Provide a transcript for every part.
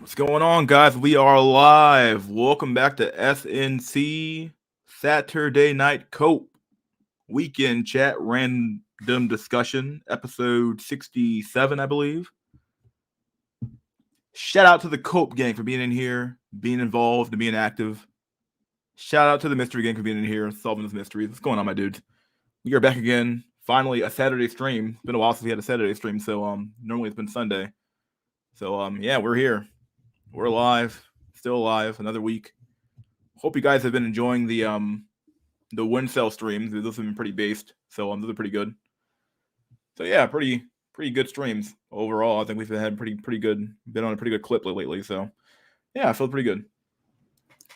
What's going on, guys? We are live. Welcome back to SNC Saturday Night Cope Weekend Chat Random Discussion, episode 67, I believe. Shout out to the Cope gang for being in here, being involved, and being active. Shout out to the Mystery gang for being in here, solving this mystery. What's going on, my dudes? We are back again. Finally, a Saturday stream. It's been a while since we had a Saturday stream, so normally it's been Sunday. So yeah, we're here. We're alive, still alive, another week. Hope you guys have been enjoying the wind cell streams. Those have been pretty based, so those are pretty good. So yeah, pretty good streams overall. I think we've had pretty good, been on a pretty good clip lately. So yeah, I feel pretty good.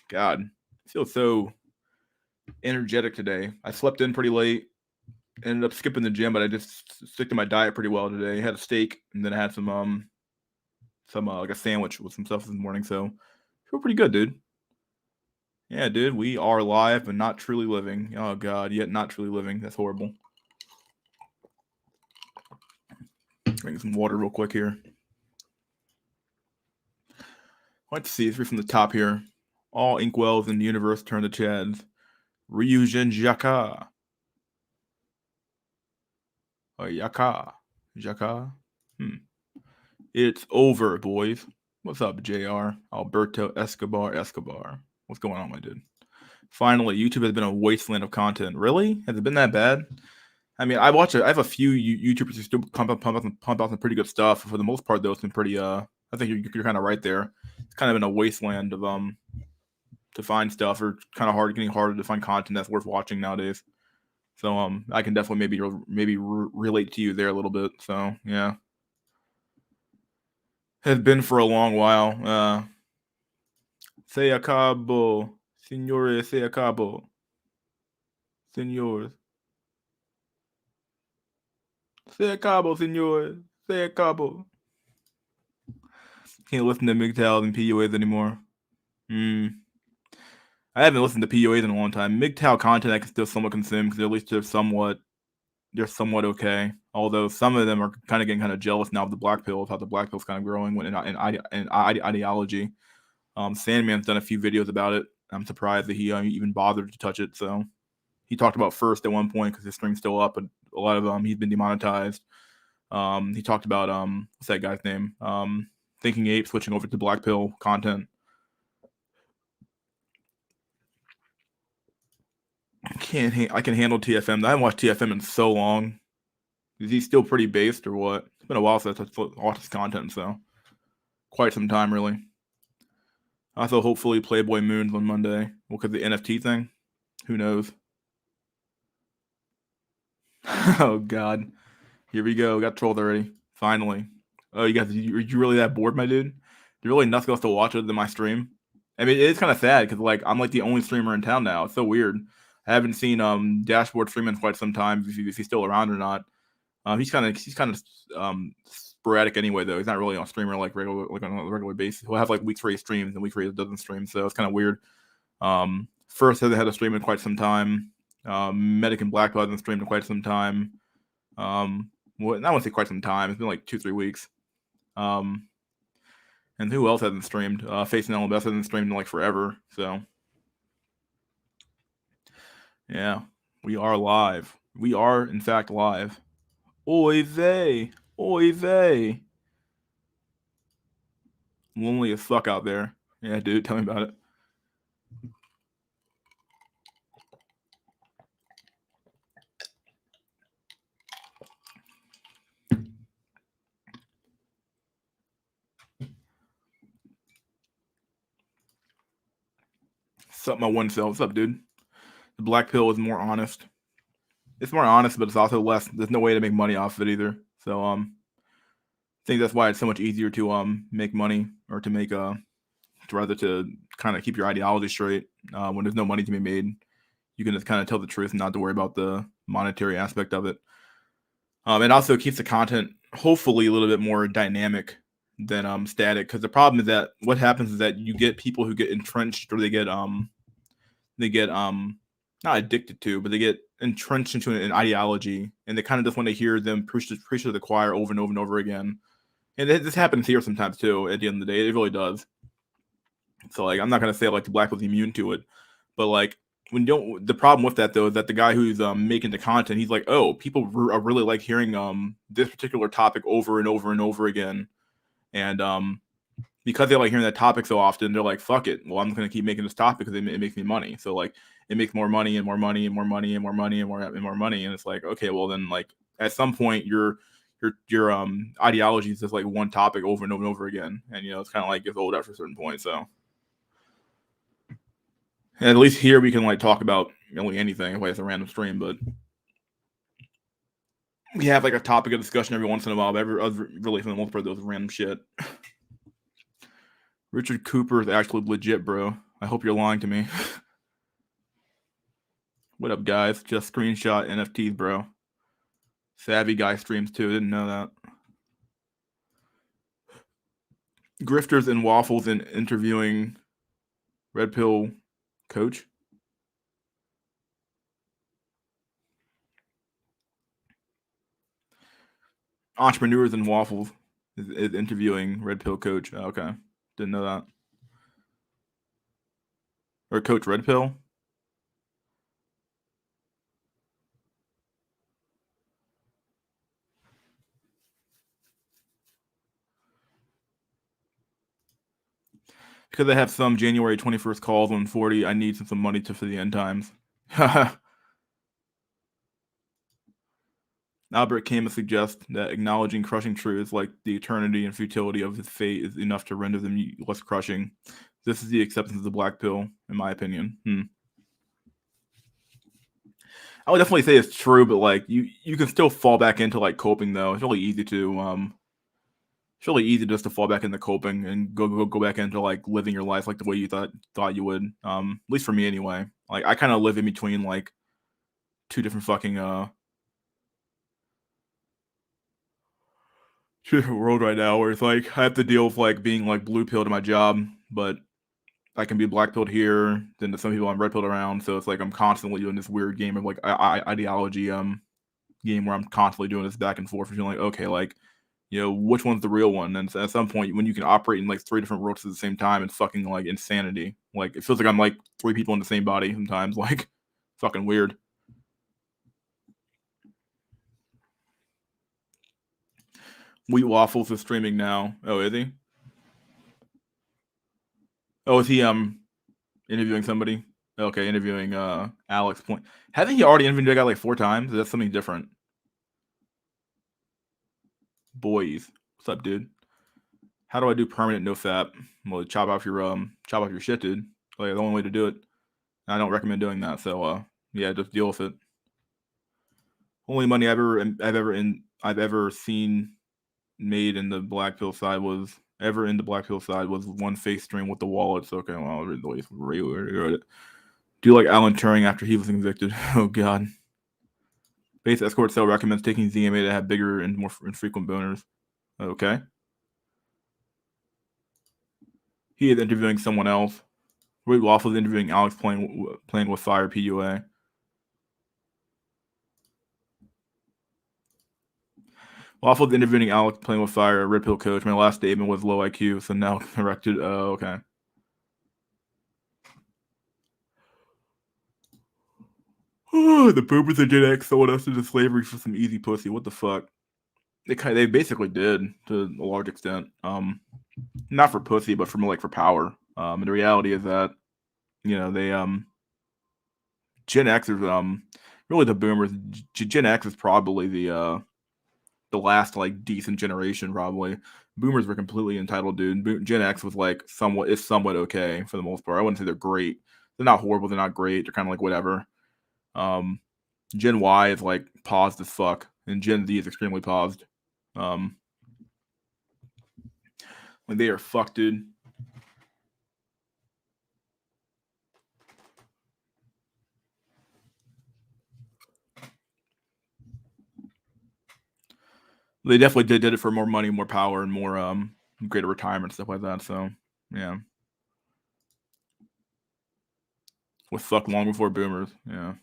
God, I feel so energetic today. I slept in pretty late. Ended up skipping the gym, but I just stick to my diet pretty well today. I had a steak and then I had some like a sandwich with some stuff this morning. So I feel pretty good, dude. Yeah, dude, we are live but not truly living. Oh God, yet not truly living. That's horrible. Drink some water real quick here. Let's see. Let's read from the top here. All inkwells in the universe turn to Chads. Ryujin Jaka. Yaka. Jaka. It's over, boys. What's up, JR? Alberto Escobar. What's going on, my dude? Finally, YouTube has been a wasteland of content. Really? Has it been that bad? I mean, I have a few YouTubers who still pump out some pretty good stuff. For the most part, though, it's been pretty. I think you're kind of right there. It's kind of been a wasteland of to find stuff, or kind of getting harder to find content that's worth watching nowadays. So I can definitely maybe relate to you there a little bit. So yeah, has been for a long while. Se acabo, signores, se acabo, senores. Se acabo, senor. Se acabo. Can't listen to MGTOWs and PUAs anymore. I haven't listened to PUAs in a long time. MGTOW content I can still somewhat consume because at least they're somewhat okay. Although some of them are kind of getting kind of jealous now of the black pill, how the black pill's kind of growing in ideology. Sandman's done a few videos about it. I'm surprised that he even bothered to touch it. So he talked about First at one point because his stream's still up, but a lot of he's been demonetized. He talked about what's that guy's name? Thinking Ape switching over to black pill content. I can handle TFM. I haven't watched TFM in so long. Is he still pretty based or what? It's been a while since I watched his content, so quite some time really. Also, hopefully Playboy Moons on Monday. Well, because the NFT thing, who knows? Oh God, here we go. Got trolled already. Finally. Oh, you guys, are you really that bored, my dude? There's really nothing else to watch other than my stream. I mean, it is kind of sad because I'm like the only streamer in town now. It's so weird. I haven't seen Dashboard stream in quite some time. If he's still around or not. He's kind of sporadic anyway, though. He's not really a streamer on a regular basis. He'll have like weeks where he streams and weeks where he doesn't stream, so it's kind of weird. First had a stream in quite some time. Medic and Black hasn't streamed in quite some time. Well, I won't say quite some time. It's been like 2-3 weeks. And who else hasn't streamed? Facing LMS hasn't streamed in like forever. So yeah, we are live. We are in fact live. Oy vey. Oy vey. Lonely as fuck out there. Yeah, dude, tell me about it. What's up, my one cell? What's up, dude? The black pill is more honest. It's more honest, but it's also less. There's no way to make money off of it either. So I think that's why it's so much easier to make money or to make rather to kind of keep your ideology straight when there's no money to be made. You can just kind of tell the truth and not to worry about the monetary aspect of it. It also keeps the content hopefully a little bit more dynamic than static, because the problem is that what happens is that you get people who get entrenched, or they get not addicted to, but they get entrenched into an ideology, and they kind of just want to hear them preach to the choir over and over and over again. And this happens here sometimes too. At the end of the day, it really does. So like, I'm not gonna say like the black was immune to it, but like when you don't, the problem with that though is that the guy who's making the content, he's like, oh, people really like hearing this particular topic over and over and over again, and because they like hearing that topic so often, they're like, fuck it. Well, I'm gonna keep making this topic because it makes me money. So like, it makes more money and more money and more money and more money and more money, and it's like, okay, well then like at some point your ideology is just like one topic over and over and over again, and you know it's kind of like gets old after a certain point. So. And at least here we can like talk about really anything. Like it's a random stream, but we have like a topic of discussion every once in a while. But really, for the most part, those random shit. Richard Cooper is actually legit, bro. I hope you're lying to me. What up, guys? Just screenshot NFTs, bro. Savvy guy streams too. Didn't know that. Grifters and waffles and interviewing Red Pill coach. Entrepreneurs and waffles is interviewing Red Pill coach. Oh, okay, didn't know that. Or Coach Red Pill. Because I have some January 21st calls on 40. I need some money for the end times. Albert Camus suggests that acknowledging crushing truths like the eternity and futility of his fate is enough to render them less crushing. This is the acceptance of the black pill, in my opinion. I would definitely say it's true, but like you can still fall back into like coping though. It's really easy to it's really easy just to fall back into coping and go back into like living your life like the way you thought you would. At least for me anyway. Like I kind of live in between like two different fucking world right now where it's like I have to deal with like being like blue pilled in my job, but I can be black pilled here. Then to some people I'm red pilled around. So it's like I'm constantly doing this weird game of like ideology game where I'm constantly doing this back and forth, feeling like okay, like you know which one's the real one. And at some point when you can operate in like three different worlds at the same time, it's fucking like insanity. Like it feels like I'm like three people in the same body sometimes. Like fucking weird. Wheat Waffles is streaming now. Oh, is he? Oh, is he interviewing somebody? Okay, interviewing Alex Point. Hasn't he already interviewed that guy like 4 times? Is that something different? Boys. What's up, dude? How do I do permanent no fap? Well, chop off your shit, dude. Like the only way to do it. I don't recommend doing that. So yeah, just deal with it. Only money I've ever seen made in the black pill side was one face stream with the wallets. Okay, well, I'll read it. Do you like Alan Turing after he was convicted? Oh god. Base escort cell recommends taking ZMA to have bigger and more infrequent boners. Okay. He is interviewing someone else. Reed Waffle is interviewing Alex playing with fire PUA. Waffle is interviewing Alex playing with fire. Red Pill coach. My last statement was low IQ, so now corrected. Oh, okay. The boomers of Gen X sold us into slavery for some easy pussy. What the fuck? They basically did to a large extent. Not for pussy, but for power. And the reality is that you know they Gen X is really the boomers. Gen X is probably the last like decent generation. Probably boomers were completely entitled, dude. Gen X was like somewhat okay for the most part. I wouldn't say they're great. They're not horrible. They're not great. They're kind of like whatever. Gen Y is like paused as fuck, and Gen Z is extremely paused. Like they are fucked, dude. They definitely did it for more money, more power, and more greater retirement stuff like that. So yeah, was fucked long before boomers. Yeah,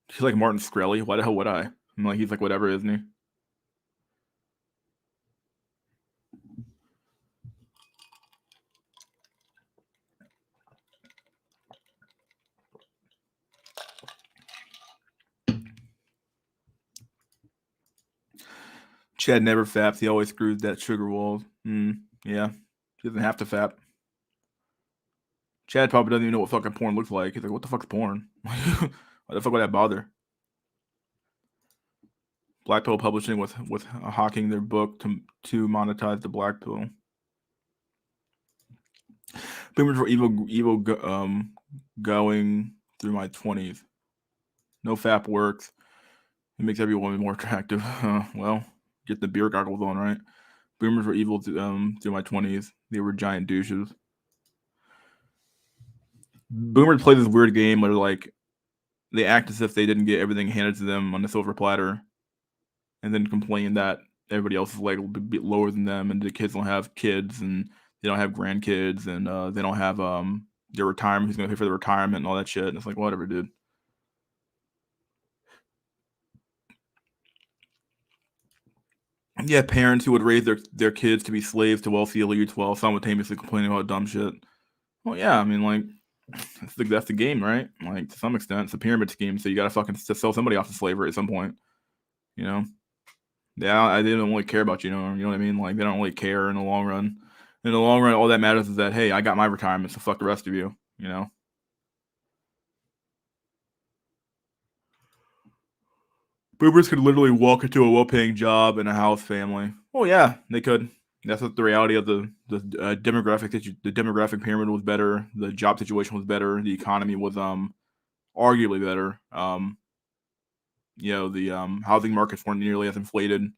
he's like Martin Shkreli. Why the hell would I? I'm like he's like whatever, isn't he? Chad never faps. He always screws that sugar walls. Yeah. He doesn't have to fap. Chad probably doesn't even know what fucking porn looks like. He's like, what the fuck's porn? Why the fuck would that bother? Black Pill Publishing with hawking their book to monetize the Black Pill. Boomers were evil going through my 20s. No fap works. It makes every woman more attractive. Well, get the beer goggles on, right? Boomers were evil through my 20s. They were giant douches. Boomers play this weird game where like they act as if they didn't get everything handed to them on a silver platter, and then complain that everybody else is like a bit lower than them, and the kids don't have kids, and they don't have grandkids, and they don't have their retirement. Who's gonna pay for their retirement and all that shit? And it's like, whatever, dude. Yeah, parents who would raise their kids to be slaves to wealthy elites while simultaneously complaining about dumb shit. Well, yeah, I mean, like, that's the game, right? Like, to some extent, it's a pyramid scheme, so you gotta fucking sell somebody off to slavery at some point, you know? Yeah, they don't really care about you know what I mean? Like, they don't really care in the long run. In the long run, all that matters is that, hey, I got my retirement, so fuck the rest of you, you know? Boomers could literally walk into a well-paying job in a house family. Oh yeah, they could. That's what the reality of the demographic. The demographic pyramid was better. The job situation was better. The economy was arguably better. The housing markets weren't nearly as inflated.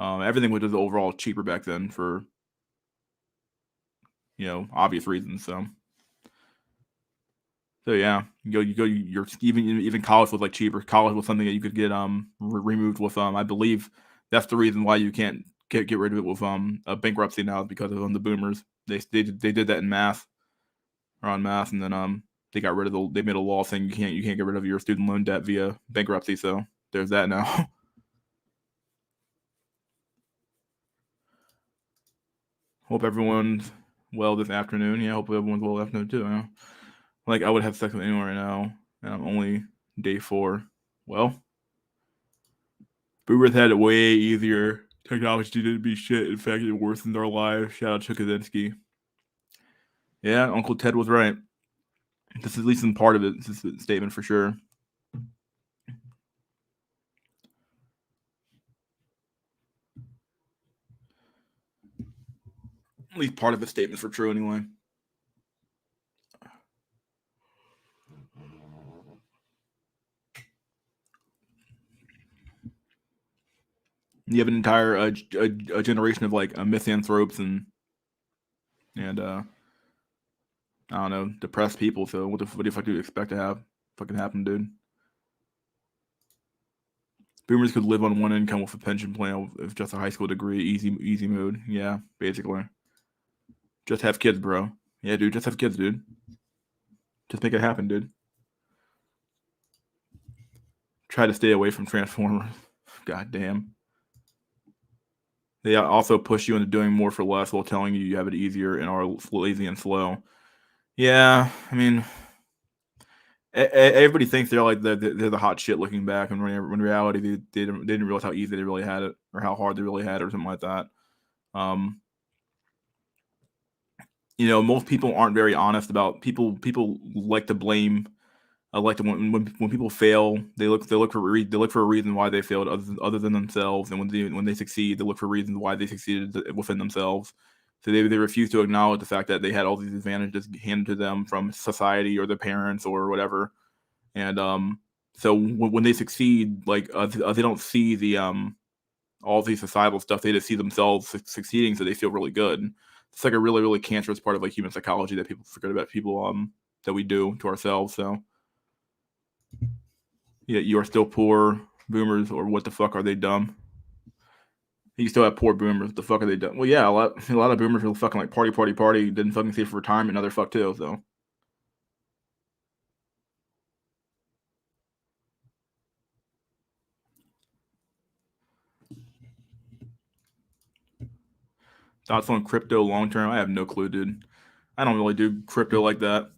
Everything was just overall cheaper back then for obvious reasons. So yeah, you're even college was like cheaper. College was something that you could get removed with I believe that's the reason why you can't get rid of it with a bankruptcy now, because of the boomers. They did that in math, or en masse, and then they got rid of they made a law saying you can't get rid of your student loan debt via bankruptcy. So there's that now. Hope everyone's well this afternoon. Yeah, hope everyone's well this afternoon too. Yeah. Like, I would have sex with anyone right now, and I'm only day 4. Well, boomers had it way easier. Technology didn't be shit. In fact, it worsened our lives. Shout out to Kaczynski. Yeah, Uncle Ted was right. This is at least in part of it. This is a statement for sure. At least part of the statements were true anyway. You have an entire a generation of like misanthropes and I don't know, depressed people. So what the fuck do you expect to have fucking happen, dude? Boomers could live on one income with a pension plan with just a high school degree. Easy mode. Yeah, basically. Just have kids, bro. Yeah, dude. Just have kids, dude. Just make it happen, dude. Try to stay away from Transformers. God damn. They also push you into doing more for less while telling you have it easier and are lazy and slow. Yeah, I mean, everybody thinks they're the hot shit looking back, and when in reality they didn't realize how easy they really had it, or how hard they really had it, or something like that. Most people aren't very honest about people. People like to blame. Like to when people fail, they look for a reason why they failed other than themselves, and when they succeed, they look for reasons why they succeeded within themselves. So they refuse to acknowledge the fact that they had all these advantages handed to them from society or their parents or whatever. And so when they succeed, like they don't see the all these societal stuff. They just see themselves succeeding, so they feel really good. It's like a really, really cancerous part of like human psychology that people forget about people that we do to ourselves. So yeah, you are still poor, boomers, or what the fuck are they dumb? You still have poor boomers. What the fuck are they dumb? Well, yeah, a lot of boomers will fucking like party, didn't fucking save for retirement, now they're fucked too. So thoughts on crypto long term? I have no clue, dude. I don't really do crypto like that.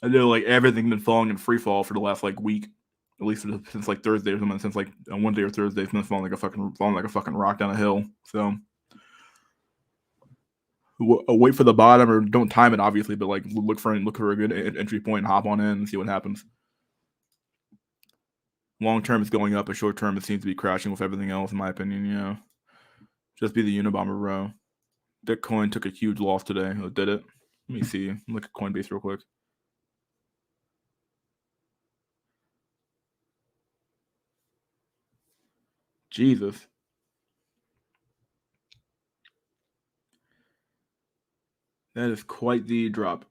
I know like everything's been falling in free fall for the last like week. at least since like Thursday or something. Since like on Wednesday or Thursday, it's been falling like a fucking rock down a hill. So wait for the bottom, or don't time it obviously, but like look for a good entry point and hop on in and see what happens. Long term, it's going up, but short term, it seems to be crashing with everything else, in my opinion. Yeah, just be the Unabomber, bro. Bitcoin took a huge loss today. Oh, did it? Let me see. Look at Coinbase real quick. Jesus. That is quite the drop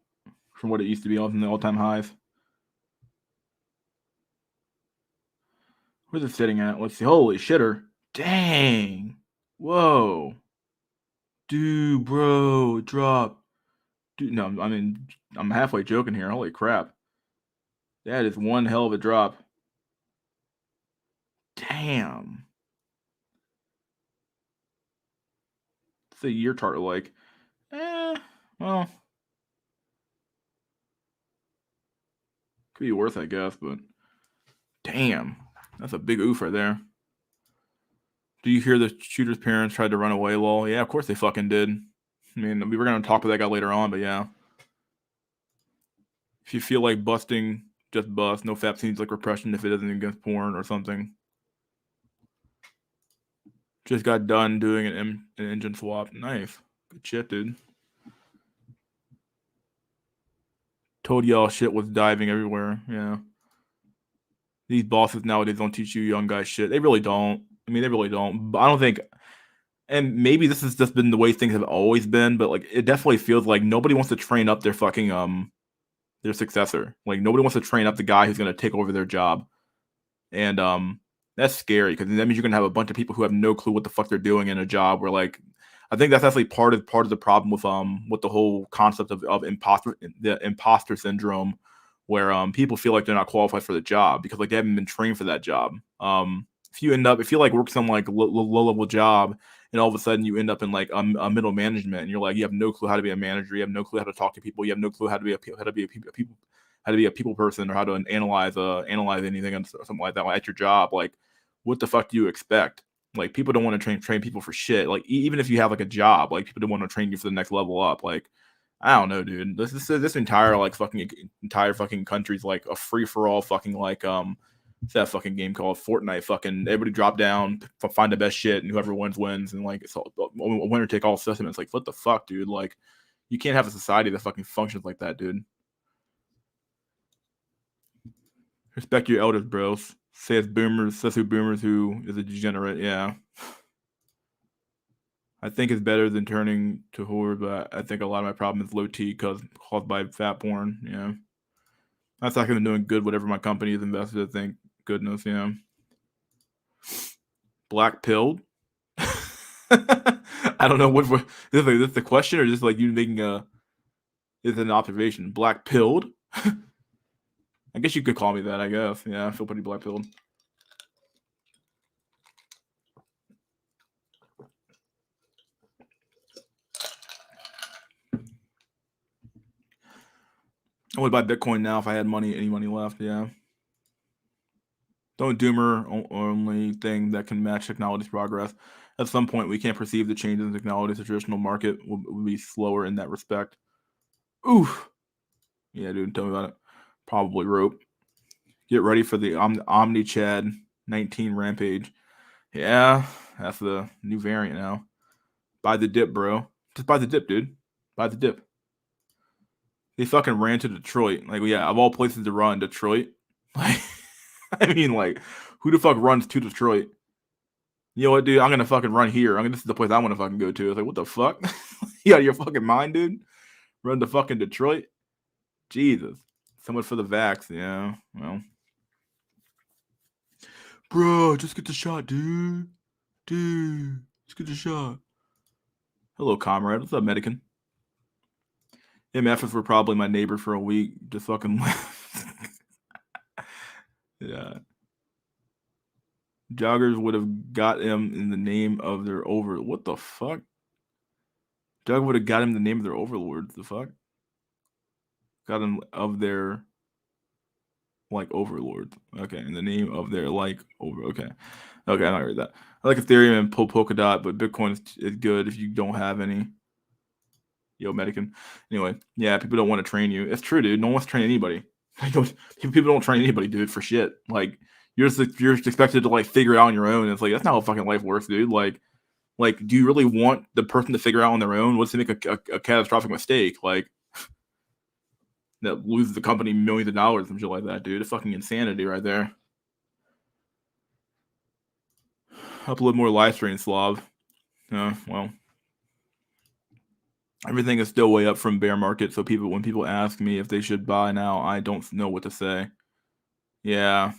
from what it used to be on the all-time highs. Where's it sitting at? Let's see. Holy shitter. Dang. Whoa. Dude, bro, drop. Dude, no, I mean, I'm halfway joking here. Holy crap. That is one hell of a drop. Damn. What's the year chart like? Well, could be worse, I guess, but damn. That's a big oof right there. Do you hear the shooter's parents tried to run away, lol? Yeah, of course they fucking did. I mean, we were going to talk to that guy later on, but yeah. If you feel like busting, just bust. No FAP seems like repression if it isn't against porn or something. Just got done doing an engine swap. Nice. Good shit, dude. Told y'all shit was diving everywhere. Yeah. These bosses nowadays don't teach you young guys shit. They really don't. I mean, they really don't. But I don't think, and maybe this has just been the way things have always been, but like it definitely feels like nobody wants to train up their fucking their successor. Like nobody wants to train up the guy who's gonna take over their job. And that's scary because that means you're gonna have a bunch of people who have no clue what the fuck they're doing in a job where like I think that's actually part of the problem with the whole concept of the imposter syndrome, where people feel like they're not qualified for the job because like they haven't been trained for that job. If you like work some like low level job and all of a sudden you end up in like a middle management and you're like you have no clue how to be a manager, you have no clue how to talk to people, you have no clue how to be a people person or how to analyze anything or something like that at your job. Like, what the fuck do you expect? Like, people don't want to train people for shit. Like, even if you have like a job, like people don't want to train you for the next level up. Like, I don't know, dude. This entire like entire fucking country's like a free for all fucking like it's that fucking game called Fortnite. Fucking everybody drop down, find the best shit, and whoever wins, and like it's all a winner take all system. It's like what the fuck, dude? Like, you can't have a society that fucking functions like that, dude. Respect your elders, bros. Says who boomers who is a degenerate. Yeah. I think it's better than turning to whore, but I think a lot of my problem is low T caused by fat porn. Yeah. That's like I'm doing good whatever my company is invested. I think goodness, yeah. Black pilled. I don't know what this is the question or just like you making is an observation. Black pilled. I guess you could call me that. I guess. Yeah, I feel pretty black pilled. I would buy Bitcoin now if I had any money left. Yeah. Don't doomer only thing that can match technology's progress. At some point, we can't perceive the changes in technology. The traditional market will be slower in that respect. Oof. Yeah, dude, tell me about it. Probably rope. Get ready for the Omni Chad 19 Rampage. Yeah, that's the new variant now. Buy the dip, bro. Just buy the dip, dude. Buy the dip. They fucking ran to Detroit. Like, yeah, of all places to run, Detroit. Like, I mean, like, who the fuck runs to Detroit? You know what, dude? I'm gonna fucking run here. This is the place I want to fucking go to. It's like, what the fuck? You out of your fucking mind, dude? Run to fucking Detroit? Jesus. So much for the vax. Yeah. Well, bro, just get the shot, dude. Dude, just get the shot. Hello, comrade. What's up, Medican? MFs were probably my neighbor for a week. Just fucking. Yeah. Joggers would have got him in the name of their over. What the fuck? Jogger would have got him the name of their overlords. The fuck? Got him of their. like overlords. Okay, in the name of their like over. Okay, I might read that. I like Ethereum and Polkadot, but Bitcoin is good if you don't have any. Yo, Medican. Anyway, yeah, people don't want to train you. It's true, dude. No one wants to train anybody. People don't train anybody, dude, for shit. Like you're just expected to like figure it out on your own. It's like that's not how fucking life works, dude. Like, do you really want the person to figure out on their own? What's to make a catastrophic mistake? Like that loses the company millions of dollars and shit like that, dude. It's fucking insanity right there. Upload more live streams, Slav. Well, everything is still way up from bear market. So when people ask me if they should buy now, I don't know what to say. Yeah.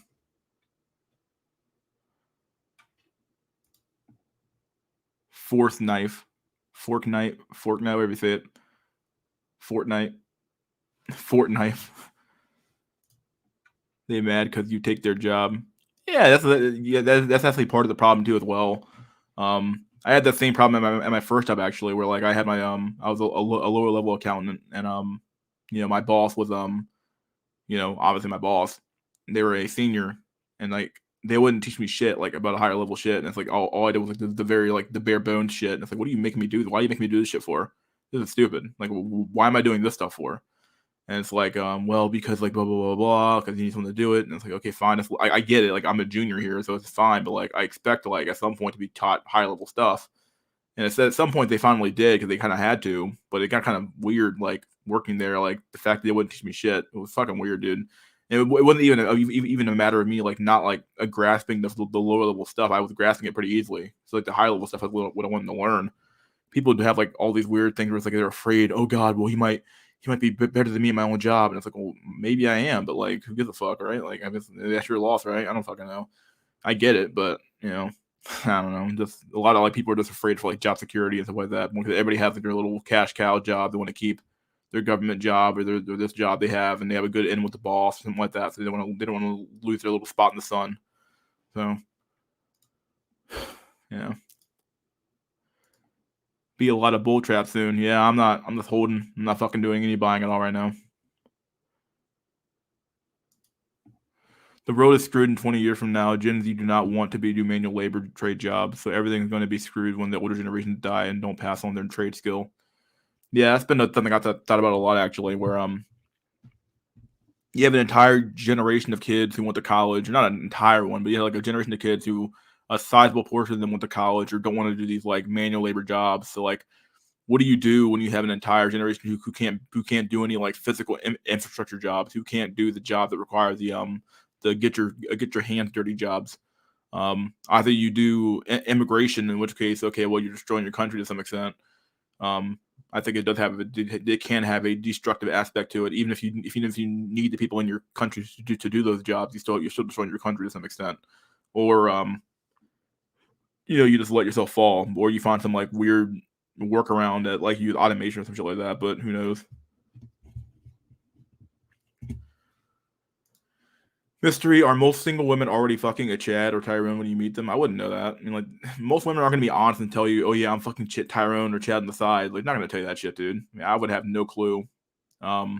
Fork knife, whatever you say it. Fortnite. They mad because you take their job. Yeah, that's actually part of the problem too as well. I had that same problem at my first job actually, where like I had my I was a lower level accountant, and my boss was obviously my boss. They were a senior, and like they wouldn't teach me shit like about a higher level shit, and it's like all I did was like the very like the bare bones shit. And it's like, what are you making me do? Why are you making me do this shit for? This is stupid. Like, why am I doing this stuff for? And it's like, well, because like blah blah blah blah, because you need someone to do it. And it's like, okay, fine. I get it. Like I'm a junior here, so it's fine. But like I expect to like at some point to be taught high level stuff. And it's at some point they finally did because they kind of had to, but it got kind of weird like working there. Like the fact that they wouldn't teach me shit, it was fucking weird, dude. And it wasn't even a matter of me like not like grasping the lower level stuff. I was grasping it pretty easily. So like the high level stuff, I what I wanted to learn. People have like all these weird things where it's like they're afraid. Oh God, well he might be better than me in my own job, and it's like, well, maybe I am, but like, who gives a fuck, right? Like, that's your loss, right? I don't fucking know. I get it, but I don't know. Just a lot of like people are just afraid for like job security and stuff like that. Because everybody has like their little cash cow job. They want to keep their government job or their this job they have, and they have a good in with the boss, something like that. So they don't want to lose their little spot in the sun. So yeah. Be a lot of bull trap soon. Yeah, I'm just holding. I'm not fucking doing any buying at all right now. The road is screwed in 20 years from now. Gen Z do not want to do manual labor trade jobs, so everything's going to be screwed when the older generations die and don't pass on their trade skill. Yeah, that's been something I've thought about a lot actually. Where you have an entire generation of kids who went to college, or not an entire one, but you have like a generation of kids who a sizable portion of them went to college or don't want to do these like manual labor jobs. So like, what do you do when you have an entire generation who can't do any like physical infrastructure jobs, who can't do the job that requires the get your hands dirty jobs? Either you do immigration, in which case, okay, well, you're destroying your country to some extent. I think it does have it can have a destructive aspect to it. Even if you need the people in your country to do those jobs, you're still destroying your country to some extent. Or you just let yourself fall, or you find some like weird workaround that like use automation or some shit like that. But who knows? Mystery: are most single women already fucking a Chad or Tyrone when you meet them? I wouldn't know that. I mean, like, most women aren't going to be honest and tell you, oh, yeah, I'm fucking Tyrone or Chad on the side. Like, not going to tell you that shit, dude. I mean, I would have no clue. Yeah,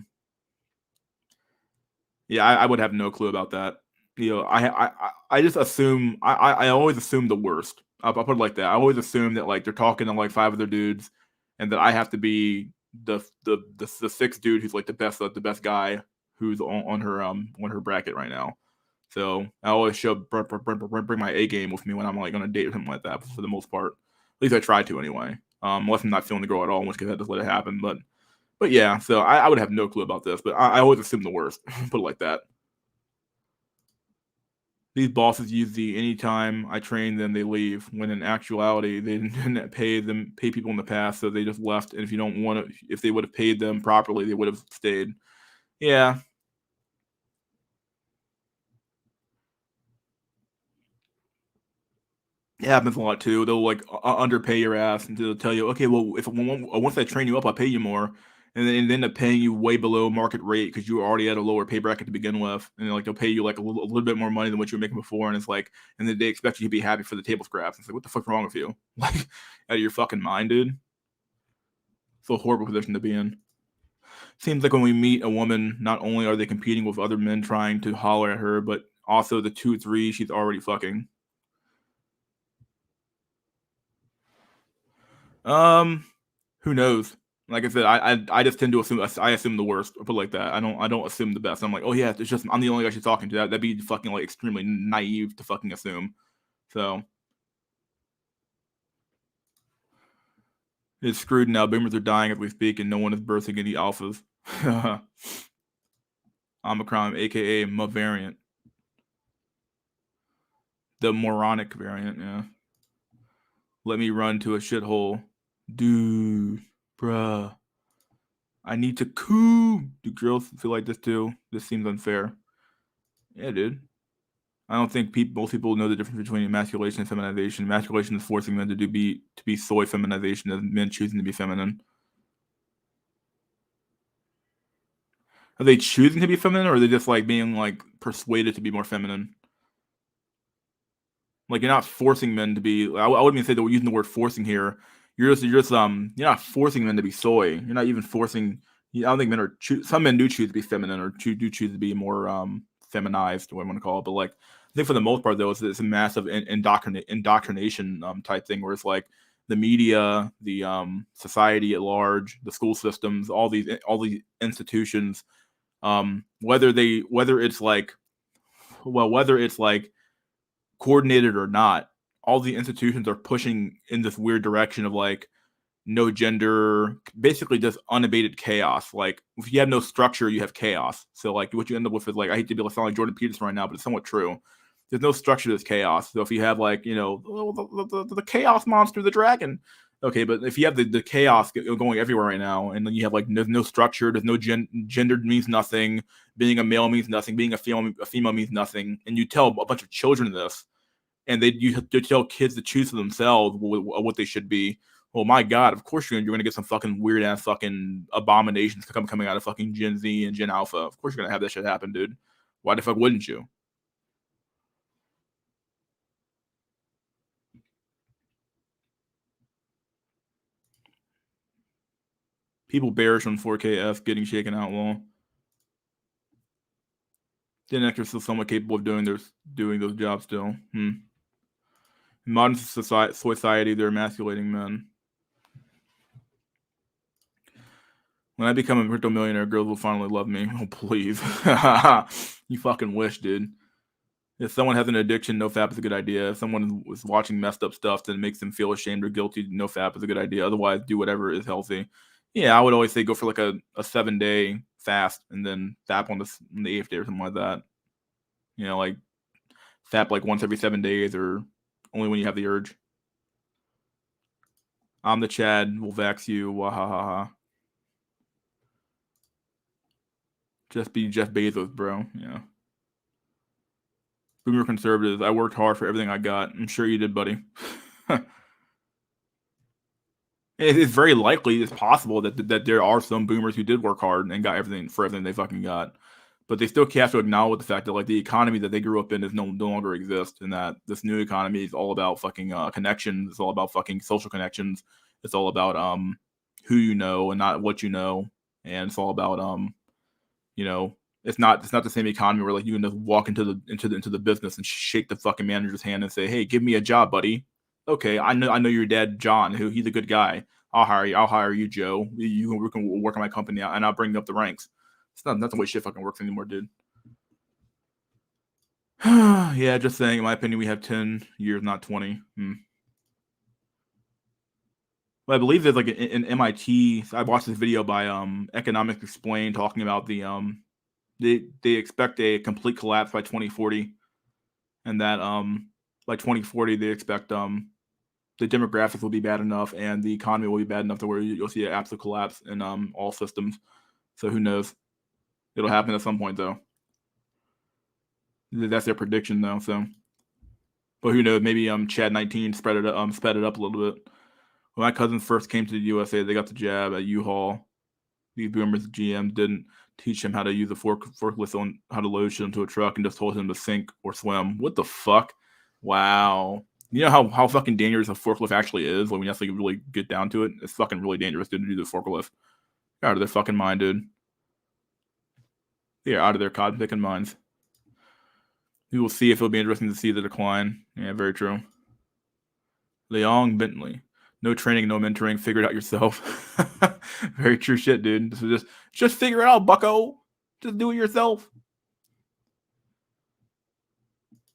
I would have no clue about that. I just assume, I always assume the worst. I'll put it like that. I always assume that, like, they're talking to, like, 5 other dudes and that I have to be the sixth dude who's, like, the best guy who's on her bracket right now. So I always bring my A game with me when I'm like on a date with him like that for the most part. At least I try to anyway. Unless I'm not feeling the girl at all, in which case I just let it happen. But yeah, so I would have no clue about this, but I always assume the worst. Put it like that. These bosses use the anytime I train them, they leave. When in actuality, they didn't pay people in the past, so they just left. And if they would have paid them properly, they would have stayed. Yeah. It happens a lot too. They'll like underpay your ass and they'll tell you, okay, well, if once I train you up, I'll pay you more, and then they end up paying you way below market rate because you were already at a lower pay bracket to begin with, and like they'll pay you like a little bit more money than what you were making before, and it's like, and then they expect you to be happy for the table scraps. It's like, what the fuck's wrong with you? Like, out of your fucking mind, dude. It's a horrible position to be in. Seems like when we meet a woman, not only are they competing with other men trying to holler at her, but also the 2-3 she's already fucking. Who knows? Like I said, I just tend to assume I assume the worst. Or put it like that. I don't assume the best. I'm like, oh yeah, it's just I'm the only guy she's talking to. That'd be fucking like extremely naive to fucking assume. So it's screwed now. Boomers are dying as we speak, and no one is birthing any alphas. Omicron, aka Ma variant, the moronic variant. Yeah. Let me run to a shithole, dude, bruh. I need to coo. Do girls feel like this too? This seems unfair. Yeah, dude. I don't think most people know the difference between emasculation and feminization. Emasculation is forcing men to be soy. Feminization is men choosing to be feminine. Are they choosing to be feminine, or are they just like being like persuaded to be more feminine? Like you're not forcing men to be. I wouldn't even say that we're using the word forcing here. You're not forcing men to be soy. You're not even forcing. I don't think men are. Some men do choose to be feminine, or do choose to be more feminized, what I want to call it. But like, I think for the most part, though, it's a massive indoctrination type thing, where it's like the media, the society at large, the school systems, all these institutions, whether it's like coordinated or not, all the institutions are pushing in this weird direction of like no gender, basically just unabated chaos. Like if you have no structure, you have chaos. So like what you end up with is like, I hate to be like sound like Jordan Peterson right now, but it's somewhat true. There's no structure to this chaos. So if you have like, the chaos monster, the dragon, okay, but if you have the chaos going everywhere right now, and then you have like there's no structure, there's no gender means nothing, being a male means nothing, being a female means nothing, and you tell a bunch of children this, and you tell kids to choose for themselves what they should be. Well, my God, of course you're gonna get some fucking weird ass fucking abominations coming out of fucking Gen Z and Gen Alpha. Of course you're gonna have that shit happen, dude. Why the fuck wouldn't you? People bearish on 4KF getting shaken outlaw. Gen X are still somewhat capable of doing those jobs still. In modern society, they're emasculating men. When I become a crypto millionaire, girls will finally love me. Oh, please. You fucking wish, dude. If someone has an addiction, no fap is a good idea. If someone is watching messed up stuff that makes them feel ashamed or guilty, no fap is a good idea. Otherwise, do whatever is healthy. Yeah, I would always say go for like a 7-day fast and then fap on the 8th day or something like that. Like fap like once every 7 days or only when you have the urge. I'm the Chad. We'll vax you. Wahahaha. Just be Jeff Bezos, bro. Yeah. Boomer conservatives. I worked hard for everything I got. I'm sure you did, buddy. It's very likely, it's possible that there are some boomers who did work hard and got everything they fucking got, but they still have to acknowledge the fact that like the economy that they grew up in is no longer exists, and that this new economy is all about fucking connections. It's all about fucking social connections. It's all about who you know and not what you know, and it's all about it's not the same economy where like you can just walk into the business and shake the fucking manager's hand and say, hey, give me a job, buddy. Okay, I know your dad, John, who he's a good guy. I'll hire you, Joe. You can work on my company and I'll bring you up the ranks. It's not the way shit fucking works anymore, dude. Yeah, just saying. In my opinion, we have 10 years, not 20. Well, I believe there's like an MIT. I watched this video by Economics Explained talking about the they expect a complete collapse by 2040, and that by 2040 they expect the demographics will be bad enough and the economy will be bad enough to where you'll see an absolute collapse in all systems. So who knows? It'll happen at some point though. That's their prediction though. So, but who knows? Maybe Chad 19 sped it up a little bit. When my cousins first came to the USA, they got the jab at U-Haul. These boomers GM didn't teach him how to use a forklift on how to load shit into a truck and just told him to sink or swim. What the fuck? Wow. You know how fucking dangerous a forklift actually is? Like when you actually really get down to it, it's fucking really dangerous to do the forklift. Out of their fucking mind, dude. They are out of their cotton picking minds. We will see if it'll be interesting to see the decline. Yeah, very true. Leong Bentley. No training, no mentoring. Figure it out yourself. Very true shit, dude. So just figure it out, bucko. Just do it yourself.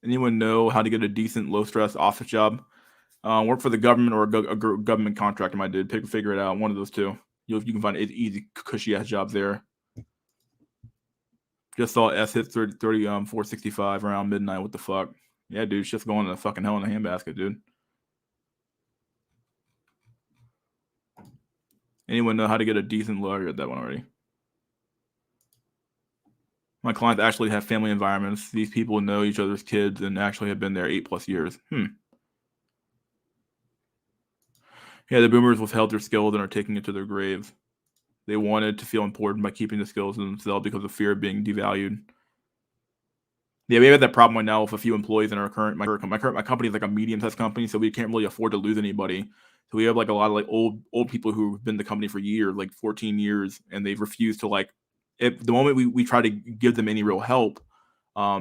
Anyone know how to get a decent, low stress office job? Work for the government or a government contractor, my dude. Figure it out. One of those two. You can find easy, cushy ass jobs there. Just saw S hit 465 around midnight. What the fuck? Yeah, dude. It's just going to fucking hell in a handbasket, dude. Anyone know how to get a decent low? I read that one already. My clients actually have family environments. These people know each other's kids and actually have been there 8+ years. Yeah, the boomers withheld their skills and are taking it to their graves. They wanted to feel important by keeping the skills to themselves because of fear of being devalued. Yeah, we have that problem right now with a few employees in our my company is like a medium-sized company, so we can't really afford to lose anybody. So we have like a lot of like old people who've been in the company for years, like 14 years, and they've refused to like. If the moment we try to give them any real help,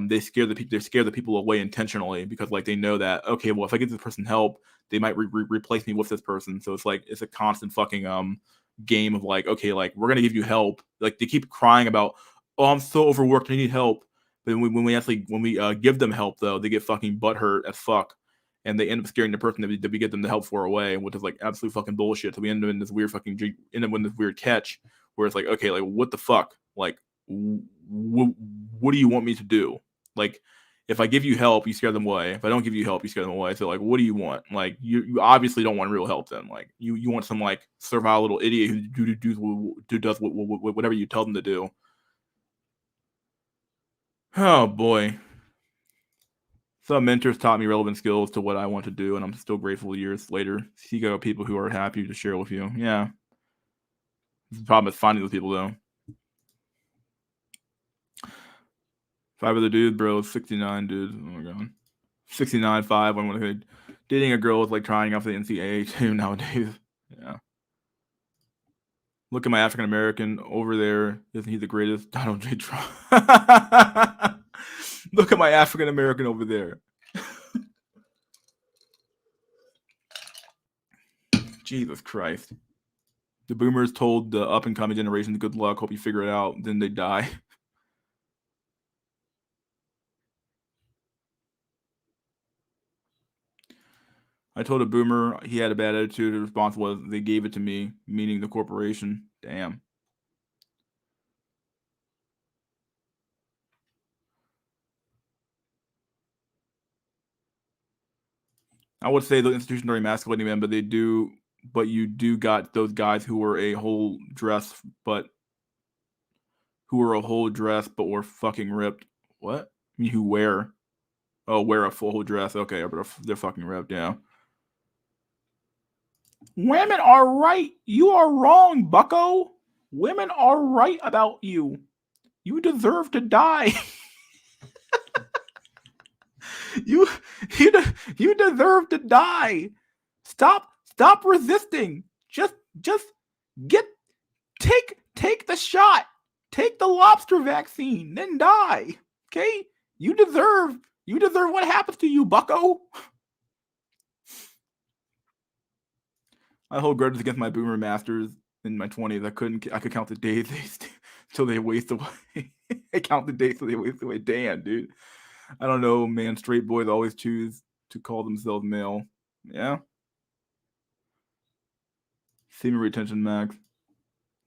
they scare the people away intentionally because like they know that, okay, well, if I give this person help, they might replace me with this person. So it's a constant fucking game of like, okay, like we're gonna give you help. Like they keep crying about, oh, I'm so overworked, I need help. But when we give them help though, they get fucking butthurt as fuck, and they end up scaring the person that we get them the help for away, which is like absolute fucking bullshit. So we end up in this weird catch where it's like, okay, like what the fuck, like what do you want me to do? Like, if I give you help, you scare them away. If I don't give you help, you scare them away. So like, what do you want? Like, you obviously don't want real help. Then like, you want some like servile little idiot who does whatever you tell them to do. Oh boy. Some mentors taught me relevant skills to what I want to do, and I'm still grateful years later. Seek out people who are happy to share with you. Yeah. The problem is finding those people though. If I were the dude, bro, 69, dude. Oh my god. 69.5. I'm gonna dating a girl is like trying out for the NCAA too nowadays. Yeah. Look at my African American over there. Isn't he the greatest? Donald J. Trump. Look at my African American over there. Jesus Christ. The boomers told the up and coming generation, good luck, hope you figure it out. Then they die. I told a boomer he had a bad attitude. The response was, they gave it to me, meaning the corporation. Damn. I would say the institutions are emasculating them, but you do got those guys who were a whole dress, but were fucking ripped. What? I mean, who wear a full dress. Okay, but they're fucking ripped, yeah. Women are right. You are wrong, bucko. Women are right about you. You deserve to die. you deserve to die. Stop resisting. Just take the shot. Take the lobster vaccine, then die. Okay? You deserve what happens to you, bucko. I hold grudges against my boomer masters in my 20s. I could count the days till they waste away. I count the days till they waste away. Damn, dude. I don't know, man. Straight boys always choose to call themselves male. Yeah. Semen retention max.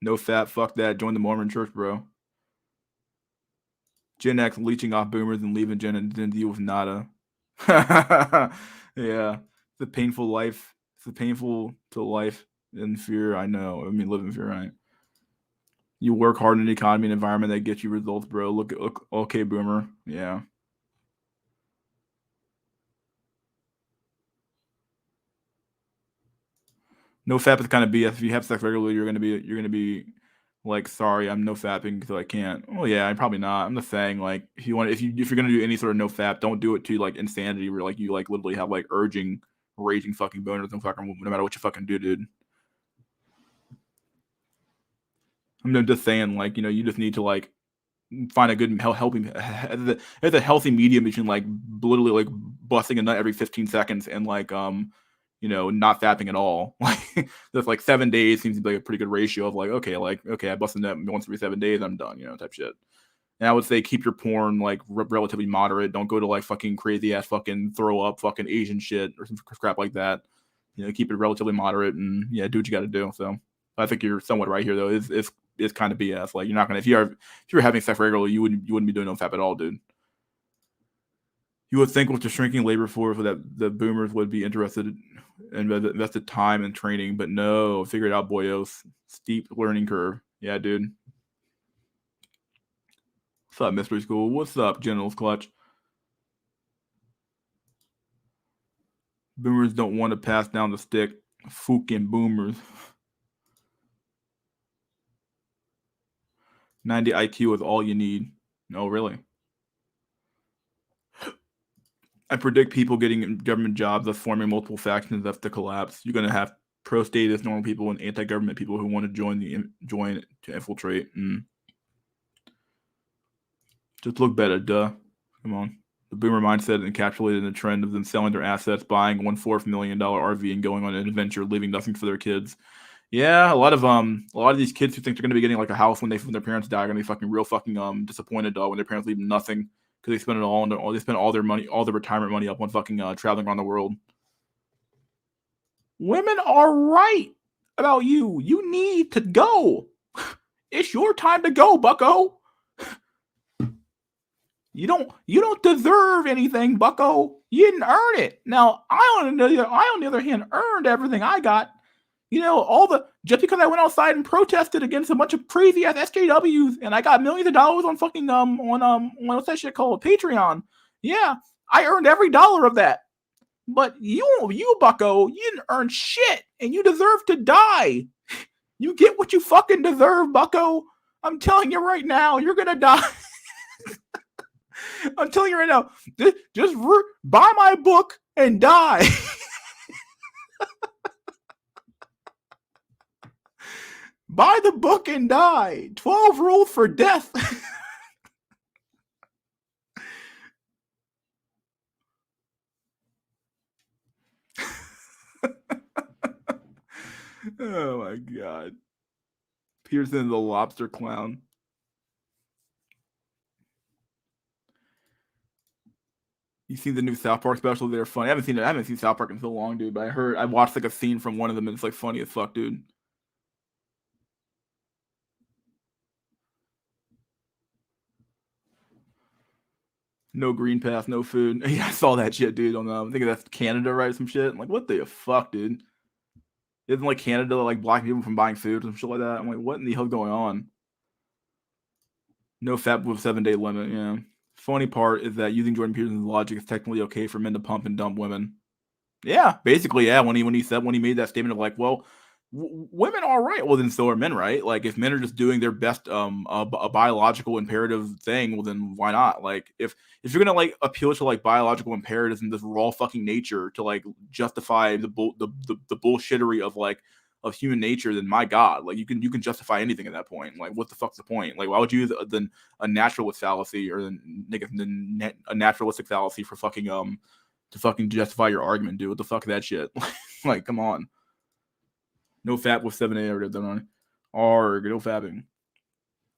No fat. Fuck that. Join the Mormon church, bro. Gen X leeching off boomers and leaving Gen and then deal with nada. Yeah. It's a painful life. It's a painful to life in fear. I know. I mean, live in fear, right? You work hard in an economy and environment that gets you results, bro. Look okay, boomer. Yeah. No fap is kind of BS. If you have sex regularly, you're gonna be like, sorry, I'm no fapping because I can't. Oh yeah, I'm probably not. I'm just saying, like, if you're gonna do any sort of no fap, don't do it to like insanity where like you like literally have like raging fucking boners and fucking no matter what you fucking do, dude. I'm just saying, like, you just need to like find a good helping. There's a healthy medium between like literally like busting a nut every 15 seconds and like not fapping at all. Like that's like 7 days seems to be like a pretty good ratio of like okay, I bust a nut once every 7 days, I'm done, type shit. And I would say keep your porn like relatively moderate. Don't go to like fucking crazy ass fucking throw up fucking Asian shit or some crap like that. Keep it relatively moderate and do what you got to do. So I think you're somewhat right here though. It's kind of BS. Like you're not gonna if you're having sex regularly, you wouldn't be doing no fap at all, dude. You would think with the shrinking labor force that the boomers would be interested in invested time and training, but no, figure it out, boyos. Steep learning curve. Yeah, dude. What's up, Mystery School? What's up, Generals Clutch? Boomers don't want to pass down the stick. Fucking boomers. 90 IQ is all you need. No, really. I predict people getting government jobs of forming multiple factions that's to collapse. You're gonna have pro-statist normal people and anti-government people who want to join to infiltrate. Just look better, duh. Come on. The boomer mindset encapsulated in the trend of them selling their assets, buying $1.4 million RV, and going on an adventure, leaving nothing for their kids. Yeah, a lot of these kids who think they're gonna be getting like a house when their parents die are gonna be fucking real fucking disappointed when their parents leave them nothing because they spend it all on they spend all their money, all their retirement money up on fucking traveling around the world. Women are right about you. You need to go. It's your time to go, bucko. You don't deserve anything, bucko. You didn't earn it. Now, I on the other hand earned everything I got. Just because I went outside and protested against a bunch of crazy ass SJWs and I got millions of dollars on fucking on what's that shit called? Patreon. Yeah, I earned every dollar of that. But you bucko, you didn't earn shit and you deserve to die. You get what you fucking deserve, bucko. I'm telling you right now, you're gonna die. I'm telling you right now, just buy my book and die. Buy the book and die. 12 rules for death. Oh my god. Pearson the lobster clown. You seen the new South Park special? They're funny. I haven't seen South Park in so long, dude. But I watched like a scene from one of them, and it's like funny as fuck, dude. No green pass, no food. Yeah, I saw that shit, dude. I think that's Canada, right? Some shit. I'm like, what the fuck, dude? Isn't like Canada like blocking people from buying food or some shit like that? I'm like, what in the hell going on? No fat with 7-day limit. Yeah. Funny part is that using Jordan Peterson's logic is technically okay for men to pump and dump women. Yeah, basically, yeah. When he made that statement of like, well, women are right. Well, then so are men, right? Like, if men are just doing their best, a biological imperative thing, well, then why not? Like, if you're gonna like appeal to like biological imperatives and this raw fucking nature to like justify the bullshittery of like of human nature, then my god, like you can justify anything at that point. Like, what the fuck's the point? Like, why would you use a naturalist fallacy or a naturalistic fallacy for fucking to fucking justify your argument, dude? What the fuck is that shit? Like, come on. No fap with 7A or done. Arg, no fapping.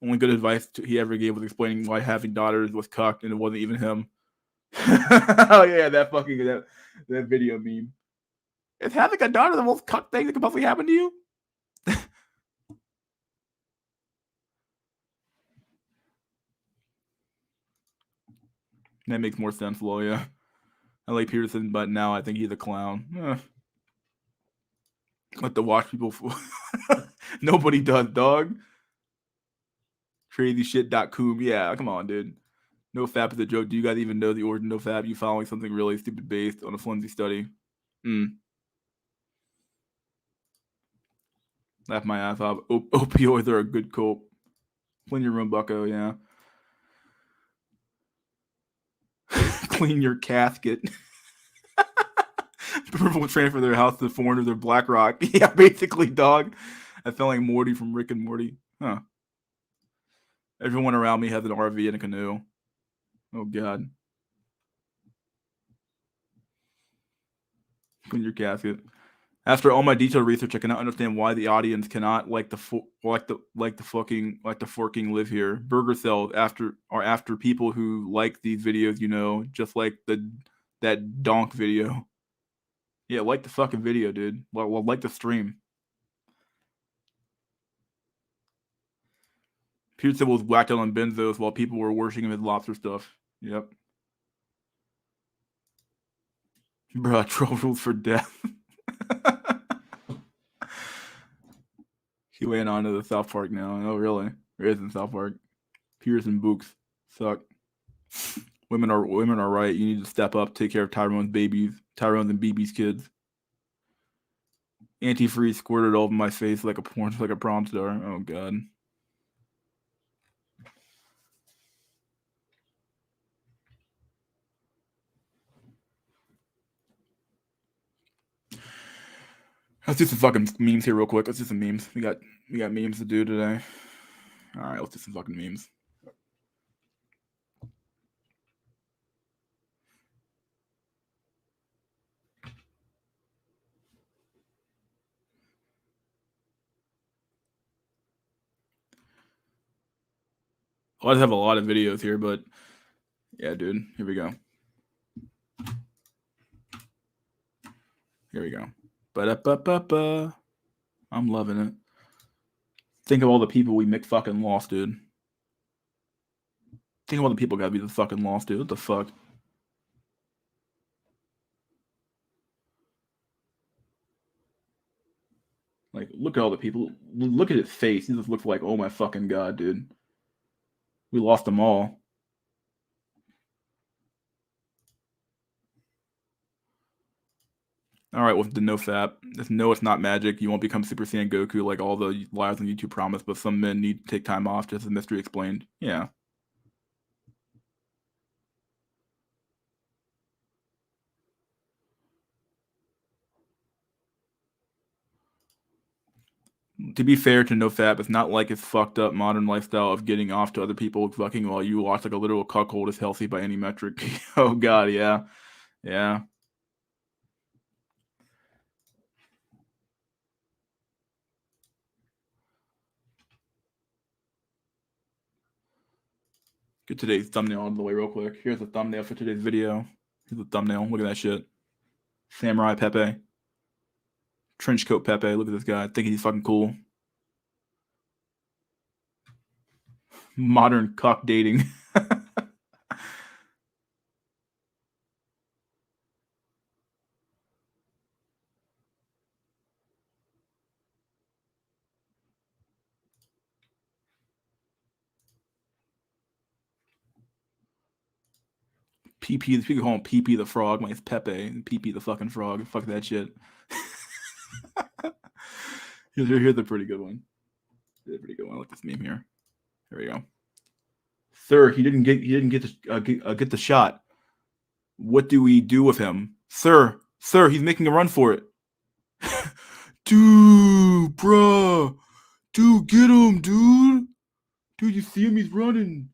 Only good advice he ever gave was explaining why having daughters was cucked and it wasn't even him. Oh yeah, that video meme. Is having a daughter the most cucked thing that could possibly happen to you? That makes more sense, Lol, yeah. I like Peterson, but now I think he's a clown. Let the watch people Nobody does, dog. Crazy shit.coom. Yeah, come on, dude. No fap is a joke. Do you guys even know the origin of no fap? You following something really stupid based on a flimsy study? Laugh my ass off. Opioids are a good cope. Clean your room, bucko, yeah. Clean your casket. People will transfer their house to the foreigners or BlackRock. Yeah, basically, dog. I felt like Morty from Rick and Morty. Huh. Everyone around me has an RV and a canoe. Oh god. Clean your casket. After all my detailed research, I cannot understand why the audience cannot like the forking live here. Burger sales are after people who like these videos, you know, just like that donk video. Yeah, like the fucking video, dude. Well, like the stream. Pizza was whacked out on benzos while people were worshiping his lobster stuff. Yep. Bruh, 12 rules for death. He went on to the South Park now. Oh, really? There is in South Park. Pierce and Books suck. Women are right. You need to step up, take care of Tyrone's and BB's kids. Antifreeze squirted all over my face like a prom star. Oh god. Let's do some fucking memes here real quick. Let's do some memes. We got memes to do today. All right, let's do some fucking memes. I just have a lot of videos here, but yeah, dude. Here we go. Here we go. Ba-da-ba-ba-ba. I'm loving it. Think of all the people we fucking lost, dude. Think of all the people gotta be the fucking lost, dude. What the fuck? Like, look at all the people. Look at his face. He just looks like, oh my fucking god, dude. We lost them all. All right, with the nofap. No, it's not magic. You won't become Super Saiyan Goku like all the lives on YouTube promise, but some men need to take time off, just as Mystery explained. Yeah. To be fair to nofap, it's not like his fucked up modern lifestyle of getting off to other people fucking while you watch like a literal cuckold is healthy by any metric. Oh god, yeah. Yeah. Get today's thumbnail out of the way real quick. Here's the thumbnail for today's video. Here's the thumbnail. Look at that shit. Samurai Pepe. Trenchcoat Pepe. Look at this guy. I think he's fucking cool. Modern cuck dating. PP, people call him PP the frog. Like it's Pepe. PP the fucking frog. Fuck that shit. Here's a pretty good one. Here's a pretty good one. I like this meme here. Here we go. Sir, he didn't get the shot. What do we do with him, sir? Sir, he's making a run for it. Dude, bruh. Dude, get him, dude. Dude, you see him? He's running.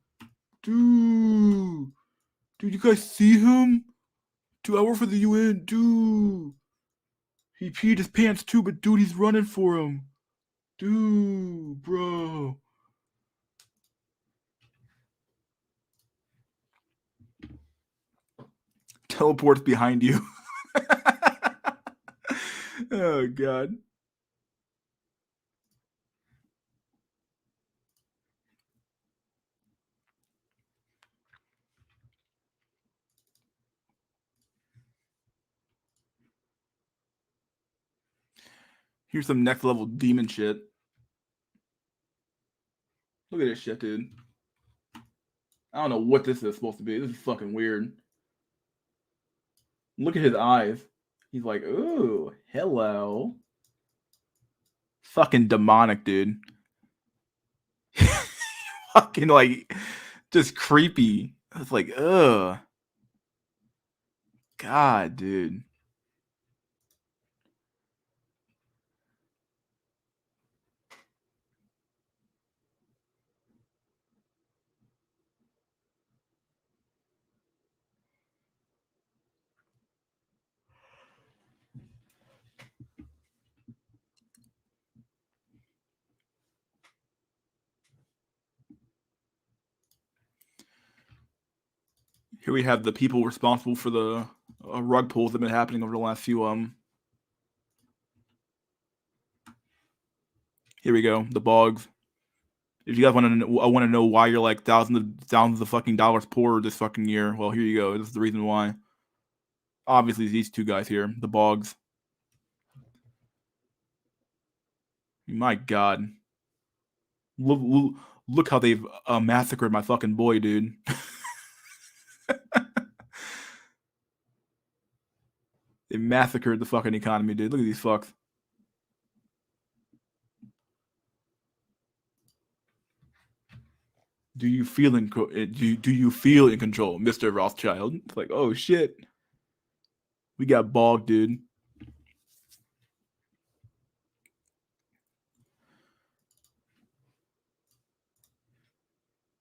Dude, you guys see him? Dude, I work for the UN. Dude, he peed his pants too, but dude, he's running for him. Dude, bro. Teleports behind you. Oh god. Here's some next level demon shit. Look at this shit, dude. I don't know what this is supposed to be. This is fucking weird. Look at his eyes. He's like, ooh, hello. Fucking demonic, dude. Fucking like just creepy. It's like, ugh. God, dude. Here we have the people responsible for the rug pulls that have been happening over the last few. Here we go. The Bogs. If you guys want to, I want to know why you're like thousands of fucking dollars poorer this fucking year. Well, here you go. This is the reason why. Obviously, these two guys here, the Bogs. My God, look how they've massacred my fucking boy, dude. They massacred the fucking economy, dude. Look at these fucks. Do you feel in do you feel in control, Mr. Rothschild? It's like, oh shit, we got bogged, dude.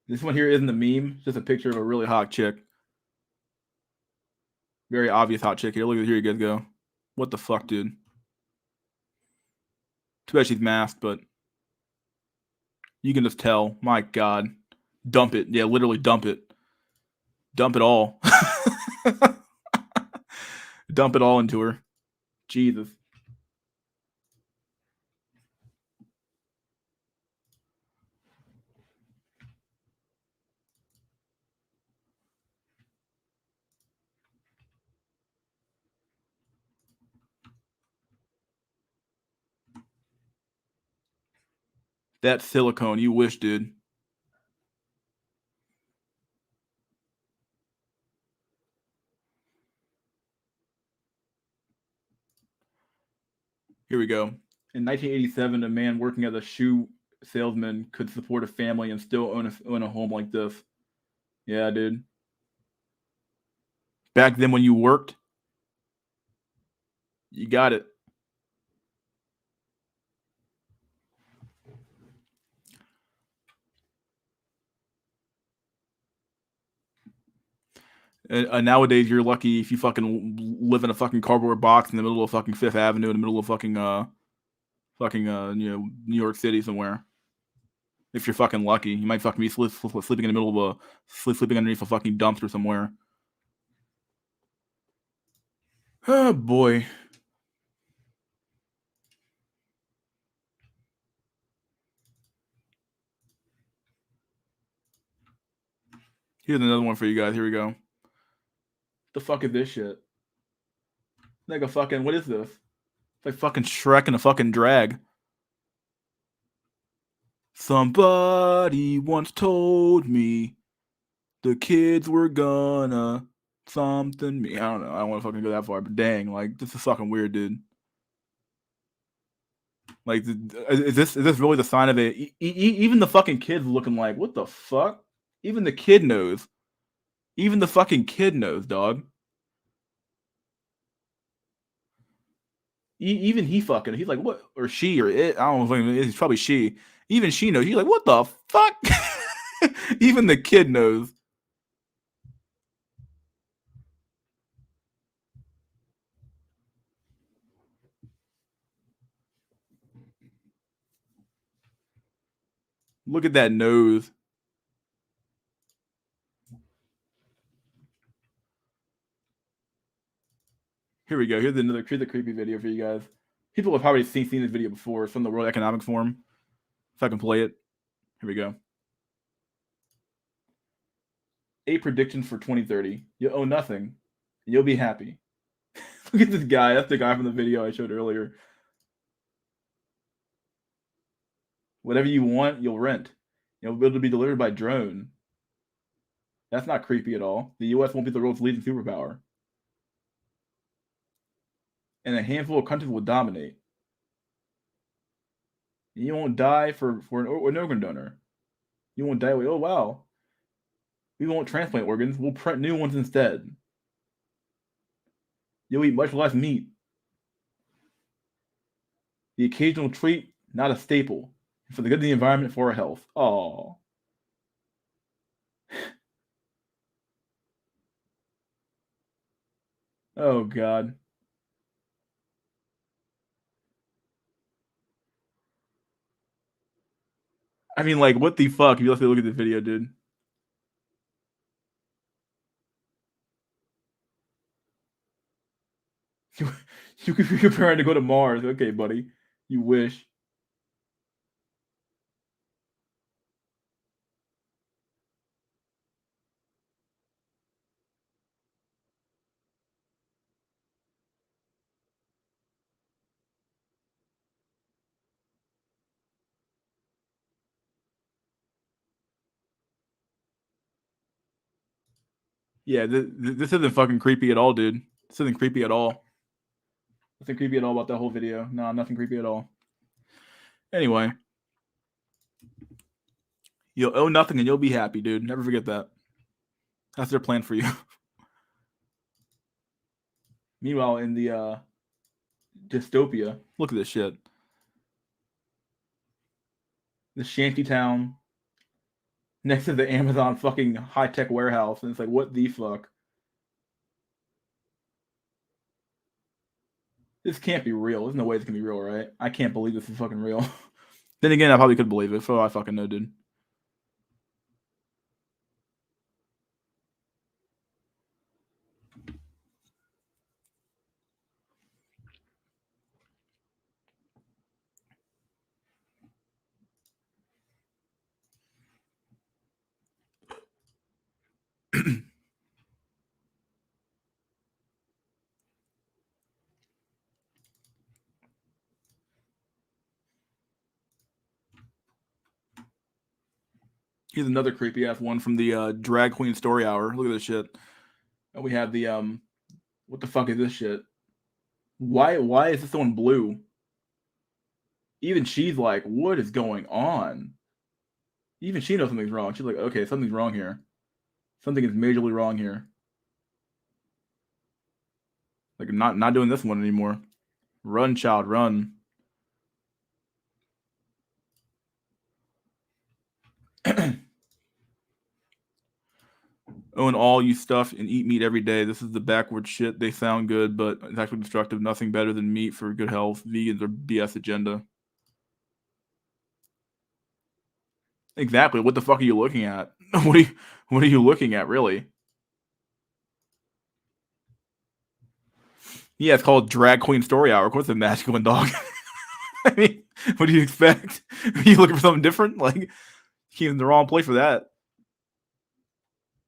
This one here isn't a meme; it's just a picture of a really hot chick. Very obvious hot chick here. Look at here, you guys go. What the fuck, dude? Too bad she's masked, but you can just tell. My God, dump it. Yeah, literally dump it. Dump it all. Dump it all into her. Jesus. That silicone, you wish, dude. Here we go. In 1987, a man working as a shoe salesman could support a family and still own a home like this. Yeah, dude. Back then when you worked, you got it. Nowadays, you're lucky if you fucking live in a fucking cardboard box in the middle of fucking Fifth Avenue, in the middle of fucking New York City somewhere. If you're fucking lucky, you might fucking be sleeping in the middle of sleeping underneath a fucking dumpster somewhere. Oh boy. Here's another one for you guys. Here we go. The fuck is this shit? Like a fucking, what is this? It's like fucking Shrek and a fucking drag. Somebody once told me the kids were gonna something me. I don't know. I don't want to fucking go that far, but dang, like this is fucking weird, dude. Like, is this really the sign of it? Even the fucking kids looking like, what the fuck? Even the kid knows. Even the fucking kid knows, dog. Even he fucking, he's like, what? Or she, or it, I don't know, it's probably she. Even she knows. He's like, what the fuck? Even the kid knows. Look at that nose. Here we go. Here's the creepy video for you guys. People have probably seen this video before. It's from the World Economic Forum. If I can play it. Here we go. 8 predictions for 2030. You'll owe nothing. You'll be happy. Look at this guy. That's the guy from the video I showed earlier. Whatever you want, you'll rent. You'll be able to be delivered by drone. That's not creepy at all. The U.S. won't be the world's leading superpower. And a handful of countries will dominate. You won't die for an organ donor. You won't die. Oh, wow. We won't transplant organs. We'll print new ones instead. You'll eat much less meat. The occasional treat, not a staple. For the good of the environment, for our health. Oh. Oh, God. I mean, like, what the fuck? If you let me look at this video, dude. You could be preparing to go to Mars. Okay, buddy. You wish. Yeah, this isn't fucking creepy at all, dude. This isn't creepy at all. Nothing creepy at all about that whole video. No, nothing creepy at all. Anyway, you'll owe nothing and you'll be happy, dude. Never forget that. That's their plan for you. Meanwhile, in the dystopia, look at this shit. The shanty town next to the Amazon fucking high-tech warehouse, and it's like, what the fuck? This can't be real. There's no way this can be real, right? I can't believe this is fucking real. Then again, I probably could believe it, for all I fucking know, dude. Here's another creepy ass one from the drag queen story hour. Look at this shit. And we have the what the fuck is this shit? Why is this one blue? Even she's like, what is going on? Even she knows something's wrong. She's like, okay, something's wrong here. Something is majorly wrong here. Like, not doing this one anymore. Run, child, run. Own all you stuff and eat meat every day. This is the backward shit. They sound good, but it's actually destructive. Nothing better than meat for good health. Vegans are BS agenda. Exactly. What the fuck are you looking at? What are you looking at, really? Yeah, it's called Drag Queen Story Hour. Of course, it's a masculine dog. I mean, what do you expect? Are you looking for something different? Like, you're in the wrong place for that.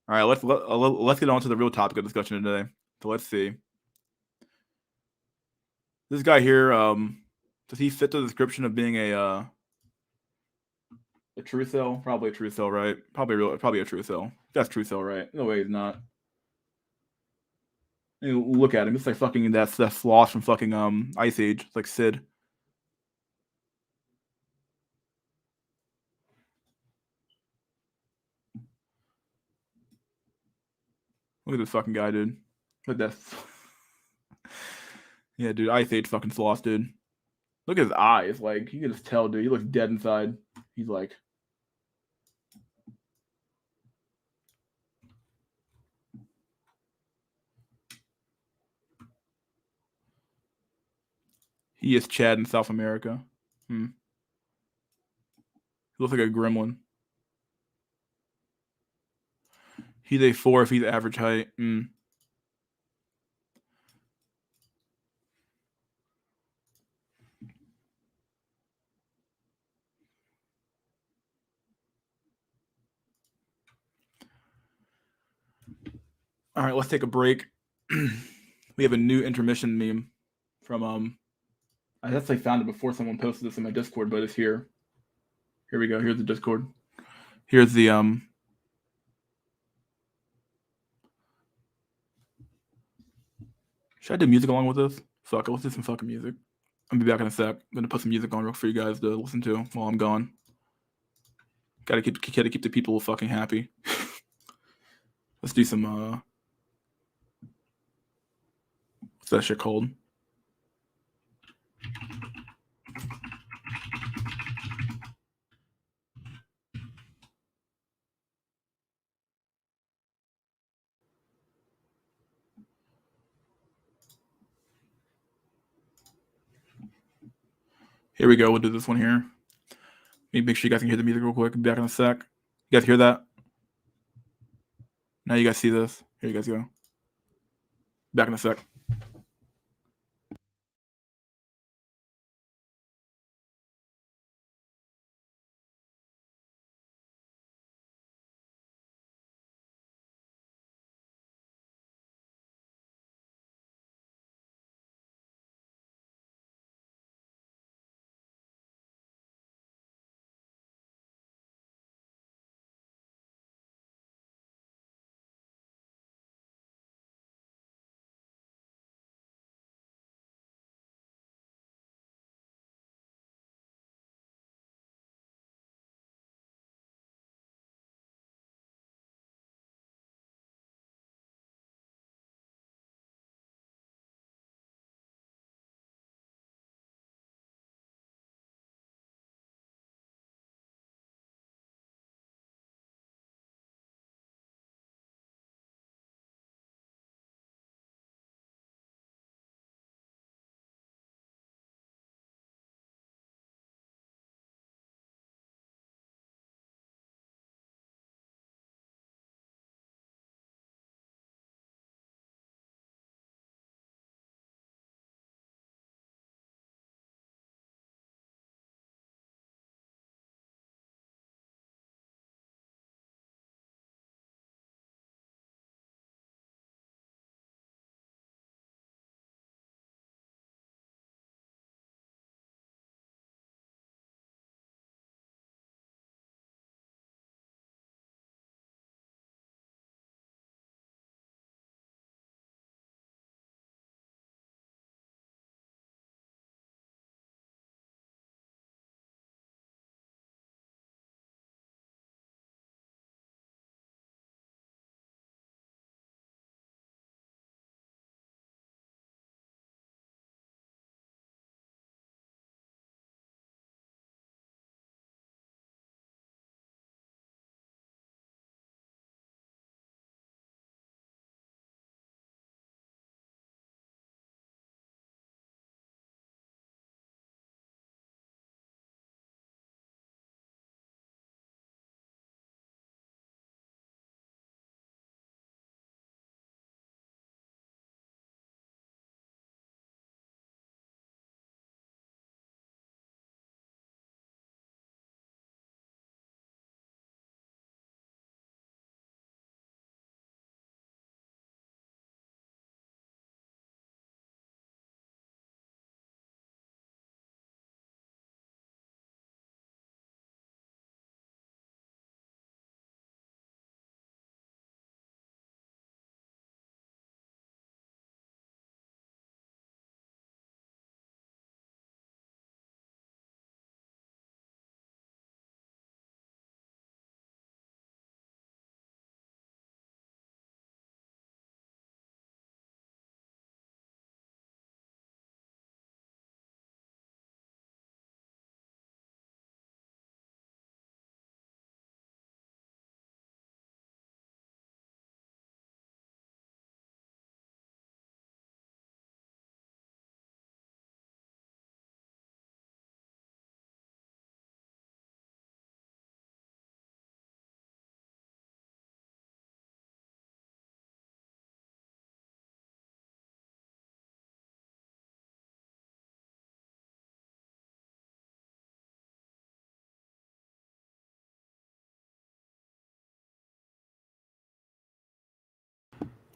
All right, let's get on to the real topic of discussion today. So let's see. This guy here, does he fit the description of being a true cell? Probably a true cell, right? Probably a true cell. That's true cell, right? No way he's not. Look at him. It's like fucking that sloth from fucking Ice Age. It's like Sid. Look at this fucking guy, dude. Look at that. Yeah, dude. Ice Age fucking sloth, dude. Look at his eyes. Like, you can just tell, dude. He looks dead inside. He's like. He is Chad in South America. He looks like a gremlin. He's a 4 if he's average height. All right, let's take a break. We have a new intermission meme from I actually found it before someone posted this in my Discord, but it's here. Here we go. Here's the Discord. Here's the Should I do music along with this? Fuck it, let's do some fucking music. I'll be back in a sec. I'm gonna put some music on real for you guys to listen to while I'm gone. Gotta keep the people fucking happy. Let's do some what's that shit called? Here we go. We'll do this one here. Maybe make sure you guys can hear the music real quick. I'll be back in a sec. You guys hear that? Now you guys see this. Here you guys go. Back in a sec.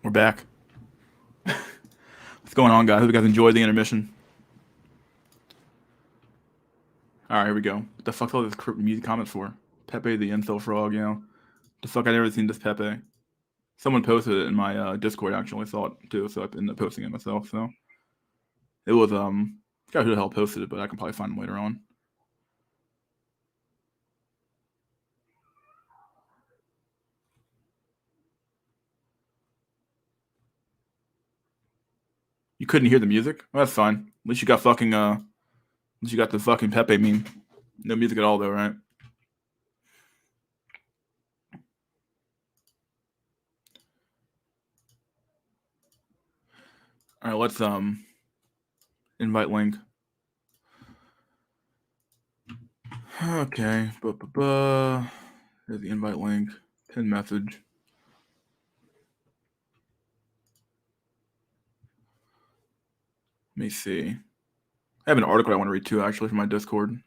We're back. What's going on, guys? Hope you guys enjoyed the intermission. Alright, here we go. What the fuck's all this music comments for? Pepe the incel frog, you know? The fuck, I never seen this Pepe. Someone posted it in my Discord, actually. I saw it too, so I ended up posting it myself, so. It was, I forgot who the hell posted it, but I can probably find him later on. You couldn't hear the music? Well, that's fine. At least you got fucking, at least you got the fucking Pepe meme. No music at all, though, right? Alright, let's, invite link. Okay. There's the invite link. Pin message. Let me see. I have an article I want to read too, actually, from my Discord.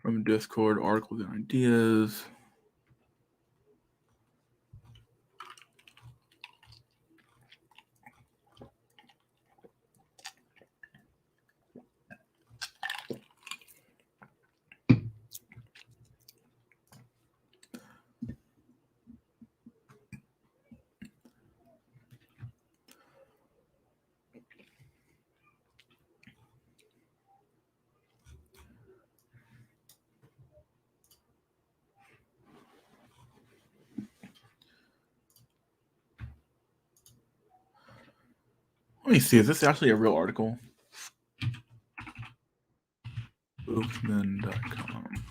From Discord, articles and ideas. Let me see. Is this actually a real article? Bookman.com.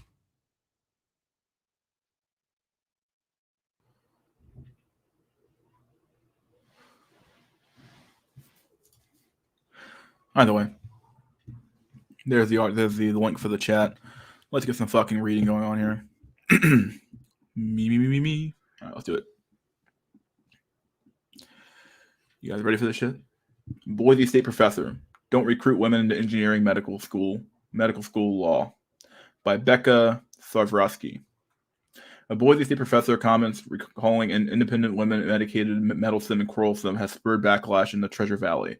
Either way, there's the link for the chat. Let's get some fucking reading going on here. me. All right, let's do it. You guys ready for this shit? Boise State professor: Don't recruit women into engineering medical school law, by Becca Sarvrosky. A Boise State professor comments calling independent women medicated, meddlesome, and quarrelsome has spurred backlash in the Treasure Valley.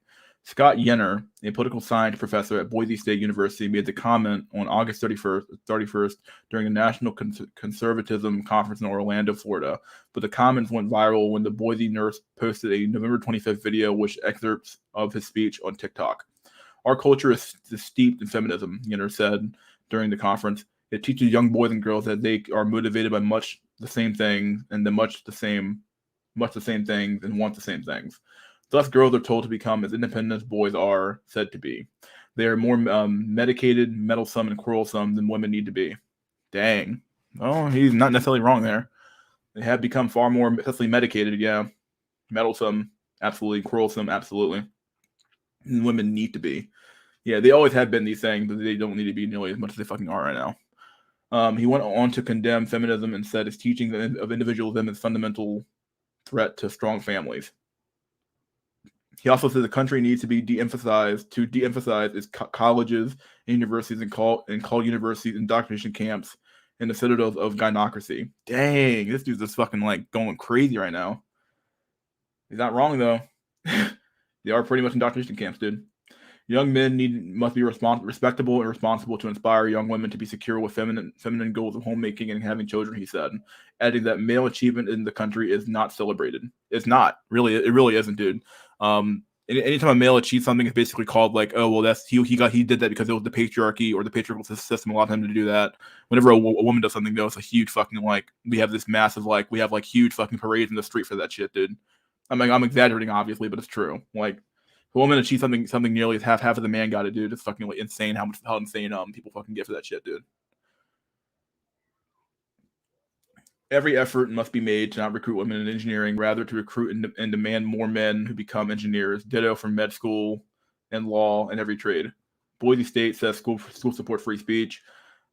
Scott Yenner, a political science professor at Boise State University, made the comment on August 31st during a National Conservatism Conference in Orlando, Florida. But the comments went viral when the Boise nurse posted a November 25th video with excerpts of his speech on TikTok. Our culture is steeped in feminism, Yenner said during the conference. It teaches young boys and girls that they are motivated by much the same things and much the same things and want the same things. Thus, girls are told to become as independent as boys are said to be. They are more medicated, meddlesome, and quarrelsome than women need to be. Dang. Oh, he's not necessarily wrong there. They have become far more excessively medicated, yeah. Meddlesome, absolutely. Quarrelsome, absolutely. And women need to be. Yeah, they always have been these things, but they don't need to be nearly as much as they fucking are right now. He went on to condemn feminism and said its teaching of individualism is a fundamental threat to strong families. He also said the country needs to be de-emphasized. To de-emphasize its colleges, universities, and call universities indoctrination camps and the citadels of gynocracy. Dang, this dude's just fucking like going crazy right now. He's not wrong though. They are pretty much indoctrination camps, dude. Young men must be respectable and responsible to inspire young women to be secure with feminine goals of homemaking and having children, he said, adding that male achievement in the country is not celebrated. It's not. Really, it really isn't, dude. Anytime a male achieves something, it's basically called like, oh, well, that's he did that because it was the patriarchy or the patriarchal system allowed him to do that. Whenever a woman does something, though, it's a huge fucking like we have this massive like we have like huge fucking parades in the street for that shit, dude. I mean, I'm exaggerating, obviously, but it's true. Like, a woman achieves something nearly as half of the man got to do. It's fucking like insane how insane people fucking get for that shit, dude. Every effort must be made to not recruit women in engineering, rather to recruit and demand more men who become engineers. Ditto from med school and law and every trade. Boise State says school support free speech.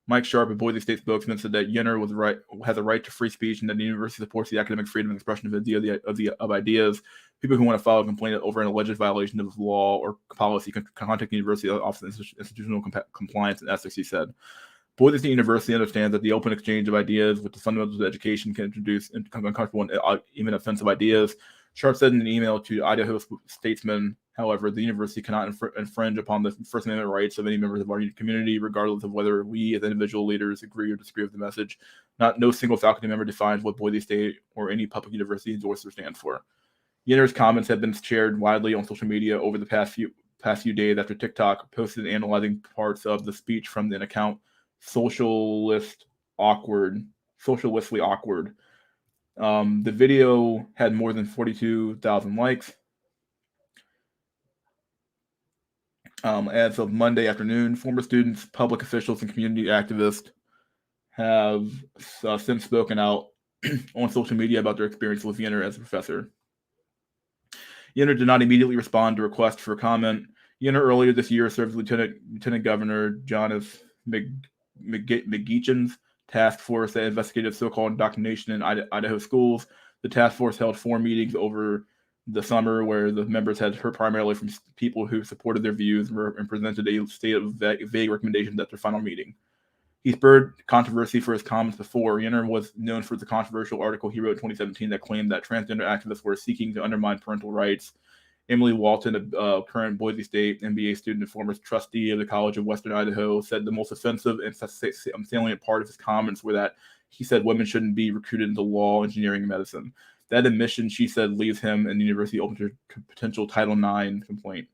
Mike Sharp, a Boise State spokesman, said that Yenner has a right to free speech and that the university supports the academic freedom and expression of ideas. People who want to file a complaint over an alleged violation of law or policy can contact the university office of institutional compliance and ethics, he said. Boise State University understands that the open exchange of ideas with the fundamentals of education can introduce uncomfortable and even offensive ideas. Sharp said in an email to Idaho statesmen, however, the university cannot infringe upon the First Amendment rights of any members of our community, regardless of whether we as individual leaders agree or disagree with the message. No single faculty member defines what Boise State or any public university endorses or stands for. Yenner's comments have been shared widely on social media over the past few days after TikTok posted analyzing parts of the speech from an account socialistly awkward. The video had more than 42,000 likes. As of Monday afternoon, former students, public officials, and community activists have since spoken out on social media about their experience with Yenner as a professor. Yenner did not immediately respond to requests for comment. Yenner earlier this year served as Lieutenant Governor Jonas McGeechan's task force that investigated so-called indoctrination in Idaho schools. The task force held 4 meetings over the summer where the members had heard primarily from people who supported their views and presented a state of vague recommendations at their final meeting. He spurred controversy for his comments before. Yenner was known for the controversial article he wrote in 2017 that claimed that transgender activists were seeking to undermine parental rights. Emily Walton, a current Boise State MBA student and former trustee of the College of Western Idaho, said the most offensive and salient part of his comments were that he said women shouldn't be recruited into law, engineering, and medicine. That admission, she said, leaves him and the university open to potential Title IX complaint.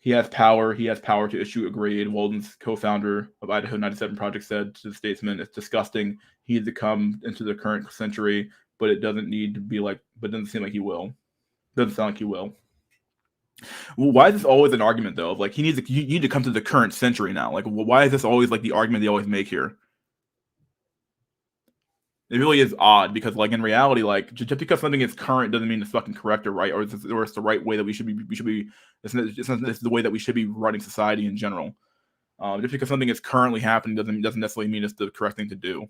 He has power. He has power to issue a grade. Walton's co-founder of Idaho 97 Project said to the statesman, "It's disgusting. He needs to come into the current century, but it doesn't need to be like. But it doesn't seem like he will. Doesn't sound like he will." Well, why is this always an argument though? Of like you need to come to the current century now. Like, why is this always like the argument they always make here? It really is odd because, like, in reality, like just because something is current doesn't mean it's fucking correct or right, or it's the right way that we should be. It's the way that we should be running society in general. Just because something is currently happening doesn't necessarily mean it's the correct thing to do.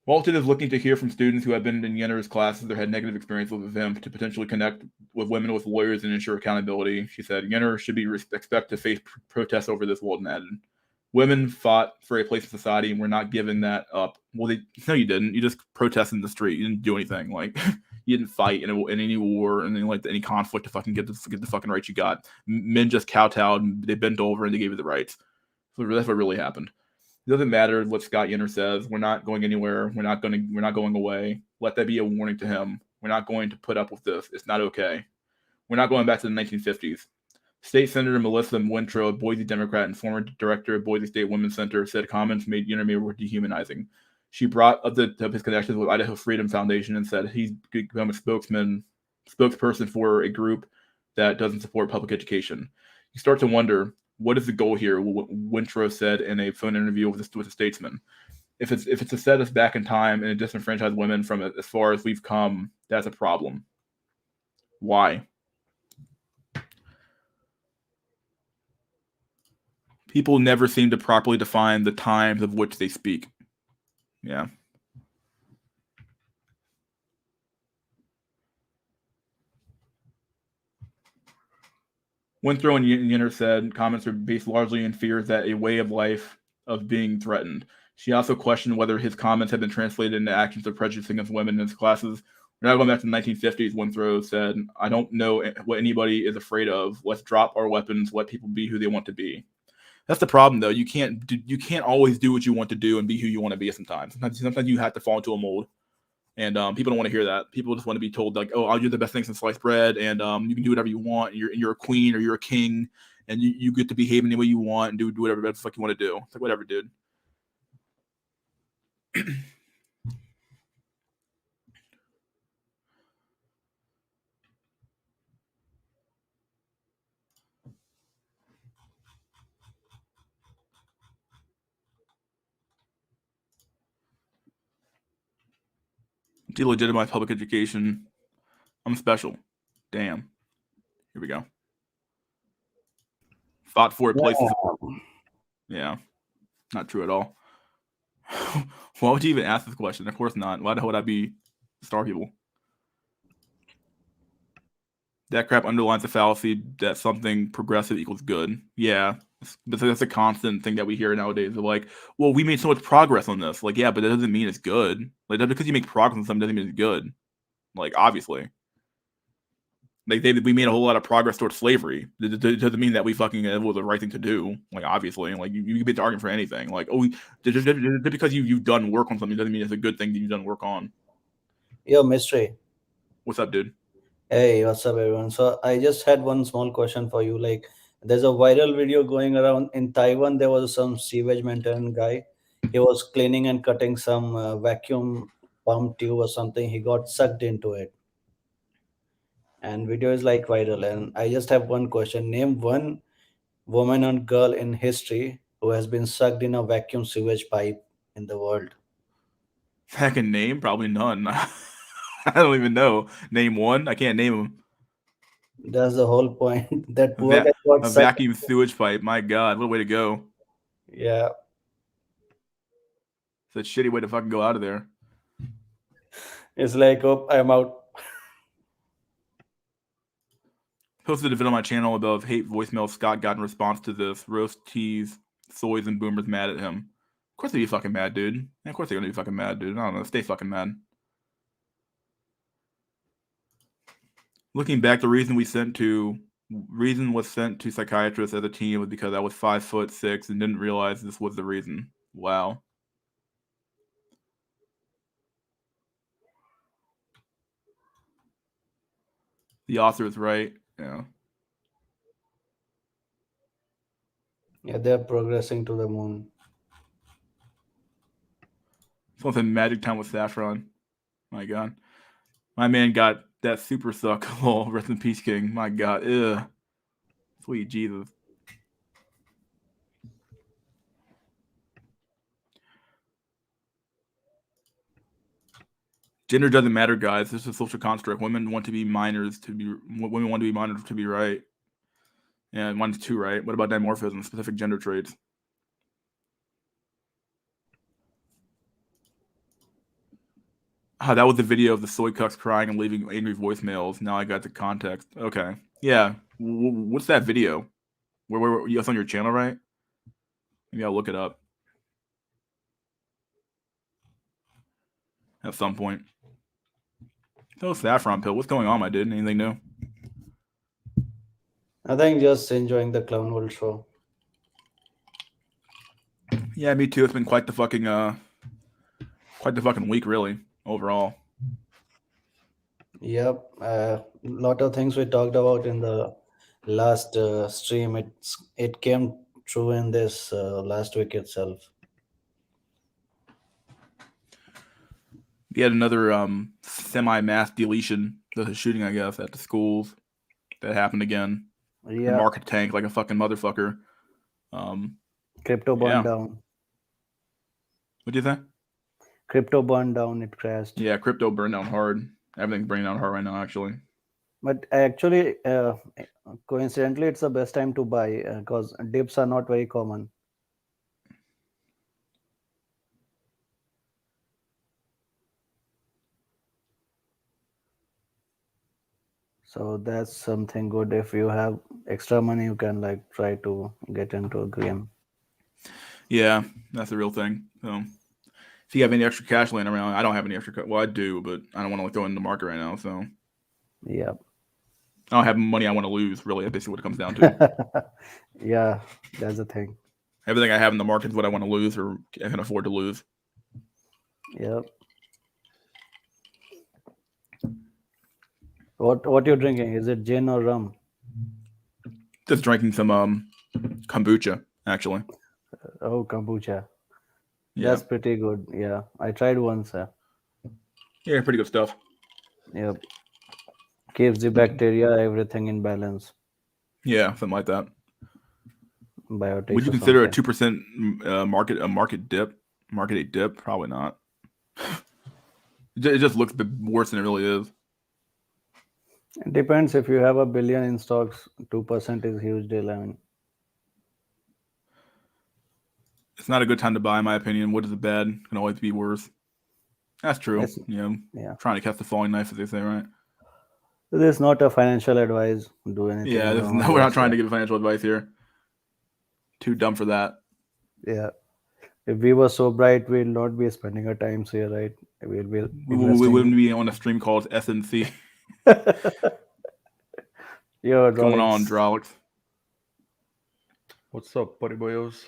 Walton is looking to hear from students who have been in Yenner's classes or had negative experiences with him to potentially connect with women with lawyers and ensure accountability. She said Yenner should be expect to face protests over this, Walton added. Women fought for a place in society and we're not giving that up. Well, no, you didn't. You just protested in the street. You didn't do anything. Like, you didn't fight in any war and any conflict to fucking get the fucking rights you got. Men just kowtowed. They bent over and they gave you the rights. So that's what really happened. It doesn't matter what Scott Yenner says. We're not going anywhere. We're not going away. Let that be a warning to him. We're not going to put up with this. It's not okay. We're not going back to the 1950s. State Senator Melissa Winthrop, a Boise Democrat and former director of Boise State Women's Center, said comments made Yenner were dehumanizing. She brought up his connections with Idaho Freedom Foundation and said he's become a spokesperson for a group that doesn't support public education. You start to wonder, what is the goal here? Winthrop said in a phone interview with a statesman. If it's to set us back in time and disenfranchise women from as far as we've come, that's a problem. Why? People never seem to properly define the times of which they speak. Yeah. Winthrop and Yenner said comments are based largely in fears that a way of life of being threatened. She also questioned whether his comments had been translated into actions of prejudice against women in his classes. We're not going back to the 1950s. Winthrop said, "I don't know what anybody is afraid of. Let's drop our weapons. Let people be who they want to be." That's the problem, though. You can't always do what you want to do and be who you want to be. Sometimes you have to fall into a mold, and people don't want to hear that. People just want to be told like, "Oh, I'll do the best thing since sliced bread, and you can do whatever you want. You're a queen or you're a king, and you get to behave any way you want and do whatever the fuck you want to do." It's like, whatever, dude. Delegitimize public education. I'm special. Damn. Here we go. Fought for it places. Yeah. Not true at all. Why would you even ask this question? Of course not. Why the hell would I be star people? That crap underlines the fallacy that something progressive equals good. Yeah. That's a constant thing that we hear nowadays. They're like, well, we made so much progress on this. Like, yeah, but that doesn't mean it's good. Like, because you make progress on something doesn't mean it's good. Like, obviously. Like, we made a whole lot of progress towards slavery. It doesn't mean that it was the right thing to do. Like, obviously. Like, you can be arguing for anything. Like, just because you've done work on something doesn't mean it's a good thing that you've done work on. Yo, Mystery. What's up, dude? Hey, what's up, everyone? So I just had one small question for you. Like, there's a viral video going around in Taiwan. There was some sewage maintenance guy. He was cleaning and cutting some vacuum pump tube or something. He got sucked into it, and video is like viral. And I just have one question. Name one woman or girl in history who has been sucked in a vacuum sewage pipe in the world. Second name? Probably none. I don't even know. Name one? I can't name them. That's the whole point. That A, poor va- guy got a sucked. vacuum sewage pipe. My God, what a way to go. Yeah, It's a shitty way to fucking go out of there. it's like, oh, I'm out. Posted a video on my channel about hate voicemail Scott got in response to this. Roast teas, soys, and boomers mad at him. Of course they'd be fucking mad, dude. Of course they're gonna be fucking mad, dude. I don't know. Stay fucking mad. Looking back, the reason was sent to psychiatrists as a teen was because I was 5'6" and didn't realize this was the reason. Wow. The author is right. Yeah. Yeah, they're progressing to the moon. Someone said Magic Time with Saffron. My God. My man got that super suck. Oh, rest in peace, King. My God. Ugh. Sweet Jesus. Gender doesn't matter, guys. This is a social construct. Women want to be minors to be. Women want to be minors to be right. And one's two, right? What about dimorphism, specific gender traits? That was the video of the soy cucks crying and leaving angry voicemails. Now I got the context. Okay. Yeah. What's that video? Where you on your channel, right? Maybe I'll look it up at some point. So saffron pill. What's going on, my dude? Anything new? I think just enjoying the Clown World show. Yeah, me too. It's been quite the fucking week, really, overall. Yep, a lot of things we talked about in the last stream. It came true in this last week itself. We had another semi-mass deletion, the shooting, I guess, at the schools. That happened again. The Yeah, market tanked like a fucking motherfucker. crypto burned down. What do you think? Crypto burned down. It crashed. Yeah, crypto burned down hard. Everything's burning down hard right now, actually. But actually, coincidentally, it's the best time to buy because dips are not very common. So that's something good. If you have extra money, you can like try to get into a game. Yeah, that's the real thing. So, if you have any extra cash laying around, I don't have any extra. Well, I do, but I don't want to like, throw it in the market right now. So, Yeah. I don't have money I want to lose. Really, that's basically what it comes down to. Yeah, that's the thing. Everything I have in the market is what I want to lose or I can afford to lose. Yep. What you're drinking? Is it gin or rum? Just drinking some kombucha, actually. Oh, kombucha. Yeah, That's pretty good. Yeah, I tried once. yeah, pretty good stuff. Yep. Keeps the bacteria, everything in balance. Yeah, something like that. Biotics Would you or consider a something. 2% market dip? Market a dip? Probably not. It just looks worse than it really is. It depends. If you have a billion in stocks, 2% is huge deal. I mean, It's not a good time to buy, in my opinion. What is bad can always be worse. That's true. it's yeah. Trying to catch the falling knife, as they say, right? This is not a financial advice. Do anything Yeah, wrong. we're not Just trying to give financial advice here. Too dumb for that. Yeah. If we were so bright, we'll not be spending our times here, right? We'll be We investing. wouldn't be on a stream called SNC. Your What's going on, Rolex. Drolix? What's up, buddy boyos?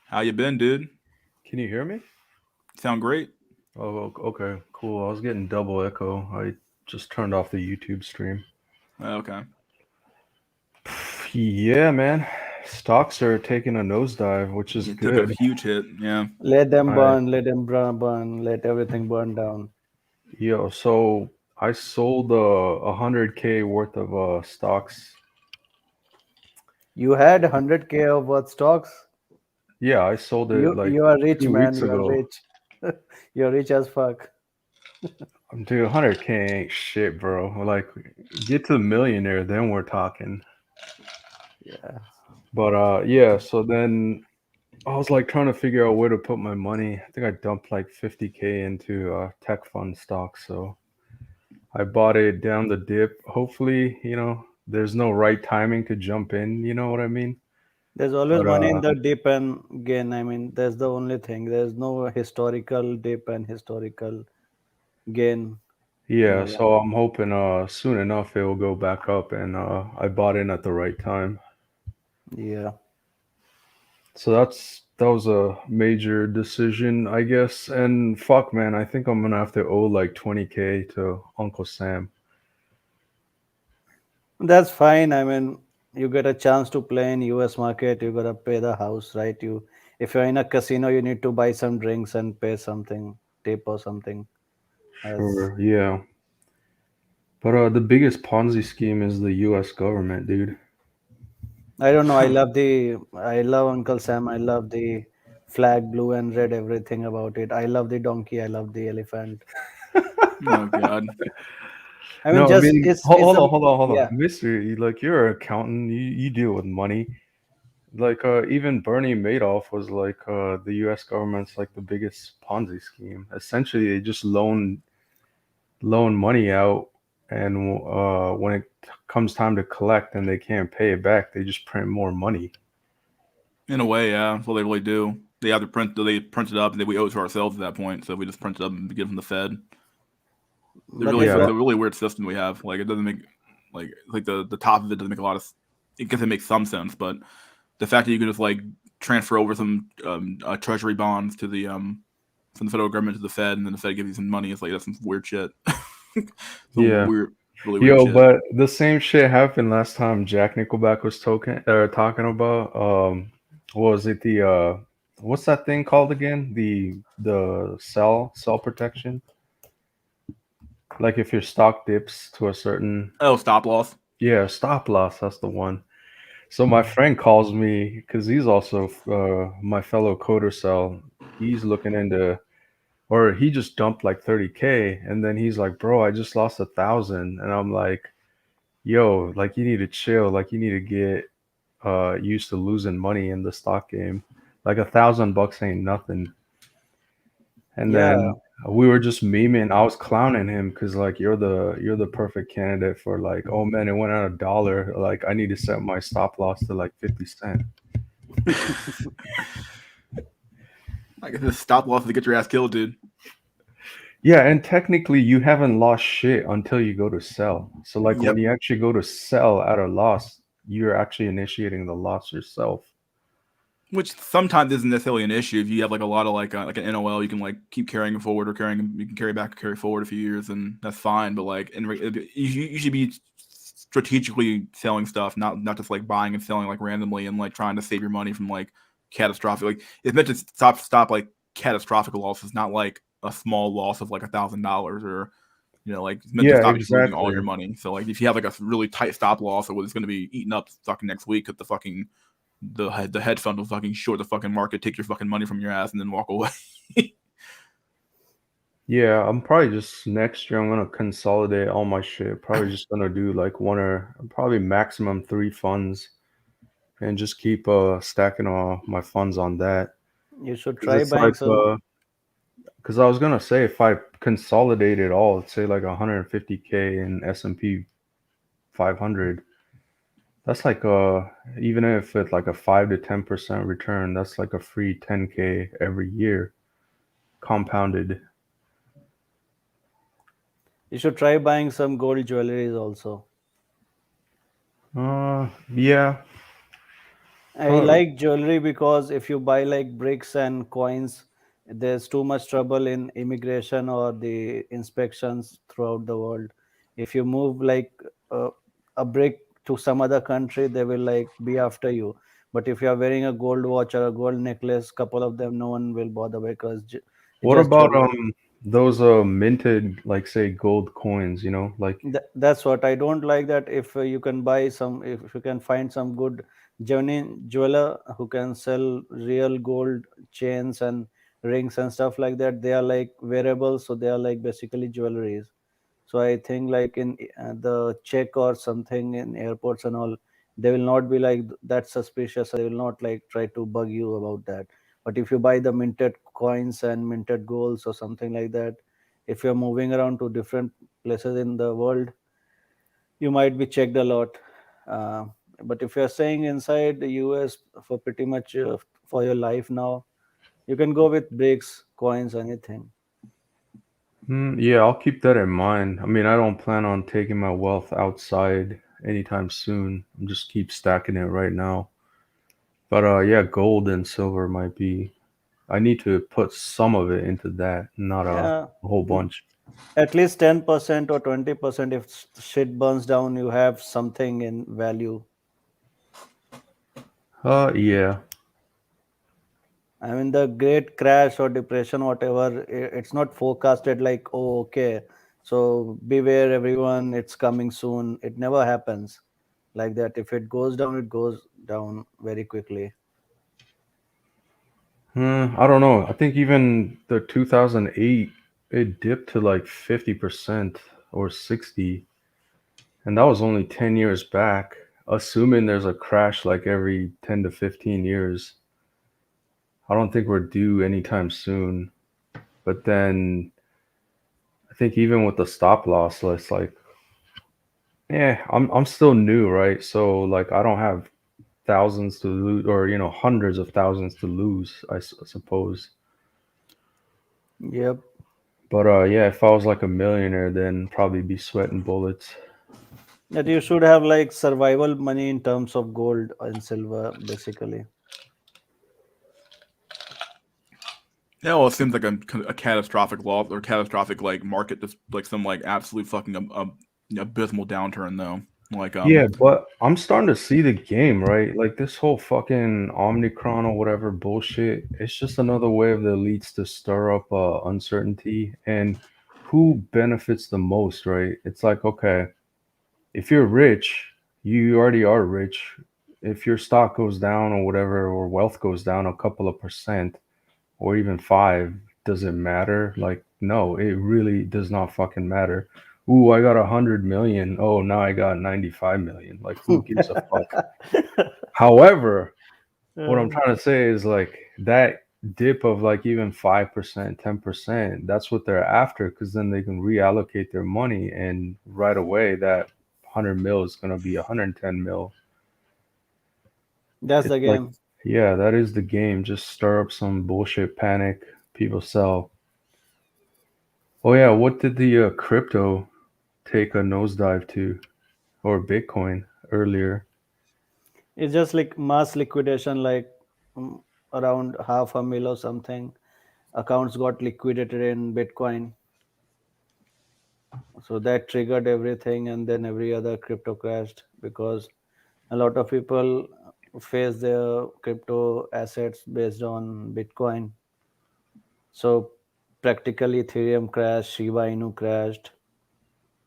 How you been, dude? Can you hear me? Sound great. Oh, okay, cool. I was getting double echo. I just turned off the YouTube stream. Okay. Yeah, man. Stocks are taking a nosedive, which is It took a good. huge hit. Yeah. Let them I burn. Let them burn. Let everything burn down. so I sold 100K worth of stocks. You had 100K of worth stocks. Yeah, I sold it like You are rich, two man. weeks You are ago. rich. You're rich as fuck. Dude, 100K ain't shit, bro. Like, get to the millionaire, then we're talking. Yeah. But yeah. So then I was like trying to figure out where to put my money. I think I dumped like 50K into tech fund stocks. So I bought it down the dip. Hopefully, there's no right timing to jump in. You know what I mean? There's always But money in the dip and gain. I mean, that's the only thing. There's no historical dip and historical gain. yeah, No. so I'm hoping soon enough it will go back up, and I bought in at the right time. Yeah. So that was a major decision, I guess. And fuck, man, I think I'm gonna have to owe like 20K to Uncle Sam. That's fine. I mean, you get a chance to play in US market, you gotta pay the house, right? If you're in a casino, you need to buy some drinks and pay something, tip or something. As Sure, yeah. But the biggest Ponzi scheme is the U.S. government, dude. I don't know. I love Uncle Sam. I love the flag, blue and red, everything about it. I love the donkey. I love the elephant. Oh God. I mean, No, I just mean, it's a hold on, yeah. Mister. Like you're an accountant, you deal with money. Like even Bernie Madoff was like the U.S. government's like the biggest Ponzi scheme. Essentially, they just loan money out, and when it comes time to collect and they can't pay it back, they just print more money. In a way, yeah. That's what they really do. They either print it up and then we owe it to ourselves at that point. So we just print it up and get it from the Fed. But It's if Yeah, a really weird system we have. Like it doesn't make like the top of it doesn't make a lot of. It guess it makes some sense, but the fact that you can just like transfer over some treasury bonds to the from the federal government to the Fed, and then the Fed gives you some money. It's like that's some weird shit. Some yeah. weird, really weird Yo, shit. but the same shit happened last time Jack Nickelback was talking about what was it what's that thing called again? The cell protection. Like if your stock dips to a certain Oh, stop loss. yeah, stop loss, that's the one. So my friend calls me because he's also my fellow coder cell. He's looking into or he just dumped like 30K and then he's like, bro, I just lost 1,000. And I'm like, yo, like you need to chill, like you need to get used to losing money in the stock game. Like $1,000 ain't nothing. And yeah, then we were just memeing. I was clowning him because like you're the perfect candidate for like, oh man, it went at $1. Like I need to set my stop loss to like 50 cents. I guess this stop loss to get your ass killed, dude. Yeah, and technically you haven't lost shit until you go to sell. So like Yep. when you actually go to sell at a loss, you're actually initiating the loss yourself. Which sometimes isn't necessarily an issue if you have like a lot of like an NOL, you can like keep carrying forward or you can carry back or carry forward a few years, and that's fine. But like, you should be strategically selling stuff, not just like buying and selling like randomly and like trying to save your money from like catastrophic. Like it's meant to stop like catastrophic losses, not like a small loss of like $1,000 or like it's meant to Yeah, stop you from losing all exactly. your money. So like if you have like a really tight stop loss or it's going to be eaten up fucking next week at the hedge fund will fucking short the fucking market, take your fucking money from your ass, and then walk away. Yeah, I'm probably just next year I'm gonna consolidate all my shit. Probably just gonna do like one or probably maximum three funds and just keep stacking all my funds on that. you should Because try it's buying like some. because I was gonna say if I consolidate it all, let's say like 150K in S&P 500, That's like even if it's like a 5 to 10% return, that's like a free 10K every year, compounded. You should try buying some gold jewelries also. Yeah, I probably. like jewelry because if you buy like bricks and coins, there's too much trouble in immigration or the inspections throughout the world. If you move like uh, a brick to some other country, they will like be after you. But if you are wearing a gold watch or a gold necklace, couple of them, no one will bother because it's What just about jewelry. those minted like say gold coins? You know, like That's what I don't like. That if you can buy some, if you can find some good genuine jeweler who can sell real gold chains and rings and stuff like that, they are like wearables, so they are like basically jewelries. So I think like in the check or something in airports and all, they will not be like that suspicious. They will not like try to bug you about that. But if you buy the minted coins and minted golds or something like that, if you're moving around to different places in the world, you might be checked a lot. Uh, but if you're staying inside the US for pretty much for your life now, you can go with bricks, coins, anything. yeah, I'll keep that in mind. I mean, I don't plan on taking my wealth outside anytime soon. I'm just keep stacking it right now. But yeah, gold and silver might be. I need to put some of it into that, not Yeah, a whole mm, bunch. at least 10% or 20%. If shit burns down, you have something in value. Yeah. I mean, the great crash or depression, whatever, it's not forecasted like, oh, okay, so beware everyone, it's coming soon. It never happens like that. If it goes down very quickly. I don't know. I think even the 2008 it dipped to like 50% or 60, and that was only 10 years back. Assuming there's a crash like every 10 to 15 years, I don't think we're due anytime soon. But then I think even with the stop loss, it's like, yeah, I'm still new, right? So like I don't have thousands to lose, or hundreds of thousands to lose, suppose. Yep. But yeah, if I was like a millionaire, then probably be sweating bullets. That you should have like survival money in terms of gold and silver, basically. Yeah, well, it seems like a catastrophic loss or catastrophic like market, just like some like absolute fucking abysmal downturn though. Like Yeah, but I'm starting to see the game, right? Like this whole fucking Omicron or whatever bullshit. It's just another way of the elites to stir up uncertainty and who benefits the most, right? It's like, okay, if you're rich, you already are rich. If your stock goes down or whatever, or wealth goes down a couple of percent, or even five, does it matter? Like, no, it really does not fucking matter. Ooh, I got 100 million. Oh, now I got 95 million. Like, who gives a fuck? However, what I'm Uh, trying to say is like that dip of like even 5%, 10%, that's what they're after because then they can reallocate their money and right away that 100 mil is going to be 110 mil. that's It's the like, game. yeah, that is the game. Just stir up some bullshit panic. People sell. Oh yeah, what did the crypto take a nosedive to, or Bitcoin earlier? It's just like mass liquidation, like around half a mil or something. Accounts got liquidated in Bitcoin. So that triggered everything, and then every other crypto crashed because a lot of people face their crypto assets based on Bitcoin. So practically Ethereum crashed, Shiba Inu crashed,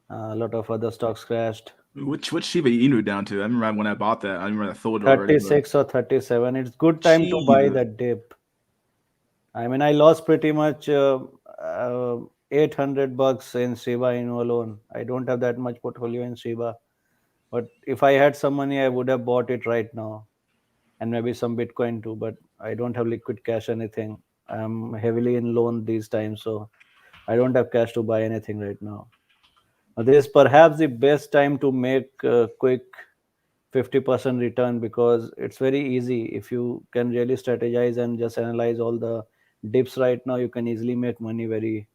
a lot of other stocks crashed. which Shiba Inu down to? I remember when I bought that. I remember I sold it already, but 36 or 37. It's good time to buy Jesus. that dip. I mean, I lost pretty much 800 bucks in Shiba Inu alone. I don't have that much portfolio in Shiba, but if I had some money, I would have bought it right now, and maybe some Bitcoin too. But I don't have liquid cash, anything. I'm heavily in loan these times, so I don't have cash to buy anything right now. This is perhaps the best time to make quick 50% return, because it's very easy. If you can really strategize and just analyze all the dips right now, you can easily make money very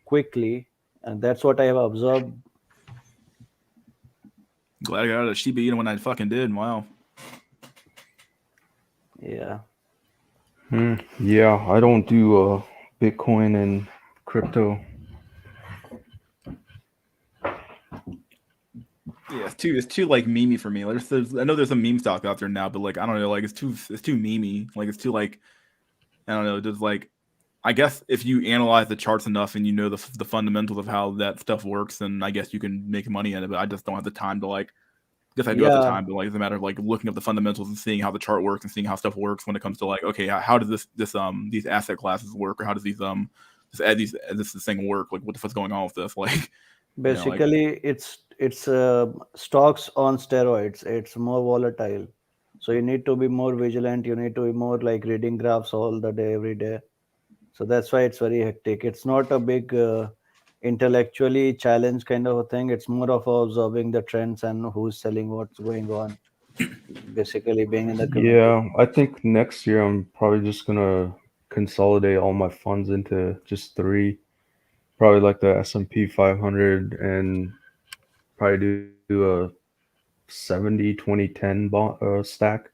quickly. And that's what I have observed. Glad I got out of Shiba Inu when I fucking did. Wow. Yeah. Yeah, I don't do Bitcoin and crypto. Yeah, it's too like memey for me. Like, I know there's some meme stock out there now, but like I don't know, like it's too memey. Like it's too like I don't know, just like I guess if you analyze the charts enough and you know the fundamentals of how that stuff works, then I guess you can make money in it. But I just don't have the time to like. I guess I do have the Yeah, time, but like it's a matter of like looking up the fundamentals and seeing how the chart works and seeing how stuff works when it comes to like okay, how does this these asset classes work, or how does this thing work? Like what the fuck's going on with this? Like like basically it's stocks on steroids. It's more volatile, so you need to be more vigilant. You need to be more like reading graphs all the day, every day. So that's why it's very hectic. It's not a big intellectually challenged kind of a thing. It's more of observing the trends and who's selling, what's going on, basically being in the community. Yeah, I think next year I'm probably just gonna consolidate all my funds into just three. Probably like the S&P 500 and probably do a 70-20-10 stack.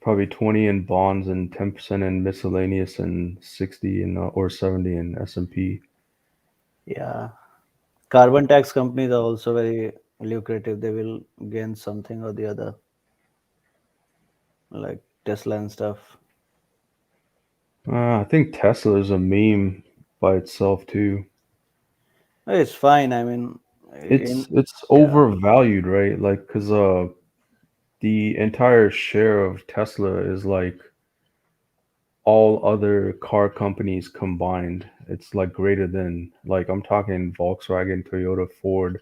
Probably 20 in bonds and 10% in miscellaneous and 60 in or 70 in S&P. Yeah. Carbon tax companies are also very lucrative. They will gain something or the other, like Tesla and stuff. I think Tesla is a meme by itself too. It's fine. I mean, It's yeah, overvalued, right? Like, cause the entire share of Tesla is like all other car companies combined. It's like greater than like I'm talking Volkswagen, Toyota, Ford,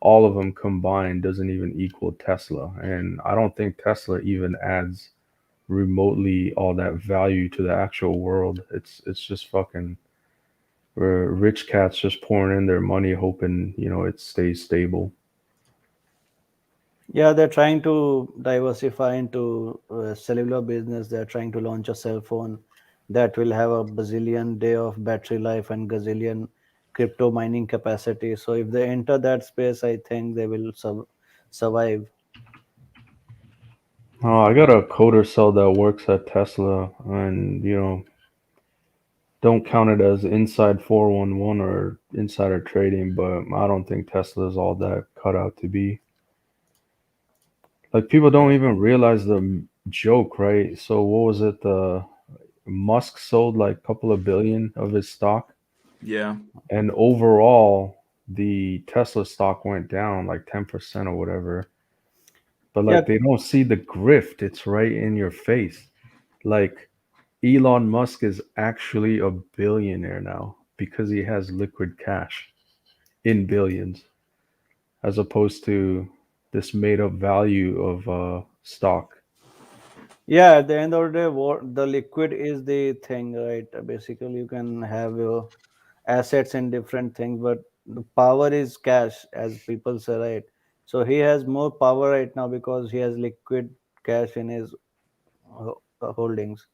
all of them combined doesn't even equal Tesla. And I don't think Tesla even adds remotely all that value to the actual world. It's just fucking rich cats just pouring in their money hoping, it stays stable. yeah. They're trying to diversify into cellular business. They're trying to launch a cell phone that will have a bazillion day of battery life and gazillion crypto mining capacity. So if they enter that space, I think they will survive. Oh, I got a coder cell that works at Tesla and, don't count it as inside 411 or insider trading, but I don't think Tesla is all that cut out to be. Like people don't Yeah. even realize the joke, right? So what was it? The Musk sold like a couple of billion of his stock, yeah. and overall the Tesla stock went down like 10% or whatever. But Yeah, like they don't see the grift. It's right in your face. Like Elon Musk is actually a billionaire now because he has liquid cash in billions, as opposed to this made up value of stock. yeah, at the end of the day, what the liquid is the thing, right? Basically, you can have your assets in different things, but the power is cash, as people say, right? So he has more power right now because he has liquid cash in his holdings.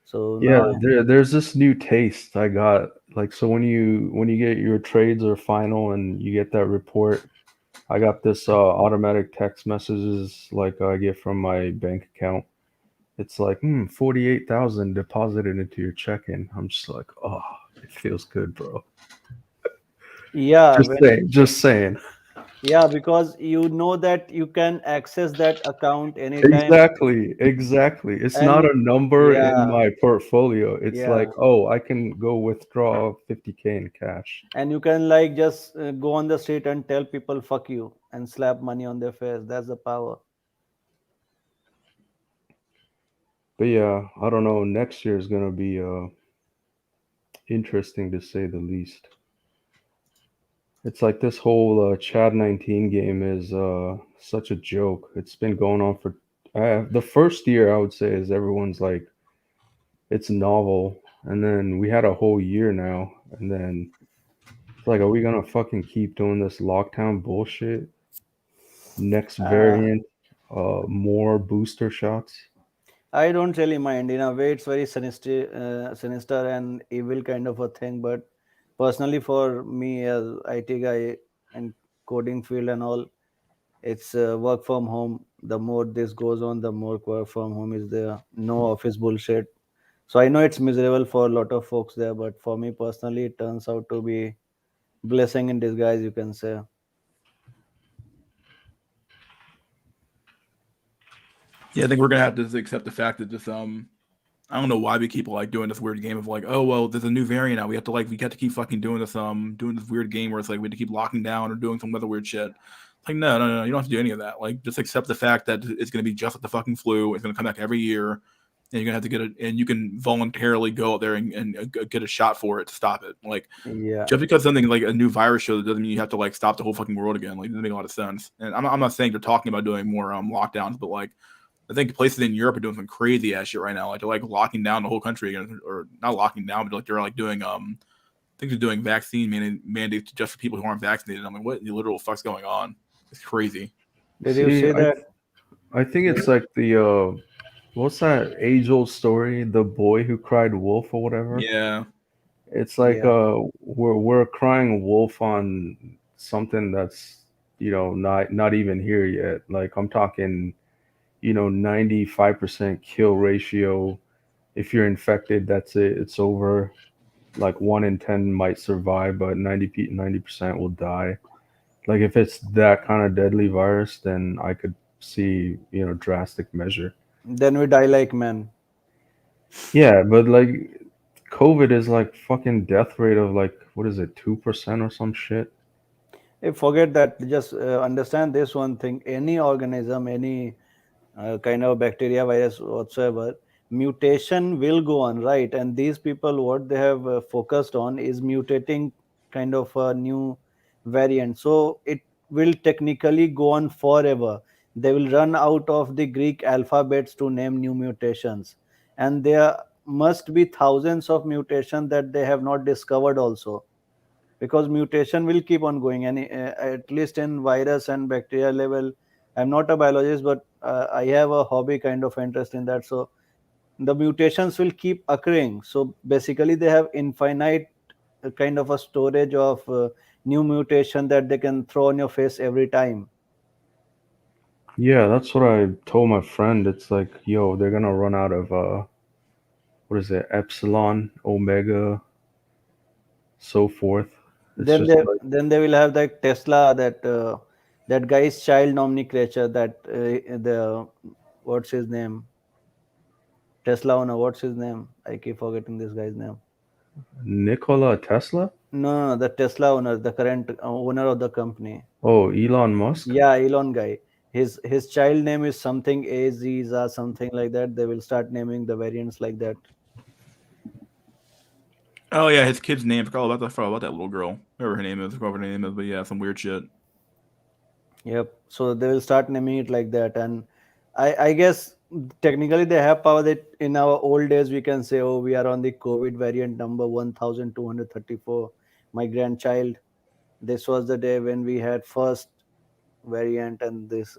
So Yeah, now, there's this new taste I got. Like so when you get your trades are final and you get that report, I got this automatic text messages like I get from my bank account. It's like, 48,000 deposited into your checking. I'm just like, oh, it feels good, bro. yeah, Just when saying, just saying. yeah, because you know that you can access that account anytime, Exactly, exactly. It's and not a number in yeah, my portfolio. It's like, yeah, oh, I can go withdraw 50K in cash. and you can like just go on the street and tell people "fuck you" and slap money on their face. That's the power. But yeah, I don't know. Next year is gonna be interesting to say the least. It's like this whole Chad 19 game is such a joke. It's been going on for the first year. I would say is everyone's like it's novel, and then we had a whole year now, and then it's like, are we gonna fucking keep doing this lockdown bullshit? Next Uh, variant, more booster shots. I don't really mind. In a way, it's very sinister and evil kind of a thing. But personally, for me as IT guy and coding field and all, it's work from home. The more this goes on, the more work from home is there. No office bullshit. So I know it's miserable for a lot of folks there, but for me personally, it turns out to be blessing in disguise, you can say. Yeah, I think we're gonna have to just accept the fact that just I don't know why we keep like doing this weird game of like, oh well, there's a new variant now. We got to keep fucking doing this weird game where it's like we have to keep locking down or doing some other weird shit. Like no, you don't have to do any of that. Like just accept the fact that it's gonna be just like the fucking flu. It's gonna come back every year, and you're gonna have to get it, and you can voluntarily go out there and get a shot for it to stop it. Like Yeah. just because something like a new virus shows doesn't mean you have to like stop the whole fucking world again. Like it doesn't make a lot of sense. And I'm not saying they're talking about doing more lockdowns, but like I think places in Europe are doing some crazy ass shit right now. Like they're like locking down the whole country again, or not locking down, but like they're like doing I think they're doing vaccine mandates just for people who aren't vaccinated. I'm like, what the literal fuck's going on? It's crazy. Did you See, see that? I think Did it's you- like the what's that age old story? The boy who cried wolf or whatever. Yeah, It's like Yeah. we're crying wolf on something that's not even here yet. Like I'm talking 95% kill ratio. If you're infected, that's it. It's over. Like 1 in 10 might survive, but 90% will die. Like if it's that kind of deadly virus, then I could see drastic measure. Then we die like men. Yeah, but like COVID is like fucking death rate of like what is it, 2% or some shit. Forget that. Just understand this one thing. Any organism, any kind of bacteria, virus, whatsoever, mutation will go on, right? And these people, what they have focused on is mutating kind of a new variant. So it will technically go on forever. They will run out of the Greek alphabets to name new mutations. And there must be thousands of mutations that they have not discovered also, because mutation will keep on going. And at least in virus and bacteria level, I'm not a biologist, but I have a hobby kind of interest in that. So the mutations will keep occurring. So basically they have infinite kind of a storage of new mutation that they can throw on your face every time. Yeah, that's what I told my friend. It's like, yo, they're gonna run out of what is it, epsilon, omega, so forth. It's then just they like then they will have that Tesla, that guy's child nomenclature, that the what's his name, Tesla owner, what's his name? I keep forgetting this guy's name. Nikola Tesla. No, the Tesla owner, the current owner of the company. Oh, Elon Musk. Yeah, Elon guy. His child name is something Aziz or something like that. They will start naming the variants like that. oh yeah, his kid's name. I forgot about that little girl. Whatever her name is, I forgot what her name is, but yeah, some weird shit. Yep. So they will start naming it like that. And I guess technically they have power that in our old days we can say, oh, we are on the COVID variant number 1234. My grandchild, this was the day when we had first variant, and this.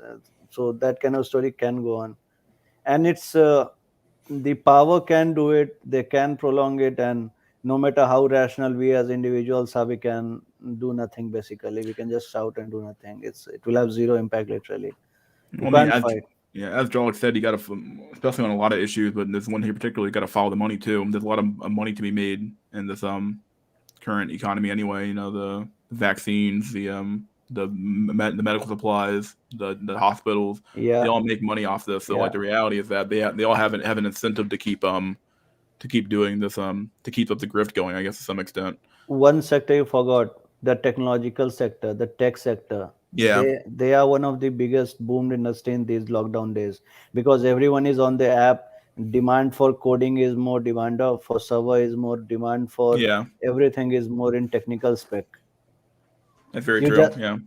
So that kind of story can go on. And it's the power can do it, they can prolong it. And no matter how rational we as individuals are, we can do nothing. Basically we can just shout and do nothing. It will have zero impact, literally. You Well, I mean, can't fight. as Jarl said, you got to, especially on a lot of issues, but this one here particularly, you got to follow the money too. There's a lot of money to be made in this current economy anyway. You know, the vaccines, the medical supplies, the hospitals, they Yeah. all make money off this. So like Yeah. the reality is that they all have an incentive to keep doing this to keep up the grift going. I guess to some extent. One sector you forgot, the technological sector, the tech sector. Yeah, They are one of the biggest boomed industry in these lockdown days, because everyone is on the app. Demand for coding is more, demand for server is more, demand for yeah, everything is more in technical spec. that's very You true. just, Yeah,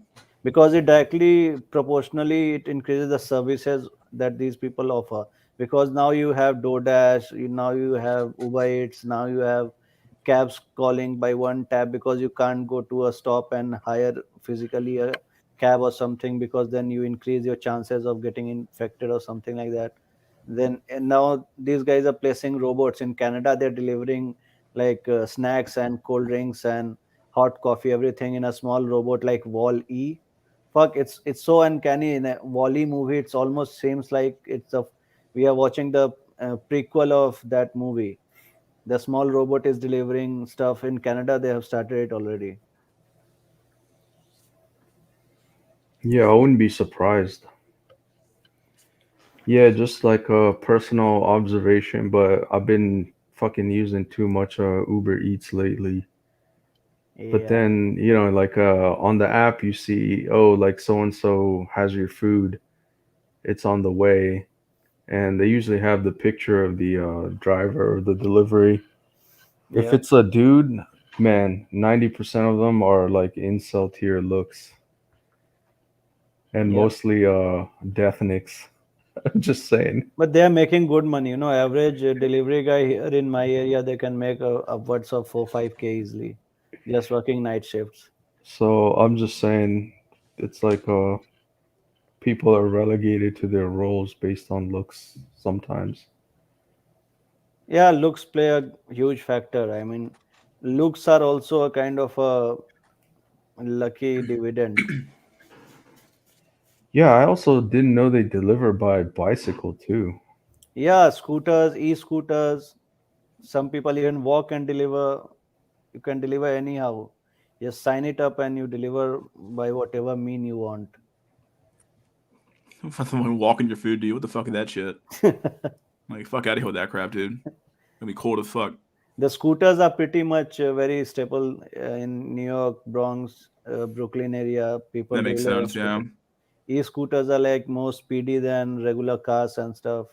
because it directly proportionally it increases the services that these people offer. Because now you have DoorDash, now you have Uber Eats, now you have cabs calling by one tap, because you can't go to a stop and hire physically a cab or something, because then you increase your chances of getting infected or something like that. Then and now these guys are placing robots in Canada. They're delivering like snacks and cold drinks and hot coffee, everything in a small robot like Wall E. Fuck, it's so uncanny. In a Wall-E movie, it's almost seems like it's a we are watching the prequel of that movie. The small robot is delivering stuff in Canada. They have started it already. Yeah, I wouldn't be surprised. Yeah, just like a personal observation, but I've been fucking using too much Uber Eats lately. But Yeah, then, like on the app you see, oh, like so and so has your food. It's on the way, and they usually have the picture of the driver or the delivery. If yeah, it's a dude, man, 90% of them are like incel tier looks and yeah. mostly deathniks. Just saying. But they are making good money. Average delivery guy here in my area, they can make upwards of 4 5K easily, just working night shifts. So I'm just saying it's like people are relegated to their roles based on looks sometimes. Yeah, looks play a huge factor. I mean, looks are also a kind of a lucky dividend. Yeah, I also didn't know they deliver by bicycle too. Yeah, scooters, e-scooters. Some people even walk and deliver. You can deliver anyhow. Just sign it up and you deliver by whatever mean you want. Someone walking your food to you. What the fuck is that shit? Like, fuck out of here with that crap, dude. Gonna be cold as fuck. The scooters are pretty much very staple in New York, Bronx, Brooklyn area. People That makes really love sense. Yeah. scooter. E-scooters are like more speedy than regular cars and stuff.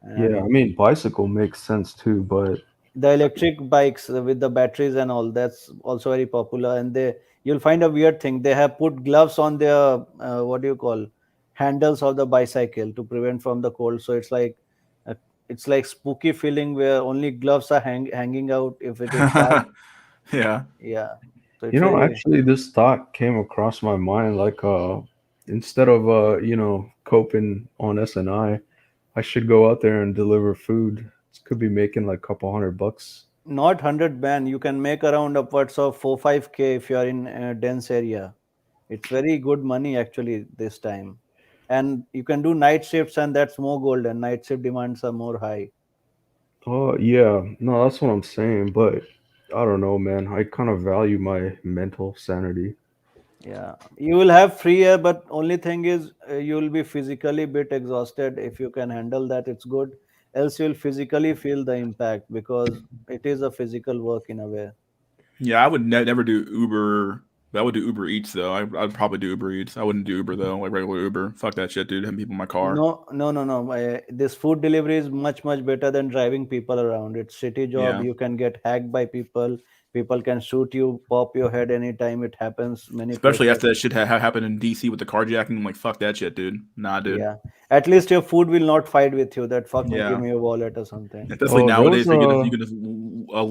Yeah, I And mean bicycle makes sense too, but the electric bikes with the batteries and all, that's also very popular. And you'll find a weird thing. They have put gloves on their what do you call handles of the bicycle to prevent from the cold. So uh, it's like spooky feeling where only gloves are hanging out if it is dark. Yeah. Yeah. So it's very actually this thought came across my mind like instead of coping on SNI, I should go out there and deliver food. Could be making like a couple $100. not 100 ban. You can make around upwards of 4 5K if you are in a dense area. It's very good money actually this time. And you can do night shifts, and that's more golden. Night shift demands are more high. Oh, yeah. No, that's what I'm saying, but I don't know, man. I kind of value my mental sanity. Yeah. You will have free air, but only thing is you will be physically bit exhausted. If you can handle that, it's good. Else you'll physically feel the impact because it is a physical work in a way. Yeah. I would never do Uber. But I would do Uber Eats though. I'd probably do Uber Eats. I wouldn't do Uber though, like regular Uber. Fuck that shit, dude. Having people in my car. No, no, no, no. This food delivery is much, much better than driving people around. It's city job. Yeah. You can get hacked by people. People can shoot you, pop your head anytime. It happens many Especially places. after that shit happened in DC with the carjacking. I'm like, fuck that shit, dude. Nah, dude. Yeah. At least your food will not fight with you. That fuck, give Yeah. me your wallet or something. Especially Oh, there was nowadays, you can just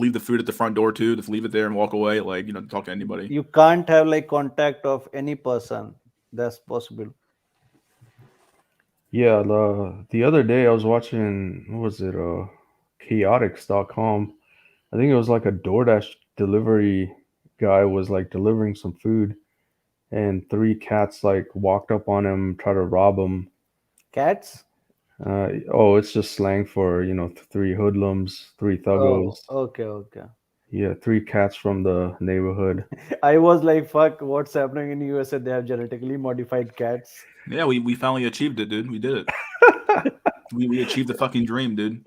leave the food at the front door too. Just leave it there and walk away. Like, talk to anybody. You can't have like contact of any person. That's possible. yeah, the other day I was watching, what was it, chaotix.com. I think it was like a DoorDash delivery guy was like delivering some food, and three cats like walked up on him, tried to rob him. Cats? Oh, it's just slang for, three hoodlums, three Oh, thuggos. okay, okay. Yeah, three cats from the neighborhood. I was like, fuck, what's happening in USA? They have genetically modified cats. Yeah, we finally achieved it, dude. We did it. We achieved the fucking dream, dude.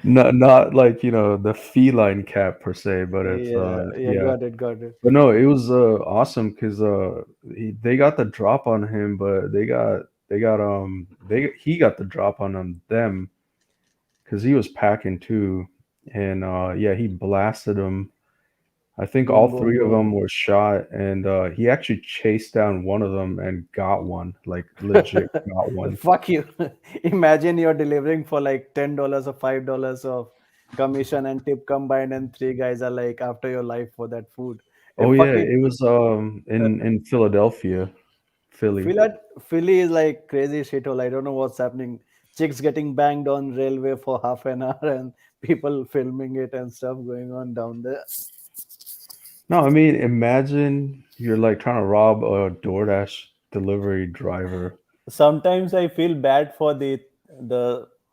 Not like, the feline cat per se, but it's Yeah, yeah, yeah. got it, got it. But no, it was awesome because they got the drop on him, but he got the drop on them because he was packing too, and yeah, he blasted him. I think all Boom, boom, three of them boom. were shot, and he actually chased down one of them and got one, like legit got one. Fuck you. Imagine you're delivering for like $10 or $5 of commission and tip combined, and three guys are like after your life for that food. Oh yeah, fucking it was in Philadelphia, Philly. Philly is like crazy shithole. I don't know what's happening. Chicks getting banged on railway for half an hour and people filming it and stuff going on down there. No, I mean, imagine you're like trying to rob a DoorDash delivery driver. Sometimes I feel bad for the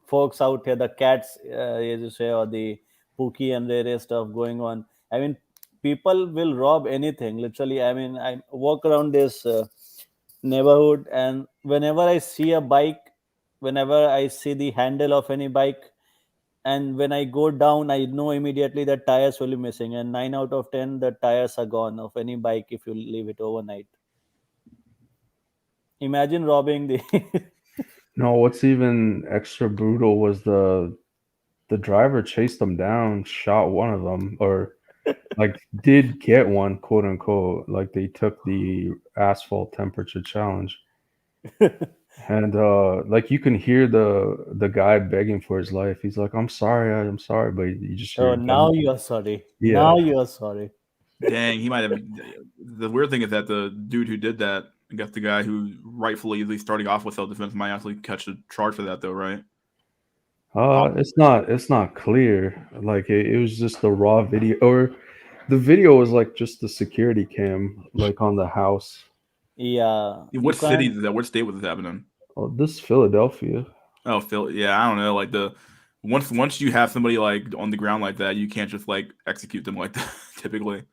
folks out here, the cats, as you say, or the Pookie and various stuff going on. I mean, people will rob anything. Literally, I mean, I walk around this neighborhood, and whenever I see a bike, whenever I see the handle of any bike, and when I go down, I know immediately that tires will be missing. And 9 out of 10, the tires are gone of any bike if you leave it overnight. Imagine robbing the. No, what's even extra brutal was the driver chased them down, shot one of them, or like did get one, quote unquote. Like they took the asphalt temperature challenge. And like you can hear the guy begging for his life. He's like, I'm sorry," but you just hear Oh, gun. now you are sorry. Yeah. Now you are sorry. Dang, he might have. The weird thing is that the dude who did that, I guess the guy who rightfully, at least starting off with self defense, might actually catch a charge for that, though, right? It's not clear. Like it was just the raw video, or the video was like just the security cam, like on the house. Yeah, you What city can't. is that? What state was this happening? Oh, this Philadelphia. Oh, Phil. Yeah, I don't know. Like once you have somebody like on the ground like that, you can't just like execute them like that. Typically,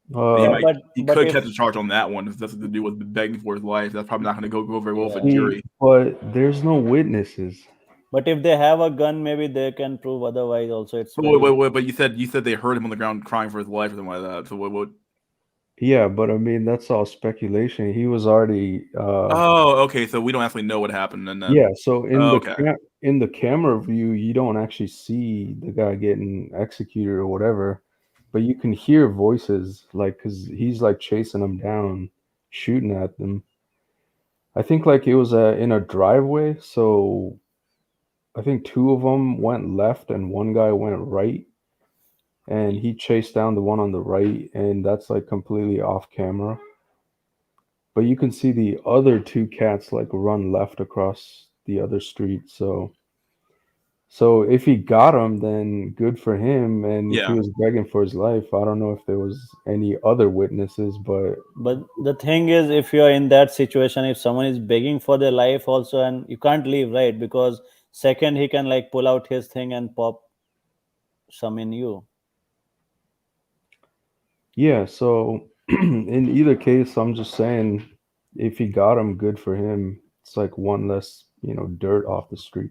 he Uh, Yeah, might he but could if catch a charge on that one if that's what the dude was begging for his life. That's probably not going to go very well with a yeah, see, jury. but there's no witnesses. but if they have a gun, maybe they can prove otherwise. Also, it's But wait, very. wait, wait, but you said they heard him on the ground crying for his life or something like that. So what? Yeah, but I mean that's all speculation. He was already Oh, okay. So we don't actually know what happened, and yeah, then so okay, in the camera view, you don't actually see the guy getting executed or whatever, but you can hear voices like cuz he's like chasing them down, shooting at them. I think like it was in a driveway, so I think two of them went left and one guy went right, and he chased down the one on the right, and that's like completely off camera. But you can see the other two cats like run left across the other street. So if he got him, then good for him. And if he yeah, was begging for his life, I don't know if there was any other witnesses, but But the thing is, if you are in that situation, if someone is begging for their life also, and you can't leave, right? Because second he can like pull out his thing and pop some in you. yeah. So in either case, I'm just saying if he got him, good for him. It's like one less, dirt off the street.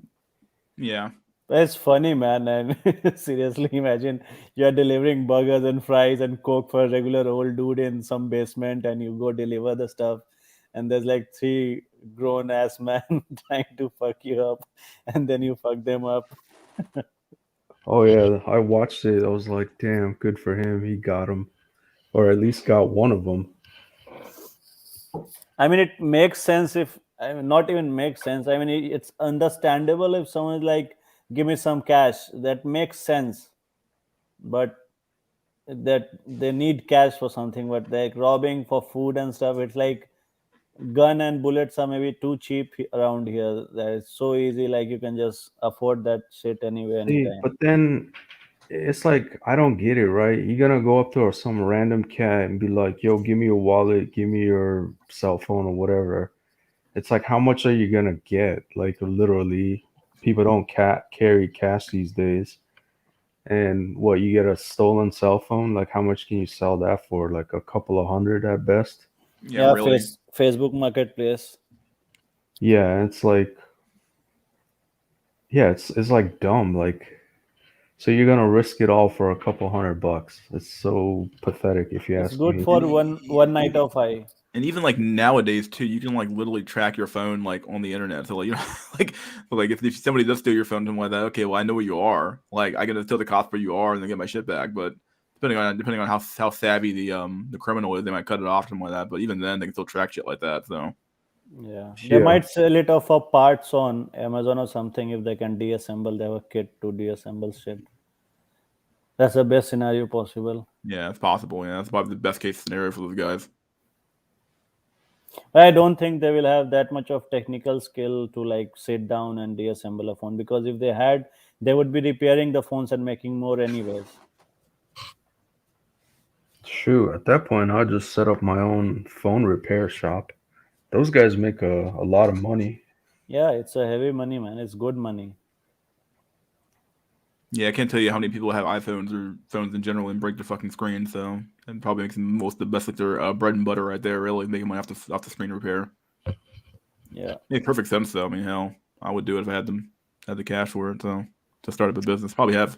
yeah, It's funny, man. And seriously, imagine you're delivering burgers and fries and coke for a regular old dude in some basement, and you go deliver the stuff, and there's like three grown ass men trying to fuck you up, and then you fuck them up. Oh yeah, I watched it. I was like, damn, good for him. He got him, or at least got one of them. I mean, it makes sense if I mean, not even makes sense. I mean, it's understandable if someone is like, "Give me some cash." That makes sense, but that they need cash for something. But like robbing for food and stuff, it's like gun and bullets are maybe too cheap around here. That it's so easy, like you can just afford that shit anywhere, See, anytime. but then it's like I don't get it, right? You're gonna go up to some random cat and be like, "Yo, give me your wallet, give me your cell phone or whatever." It's like, how much are you gonna get? Like literally, people don't carry cash these days. And what you get a stolen cell phone? Like, how much can you sell that for? Like a couple of hundred at best. yeah. Yeah, Really, Facebook Marketplace. Yeah, it's like, yeah, it's like dumb. Like, so you're gonna risk it all for a couple $100? It's so pathetic, if you It's ask good me. for one night of high. and even like nowadays too, you can like literally track your phone like on the internet. So like like if somebody does steal your phone, something like that, okay, well I know where you are. Like I can tell the cops where you are and then get my shit back. But depending on how savvy the criminal is, they might cut it off, something like that. But even then, they can still track shit like that. So Yeah, they Yeah. might sell it off for parts on Amazon or something if they can deassemble. They have a kit to deassemble shit. That's the best scenario possible. Yeah, it's possible. Yeah, that's probably the best case scenario for those guys. I don't think they will have that much of technical skill to like sit down and deassemble a phone, because if they had, they would be repairing the phones and making more anyways. Shoot, at that point, I'll just set up my own phone repair shop. Those guys make a lot of money. Yeah, it's a heavy money, man. It's good money. Yeah, I can't tell you how many people have iPhones or phones in general and break their fucking screen. So it probably makes them most the best like their bread and butter right there. Really making money off the screen repair. Yeah. Makes perfect sense though. I mean, hell, I would do it if I had the cash for it. So to start up a business, probably have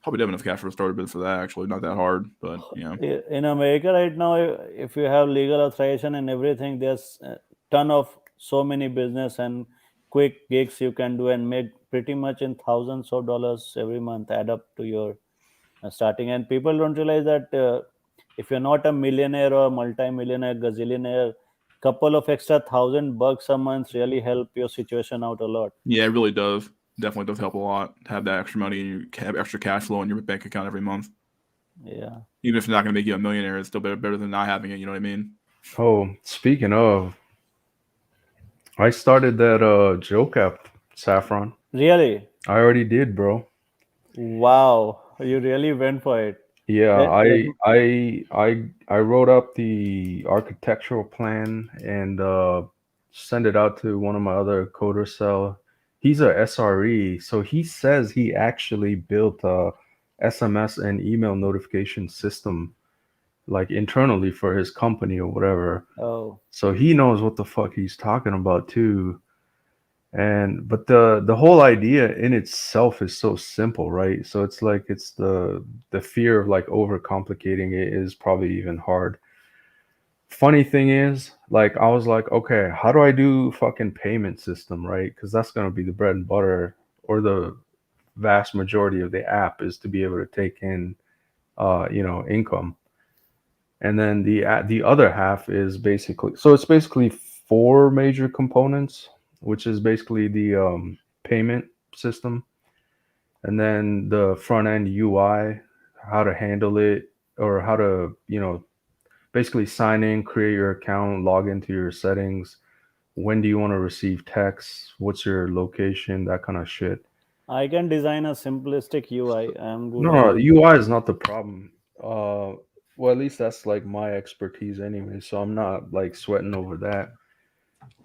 enough cash for a start a business for that. Actually, not that hard, but yeah. In America right now, if you have legal authorization and everything, there's a ton of so many business and quick gigs you can do and make pretty much in thousands of dollars every month add up to your starting. And people don't realize that if you're not a millionaire or a multi-millionaire, gazillionaire, couple of extra $1,000 a month really help your situation out a lot. Yeah, it really does. Definitely does help a lot to have that extra money and you have extra cash flow in your bank account every month. Yeah. Even if it's not going to make you a millionaire, it's still better than not having it. You know what I mean? Oh, speaking of, I started that joke app, Saffron. Really? I already did, bro. Wow. You really went for it. Yeah, Let, let, I wrote up the architectural plan and sent it out to one of my other coder cell. He's a SRE, so he says he actually built a SMS and email notification system like internally for his company or whatever. oh, So he knows what the fuck he's talking about too. And but the whole idea in itself is so simple, right? So it's like it's the fear of like overcomplicating it is probably even hard. Funny thing is, like I was like, okay, how do I do fucking payment system, right? Because that's gonna be the bread and butter, or the vast majority of the app is to be able to take in, income. And then the other half is basically, so it's basically four major components, which is basically the payment system, and then the front end UI, how to handle it, or how to basically sign in, create your account, log into your settings. When do you want to receive texts? What's your location? That kind of shit. I can design a simplistic UI. I'm good No, on no, that. UI is not the problem. Well, at least that's like my expertise anyway, so I'm not like sweating over that.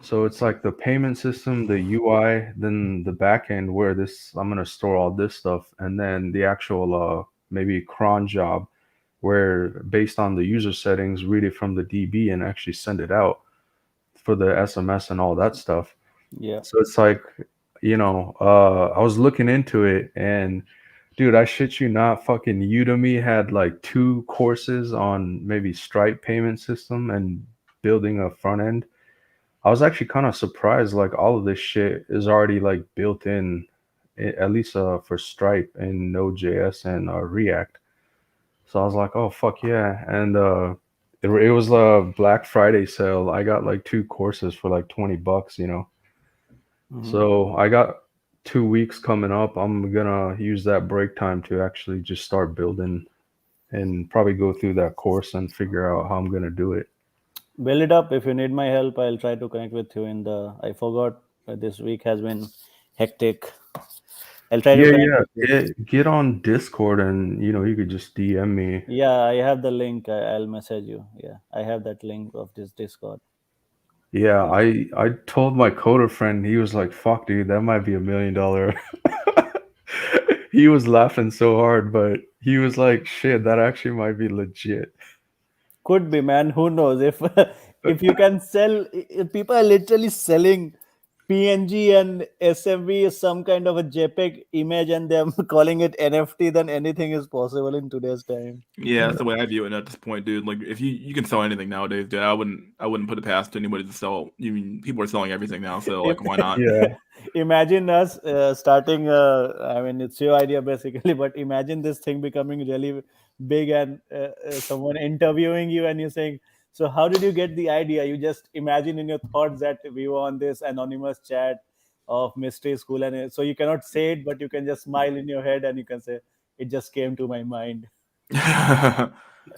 So it's like the payment system, the UI, then the back end where this I'm gonna store all this stuff, and then the actual maybe cron job where based on the user settings, read it from the DB and actually send it out for the SMS and all that stuff. Yeah. So it's like, I was looking into it and dude, I shit you not, fucking Udemy had like two courses on maybe Stripe payment system and building a front end. I was actually kind of surprised, like all of this shit is already like built in, at least for Stripe and Node.js and React. So I was like, oh fuck yeah! And it was a Black Friday sale. I got like two courses for like $20, you know. Mhm. So I got 2 weeks coming up. I'm gonna use that break time to actually just start building and probably go through that course and figure out how I'm gonna do it. Build it up. If you need my help, I'll try to connect with you in the. I forgot this week has been hectic. I'll try to Yeah, connect yeah. with you. Get on Discord and you could just DM me. Yeah, I have the link. I'll message you. Yeah, I have that link of this Discord. Yeah, Yeah. I told my coder friend, he was like, "Fuck, dude, that might be $1 million." He was laughing so hard, but he was like, "Shit, that actually might be legit." Could be, man. Who knows? If if you can sell, if people are literally selling PNG and SMV is some kind of a JPEG image and they're calling it NFT, then anything is possible in today's time. Yeah, that's the way I view it at this point, dude. Like, if you can sell anything nowadays, dude, I wouldn't put it past anybody to sell. You mean people are selling everything now, so like, why not? Yeah, Imagine us starting. I mean, it's your idea basically, but imagine this thing becoming really big and someone interviewing you and you're saying, "So, how did you get the idea?" You just imagine in your thoughts that we were on this anonymous chat of mystery school, and so you cannot say it, but you can just smile in your head and you can say, it just came to my mind.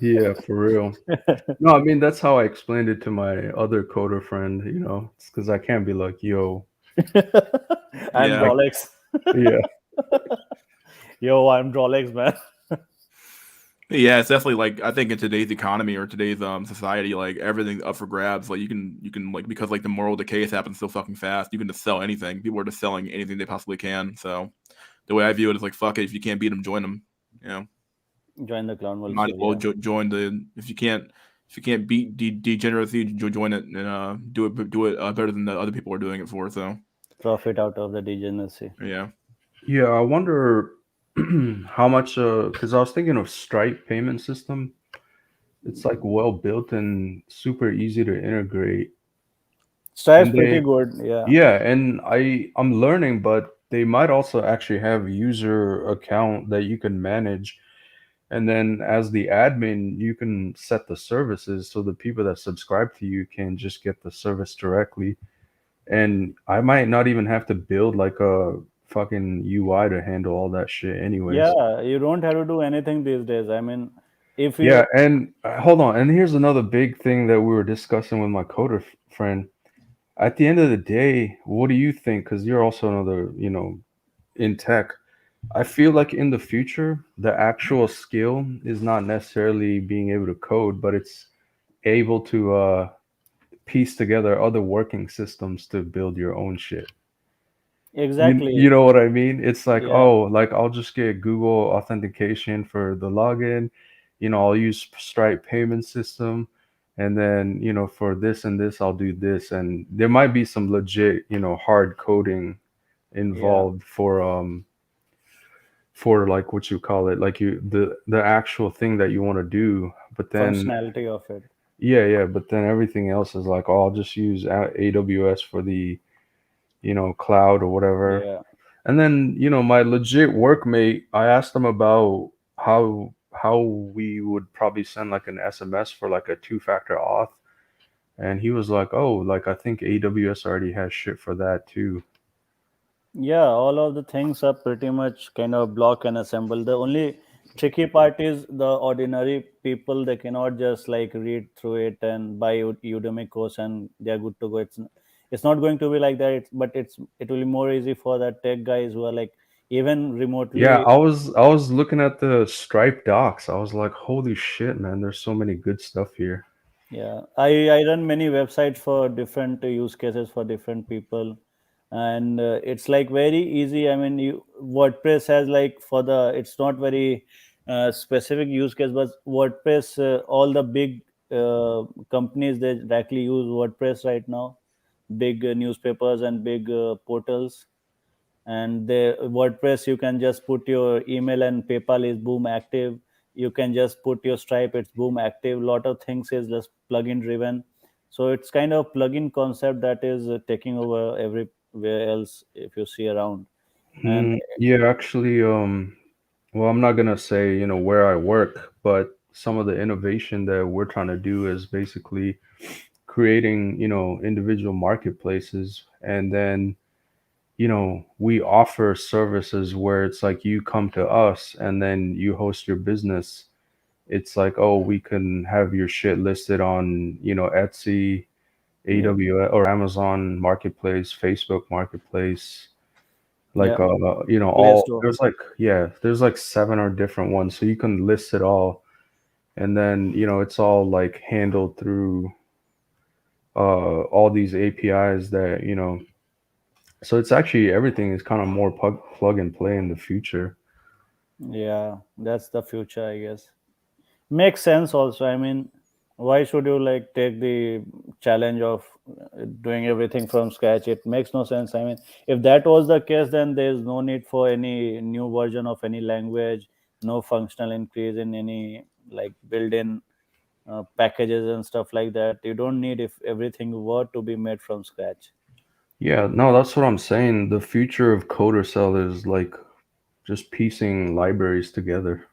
Yeah, for real. No, I mean that's how I explained it to my other coder friend. It's because I can't be like, yo, I'm Yeah. like, Rolex. yeah, Yo, I'm Rolex, man. Yeah, it's definitely like I think in today's economy or today's society, like everything's up for grabs. Like you can like because like the moral decay has happened so fucking fast, you can just sell anything. People are just selling anything they possibly can. So the way I view it is like fuck it, if you can't beat them, join them. You know, Join the clown you might as also, well yeah. join the if you can't beat degeneracy, join it and do it better than the other people are doing it for. So Profit out of the degeneracy. yeah. yeah. I wonder how much. Because I was thinking of Stripe payment system. It's like well built and super easy to integrate, Stripe's and pretty they good, yeah. yeah, and I'm learning, but they might also actually have user account that you can manage. And then as the admin, you can set the services so the people that subscribe to you can just get the service directly. And I might not even have to build like a fucking UI to handle all that shit anyways. Yeah, you don't have to do anything these days. I mean, if Yeah, you, and hold on. And here's another big thing that we were discussing with my coder friend. At the end of the day, what do you think? Because you're also another, in tech. I feel like in the future, the actual skill is not necessarily being able to code, but it's able to piece together other working systems to build your own shit. You exactly, know what I mean? It's like, yeah, oh, like I'll just get Google authentication for the login. I'll use Stripe payment system. And then, for this and this, I'll do this. And there might be some legit, hard coding yeah, involved for like what you call it, like the actual thing that you want to do. But then functionality of it. yeah, but then everything else is like, oh, I'll just use AWS for the cloud or whatever. Yeah. And then my legit workmate, I asked him about how we would probably send like an SMS for like a two-factor auth, and he was like, oh, like I think AWS already has shit for that too. Yeah, all of the things are pretty much kind of block and assemble. The only tricky part is the ordinary people. They cannot just like read through it and buy Udemy course and they're good to go. It's not going to be like that. But it will be more easy for the tech guys who are like even Yeah, remotely. I was looking at the Stripe docs. I was like, holy shit, man, there's so many good stuff here. Yeah, I run many websites for different use cases for different people, and it's like very easy. I mean, WordPress has like for the it's not very specific use case, but WordPress all the big companies they directly use WordPress right now, big newspapers and big portals, and the WordPress you can just put your email and PayPal is boom active. You can just put your Stripe, it's boom active. Lot of things is just plugin driven, so it's kind of plugin concept that is taking over everywhere else if you see around. And Yeah, actually, well, I'm not gonna say, where I work, but some of the innovation that we're trying to do is basically creating, individual marketplaces, and then, we offer services where it's like you come to us and then you host your business. It's like, oh, we can have your shit listed on, Etsy, yeah, AWS or Amazon Marketplace, Facebook Marketplace, like yeah, Play all Store. there's like seven or different ones, so you can list it all, and then it's all like handled through all these APIs that so it's actually everything is kind of more plug and play in the future. Yeah, that's the future, I guess. Makes sense also. I mean, why should you like take the challenge of doing everything from scratch? It makes no sense. I mean, if that was the case, then there's no need for any new version of any language, no functional increase in any like built-in packages and stuff like that. You don't need if everything were to be made from scratch. Yeah, no, that's what I'm saying. The future of coder cell is like just piecing libraries together.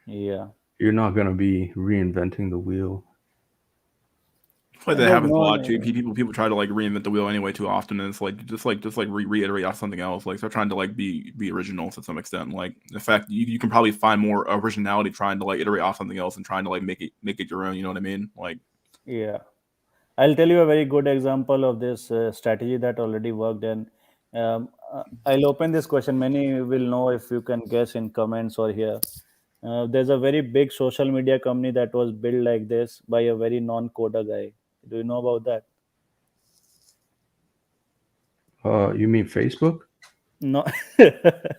Yeah. You're not going to be reinventing the wheel. Like And that there's happens a no lot too. People try to like reinvent the wheel anyway too often, and it's like reiterate off something else. Like they're trying to like be original to some extent. Like in fact, you can probably find more originality trying to like iterate off something else and trying to like make it your own. You know what I mean? Like Yeah, I'll tell you a very good example of this strategy that already worked. And I'll open this question. Many will know if you can guess in comments or here. There's a very big social media company that was built like this by a very non-coder guy. Do you know about that? You mean Facebook? No, that's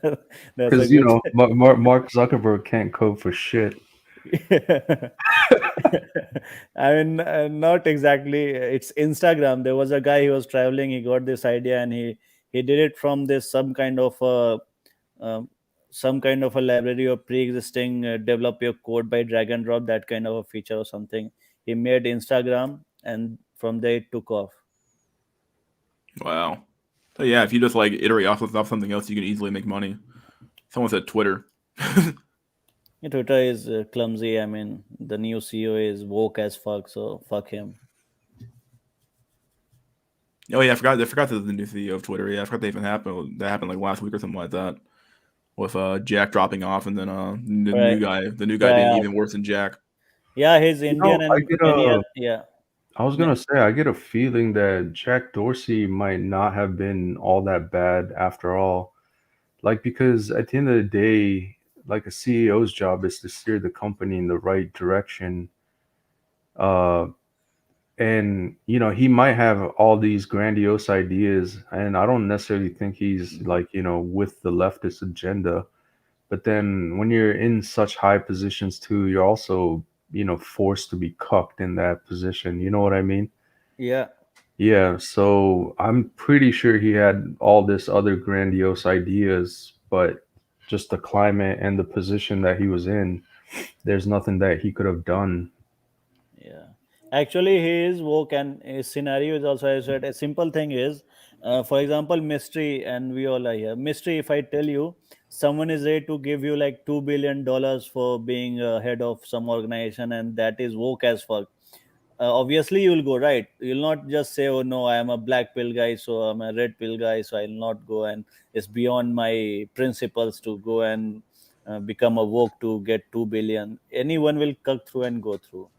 a Because you good. know Mark Zuckerberg can't code for shit. I mean, not exactly. It's Instagram. There was a guy, he was traveling. He got this idea, and he did it from this um, some kind of a library or pre-existing develop your code by drag and drop, that kind of a feature or something. He made Instagram, and from there it took off. wow. So yeah, if you just like iterate off something else, you can easily make money. Someone said Twitter. Twitter is clumsy. I mean, the new CEO is woke as fuck, so fuck him. Oh yeah, I forgot that the new CEO of Twitter. Yeah, I forgot that even happened. That happened like last week or something like that. With Jack dropping off, and then Right, the new guy being right. even worse than Jack. Yeah, he's You know, Indian, I and get many a. other, yeah. I was gonna say I get a feeling that Jack Dorsey might not have been all that bad after all. Like because at the end of the day, like a CEO's job is to steer the company in the right direction. Uh, and you know he might have all these grandiose ideas, and I don't necessarily think he's like with the leftist agenda. But then when you're in such high positions too, you're also forced to be cucked in that position. You know what I mean? Yeah, Yeah, so I'm pretty sure he had all this other grandiose ideas, but just the climate and the position that he was in, there's nothing that he could have done. yeah. Actually, his work and his scenario is also, I said, a simple thing is, for example, mystery, and we all are here. Mystery, if I tell you someone is ready to give you like $2 billion for being head of some organization, and that is woke as fuck, obviously you'll go, right? You'll not just say, oh no, I am a black pill guy, so I'm a red pill guy, so I'll not go, and it's beyond my principles to go and become a woke to get 2 billion. Anyone will cut through and go through.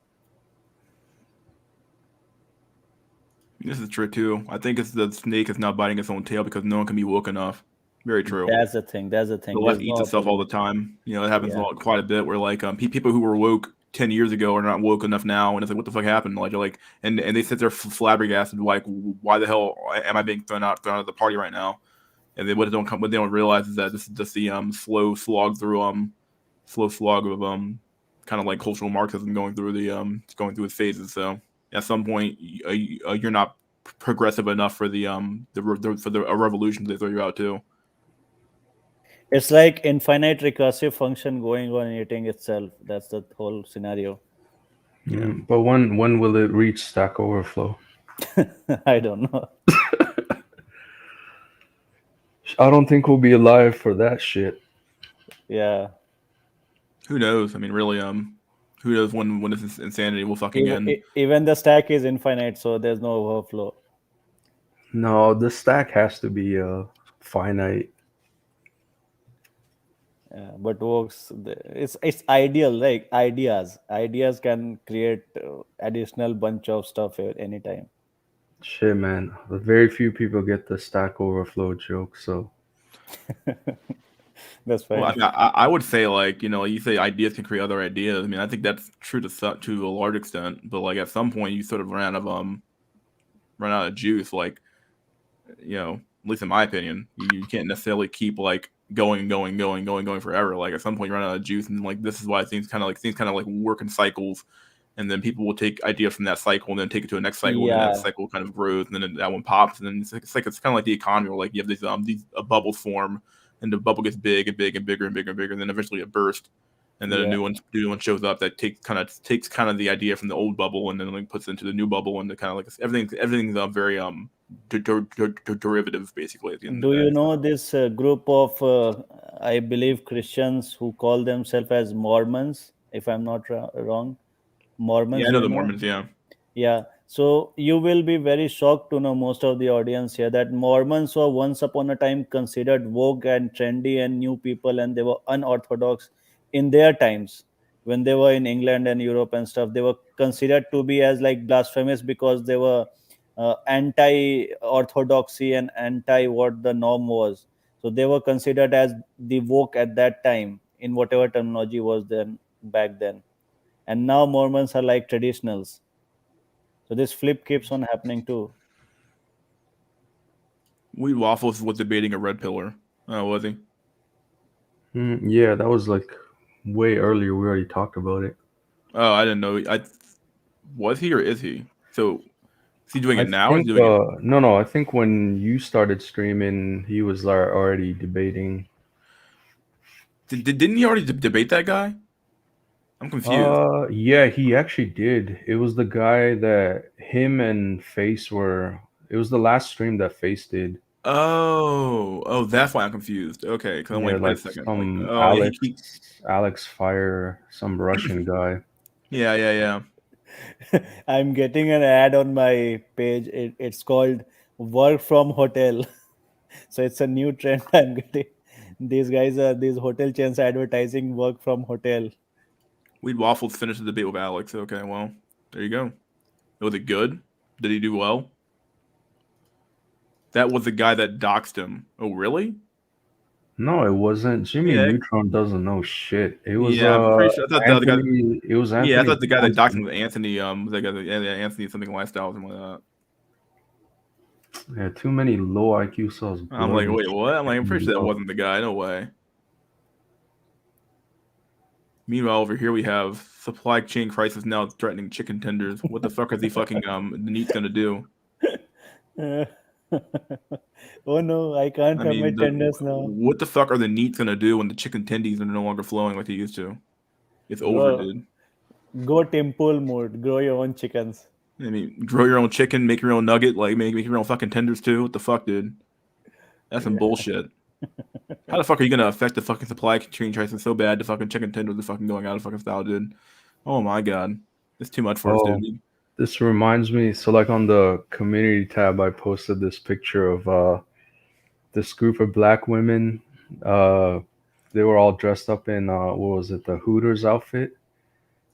This is true too. I think it's the snake is now biting its own tail because no one can be woke enough. Very true. That's the thing. That's the The thing. left There's eats no itself all opposing. the time. It happens Yeah. quite a bit. Where like people who were woke 10 years ago are not woke enough now, and it's like, what the fuck happened? Like, you're like, and they sit there flabbergasted, like, why the hell am I being thrown out of the party right now? And what they don't realize is that this is just the slow slog of kind of like cultural Marxism going through its phases. So at some point, you're not progressive enough for a revolution they throw you out too. It's like infinite recursive function going on and eating itself. That's the whole scenario. Yeah. But when will it reach Stack Overflow? I don't know. I don't think we'll be alive for that shit. Yeah. Who knows? I mean, really, who knows when this insanity will fucking end? Even the stack is infinite, so there's no overflow. No, the stack has to be finite. Yeah, but works. It's ideal. Like ideas can create additional bunch of stuff at any time. Shit, man. Very few people get the Stack Overflow joke, so That's Well, I fine. mean, I would say like you say ideas can create other ideas. I mean, I think that's true to a large extent. But like at some point, you sort of run out of juice. Like at least in my opinion, you can't necessarily keep like going and going, going, going, going forever. Like at some point, you run out of juice, and like this is why things kind of like work in cycles. And then people will take ideas from that cycle and then take it to the next cycle, and then that Yeah, cycle kind of grows, and then that one pops, and then it's kind of like the economy, where like you have these bubbles form, and the bubble gets big and big and bigger and bigger and bigger, and then eventually it bursts, and then a yeah. new one shows up that takes kind of the idea from the old bubble and then like puts it into the new bubble, and the kind of like everything's very derivative basically at the end of Do the you day. know So this group of, I believe, Christians who call themselves as Mormons? If I'm not wrong, yeah, Mormons. I Do know you the know? Mormons. Yeah, Yeah. So you will be very shocked to know, most of the audience here, that Mormons were once upon a time considered vogue and trendy and new people, and they were unorthodox in their times. When they were in England and Europe and stuff, they were considered to be as like blasphemous, because they were anti orthodoxy and anti what the norm was. So they were considered as the woke at that time, in whatever terminology was then back then. And now Mormons are like traditionals. So this flip keeps on happening too. We Waffles was debating a red pillar. Oh, was he? Yeah, that was like way earlier. We already talked about it. Oh, I didn't know. Was he or is he? So is he doing I it now? Or is think he doing it? no, I think when you started streaming, he was already debating. Didn't he already debate that guy? I'm confused. Yeah, he actually did. It was the guy that him and Face were. It was the last stream that Face did. Oh, that's why I'm confused. Okay, because I'm Yeah, like, wait a like second. Like, some oh yeah, Alex Fire, some Russian guy. yeah. I'm getting an ad on my page. It's called work from hotel. So it's a new trend I'm getting. These hotel chains advertising work from hotel. Weed Waffles finished the debate with Alex. Okay, well, there you go. Was it good? Did he do well? That was the guy that doxed him. Oh, really? No, it wasn't. Jimmy Yeah, Neutron doesn't know shit. It was yeah. I'm pretty sure. I thought the other guy. Anthony. It was Yeah, I Anthony thought the guy that doxed him Johnson. was Anthony. Was that guy? Yeah, Anthony something lifestyle or something like that. Yeah, too many low IQ cells I'm like, blood and wait, what? I'm like, I'm pretty me sure that up. wasn't the guy. No way. Meanwhile, over here we have supply chain crisis now threatening chicken tenders. What the fuck is he fucking the NEAT's gonna do? Uh, oh no, I can't I have my mean, tenders now. what the fuck are the NEAT's gonna do when the chicken tendies are no longer flowing like they used to? It's over, Go, dude. go temple mode. Grow your own chickens. I mean, grow your own chicken, make your own nugget, like make your own fucking tenders too. What the fuck, dude? That's some bullshit. How the fuck are you gonna affect the fucking supply chain crisis so bad the fucking chicken tenders are fucking going out of fucking style, dude? Oh my god. It's too much for us, Oh, dude. this reminds me. So, like on the community tab, I posted this picture of this group of black women. Uh, they were all dressed up in what was it, the Hooters outfit,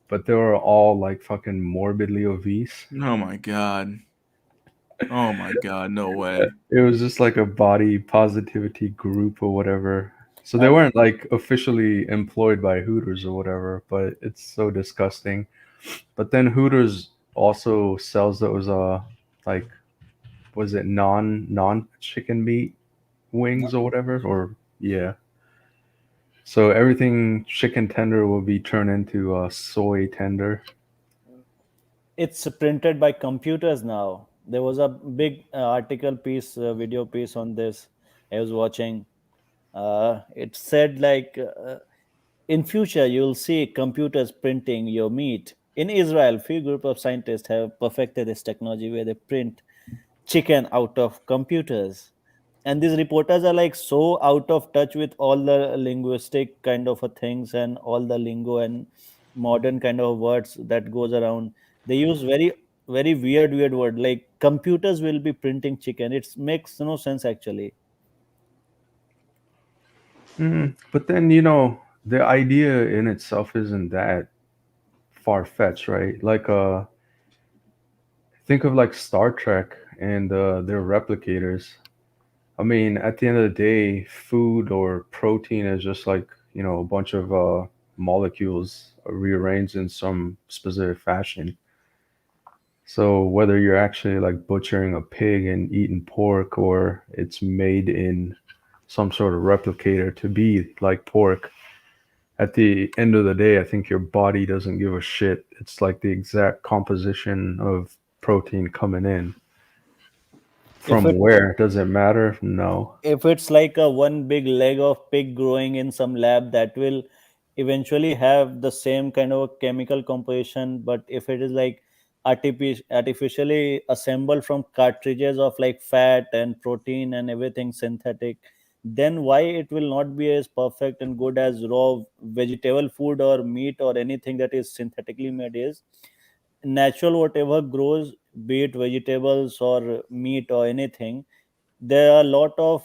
but they were all like fucking morbidly obese. Oh my god. Oh my god, no way. It was just like a body positivity group or whatever. So they Um, weren't like officially employed by Hooters or whatever, but it's so disgusting. But then Hooters also sells those like was it non chicken meat wings or whatever, or yeah. So everything chicken tender will be turned into soy tender. it's printed by computers now. There was a big article piece, video piece on this. I was watching. It said like, in future you'll see computers printing your meat. In Israel, few group of scientists have perfected this technology where they print chicken out of computers. And these reporters are like so out of touch with all the linguistic kind of a things and all the lingo and modern kind of words that goes around. They use very weird word like computers will be printing chicken. It makes no sense actually. But then you know the idea in itself isn't that far fetched, right? Like think of like Star Trek and their replicators. I mean, at the end of the day, food or protein is just like, you know, a bunch of molecules rearranged in some specific fashion. So whether you're actually like butchering a pig and eating pork or it's made in some sort of replicator to be like pork, at the end of the day, I think your body doesn't give a shit. It's like the exact composition of protein coming in. If From it where? Does it matter? No. if it's like a one big leg of pig growing in some lab, that will eventually have the same kind of a chemical composition. But if it is like artificially assembled from cartridges of like fat and protein and everything synthetic, then why it will not be as perfect and good as raw vegetable food or meat or anything that is synthetically made is natural. Whatever grows be it vegetables or meat or anything, there are a lot of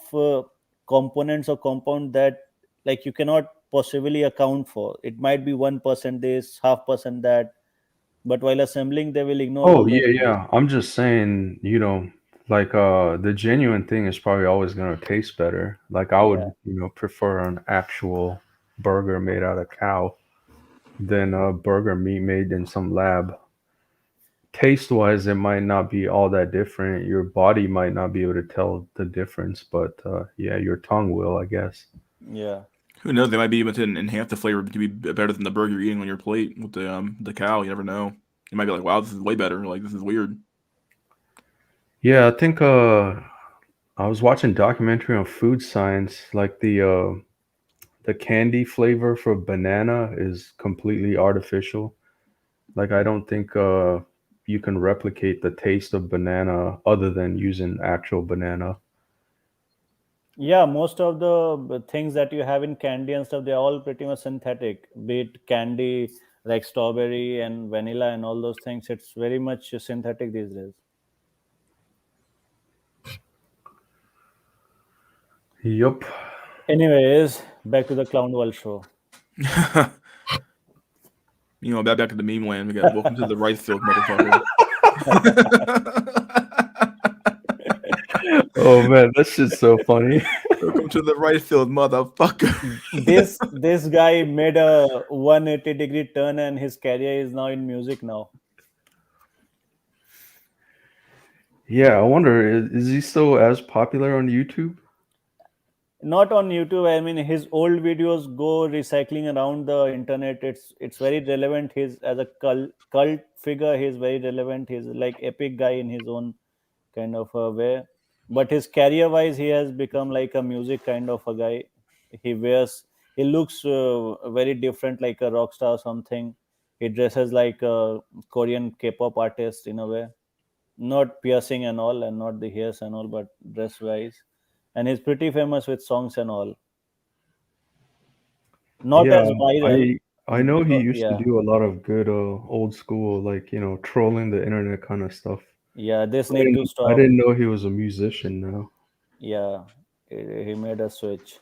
components or compound that like you cannot possibly account for. It might be 1% this, 0.5% that, but while assembling, they will ignore Oh all those yeah, things. yeah. I'm just saying, like the genuine thing is probably always gonna taste better. Like I Yeah, would, prefer an actual burger made out of cow than a burger meat made in some lab. Taste wise, it might not be all that different. Your body might not be able to tell the difference, but yeah, your tongue will, I guess. yeah, Who knows? They might be able to enhance the flavor to be better than the burger you're eating on your plate with the cow. You never know. You might be like, wow, this is way better. Like this is weird. Yeah, I think I was watching documentary on food science, like the candy flavor for banana is completely artificial. Like I don't think you can replicate the taste of banana other than using actual banana. yeah. Most of the things that you have in candy and stuff, they're all pretty much synthetic. Be it candy like strawberry and vanilla and all those things, it's very much synthetic these days. Yup. Anyways, back to the Clown World show. Back to the meme land. We got welcome to the rice field, motherfucker. Oh man, that shit's so funny. Welcome to the rice field, motherfucker. This guy made a 180-degree turn, and his career is now in music now. Yeah, I wonder is he still as popular on YouTube? Not on YouTube. I mean, his old videos go recycling around the internet. It's very relevant. He's as a cult figure. He's very relevant. He's like epic guy in his own kind of a way. But his career wise, he has become like a music kind of a guy. He looks very different, like a rock star or something. He dresses like a Korean K-pop artist in a way, not piercing and all, and not the hairs and all, but dress wise. And he's pretty famous with songs and all. Not Yeah, as viral I know he because used to yeah, do a lot of good old school like, trolling the internet kind of stuff. yeah. This I need didn't to I stop. didn't know he was a musician now. Yeah, he made a switch.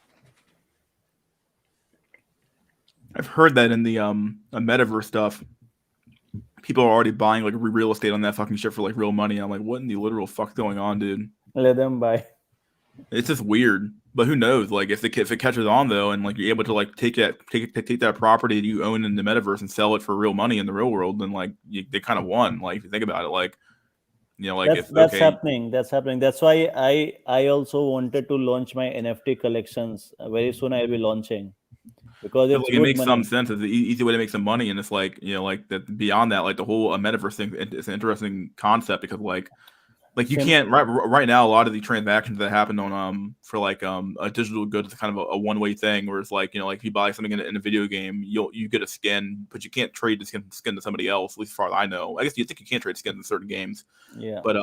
I've heard that in the metaverse stuff, people are already buying like real estate on that fucking shit for like real money. I'm like, what in the literal fuck's going on, dude? Let them buy. It's just weird. But who knows? Like if it catches on though, and like you're able to like take that property that you own in the metaverse and sell it for real money in the real world, then like they kind of won. Like if you think about it, like like if That's okay, happening. That's happening. That's why I also wanted to launch my NFT collections. Very soon I'll be launching because because it's like it good makes some money. sense. It's the easy way to make some money, and it's like like that beyond that, like the whole metaverse thing. It's an interesting concept because like you Sim- can't right now a lot of the transactions that happen on for like a digital good is kind of a one way thing where it's like like if you buy something in a video game you get a skin but you can't trade the skin to somebody else, at least as far as I know. I guess you think you can't trade skins in certain games, yeah. but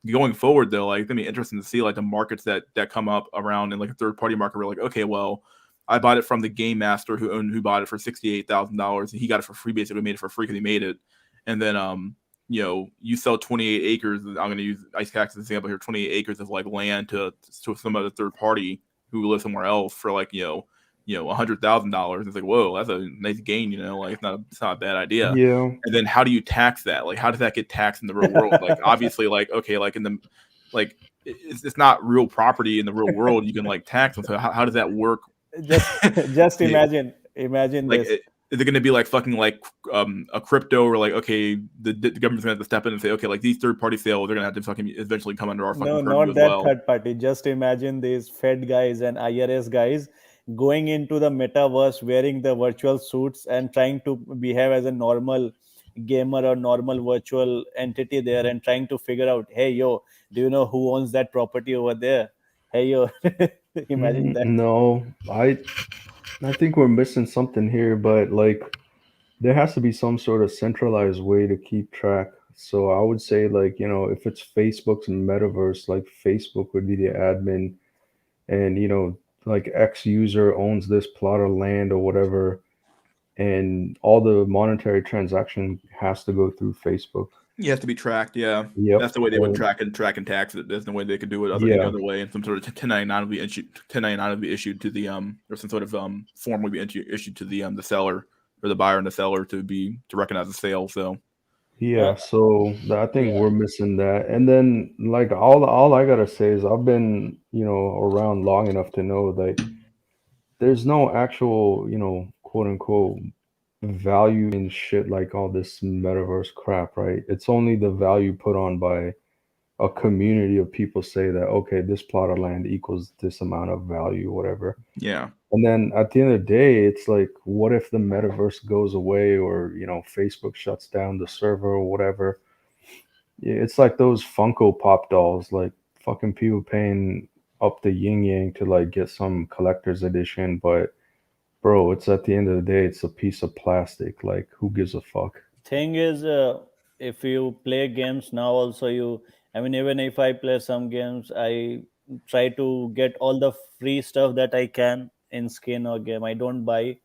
going forward though, like it's gonna be interesting to see like the markets that come up around in like a third party market where like okay, well I bought it from the game master who bought it for $68,000 and he got it for free, basically made it for free because he made it, and then you sell 28 acres. I'm going to use Ice Cactus as an example here. 28 acres of like land to some other third party who lives somewhere else for like $100,000. It's like whoa, that's a nice gain. Like it's not a bad idea. Yeah. And then how do you tax that? Like how does that get taxed in the real world? Like obviously, like okay, like in the like it's not real property in the real world. You can like tax them. So how does that work? Just just Yeah, imagine like this. is it going to be like fucking like a crypto or like okay the government's going to have to step in and say okay like these third party sales they're going to have to fucking eventually come under our No, fucking purview not as that well. third party. Just imagine these Fed guys and IRS guys going into the metaverse wearing the virtual suits and trying to behave as a normal gamer or normal virtual entity there and trying to figure out, hey, yo, do you know who owns that property over there? Hey, yo, imagine that. No, I think we're missing something here, but like there has to be some sort of centralized way to keep track. So I would say like, if it's Facebook's metaverse, like Facebook would be the admin and like X user owns this plot of land or whatever and all the monetary transaction has to go through Facebook. You have to be tracked. Yeah, Yep. that's the way they would And track and tax it. There's no way they could do it any yeah, other way. And some sort of 1099 would be issued. 1099 would be issued to the or some sort of form would be issued to the seller or the buyer and the seller to recognize the sale. So yeah. So I think Yeah. we're missing that. And then like all I gotta say is I've been, around long enough to know that there's no actual, quote unquote value in shit like all this metaverse crap, right? It's only the value put on by a community of people say that okay, this plot of land equals this amount of value, whatever. yeah, And then at the end of the day, it's like, what if the metaverse goes away or, Facebook shuts down the server or whatever? Yeah, it's like those Funko Pop dolls, like fucking people paying up the yin yang to like get some collector's edition, but bro, it's at the end of the day, it's a piece of plastic. Like, who gives a fuck? Thing is, if you play games now, also I mean, even if I play some games, I try to get all the free stuff that I can in skin or game. I don't buy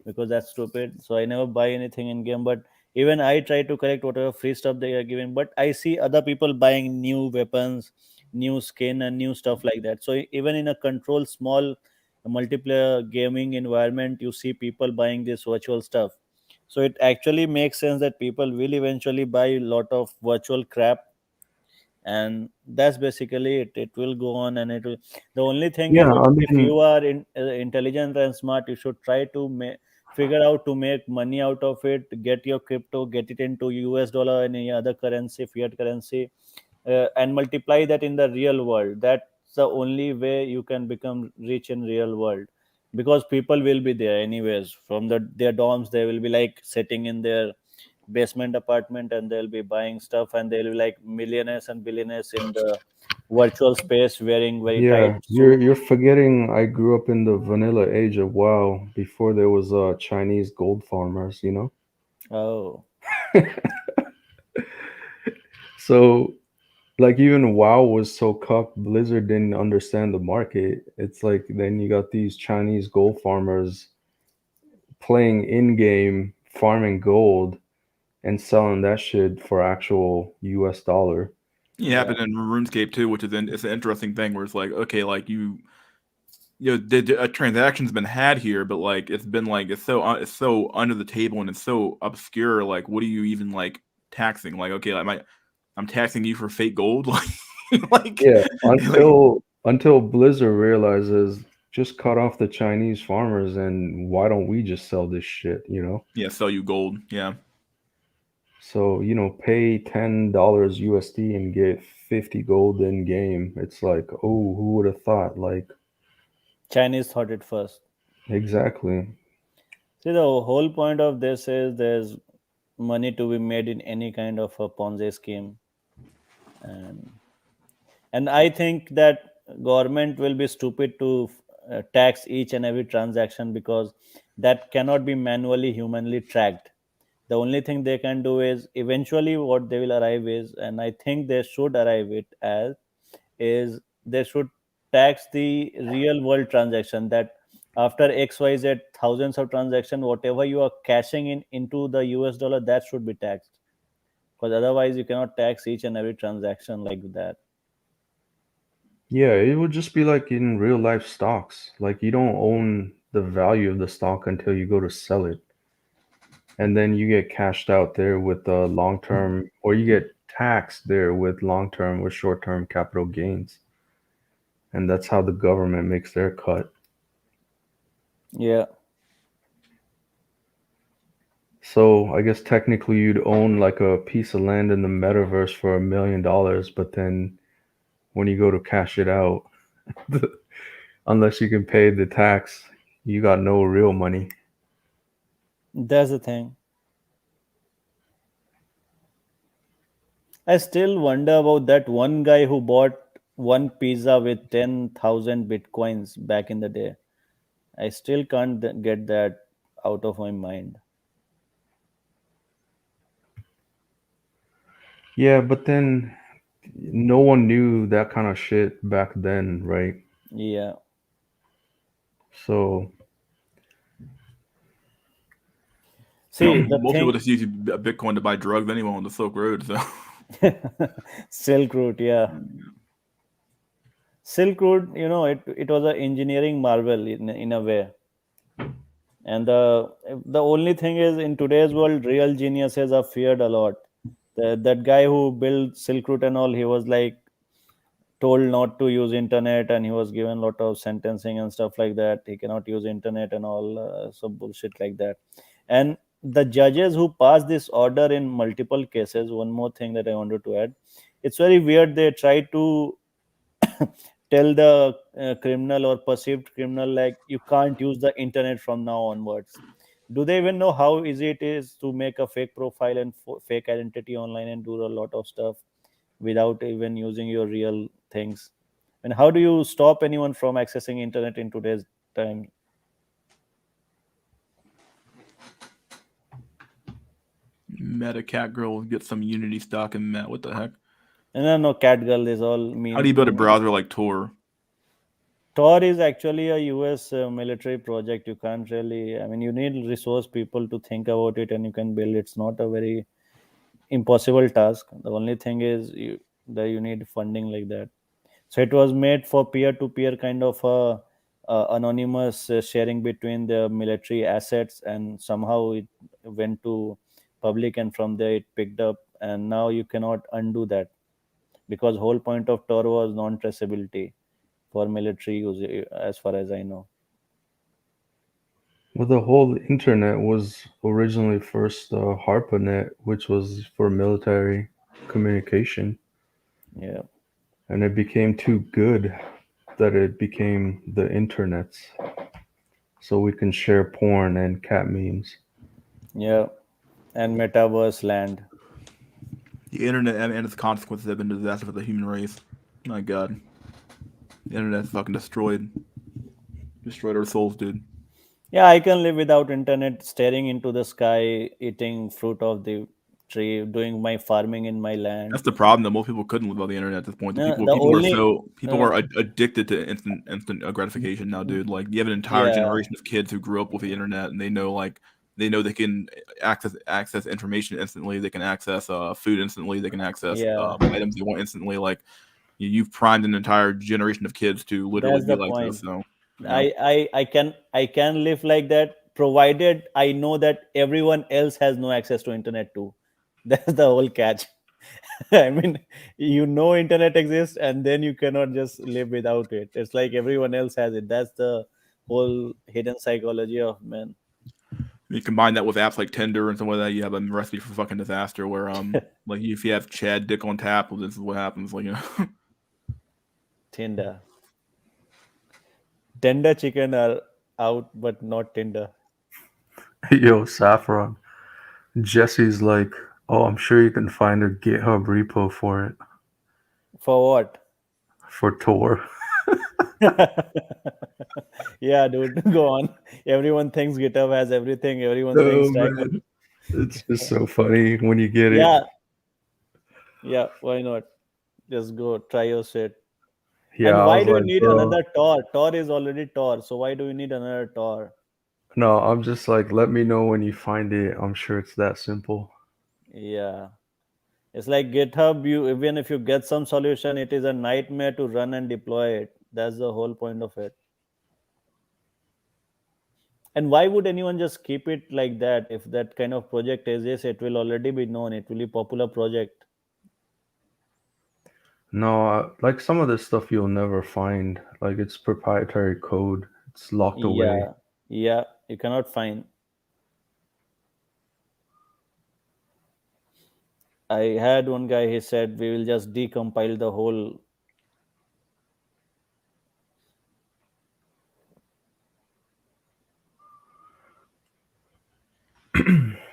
because that's stupid. So I never buy anything in game. But even I try to collect whatever free stuff they are giving. But I see other people buying new weapons, new skin, and new stuff like that. So even in a controlled small multiplayer gaming environment, you see people buying this virtual stuff. So it actually makes sense that people will eventually buy a lot of virtual crap, and that's basically it. It will go on, and it will. The only thing Yeah, is, I if mean, you are intelligent and smart, you should try to figure out to make money out of it. Get your crypto, get it into US dollar and any other currency, fiat currency, and multiply that in the real world. That's the only way you can become rich in real world, because people will be there anyways from their dorms. They will be like sitting in their basement apartment, and they'll be buying stuff, and they'll be like millionaires and billionaires in the virtual space, wearing very tight yeah, suit. you're forgetting I grew up in the vanilla age of WoW before there was Chinese gold farmers. Oh, So like even WoW was so cucked, Blizzard didn't understand the market. It's like then you got these Chinese gold farmers playing in game, farming gold, and selling that shit for actual US dollar. it yeah. happened in RuneScape too, which is it's an interesting thing where it's like okay, like a transaction's been had here, but like it's been like it's so under the table and it's so obscure. Like, what are you even like taxing? Like, okay, I'm taxing you for fake gold, like, Yeah, like until Blizzard realizes just cut off the Chinese farmers and why don't we just sell this shit? yeah, sell you gold, yeah. So, pay $10 USD and get 50 gold in game. It's like, oh, who would have thought? Like, Chinese thought it first. exactly. See, the whole point of this is there's money to be made in any kind of a Ponzi scheme, and I think that government will be stupid to tax each and every transaction, because that cannot be manually humanly tracked. The only thing they can do is eventually what they will arrive is, and I think they should arrive it as, is they should tax the real world transaction, that after xyz thousands of transaction, whatever you are cashing in into the US dollar, that should be taxed, because otherwise you cannot tax each and every transaction like that. Yeah, it would just be like in real life stocks. Like, you don't own the value of the stock until you go to sell it. And then you get cashed out there with long term, or you get taxed there with long term or short term capital gains. And that's how the government makes their cut. Yeah. So I guess technically you'd own like a piece of land in the metaverse for $1 million, but then when you go to cash it out, unless you can pay the tax, you got no real money. That's the thing. I still wonder about that one guy who bought one pizza with 10,000 bitcoins back in the day. I still can't get that out of my mind. Yeah, but then no one knew that kind of shit back then, right? Yeah. So See, the Most people thing, just use Bitcoin to buy drugs anyway on the Silk Road. So Silk Route, yeah. Silk Road, it was an engineering marvel in a way. And the only thing is, in today's world, real geniuses are feared a lot. That guy who built Silk Route and all, he was like told not to use internet, and he was given a lot of sentencing and stuff like that. He cannot use internet and all, some bullshit like that. And the judges who passed this order in multiple cases, one more thing that I wanted to add, it's very weird. They try to tell the criminal or perceived criminal, like, you can't use the internet from now onwards. Do they even know how easy it is to make a fake profile and fake identity online and do a lot of stuff without even using your real things? And how do you stop anyone from accessing internet in today's time? Meta Cat Girl get some Unity stock in Met. What the heck? And no, catgirl is all How do you build a mean. browser like Tor? Tor is actually a US military project. You can't really, I mean, you need resource people to think about it and you can build. It's not a very impossible task. The only thing is that you need funding like that. So it was made for peer-to-peer kind of anonymous sharing between the military assets, and somehow it went to public, and from there it picked up, and now you cannot undo that, because whole point of Tor was non-traceability for military use, as far as I know. Well, the whole internet was originally first HARPANET, which was for military communication, Yeah, and it became too good that it became the internets, so we can share porn and cat memes. yeah, and metaverse land. The internet and its consequences have been a disaster for the human race. My God, the internet's fucking destroyed our souls, dude. Yeah, I can live without internet, staring into the sky, eating fruit of the tree, doing my farming in my land. That's the problem. That most people couldn't live without the internet at this point. The No, people the people are only so people uh, are addicted to instant gratification now, dude. Like you have an entire yeah, generation of kids who grew up with the internet, and they know they can access information instantly. They can access food instantly. They can access yeah, items they want instantly. Like you've primed an entire generation of kids to literally that's be the like this. point. So yeah. I can live like that, provided I know that everyone else has no access to internet too. That's the whole catch. I mean, internet exists, and then you cannot just live without it. It's like everyone else has it. That's the whole hidden psychology of man. You combine that with apps like Tinder and some of that, you have a recipe for fucking disaster. Where like if you have Chad Dick on tap, well, this is what happens. Like Tinder, tender chicken are out, but not Tinder. Yo, Saffron. Jesse's like, oh, I'm sure you can find a GitHub repo for it, For what? for Tor. Yeah, dude, go on. Everyone thinks GitHub has everything. Everyone thinks Oh Stack. man, it's just so funny when you get it. Yeah, yeah. Why not? Just go try your shit. Yeah, And I why was do you like, need bro, another Tor? Tor is already Tor. So why do you need another Tor? no, I'm just like, let me know when you find it. I'm sure it's that simple. Yeah. It's like GitHub, you even if you get some solution, it is a nightmare to run and deploy it. That's the whole point of it. And why would anyone just keep it like that? If that kind of project exists, it will already be known. It will be popular project. No, like some of this stuff you'll never find. Like it's proprietary code. It's locked away. Yeah. Yeah. You cannot find. I had one guy, he said we will just decompile the whole.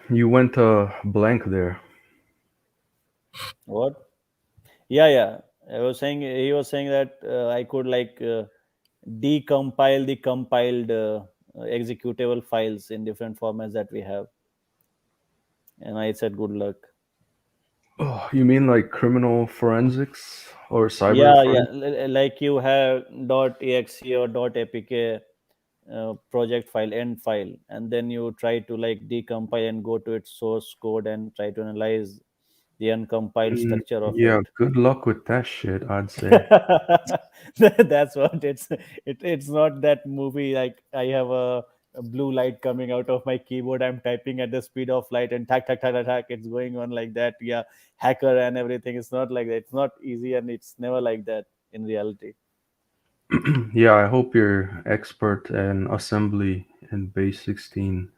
You went blank there. What? Yeah, yeah. He was saying that I could like decompile the compiled executable files in different formats that we have. And I said, good luck. Oh, you mean like criminal forensics or cyber Yeah, yeah. forensics? Like you have .exe or .apk project file, end file, and then you try to like decompile and go to its source code and try to analyze the uncompiled structure of it. Yeah, good luck with that shit, I'd say. That's what it's not that movie like I have a blue light coming out of my keyboard, I'm typing at the speed of light and tack tack tack tack, tack, it's going on like that. Yeah, hacker and everything. It's not like that. It's not easy, and it's never like that in reality. Yeah, I hope you're expert in assembly and base 16.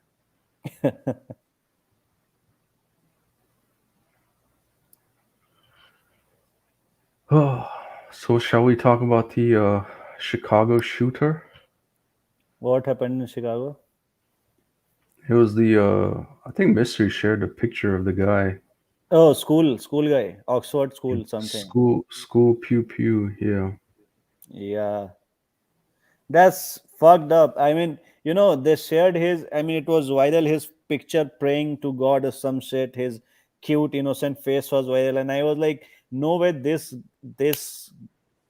Oh, so shall we talk about the Chicago shooter? What happened in Chicago? It was the I think Mystery shared a picture of the guy. Oh, school guy, Oxford school something. School pew pew, yeah. Yeah, that's fucked up. I mean, they shared his. I mean, it was viral. His picture praying to God or some shit. His cute, innocent face was viral, and I was like, no way, this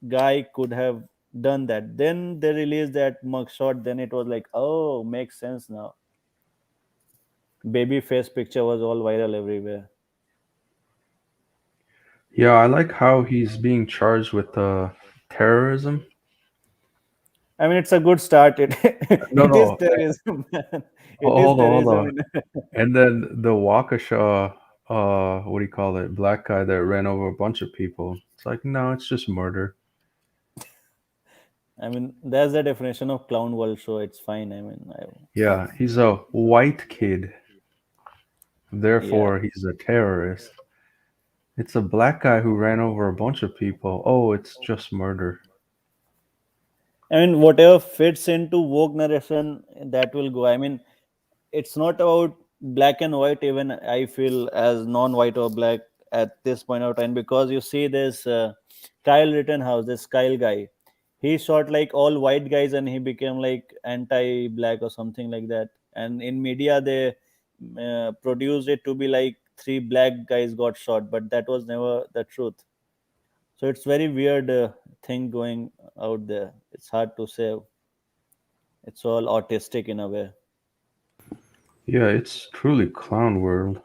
guy could have done that. Then they released that mugshot. Then it was like, oh, makes sense now. Baby face picture was all viral everywhere. Yeah, I like how he's being charged with terrorism. I mean, it's a good start. It No, it is no, terrorism, man. It is hold on, hold terrorism. on. And then the Waukesha, what do you call it? Black guy that ran over a bunch of people. It's like, no, it's just murder. I mean, that's the definition of clown world show. It's fine. I mean, Yeah, he's a white kid, yeah. therefore he's a terrorist. It's a black guy who ran over a bunch of people. Oh, it's just murder. I mean, whatever fits into woke narration, that will go. I mean, it's not about black and white. Even I feel as non-white or black at this point of time, because you see this Kyle Rittenhouse, this Kyle guy. He shot like all white guys, and he became like anti-black or something like that. And in media, they produced it to be like three black guys got shot, but that was never the truth. So it's very weird thing going out there. It's hard to say. It's all autistic in a way. Yeah, it's truly clown world.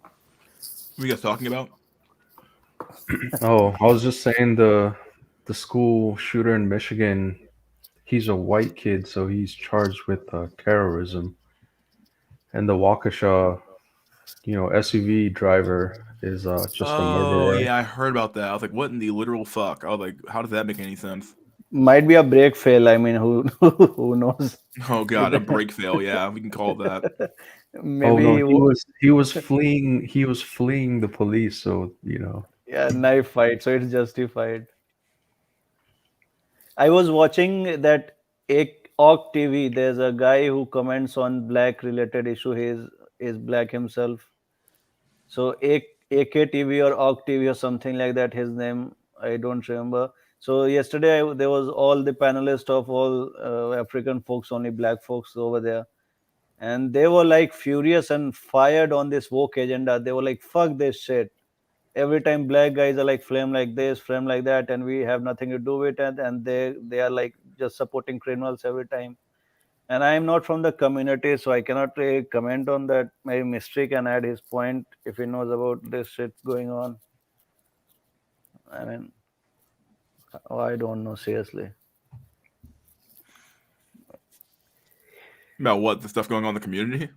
What are you guys talking about? Oh, I was just saying the school shooter in Michigan, he's a white kid, so he's charged with terrorism. And the Waukesha, SUV driver is just a Oh murderer. yeah, I heard about that. I was like, what in the literal fuck? I was like, how does that make any sense? Might be a break fail. I mean, who who knows? Oh god, a break fail. Yeah, we can call it that. Oh no, Maybe he was fleeing the police, so yeah, knife fight. So it's justified. I was watching that Awk TV. There's a guy who comments on black related issue. He is black himself. So AKTV or Awk TV or something like that. His name I don't remember. So yesterday there was all the panelists of all African folks, only black folks over there, and they were like furious and fired on this woke agenda. They were like, "Fuck this shit." Every time black guys are like flame like this, flame like that, and we have nothing to do with it, and they are like just supporting criminals every time. And I am not from the community, so I cannot really comment on that. Maybe Mystery can add his point if he knows about this shit going on. I mean, I don't know seriously. About what? The stuff going on in the community?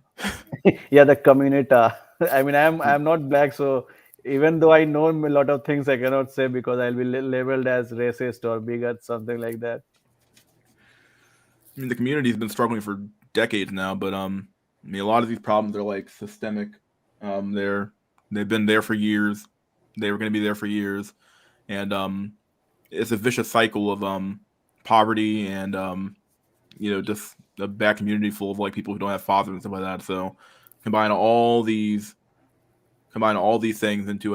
Yeah, the community. I mean, I'm not black, so even though I know a lot of things, I cannot say because I'll be labeled as racist or bigot, something like that. I mean, the community's been struggling for decades now, but I mean, a lot of these problems are like systemic. They've been there for years. They were going to be there for years, and it's a vicious cycle of poverty and just a bad community full of like people who don't have fathers and stuff like that. So combine all these things into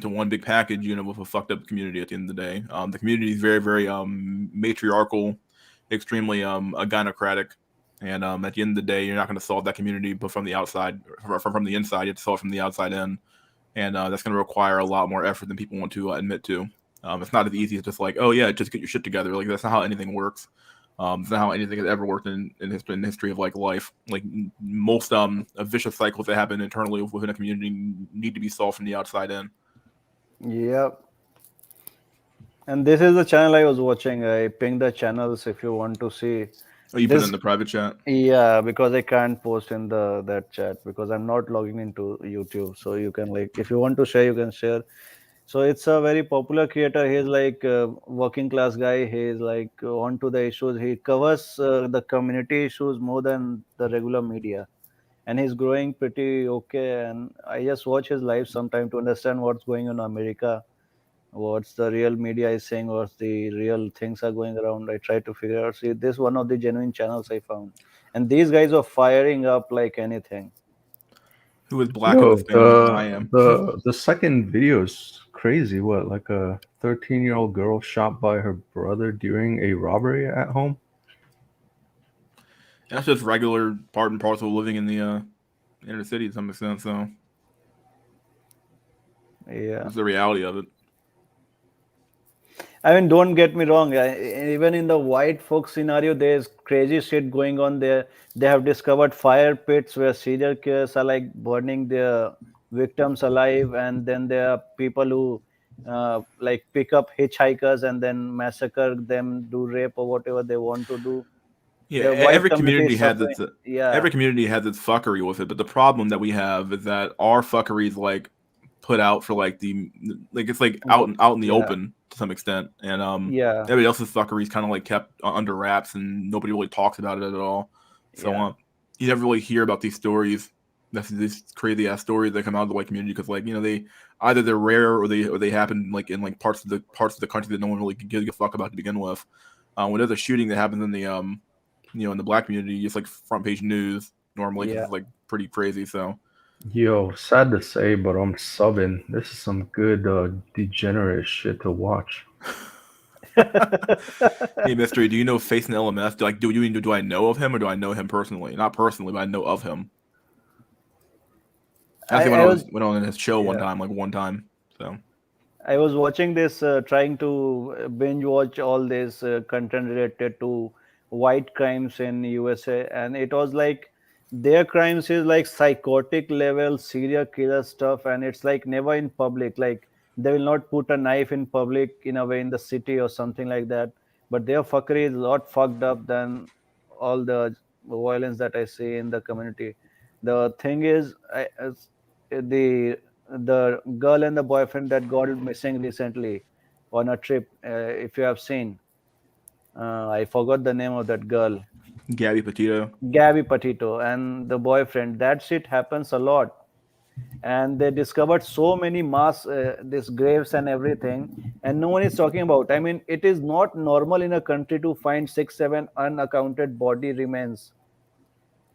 one big package, with a fucked up community at the end of the day. The community is very, very matriarchal, extremely gynocratic, and at the end of the day, you're not going to solve that community, but from the outside, from the inside, you have to solve it from the outside in, and that's going to require a lot more effort than people want to admit to. It's not as easy as just like, oh yeah, just get your shit together. Like that's not how anything works. It's not how anything has ever worked in history of like life. Like most vicious cycles that happen internally within a community need to be solved from the outside in. Yep. And this is the channel I was watching. I pinged the channels if you want to see. Oh, you put it This, in the private chat. yeah, because I can't post in the that chat because I'm not logging into YouTube. So you can like, if you want to share, you can share. So it's a very popular creator. He's like a working class guy. He's like onto the issues. He covers the community issues more than the regular media, and he's growing pretty okay. And I just watch his live sometime to understand what's going on in America, what's the real media is saying, what's the real things are going around. I try to figure out. See, this is one of the genuine channels I found, and these guys are firing up like anything. Who is black in Yo, this family? I am. the second video is crazy. What, like a 13-year-old girl shot by her brother during a robbery at home? That's just regular part and parcel of living in the inner city to some extent. So Yeah. that's the reality of it. I mean, don't get me wrong. Even in the white folks scenario, there's crazy shit going on there. They have discovered fire pits where serial killers are like burning their victims alive, and then there are people who like pick up hitchhikers and then massacre them, do rape or whatever they want to do. Yeah, The white every community community is has suffering. its Yeah, every community has its fuckery with it, but the problem that we have is that our fuckery is like put out for like it's like out in the yeah, open to some extent, and yeah, everybody else's fuckery is kind of like kept under wraps, and nobody really talks about it at all. So yeah, you never really hear about these stories. That's these crazy ass stories that come out of the white community because like they either they're rare or they happen like in like parts of the country that no one really gives a fuck about to begin with. When there's a shooting that happens in the in the black community, it's like front page news normally because yeah. it's like pretty crazy. So Yo, sad to say, but I'm subbing. This is some good degenerate shit to watch. hey, mystery, do you know Face and LMS? Do I know of him or do I know him personally? Not personally, but I know of him. I think I was went on his show yeah. one time. So I was watching this, trying to binge watch all this content related to white crimes in USA, and it was like their crimes is like psychotic level serial killer stuff, and it's like never in public. Like they will not put a knife in public in a way in the city or something like that. But their fuckery is a lot fucked up than all the violence that I see in the community. The thing is, the girl and the boyfriend that got missing recently on a trip. If you have seen, I forgot the name of that girl, Gabby Petito. Gabby Petito, and the boyfriend. That shit happens a lot, and they discovered so many mass these graves and everything, and no one is talking about. I mean, it is not normal in a country to find 6, 7 unaccounted body remains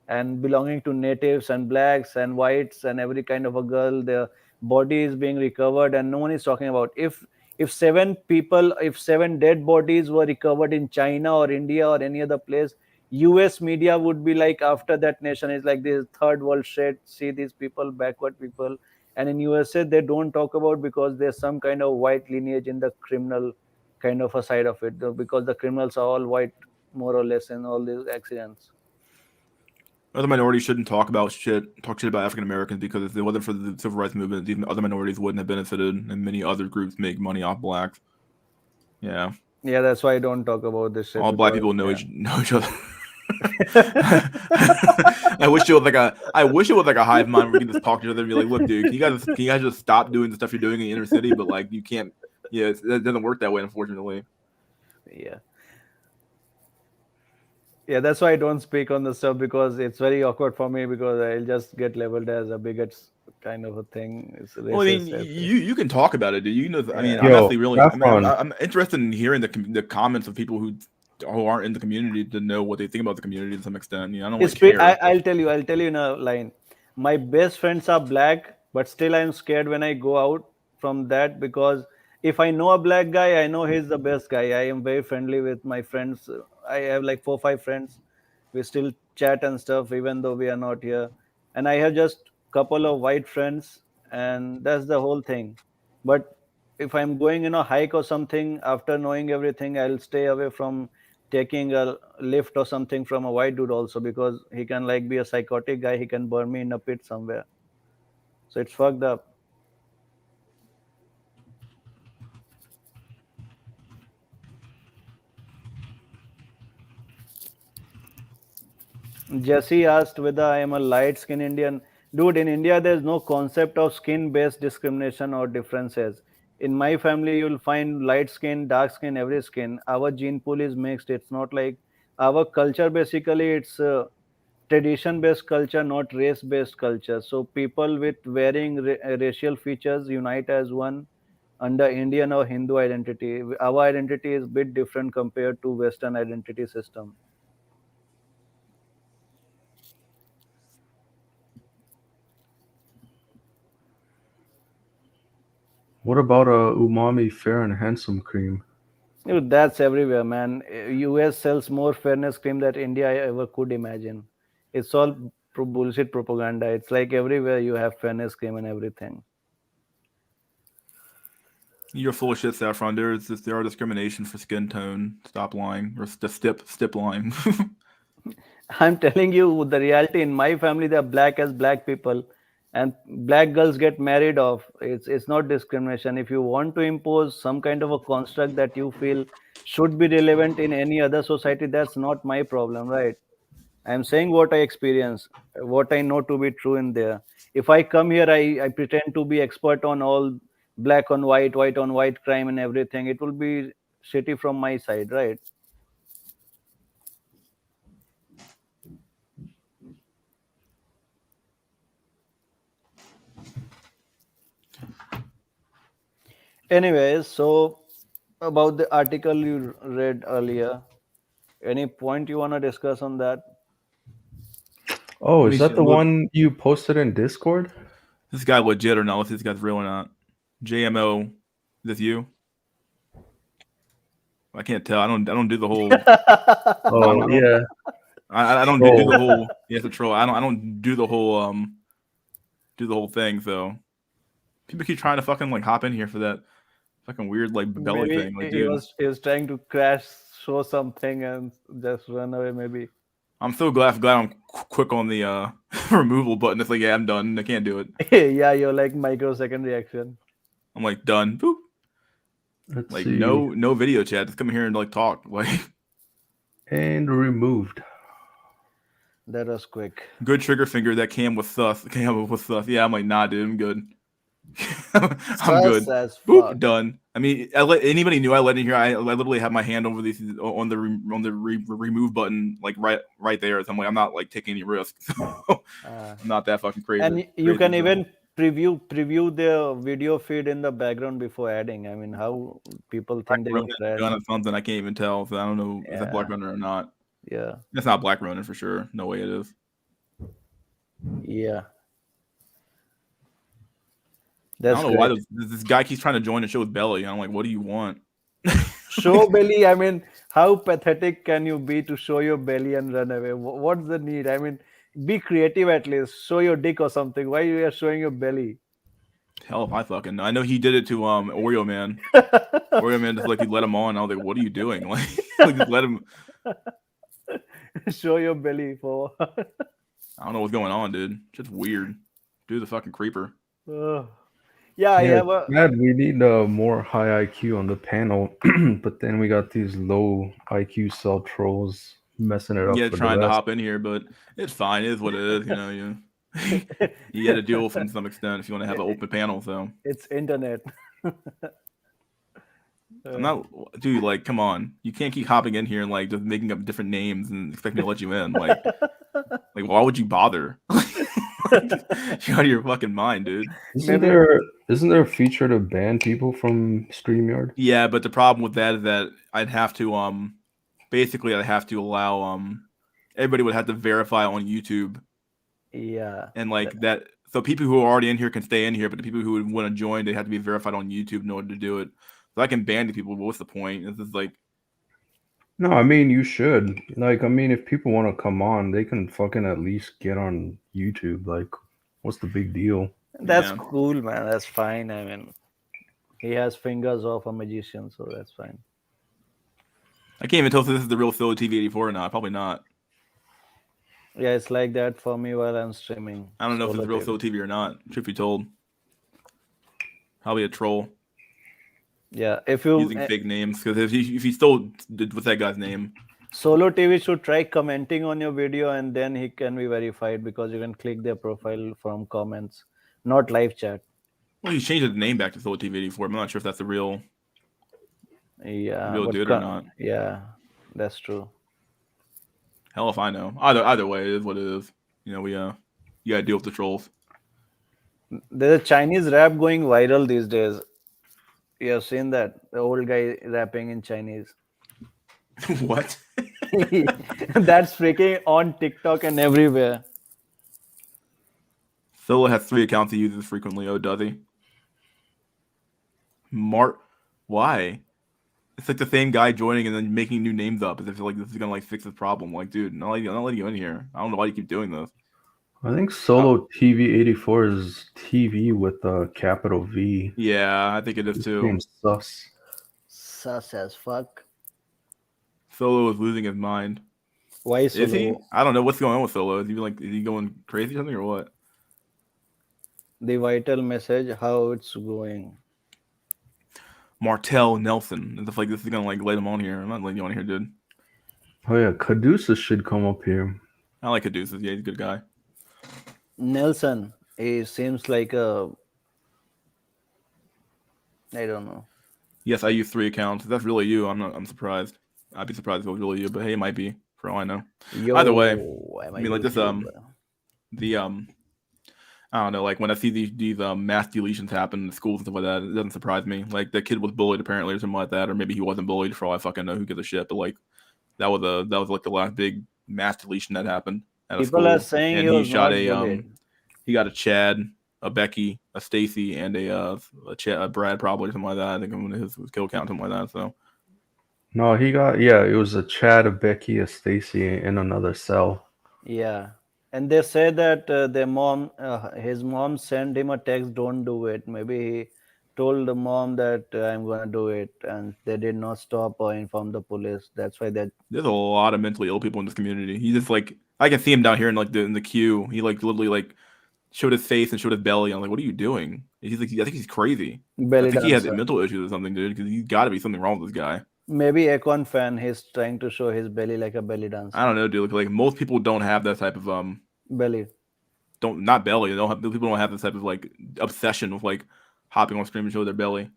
and belonging to natives and blacks and whites and every kind of a girl. Their body is being recovered and no one is talking about. If 7 people, if 7 dead bodies were recovered in China or India or any other place, US media would be like after that nation is like this third world shit, see these people, backward people. And in USA they don't talk about because there's some kind of white lineage in the criminal kind of a side of it, because the criminals are all white more or less in all these accidents. Other minorities shouldn't talk shit about African Americans because if it wasn't for the civil rights movement, these other minorities wouldn't have benefited, and many other groups make money off blacks. Yeah, Yeah, that's why I don't talk about this shit all black because people know yeah. each other. I wish it was like a hive mind where we can just talk to each other and be like, "Look, dude, can you guys just stop doing the stuff you're doing in the inner city?" But like, you can't. Yeah, it doesn't work that way, unfortunately. Yeah. Yeah, that's why I don't speak on the stuff because it's very awkward for me because I'll just get labeled as a bigot kind of a thing. It's Well, I mean, racist. you can talk about it, dude. You know, I mean, Yeah. I'm Yo, actually really, Saffron, I'm interested in hearing the comments of people who aren't in the community to know what they think about the community to some extent. You know, I don't really care. I'll tell you in a line. My best friends are black, but still I'm scared when I go out from that because if I know a black guy, I know he's the best guy. I am very friendly with my friends. I have like 4, 5 friends. We still chat and stuff, even though we are not here. And I have just couple of white friends, and that's the whole thing. But if I'm going in a hike or something, after knowing everything, I'll stay away from taking a lift or something from a white dude also, because he can like be a psychotic guy. He can burn me in a pit somewhere. So it's fucked up. Jesse asked whether I am a light skinned Indian. Dude, in India, there's no concept of skin based discrimination or differences. In my family, you'll find light skin, dark skin, every skin. Our gene pool is mixed. It's not like our culture, basically, it's tradition based culture, not race based culture. So people with varying racial features unite as one under Indian or Hindu identity. Our identity is a bit different compared to Western identity system. What about umami fair and handsome cream? Dude, that's everywhere, man. US sells more fairness cream that India ever could imagine. It's all bullshit propaganda. It's like everywhere you have fairness cream and everything. You're full of shit, Saffron. There are discrimination for skin tone. Stop lying, or just stip lying. I'm telling you the reality. In my family, they're black as black people, and black girls get married off. It's not discrimination. If you want to impose some kind of a construct that you feel should be relevant in any other society, that's not my problem, right? I'm saying what I experience, what I know to be true in there. If I come here, I pretend to be expert on all black on white on white crime and everything. It will be shitty from my side, right? Anyways, so about the article you read earlier, any point you want to discuss on that? Oh, Let is me that see. the Look, one you posted in Discord? this guy legit or not? If this guy's real or not? JMO, is this you? I can't tell. I don't do the whole. Oh yeah, I don't do the troll. whole. Yes, a troll. I don't do the whole thing. So people keep trying to fucking like hop in here for that fucking weird like belly Maybe thing. Like, he dude, was trying to crash, show something, and just run away. Maybe. I'm so glad I'm quick on the removal button. It's like, yeah, I'm done. I can't do it. Yeah, you're like microsecond reaction. I'm like done. Boop. Let's Like see. no video chat. Just come here and like talk. Like And removed. That was quick. good trigger finger. That cam was sus. Cam was sus. Yeah, I'm like, nah, dude, I'm good. I'm good. Sus as Boop, fuck. done. I mean, I let anybody knew I let in here. I literally have my hand over these on the remove button, like right there. So I'm like, I'm not like taking any risks. I'm not that fucking crazy. And you can so. even preview the video feed in the background before adding. I mean, how people think they're gonna crash. Gun or something. I can't even tell. So I don't know if that's Black Runner or not. Yeah, That's not Black Runner for sure. No way it is. yeah. I That's don't know why great. this guy keeps trying to join the show with Belly. I'm like, what do you want? Show belly. I mean, how pathetic can you be to show your belly and run away? What's the need? I mean, be creative at least. Show your dick or something. Why you are showing your belly? Hell if I fucking know. I know he did it to Oreo Man. Oreo Man just like he let him on. I was like, what are you doing? Like just let him. Show your belly for. I don't know what's going on, dude. Just weird. Do the fucking creeper. Yeah, I Yeah, have a. Matt, we need more high IQ on the panel, but then we got these low IQ cell trolls messing it up Yeah, for the trying to rest. hop in here, but it's fine. It is what it is. You know, you got to deal with them to some extent if you want to have an open panel. So It's internet. I'm not, dude. Like, come on, you can't keep hopping in here and like just making up different names and expect me to let you in. Like why would you bother? You're out of your fucking mind, dude. Isn't there a feature to ban people from StreamYard? Yeah, but the problem with that is that I'd have to basically I'd have to allow everybody would have to verify on YouTube Yeah. and like that. So people who are already in here can stay in here, but the people who would want to join, they have to be verified on YouTube in order to do it. So I can ban the people, but what's the point? This is like, No, I mean you should. Like, I mean, if people want to come on, they can fucking at least get on YouTube. Like, what's the big deal? That's yeah. cool, man. That's fine. I mean, he has fingers of a magician, so that's fine. I can't even tell if this is the real Solo TV 84 or not. Probably not. Yeah, it's like that for me while I'm streaming. I don't know if it's Solo real TV. Solo TV or not. Truth be told, probably a troll Yeah, if you using fake names. Because if he stole, what's that guy's name? Solo TV should try commenting on your video, and then he can be verified because you can click their profile from comments, not live chat. Well, he changed his name back to Solo TV 84. I'm not sure if that's the real Yeah, real but dude or not. yeah, that's true. Hell if I know. Either way, it is what it is. You know, you gotta deal with the trolls. There's a Chinese rap going viral these days. You have seen that? The old guy rapping in Chinese. What? That's freaking on TikTok and everywhere. Solo has 3 accounts he uses frequently. Oh, does he? Why? It's like the same guy joining and then making new names up as if like this is gonna like fix this problem. Like, dude, I'm not letting you in here. I don't know why you keep doing this. I think Solo TV 84 is TV with a capital V. Yeah, I think it is His too. name's sus. Sus as fuck. Solo is losing his mind. Why Solo? Is he? I don't know what's going on with Solo. Is he going crazy or something or what? The vital message, how it's going. Martell Nelson. It's like this is gonna like let him on here. I'm not letting you on here, dude. Oh yeah, Caduceus should come up here. I like Caduceus. Yeah, he's a good guy. Nelson, he seems like a. I don't know. Yes, I use 3 accounts. If that's really you, I'm surprised. I'd be surprised if it was really you, but hey, it might be for all I know. Either way, I mean, like this the I don't know, like when I see these mass deletions happen in schools and stuff like that, it doesn't surprise me. Like the kid was bullied apparently or something like that, or maybe he wasn't bullied for all I fucking know. Who gives a shit? But like that was like the last big mass deletion that happened at a People school. are saying and he he was shot not a bullied. he got a Chad, a Becky, a Stacy, and a Brad probably or something like that. I think I'm gonna his kill count something like that. So No, he got it was a Chad, a Becky, a Stacy in another cell. Yeah, and they say that his mom sent him a text, "Don't do it." Maybe he told the mom that I'm gonna do it, and they did not stop or inform the police. That's why that. there's a lot of mentally ill people in this community. He just like I can see him down here in like in the queue. He like literally like showed his face and showed his belly. I'm like, what are you doing? He's like, I think he's crazy. Belly I think he has dancer. mental issues or something, dude. Because he's got to be something wrong with this guy. Maybe Akon fan. He's trying to show his belly like a belly dancer. I don't know, dude. Like most people don't have that type of Belly. not belly. People don't have this type of like obsession with like hopping on screen and show their belly.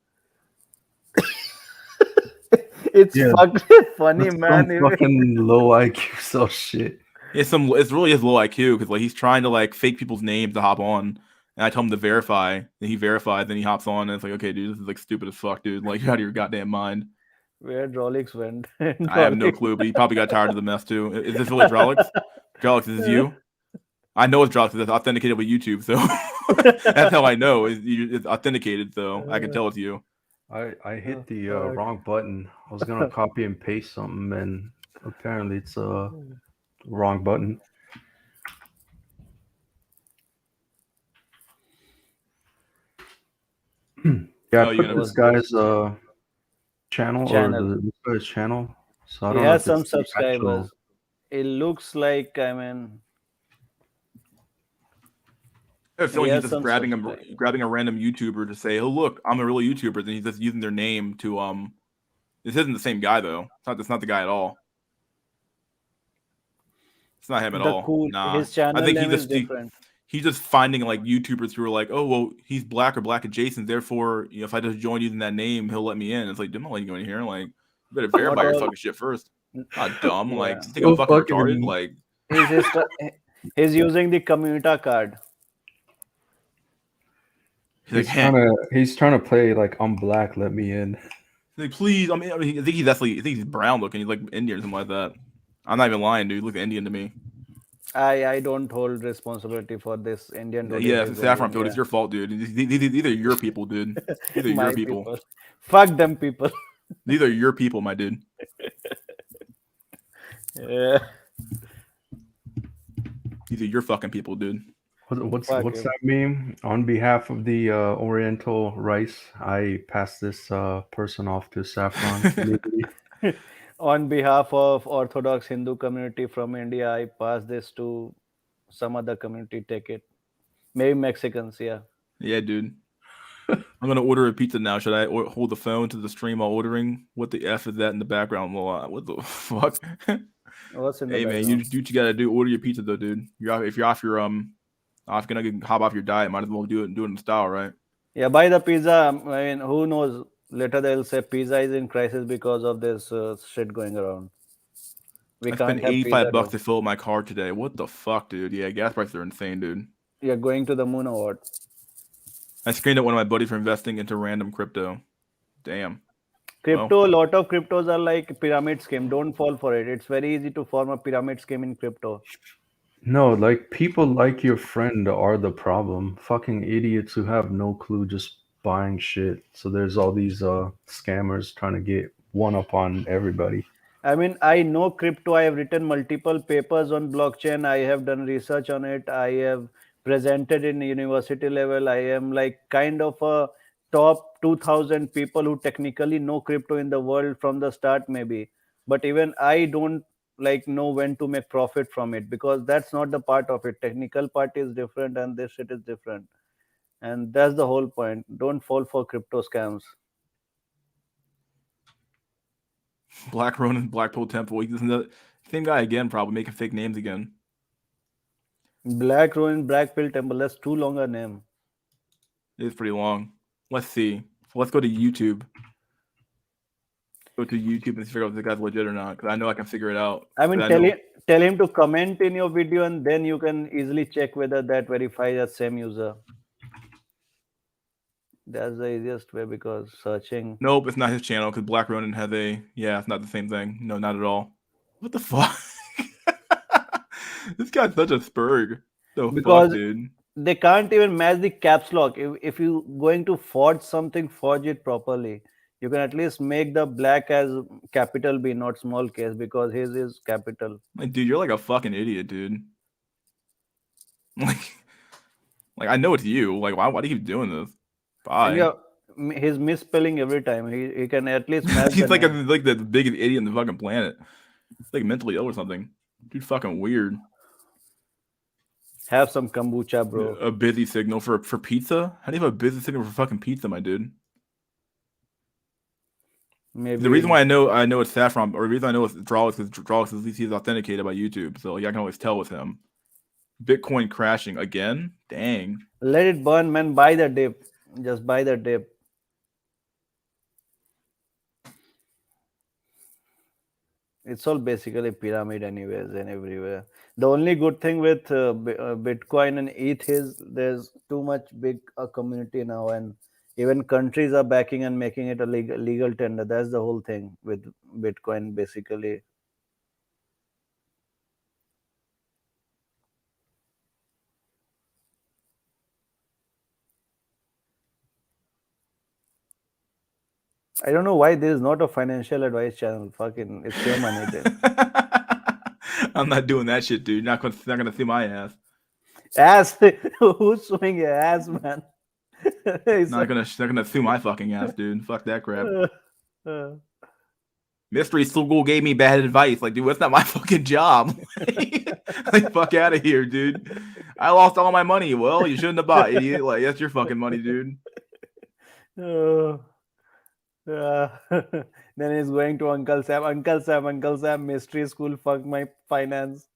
It's Yeah. fucking funny, That's man. some fucking low IQ so shit. It's really his low IQ because like he's trying to like fake people's names to hop on. And I tell him to verify, and he verifies, then he hops on, and it's like, okay, dude, this is like stupid as fuck, dude. Like you're out of your goddamn mind. Where Drolix went. I have no clue, but he probably got tired of the mess too. Is this really Drolix? Drolix, is this you? I know it's Drolix because it's authenticated with YouTube, so that's how I know it's authenticated. So I can tell it's you. I hit the wrong button. I was gonna copy and paste something, and apparently it's a wrong button. Yeah, Oh, I you're put gonna- this guy's channel. Or this guy's channel. So I He don't know has if some it's the subscribers. actual- It looks like, I mean, If He someone has he's some just grabbing a random YouTuber to say, "Oh look, I'm a real YouTuber," then he's just using their name to This isn't the same guy though. It's not the guy at all. It's not him at the all. cool. Nah. His channel I think name is different. he's just finding like YouTubers who are like, "Oh well, he's black or black adjacent. Therefore, you know, if I just join using that name, he'll let me in." It's like, I'm not letting you in here. Like, you better verify your all- fucking shit first. Not dumb. Yeah. Like, just think Oh, I'm fucking fucking- retarded. Like, He's using the Communita card. he's like, He's trying to play like I'm black, let me in. like, please. I mean, I think he's brown looking. He's like Indian or something like that. I'm not even lying, dude. He looks Indian to me. I don't hold responsibility for this Indian. dude. Yeah, It is Saffron Indian, Field. It's your fault, dude. These are your people, dude. These are My your people. Fuck them people. These are your people, my dude. Yeah. These are your fucking people, dude. What's Fuck what's it. that meme? On behalf of the Oriental rice, I pass this person off to Saffron. Maybe. On behalf of Orthodox Hindu community from India, I pass this to some other community. Take it. Maybe Mexicans. Yeah. Yeah, dude. I'm gonna order a pizza now. Should I hold the phone to the stream while ordering? What the f is that in the background? What the fuck? What's in the Hey man, background? you do what you gotta do. Order your pizza though, dude. If you're off your gonna hop off your diet, might as well do it in style, right? Yeah, buy the pizza. I mean, who knows? Later they'll say pizza is in crisis because of this shit going around. We I spent can't have pizza. $85 to fill up my car today. What the fuck, dude? Yeah, gas prices are insane, dude. You're going to the moon or what? I screened out one of my buddies for investing into random crypto. Damn. Crypto, a lot of cryptos are like pyramid scheme. Don't fall for it. It's very easy to form a pyramid scheme in crypto. No, like people like your friend are the problem. Fucking idiots who have no clue just buying shit. So there's all these scammers trying to get one up on everybody. I mean, I know crypto. I have written multiple papers on blockchain. I have done research on it. I have presented in university level. I am like kind of a top 2000 people who technically know crypto in the world from the start, maybe. But even I don't like know when to make profit from it because that's not the part of it. Technical part is different and this shit is different. And that's the whole point. Don't fall for crypto scams. Black Ronin, Blackpool Temple. He's the same guy again, probably making fake names again. Black Ruin, Black Pill Temple. That's too long a name. It is pretty long. Let's see. So let's go to YouTube. Go to YouTube and figure out if the guy's legit or not. Because I know I can figure it out. I mean, 'Cause I know- tell him to comment in your video, and then you can easily check whether that verifies as same user. That's the easiest way because searching. Nope, it's not his channel because Black Ronin has a. Yeah, it's not the same thing. No, not at all. What the fuck? This guy's such a spurg. The Because fuck, dude. they can't even match the caps lock. If you going to forge something, forge it properly. You can at least make the black as capital B, not small case, because his is capital. Like, dude, you're like a fucking idiot, dude. Like I know it's you. Like, why do you keep doing this? And Bye. he's misspelling every time. He can at least match. He's the like name. like the biggest idiot on the fucking planet. He's like mentally ill or something. Dude, fucking weird. Have some kombucha, bro. A busy signal for pizza? How do you have a busy signal for fucking pizza, my dude? Maybe The reason why I know it's Saffron, or the reason I know it's Drawlix is Drawlix is he's authenticated by YouTube, so yeah, I can always tell with him. Bitcoin crashing again? Dang. let it burn, man. Buy the dip. Just buy the dip. It's all basically pyramid anyways and everywhere. The only good thing with Bitcoin and ETH is there's too much big community now, and even countries are backing and making it a legal tender. That's the whole thing with Bitcoin basically. I don't know why this is not a financial advice channel. Fucking, it's your money then. I'm not doing that shit, dude. Not gonna see my ass. Ass, who's showing your ass, man? It's Not gonna sue my fucking ass, dude. Fuck that crap. uh, Mystery School gave me bad advice. Like, dude, that's not my fucking job. Like, fuck out of here, dude. I lost all my money. Well, you shouldn't have bought, idiot. Like, that's your fucking money, dude. Then he's going to Uncle Sam. Uncle Sam, mystery school, fuck my finance.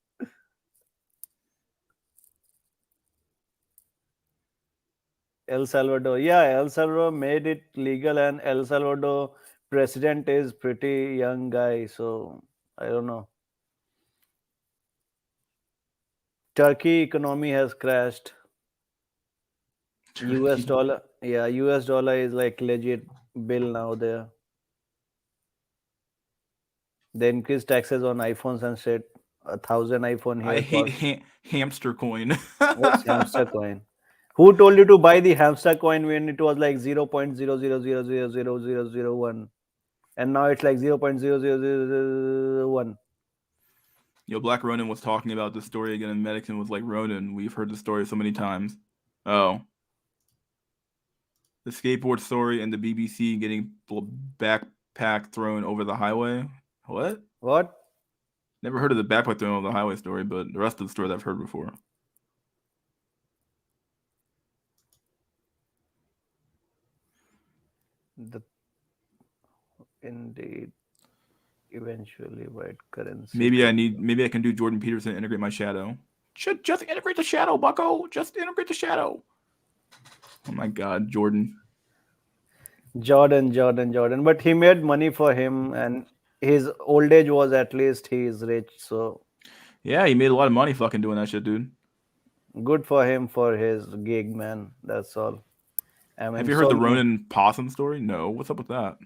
El Salvador. Yeah, El Salvador made it legal, and El Salvador president is pretty young guy. So I don't know. Turkey economy has crashed. US dollar. Yeah, US dollar is like legit bill now there. They increased taxes on iPhones and said 1,000 iPhone here. I hate cost- hamster coin. What's hamster coin? Who told you to buy the hamster coin when it was like 0.000000001? And now it's like 0.00001. Yo, Black Ronin was talking about this story again, and Medicine was like, Ronin, we've heard the story so many times. Oh. The skateboard story and the BBC getting backpack thrown over the highway. What? What? Never heard of the backpack throwing on the highway story, but the rest of the stories I've heard before. The indeed eventually white currency. Maybe I can do Jordan Peterson and integrate my shadow. Just integrate the shadow, Bucko. Just integrate the shadow. Oh my God, Jordan. Jordan. But he made money for him, and his old age was at least he is rich. So Yeah, he made a lot of money fucking doing that shit, dude. good for him for his gig, man. That's all. I mean, Have you so heard the many. Ronin possum story? No. What's up with that?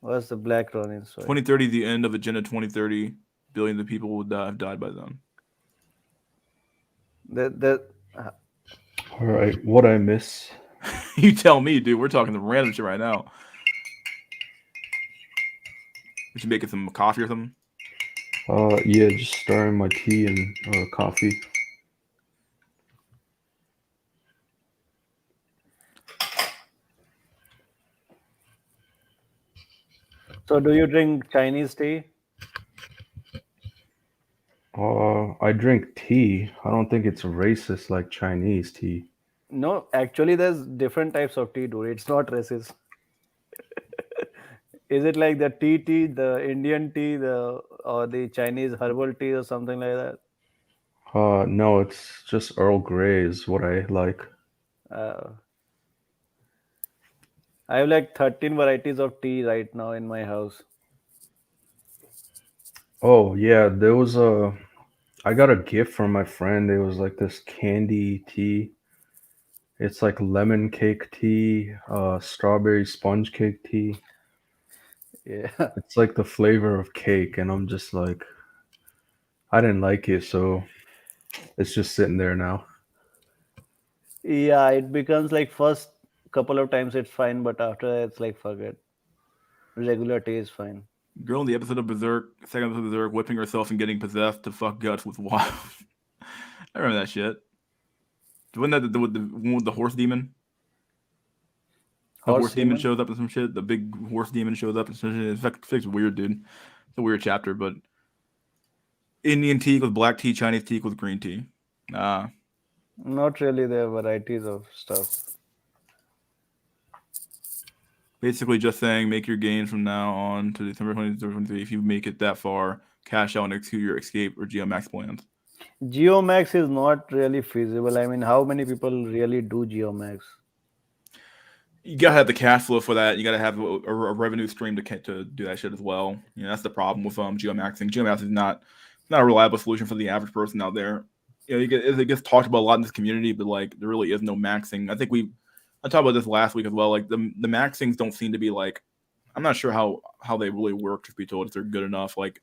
What's the Black Ronin story? 2030, the end of Agenda 2030. Billions of people would have died by then. The All right, what I miss? You tell me, dude. We're talking the random shit right now. We should make it some coffee or something. Yeah, just stirring my tea and coffee. so do you drink Chinese tea? I drink tea. I don't think it's racist like Chinese tea. No, actually, there's different types of tea, dude. It's not racist. Is it like the tea, the Indian tea, or the Chinese herbal tea or something like that? No, it's just Earl Grey is what I like. Uh, I have like 13 varieties of tea right now in my house. Oh yeah, there was I got a gift from my friend. It was like this candy tea. It's like lemon cake tea, strawberry sponge cake tea. Yeah. It's like the flavor of cake, and I'm just like, I didn't like it, so it's just sitting there now. Yeah, it becomes like first couple of times it's fine, but after that it's like forget. Regular tea is fine. Girl in the episode of Berserk, second episode of Berserk, whipping herself and getting possessed to fuck guts with wild. I remember that shit. Wasn't that the one with the horse demon? The horse demon shows up and some shit. The big horse demon shows up and some shit. It's weird, dude. It's a weird chapter, but Indian tea with black tea, Chinese tea with green tea. Not really, there are varieties of stuff. Basically just saying make your gains from now on to December 2023. If you make it that far, cash out and execute your escape or GeoMax plans. Geomax is not really feasible. I mean, how many people really do Geomax? You gotta have the cash flow for that. You gotta have a revenue stream to do that shit as well. You know, that's the problem with geomaxing. Geomax is not a reliable solution for the average person out there. You know, it gets talked about a lot in this community, but like there really is no maxing. I think I talked about this last week as well. Like the maxings don't seem to be like, I'm not sure how they really work. To be told if they're good enough, like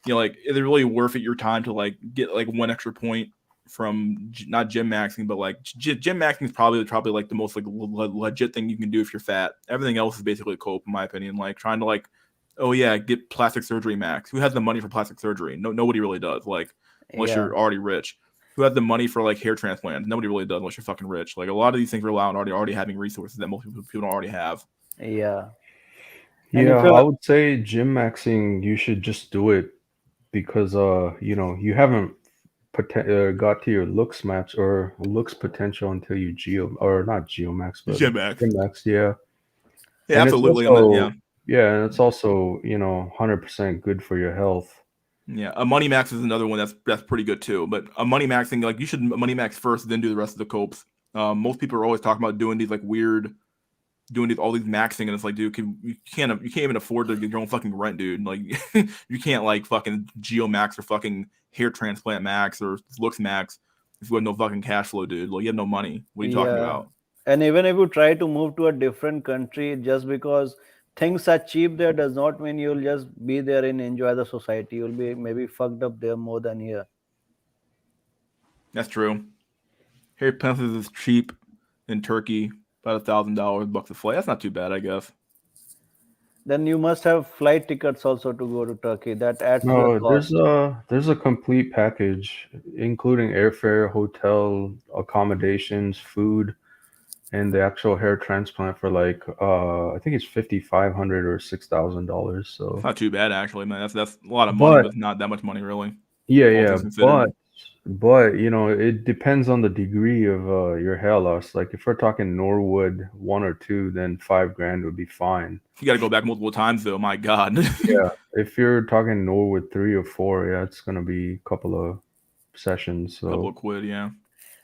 you know, like is it really worth it your time to like get like one extra point from not gym maxing, but like gym maxing is probably like the most like legit thing you can do if you're fat. Everything else is basically a cope, in my opinion. Like trying to like, oh yeah, get plastic surgery max. Who has the money for plastic surgery? Nobody really does. Like unless you're already rich. Who has the money for like hair transplants? Nobody really does unless you're fucking rich. Like a lot of these things rely on already having resources that most people don't already have. Yeah. Yeah, I would say gym maxing, you should just do it because you know, you haven't got to your looks match or looks potential until you not geomax, but Gym max. Yeah, Yeah, and absolutely. It's also, yeah, and it's also, you know, 100% good for your health. Yeah, a money max is another one that's pretty good too. But a money maxing, like you should money max first, then do the rest of the copes. Most people are always talking about doing these like weird, all these maxing, and it's like, dude, you can't even afford to get your own fucking rent, dude. Like you can't like fucking geo max or fucking hair transplant max or looks max if you have no fucking cash flow, dude. Like you have no money. What are you talking about? And even if you try to move to a different country, just because things are cheap there does not mean you'll just be there and enjoy the society. You'll be maybe fucked up there more than here. That's true. Hair pencils is cheap in Turkey, about $1,000 a flight. That's not too bad, I guess. Then you must have flight tickets also to go to Turkey. That adds to the cost. There's a complete package, including airfare, hotel, accommodations, food. and the actual hair transplant for like I think it's $5,500 or $6,000. So It's not too bad actually, man. That's a lot of money, but but it's not that much money really. yeah, All yeah, things considered. but you know, it depends on the degree of your hair loss. Like if we're talking Norwood 1 or 2, then $5,000 would be fine. You got to go back multiple times though. My God. Yeah, if you're talking Norwood 3 or 4, yeah, it's gonna be a couple of sessions. Couple So of quid, yeah.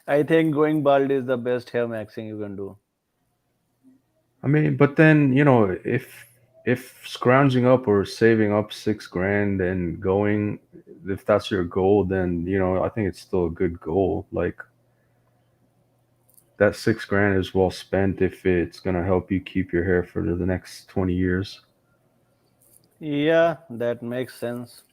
I think going bald is the best hair maxing you can do. I mean, but then you know, if scrounging up or saving up $6,000 and going, if that's your goal, then you know, I think it's still a good goal. Like that $6,000 is well spent if it's gonna help you keep your hair for the next 20 years. Yeah, that makes sense.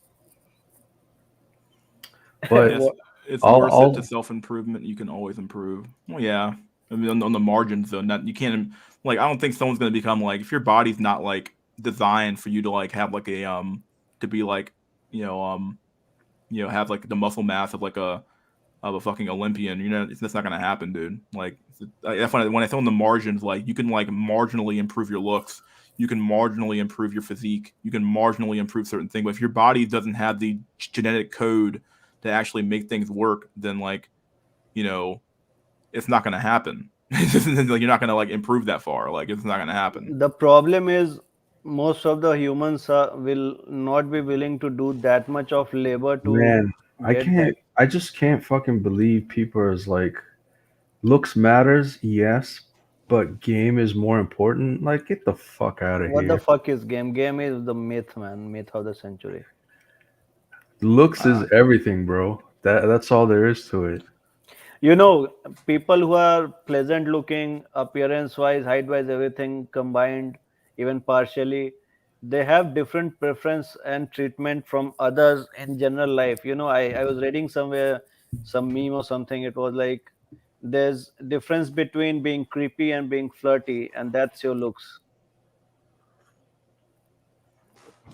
But Yes, it's I'll, worth it to I'll self improvement. You can always improve. Well, yeah. I mean, on the margins though, not you can't like. I don't think someone's gonna become like if your body's not like designed for you to like have like a to be like you know have like the muscle mass of a fucking Olympian. You know, that's not gonna happen, dude. Like that's when I say on the margins, like you can like marginally improve your looks. You can marginally improve your physique. You can marginally improve certain things. But if your body doesn't have the genetic code to actually make things work, then like you know it's not gonna happen. Like, you're not gonna like improve that far. Like it's not gonna happen. The problem is most of the humans will not be willing to do that much of labor to man, get that. I just can't fucking believe people is like looks matters, yes, but game is more important. Like get the fuck out of What the here. fuck is game? Game is the myth, man. Myth of the century. Looks is Uh, everything, bro. That's all there is to it. You know, people who are pleasant looking, appearance wise, height wise, everything combined, even partially, they have different preference and treatment from others in general life. You know, I was reading somewhere some meme or something. It was like there's difference between being creepy and being flirty, and that's your looks.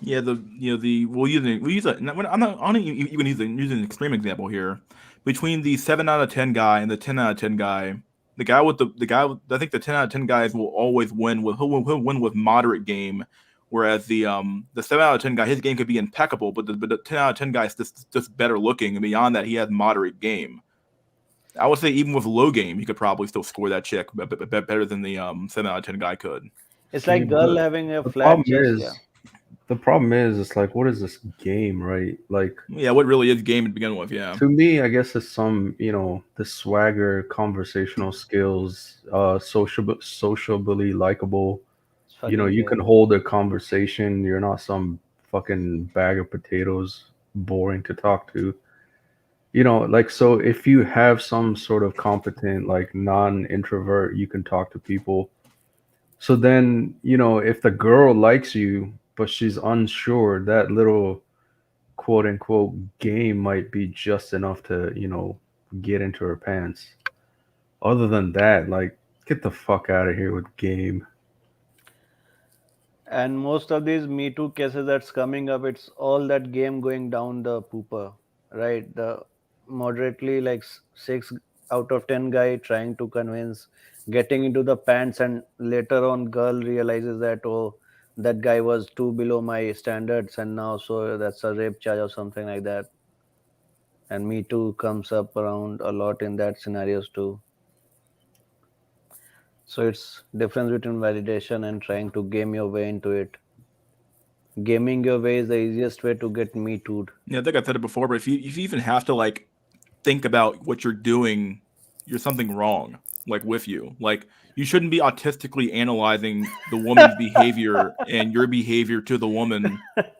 Yeah, we'll use a. I'm not. I don't even use an extreme example here. Between the 7 out of 10 guy and the 10 out of 10 guy, I think the 10 out of 10 guys will always win with he'll win with moderate game, whereas the 7 out of 10 guy, his game could be impeccable, but the 10 out of 10 guy is just better looking, and beyond that he has moderate game. I would say even with low game, he could probably still score that chick better than the 7 out of 10 guy could. It's See, like girl but having a the flat problem chest. Yeah. is the problem is it's like what is this game, right? Like Yeah, what really is game to begin with? Yeah. to me, I guess it's some, you know, the swagger, conversational skills, sociably likable. It's You know, fucking you can game. hold a conversation. You're not some fucking bag of potatoes, boring to talk to. You know, like so if you have some sort of competent, like non-introvert, you can talk to people. So then, you know, if the girl likes you, but she's unsure, that little quote unquote game might be just enough to, you know, get into her pants. Other than that, like, get the fuck out of here with game. And most of these Me Too cases that's coming up, it's all that game going down the pooper, right? The moderately like 6 out of 10 guy trying to convince, getting into the pants, and later on, girl realizes that that guy was too below my standards, and now so that's a rape charge or something like that. And Me Too comes up around a lot in that scenarios too. So it's difference between validation and trying to game your way into it. Gaming your way is the easiest way to get me too'd. Yeah, I think I said it before, but if you even have to like think about what you're doing, you're something wrong. Like with you, like you shouldn't be autistically analyzing the woman's behavior and your behavior to the woman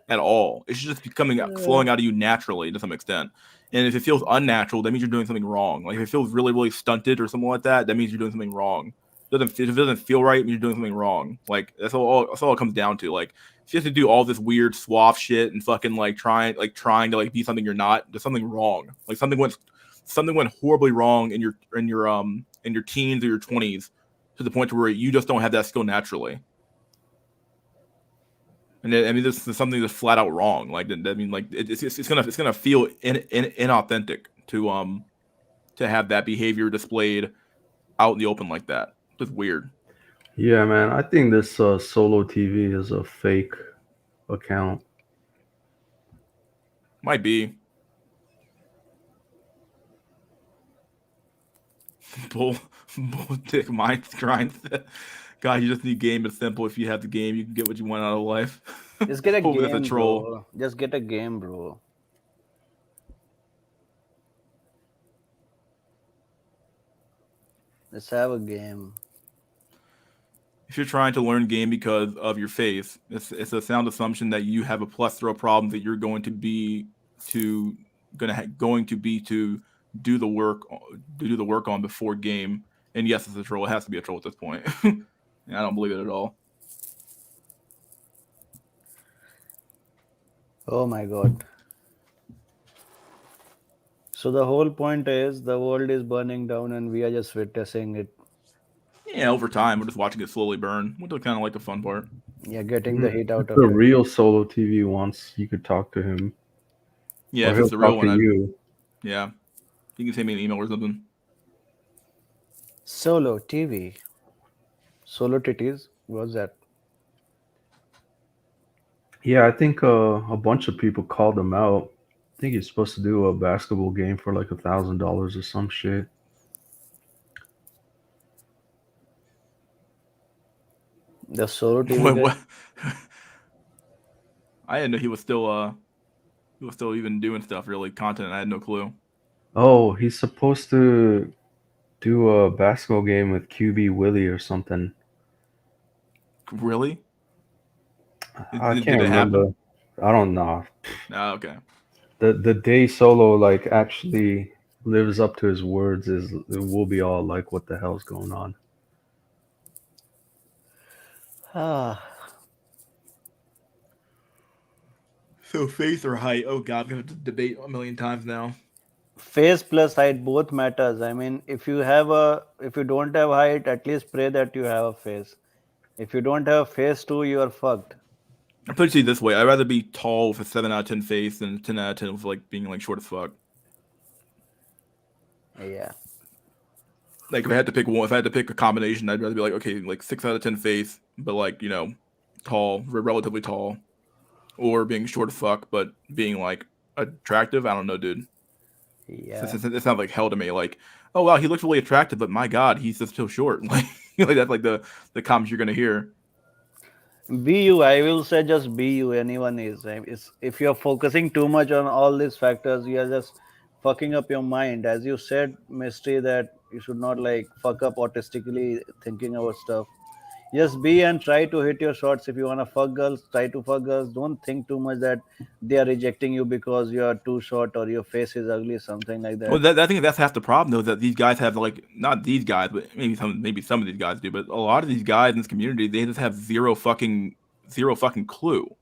at all. It should just be flowing out of you naturally to some extent. And if it feels unnatural, that means you're doing something wrong. Like if it feels really, really stunted or something like that, that means you're doing something wrong. If it doesn't feel right, it means you're doing something wrong. Like that's all it comes down to. Like if you have to do all this weird suave shit and fucking trying to like be something you're not, there's something wrong. Like something went horribly wrong in your teens or your 20s to the point where you just don't have that skill naturally. And I mean, this is something that's flat out wrong. Like, I mean, like it's gonna feel inauthentic to have that behavior displayed out in the open like that. Just weird. Yeah, man. I think this solo TV is a fake account. Might be. Bull dick mind grind. God, you just need game. It's simple. If you have the game, you can get what you want out of life. Just get a Hope that's a game, troll. bro. Just get a game, bro. Let's have a game. If you're trying to learn game because of your face, it's a sound assumption that you have a plethora of problems that you're going to be to do the work on before game. And yes, it's a troll. It has to be a troll at this point. And I don't believe it at all. Oh my god. So the whole point is the world is burning down and we are just witnessing it. Yeah, over time, we're just watching it slowly burn, which is kind of like the fun part. Yeah, getting the heat out If of the it. real solo TV wants, you could talk to him. Yeah, Or if he'll it's the real talk to one, you. yeah, you can send me an email or something. Solo TV. Solo titties. What's that? Yeah, I think a bunch of people called him out. I think he's supposed to do a basketball game for like $1,000 or some shit. The solo TV What, guy? what? I didn't know he was still even doing stuff really content. I had no clue. Oh, he's supposed to do a basketball game with QB Willie or something. Really? I Did can't it remember. happen? I don't know. Ah, okay. The day Solo like actually lives up to his words is we'll be all like, what the hell's going on? Ah, So face or height? Oh God, I'm gonna have to debate a million times now. face plus height both matters. I mean, if you don't have height, at least pray that you have a face. If you don't have a face too, you are fucked. I put it this way: I'd rather be tall with a 7 out of 10 face than a 10 out of 10 with like being like short as fuck. Yeah. Like if I had to pick one, if I had to pick a combination, I'd rather be like, okay, like 6 out of 10 face, but like tall, relatively tall, or being short as fuck, but being like attractive. I don't know, dude. Yeah. It sounds like hell to me. Like, oh wow, he looks really attractive, but my God, he's just so short. Like that's like the comments you're gonna hear. Be you. I will say just be you. Anyone is. If you're focusing too much on all these factors, you are just fucking up your mind. As you said, Mystery, that you should not like fuck up autistically thinking about stuff. Just be and try to hit your shots. If you want to fuck girls, try to fuck girls. Don't think too much that they are rejecting you because you are too short or your face is ugly, something like Well, that. I think that's half the problem, though, that these guys have like not these guys, but maybe some of these guys do, but a lot of these guys in this community, they just have zero fucking clue.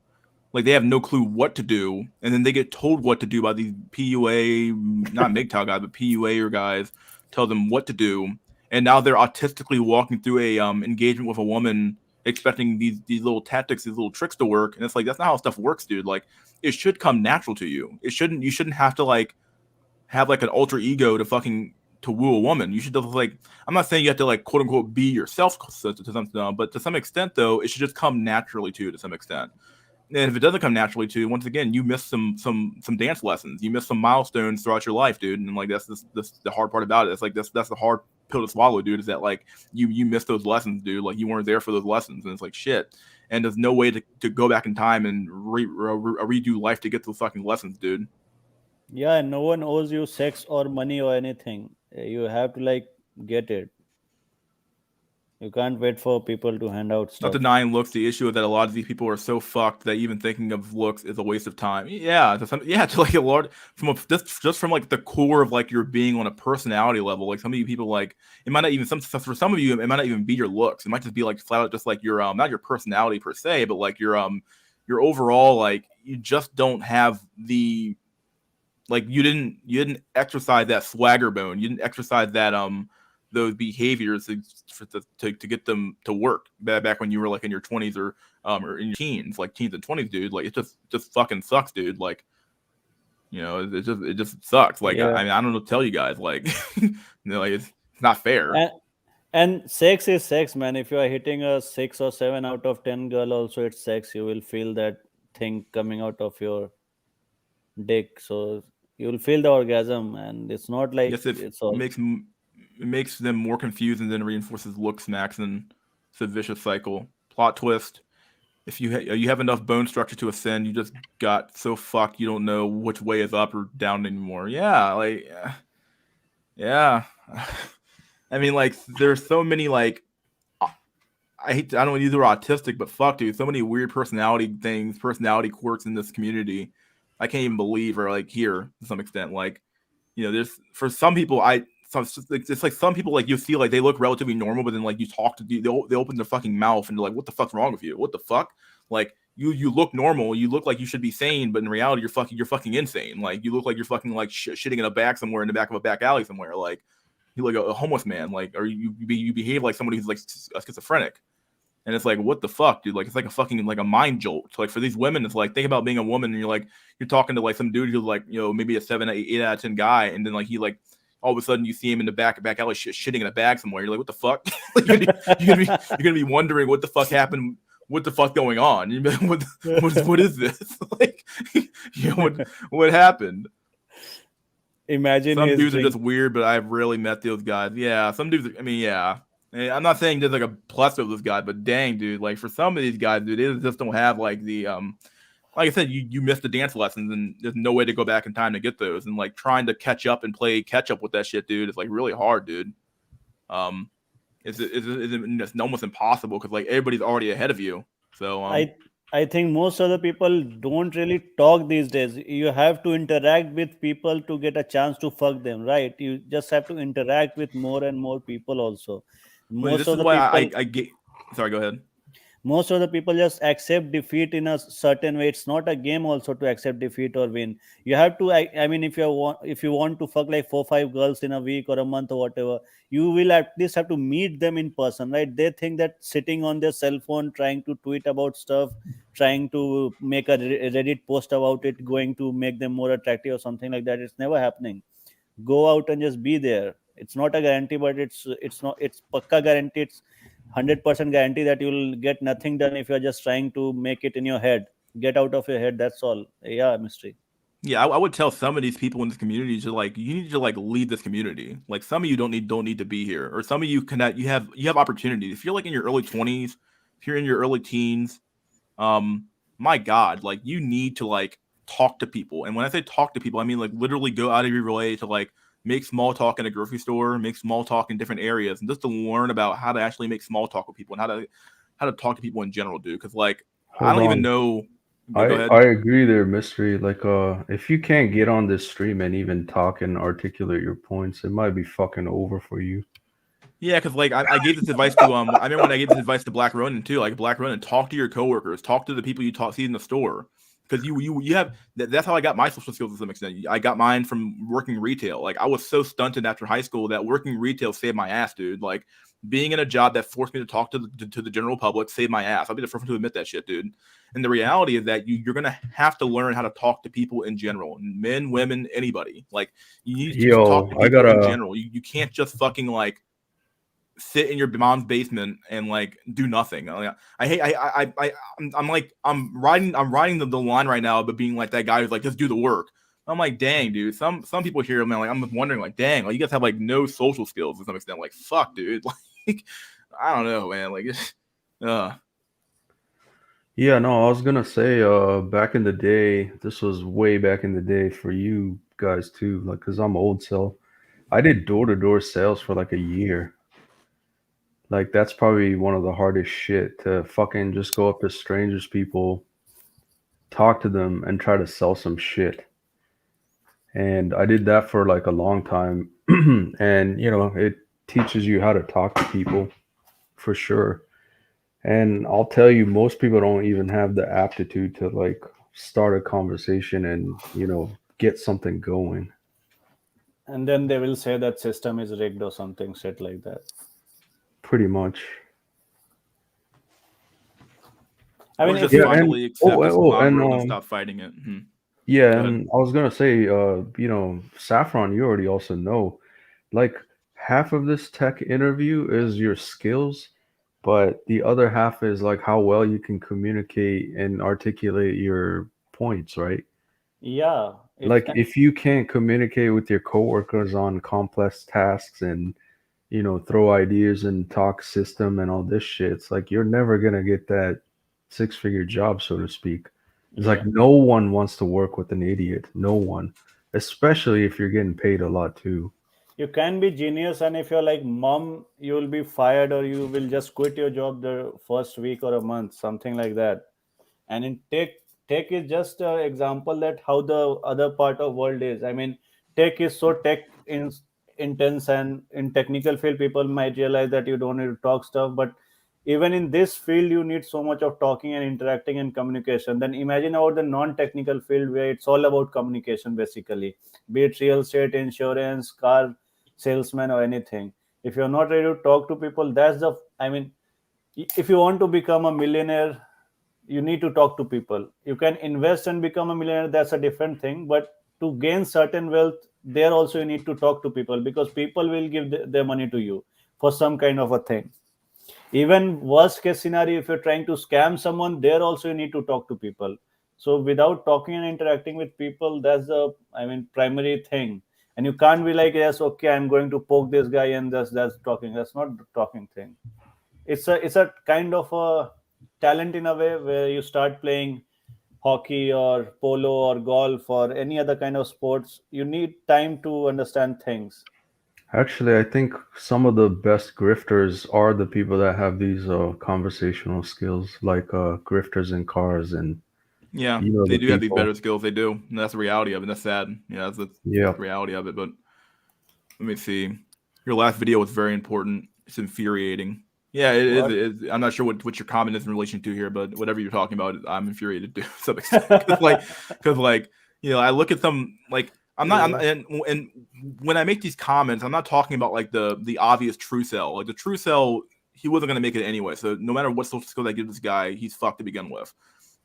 Like they have no clue what to do, and then they get told what to do by these PUA, not MGTOW guys, but PUA guys tell them what to do, and now they're autistically walking through a engagement with a woman, expecting these little tactics, these little tricks to work, and it's like that's not how stuff works, dude. Like it should come natural to you. You shouldn't have to like have like an alter ego to woo a woman. You should just like, I'm not saying you have to like quote unquote be yourself to some, but to some extent though, it should just come naturally to some extent. And if it doesn't come naturally to, once again, you miss some dance lessons. You miss some milestones throughout your life, dude. And like that's the hard part about it. It's like that's the hard pill to swallow, dude. Is that like you miss those lessons, dude? Like you weren't there for those lessons, and it's like shit. And there's no way to go back in time and redo life to get those fucking lessons, dude. Yeah, and no one owes you sex or money or anything. You have to like get it. You can't wait for people to hand out Not stuff. denying looks. The issue is that a lot of these people are so fucked that even thinking of looks is a waste of time. Yeah, to like a lot just from like the core of like your being on a personality level. Like some of you people, like it might not even for some of you it might not even be your looks. It might just be like flat out just like your not your personality per se, but like your overall, like you just don't have the, like you didn't exercise that swagger bone. You didn't exercise that those behaviors to get them to work back when you were like in your 20s or in your teens, like teens and 20s, dude. Like it just fucking sucks, dude. Like it just sucks. Like Yeah. I mean, I don't know what to tell you guys. Like like it's not fair. And sex is sex, man. If you are hitting a 6 or 7 out of 10 girl, also it's sex. You will feel that thing coming out of your dick. So you will feel the orgasm, and it's not like Yes, it it's all. makes them more confused and then reinforces look smacks, and it's a vicious cycle. Plot twist: if you have enough bone structure to ascend, you just got so fucked you don't know which way is up or down anymore. Yeah, like yeah. I mean, like there's so many like I don't want to use the word autistic, but fuck, dude, so many weird personality quirks in this community. I can't even believe or like here to some extent. Like, there's for some people, it's like some people like you feel like they look relatively normal, but then like you talk to they open their fucking mouth and they're like, "What the fuck's wrong with you? What the fuck?" Like you look normal, you look like you should be sane, but in reality, you're fucking insane. Like you look like you're fucking like shitting in a bag somewhere in the back of a back alley somewhere. Like you're like a homeless man. Like or you behave like somebody who's like a schizophrenic. And it's like, what the fuck, dude? Like, it's like a fucking like a mind jolt. So, like for these women, it's like think about being a woman and you're talking to like some dude who's like maybe a 7, 8 out of 10 guy, and then like he like all of a sudden you see him in the back alley shitting in a bag somewhere. You're like, what the fuck? Like, you're gonna be wondering what the fuck happened, what the fuck going on? You're like, what is this? Like, what happened? Imagine Some his dudes are drink. just weird, but I've really met those guys. Yeah, some dudes. I mean, yeah. I'm not saying there's like a plethora of this guy, but dang, dude, like for some of these guys, dude, they just don't have like the like I said, you missed the dance lessons, and there's no way to go back in time to get those, and like trying to catch up and play catch up with that shit, dude, is like really hard, dude. It's almost impossible because like everybody's already ahead of you. So I think most of the people don't really talk these days. You have to interact with people to get a chance to fuck them, right? You just have to interact with more and more people also. well, Most this of is the why people I get. Sorry, go ahead. most of the people just accept defeat in a certain way. It's not a game also to accept defeat or win. You have to I mean if you want to fuck like 4 5 girls in a week or a month or whatever, you will at least have to meet them in person, right? They think that sitting on their cell phone trying to tweet about stuff, trying to make a Reddit post about it going to make them more attractive or something like that. It's never happening. Go out and just be there. It's not a guarantee, but it's pakka guarantee. It's 100% guarantee that you'll get nothing done if you're just trying to make it in your head. Get out of your head. That's all. Yeah, mystery. Yeah, I would tell some of these people in this community to like you need to like lead this community. Like some of you don't need to be here, or some of you cannot. You have opportunities. If you're like in your early 20s, if you're in your early teens, my God, like you need to like talk to people. And when I say talk to people, I mean like literally go out of your way to like make small talk in a grocery store, make small talk in different areas, and just to learn about how to actually make small talk with people and how to talk to people in general, dude. Because like I Hold don't even on. know. Go I ahead. I agree there, mystery. Like, if you can't get on this stream and even talk and articulate your points, it might be fucking over for you. Yeah, because like I gave this advice to I remember when I gave this advice to Black Ronin too. Like Black Ronin, talk to your coworkers, talk to the people you see in the store, because you have that's how I got my social skills to some extent. I got mine from working retail. Like I was so stunted after high school that working retail saved my ass, dude. Like being in a job that forced me to talk to the general public saved my ass. I'll be the first one to admit that shit, dude. And the reality is that you're gonna have to learn how to talk to people in general, men, women, anybody. Like you need to talk Yo, to I people in gotta. general. You can't just fucking like sit in your mom's basement and like do nothing. I hate I'm like I'm riding the line right now, but being like that guy who's like just do the work. I'm like, dang, dude. Some people here, man, like I'm wondering, like, dang, like you guys have like no social skills to some extent. Like, fuck, dude. Like, I don't know, man. Like, Yeah, no, I was gonna say, back in the day, this was way back in the day for you guys too, like, cause I'm old, so I did door-to-door sales for like a year. Like, that's probably one of the hardest shit to fucking just go up to strangers, people, talk to them, and try to sell some shit. And I did that for like a long time, and it teaches you how to talk to people for sure. And I'll tell you, most people don't even have the aptitude to like start a conversation and, get something going. And then they will say that system is rigged or something shit like that. Pretty much. I or mean, if just you finally accept this and world and stop fighting it. yeah, Go ahead. and I was gonna say, Saffron, you already also know, like half of this tech interview is your skills, but the other half is like how well you can communicate and articulate your points, right? Yeah, Like if you can't communicate with your coworkers on complex tasks and throw ideas and talk system and all this shit, it's like you're never gonna get that six-figure job, so to speak. It's like no one wants to work with an idiot. No one. Especially if you're getting paid a lot too. you can be genius, and if you're like mom, you will be fired, or you will just quit your job the first week or a month, something like that. And in tech is just an example that how the other part of world is. I mean, tech is so intense, and in technical field people might realize that you don't need to talk stuff, but even in this field you need so much of talking and interacting and communication. Then imagine about the non-technical field where it's all about communication basically, be it real estate, insurance, car salesman, or anything. If you're not ready to talk to people, that's the, I mean, if you want to become a millionaire, you need to talk to people. You can invest and become a millionaire, that's a different thing, but to gain certain wealth, there also you need to talk to people, because people will give their money to you for some kind of a thing. Even worst case scenario, if you're trying to scam someone, there also you need to talk to people. So without talking and interacting with people, that's the, I mean, primary thing. And you can't be like, yes, okay, I'm going to poke this guy, and that's talking. That's not the talking thing. It's a kind of a talent in a way, where you start playing hockey or polo or golf or any other kind of sports. You need time to understand things. Actually, I think some of the best grifters are the people that have these conversational skills, like grifters in cars and Yeah, the they do have these people. better skills. They do. And that's the reality of it. That's sad. Yeah, that's Yeah. the reality of it. But let me see. Your last video was very important. It's infuriating. Yeah, it is. What? It is. I'm not sure what your comment is in relation to here, but whatever you're talking about, I'm infuriated to some extent. Because I look at them like I'm not. And when I make these comments, I'm not talking about like the obvious true cell. Like the true cell, he wasn't gonna make it anyway. So no matter what social skills I give this guy, he's fucked to begin with.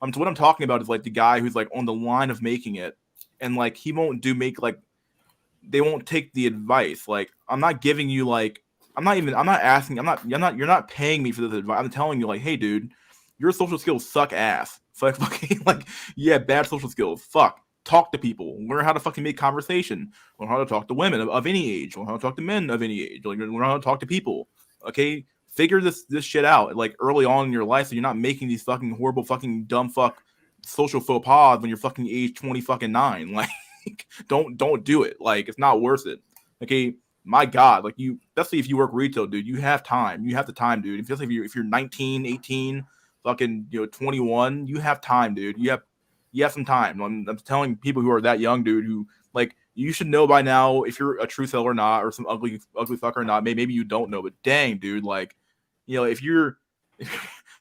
So what I'm talking about is like the guy who's like on the line of making it, and like he won't they won't take the advice. Like I'm not giving you like I'm not asking, you're not paying me for this advice. I'm telling you like, hey dude, your social skills suck ass. Fuck fucking like you have bad social skills. Fuck. Talk to people. Learn how to fucking make conversation. Learn how to talk to women of any age. Learn how to talk to men of any age. Like learn how to talk to people. Okay? Figure this shit out like early on in your life, so you're not making these fucking horrible fucking dumb fuck social faux pas when you're fucking age 20 fucking 9. Like don't do it. Like it's not worth it. Okay, my God, like you, especially if you work retail, dude, you have time. You have the time, dude. Especially if you're 19, 18, fucking 21, you have time, dude. You have some time. I'm telling people who are that young, dude, who like you should know by now if you're a true seller or not, or some ugly fucker or not. Maybe you don't know, but dang, dude, like if you're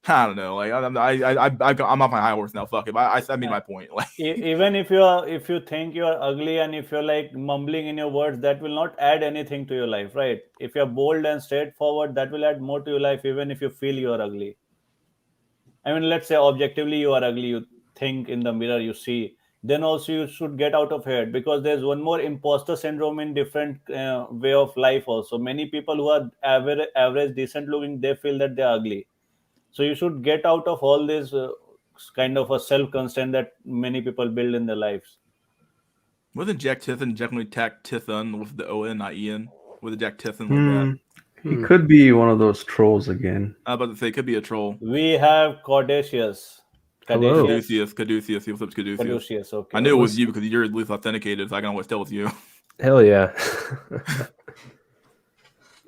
I don't know. Like I'm off my high horse now. Fuck it. I made my point. Like Even if you think you are ugly, and if you're like mumbling in your words, that will not add anything to your life, right? If you're bold and straightforward, that will add more to your life, even if you feel you are ugly. I mean, let's say objectively you are ugly, you think in the mirror, you see, then also you should get out of here, because there's one more imposter syndrome in different way of life. Also, many people who are average, decent looking, they feel that they're ugly. So you should get out of all this kind of a self concern that many people build in their lives. wasn't Jack Tithan generally Tack Tithan with the O N, not Ian? Was it Jack Tithan like that? He could be one of those trolls again. I was about to say, it could be a troll. We have Caduceus. Hello. Caduceus. What's up, Caduceus? Caduceus, okay. I knew it was you because you're at least authenticated, so I can always tell it's you. Hell yeah.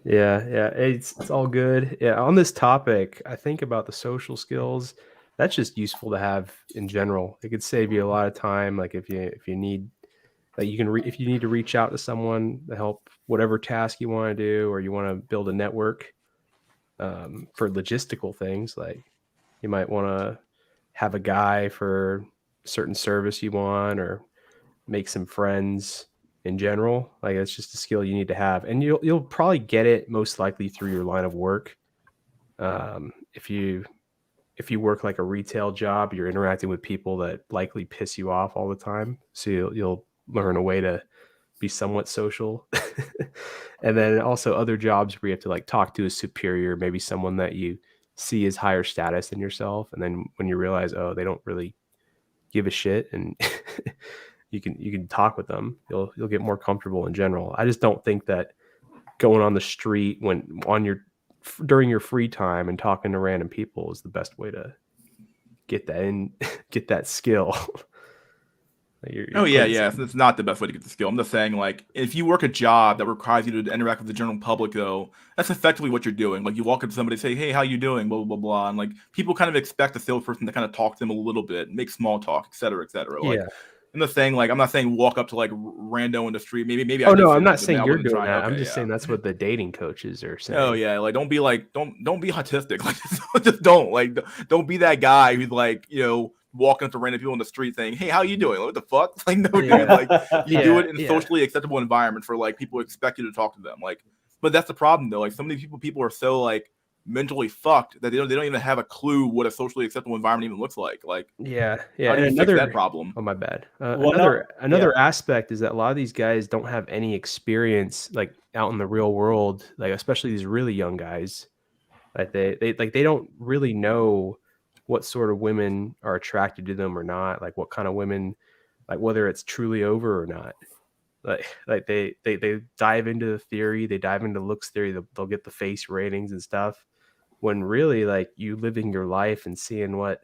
Yeah, it's all good. Yeah, on this topic, I think about the social skills. That's just useful to have in general. It could save you a lot of time. Like if you need, like if you need to reach out to someone to help whatever task you want to do, or you want to build a network for logistical things, like you might want to have a guy for certain service you want, or make some friends in general. Like it's just a skill you need to have, and you'll probably get it most likely through your line of work. If you work like a retail job, you're interacting with people that likely piss you off all the time, so you'll learn a way to be somewhat social. And then also other jobs where you have to like talk to a superior, maybe someone that you see as higher status than yourself. And then when you realize, oh, they don't really give a shit, and you can talk with them, you'll get more comfortable in general. I just don't think that going on the street during your free time and talking to random people is the best way to get that skill. Oh yeah, it's not the best way to get the skill. I'm just saying, like, if you work a job that requires you to interact with the general public, though, that's effectively what you're doing. Like, you walk up to somebody, say, "Hey, how you doing?" Blah blah blah blah, and like people kind of expect the salesperson to kind of talk to them a little bit, make small talk, et cetera, et cetera. Like, Yeah. I'm not saying walk up to like rando in the street. Maybe. Oh I did no, say I'm that, not but saying I you're wasn't doing trying. that. I'm Okay, just saying that's what the dating coaches are saying. Oh yeah, like don't be autistic. Like just don't don't be that guy who's like, walking up to random people in the street saying, "Hey, how you doing?" Like, what the fuck? Like, no, Yeah. dude. Like, you do it in a Yeah. socially acceptable environment for like people expect you to talk to them. Like, but that's the problem though. Like, so many people are so like mentally fucked that they don't even have a clue what a socially acceptable environment even looks like. Like, Yeah. how do you And fix that problem? Oh, my bad. One of- Another aspect is that a lot of these guys don't have any experience like out in the real world, like especially these really young guys. Like they don't really know what sort of women are attracted to them or not, like what kind of women, like whether it's truly over or not. Like they dive into the theory, they dive into looks theory, they'll get the face ratings and stuff, when really like you living your life and seeing what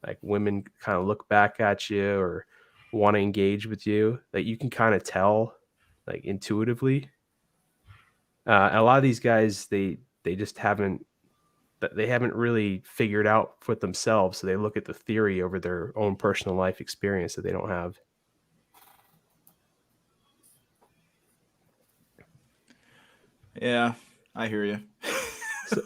like women kind of look back at you or want to engage with you, that you can kind of tell like intuitively. A lot of these guys, they just haven't really figured out for themselves, so they look at the theory over their own personal life experience that they don't have. Yeah, I hear you.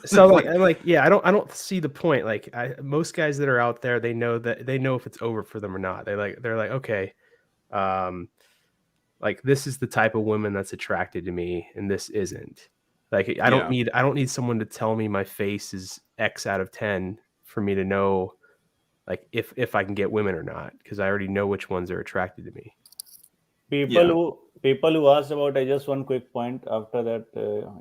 So like yeah, I don't see the point. Like most guys that are out there, they know if it's over for them or not. They're like okay, like this is the type of woman that's attracted to me, and this isn't. Like I don't need someone to tell me my face is X out of 10 for me to know like if I can get women or not, because I already know which ones are attracted to me. People who asked about, I just one quick point. After that,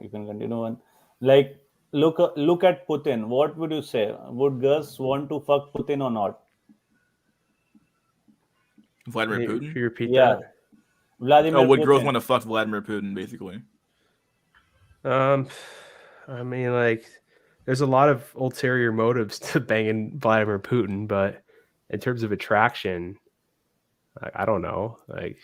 you can continue on. Like look at Putin. What would you say? Would girls want to fuck Putin or not? Vladimir Can Putin? you repeat Yeah, that? Vladimir Would Putin. girls want to fuck Vladimir Putin, basically? I mean, like, there's a lot of ulterior motives to banging Vladimir Putin, but in terms of attraction, I don't know. Like,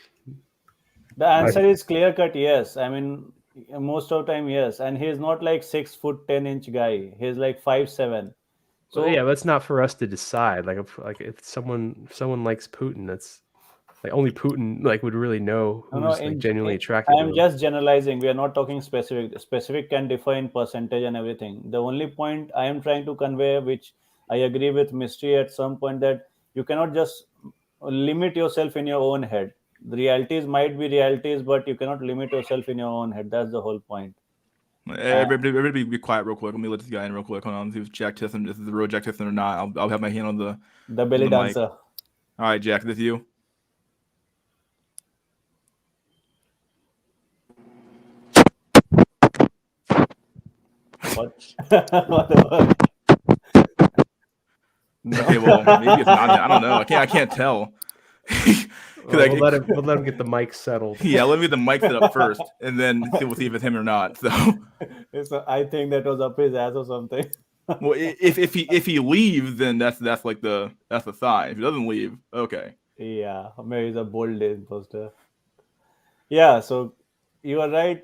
The answer is clear cut. Yes, I mean most of the time yes, and he's not like 6'10" guy. He's like 5'7". So well, yeah, that's not for us to decide. Like, if someone likes Putin, that's like only Putin like would really know no, who's like genuinely attracted I to am him. just generalizing. We are not talking specific. Specific can differ in percentage and everything. The only point I am trying to convey, which I agree with Mystery at some point, that you cannot just limit yourself in your own head. The realities might be realities, but you cannot limit yourself in your own head. That's the whole point. Everybody be quiet real quick. Let me let this guy in real quick. Hold on, see if Jack Tisson, this is the real Jack Tisson or not. I'll have my hand on the belly mic. dancer. All right, Jack, this you. What? What the fuck? No. Okay, well maybe it's not. I don't know. I can't tell. We'll let him get the mic settled. Yeah, let me get the mic set up first, and then we'll see if it's him or not. So, I think that was up his ass or something. well, if he leaves, then that's the sign. If he doesn't leave, okay. Yeah, maybe he's a bold imposter. Yeah, so you are right,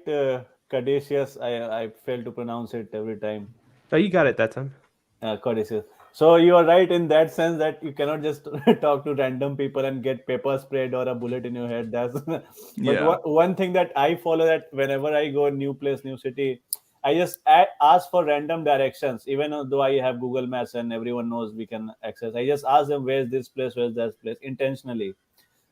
Caduceus. I fail to pronounce it every time. Oh, you got it that time. Caduceus. So you are right in that sense that you cannot just talk to random people and get pepper sprayed or a bullet in your head. That's but Yeah. one thing that I follow, that whenever I go a new place, new city, I just ask for random directions. Even though I have Google Maps and everyone knows we can access, I just ask them where's this place, where's that place, intentionally.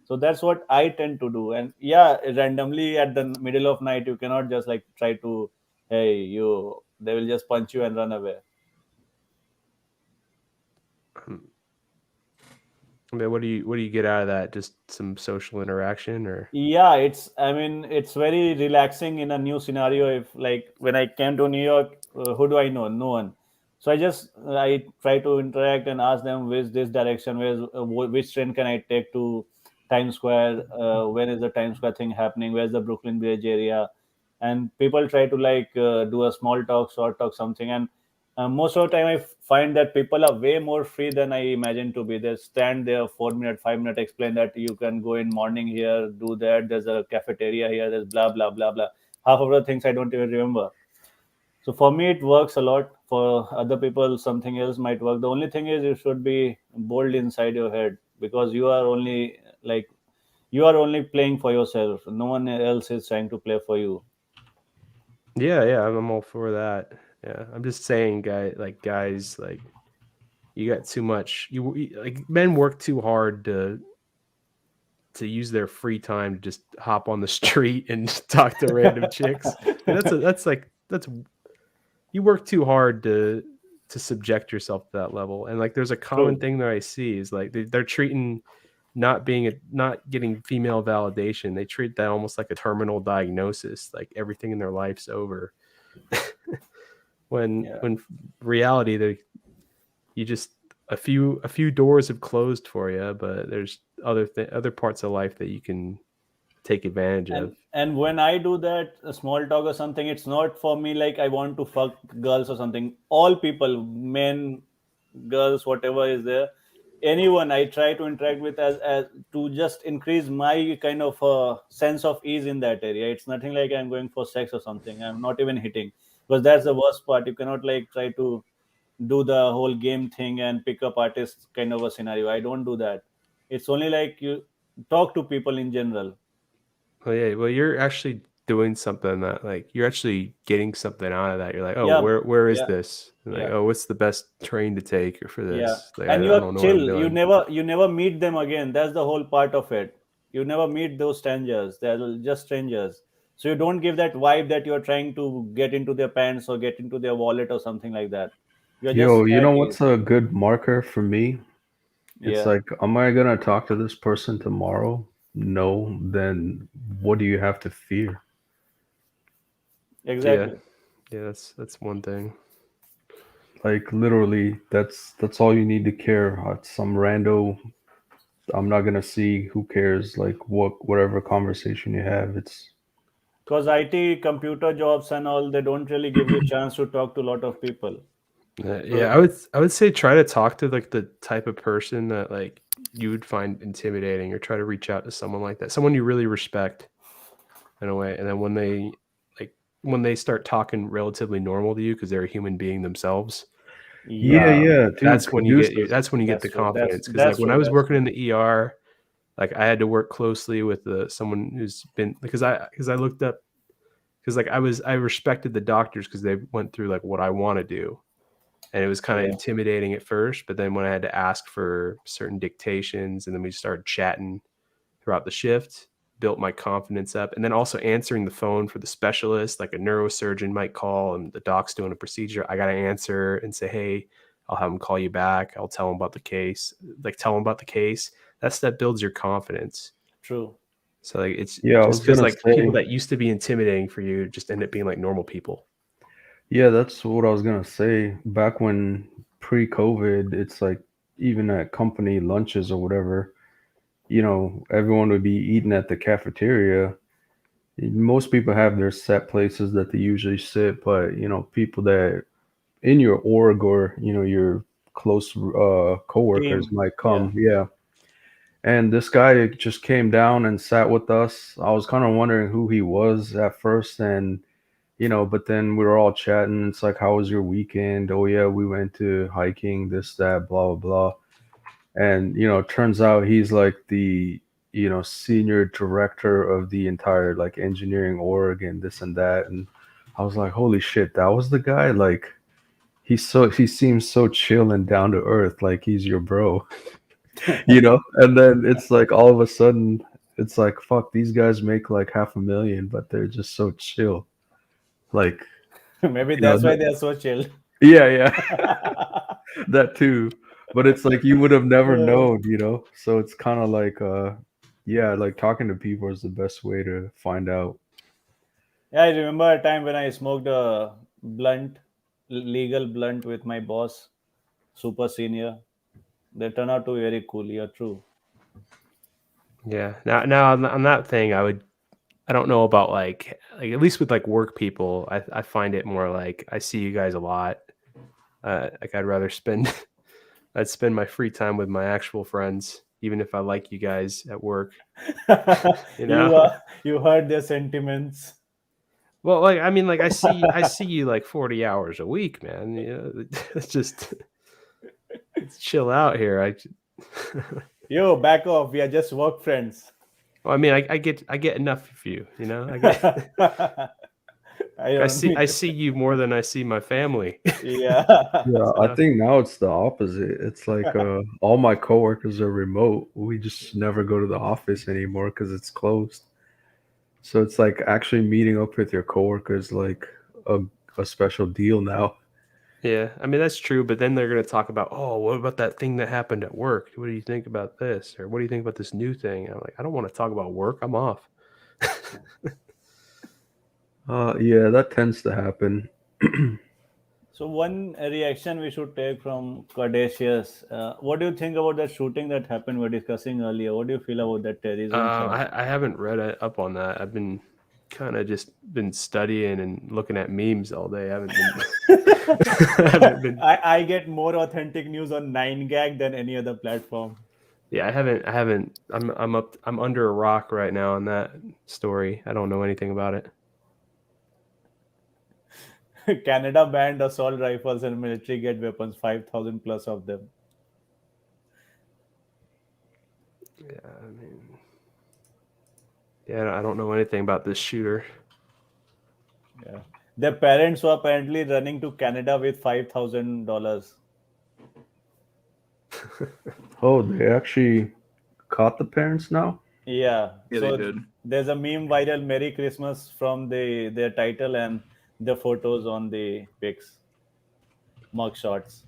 So that's what I tend to do. And yeah, randomly at the middle of night, you cannot just like try to, hey, they will just punch you and run away. I mean, what do you get out of that? Just some social interaction, or Yeah, it's very relaxing in a new scenario. If like when I came to New York, who do I know? No one. So I try to interact and ask them which this direction, which train can I take to Times Square, when is the Times Square thing happening, where's the Brooklyn Bridge area, and people try to like do a small talk, short talk, something. And most of the time, find that people are way more free than I imagined to be. They stand there 4 minutes, 5 minutes, explain that you can go in morning here, do that. There's a cafeteria here. There's blah blah blah blah. Half of the things I don't even remember. So for me, it works a lot. For other people, something else might work. The only thing is you should be bold inside your head, because you are only playing for yourself. No one else is trying to play for you. yeah, I'm all for that. Yeah, I'm just saying, guys, like you got too much. Like men work too hard to use their free time to just hop on the street and talk to random chicks. And that's you work too hard to subject yourself to that level. And like there's a common True. thing that I see is like they're treating not getting female validation. They treat that almost like a terminal diagnosis, like everything in their life's over. when Yeah. when reality you just a few doors have closed for you, but there's other parts of life that you can take advantage of. And when I do that small talk or something, it's not for me like I want to fuck girls or something. All people, men, girls, whatever is there, anyone I try to interact with as to just increase my kind of sense of ease in that area. It's nothing like I'm going for sex or something. I'm not even hitting, because that's the worst part. You cannot like try to do the whole game thing and pick up artists kind of a scenario. I don't do that. It's only like you talk to people in general. Well, yeah, well, you're actually doing something that like you're actually getting something out of that. You're like, oh, Yeah, where is yeah, this? And like, yeah. oh, what's the best train to take for Yeah, this? Like, and I you're don't know what I'm chill. You doing. never meet them again. That's the whole part of it. You never meet those strangers. They're just strangers. So you don't give that vibe that you're trying to get into their pants or get into their wallet or something like that. You're Yo, just you at know ease. what's a good marker for me? It's Yeah, like, am I gonna talk to this person tomorrow? No, then what do you have to fear? Yeah, exactly. yeah, that's one thing. Like literally, that's all you need to care. Some rando, I'm not gonna see. Who cares? Like whatever conversation you have, it's Because IT, computer jobs and all, they don't really give you chance to talk to a lot of people. Yeah, I would say try to talk to like the type of person that like you would find intimidating, or try to reach out to someone like that, someone you really respect in a way. And then when they start talking relatively normal to you because they're a human being themselves, yeah, Yeah, yeah, dude, that's when you get conducive. the that's true. confidence. Because like That's when I true. was That's working true. in the ER, like I had to work closely with someone who's been, because I looked up, because like I respected the doctors because they went through like what I want to do, and it was kind of Yeah, intimidating at first. But then when I had to ask for certain dictations, and then we started chatting throughout the shift, built my confidence up. And then also answering the phone for the specialist, like a neurosurgeon might call and the doc's doing a procedure, I got to answer and say, hey, I'll have them call you back, I'll tell them about the case, like tell them about the case. That builds your confidence. true. So like it's Yeah, I just was because gonna like people say. that used to be intimidating for you just end up being like normal people. Yeah, that's what I was gonna say. Back when pre-COVID, it's like even at company lunches or whatever, everyone would be eating at the cafeteria. Most people have their set places that they usually sit, but people that in your org or your close coworkers Team. might Yeah. come. Yeah. And this guy just came down and sat with us. I was kind of wondering who he was at first, and but then we were all chatting. It's like, how was your weekend? Oh yeah, we went to hiking, this, that, blah, blah, blah. And, turns out he's like the, senior director of the entire like engineering org and this and that. And I was like, holy shit, that was the guy. Like he seems so chill and down to earth, like he's your bro, And then it's like all of a sudden it's like, fuck, these guys make like 500,000, but they're just so chill. Like, Maybe you know, that's why they're so chill. yeah, yeah, that too. But it's like you would have never Yeah. known, you know. So it's kind of like, yeah, like talking to people is the best way to find out. Yeah, I remember a time when I smoked a blunt, legal blunt with my boss, super senior. They turn out to be very cool. Yeah, true. Yeah. Now on that thing, I don't know about like at least with like work people, I find it more like I see you guys a lot. Like I'd rather spend I'd spend my free time with my actual friends, even if I like you guys at work. You know? You heard their sentiments. Well, like I mean, like I see you like 40 hours a week, man. You know, it's just let's chill out here. Yo, back off. We are just work friends. Well, I mean, I get enough of you. You know, I get I don't I need see you more than I see my family. Yeah. Yeah, I So, think now it's the opposite. It's like all my coworkers are remote. We just never go to the office anymore because it's closed. So it's like actually meeting up with your coworkers like a a special deal now. yeah, I mean that's true. But then they're gonna talk about, oh, what about that thing that happened at work? What do you think about this? Or what do you think about this new thing? And I'm like, I don't want to talk about work. I'm off. Yeah, that tends to happen. So one reaction we should take from Cardassius. What do you think about that shooting that happened we were discussing earlier? What do you feel about that terrorism thing? I haven't read up on that. I've been kind of just been studying and looking at memes all day. I haven't been. I haven't been. I get more authentic news on 9gag than any other platform. Yeah, I haven't. I'm under a rock right now on that story. I don't know anything about it. Canada banned assault rifles and military grade weapons, 5,000 plus of them. Yeah, I mean, yeah, I don't know anything about this shooter. Yeah. Their parents were apparently running to Canada with $5,000. Oh, they actually caught the parents now? Yeah. Yeah, So they did. there's a meme viral Merry Christmas from their title and the photos on the pics, mug shots.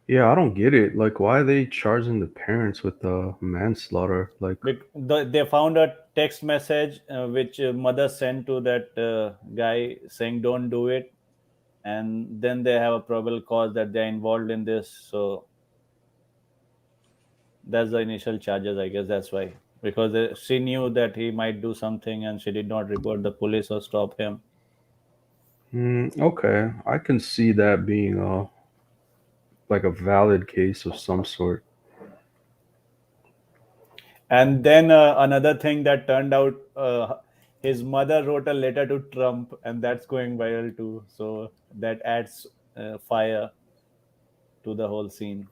Yeah, I don't get it. Like, why are they charging the parents with manslaughter? Like, They found a text message which mother sent to that guy saying don't do it, and then they have a probable cause that they're involved in this. So that's the initial charges, I guess. That's why, because she knew that he might do something and she did not report the police or stop him. okay, I can see that being like a valid case of some sort. And then another thing that turned out, his mother wrote a letter to Trump, and that's going viral too. So that adds fire to the whole scene.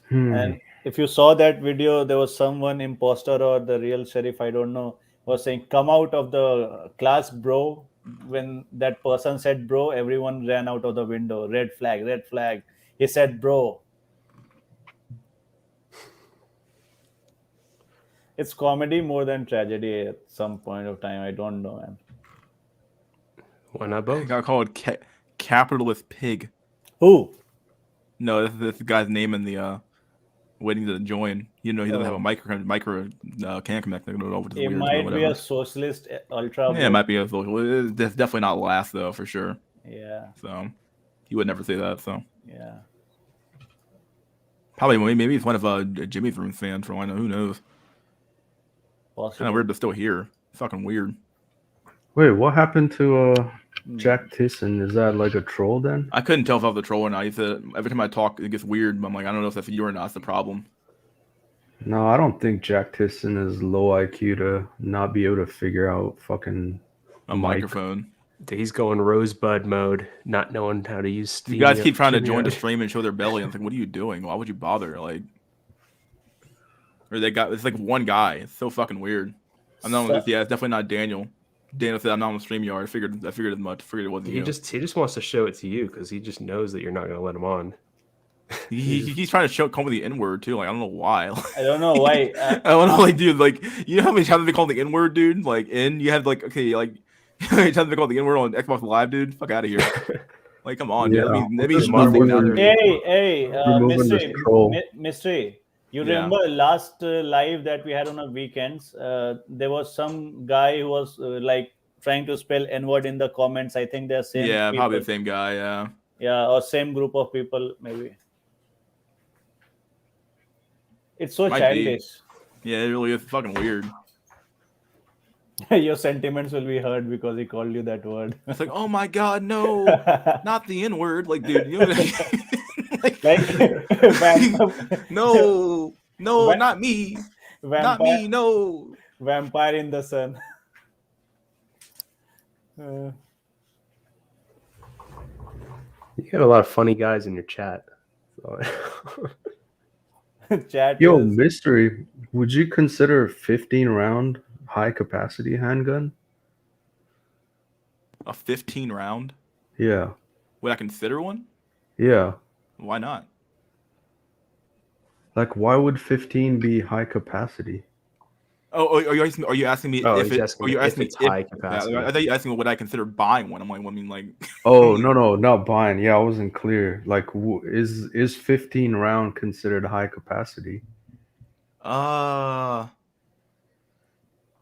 And if you saw that video, there was someone, imposter or the real sheriff, I don't know, was saying, "Come out of the class, bro." When that person said bro, everyone ran out of the window. Red flag, red flag. He said bro. It's comedy more than tragedy at some point of time. I don't know, man. Why not I both? got called capitalist pig. Who? No, that's the guy's name in the waiting to join. You know, he doesn't have a Oh. micro can connect over to the It weird or might be whatever. a socialist ultra. Yeah, it might be a social. That's definitely not last though, for sure. Yeah, So he would never say that. So yeah. probably maybe he's one of Jimmy's Room fans. For all I know, who knows? Kind Possible. of weird, but still here. Fucking weird. Wait, what happened to Jack Tisson? Is that like a troll then? I couldn't tell if I was a troll or not. He said every time I talk, it gets weird. But I'm like, I don't know if that's you or not. That's the problem. No, I don't think Jack Tisson is low IQ to not be able to figure out fucking A mic. microphone. He's going rosebud mode, not knowing how to use. You guys keep trying to StreamYard. join the stream and show their belly. I'm like, what are you doing? Why would you bother? Like, or they got it's like one guy. It's so fucking weird. I'm not. Yeah, it's definitely not Daniel. Daniel said I'm not on the StreamYard. I figured as much. Figured it wasn't He you. just wants to show it to you because he just knows that you're not going to let him on. He's trying to come with the N word too. Like I don't know why. I don't know why. I don't know, like, dude, like, you know how many times they call the N word, dude? Like, you have like, okay, like, Anytime they call the N-word on Xbox Live, dude, fuck out of here. Like, come on, Yeah, dude. I'm That means just nothing removing now. this- Hey, removing this troll. Mystery. You Yeah. remember last live that we had on a weekends? There was some guy who was like trying to spell N-word in the comments. I think they're same Yeah, people. probably the same guy. Yeah. Yeah, or same group of people, maybe. It's so Might be. childish. Yeah, it really is fucking weird. Your sentiments will be hurt because he called you that word. It's like, oh my god, no, not the N-word. Like, dude, you know, like, no, not me, not me, no. Vampire in the sun. You got a lot of funny guys in your chat. So- Chat Yo, is Mystery, would you consider a 15 round high capacity handgun? A 15 round? Yeah. Would I consider one? Yeah. Why not? Like, why would 15 be high capacity? Oh, are you asking me Oh, if he's it? asking Are you if asking me it's if high that- capacity. I thought you asking me would I consider buying one. I'm like, well, I mean, like, Oh, no, not buying. Yeah, I wasn't clear. Like, is 15 round considered high capacity? I'm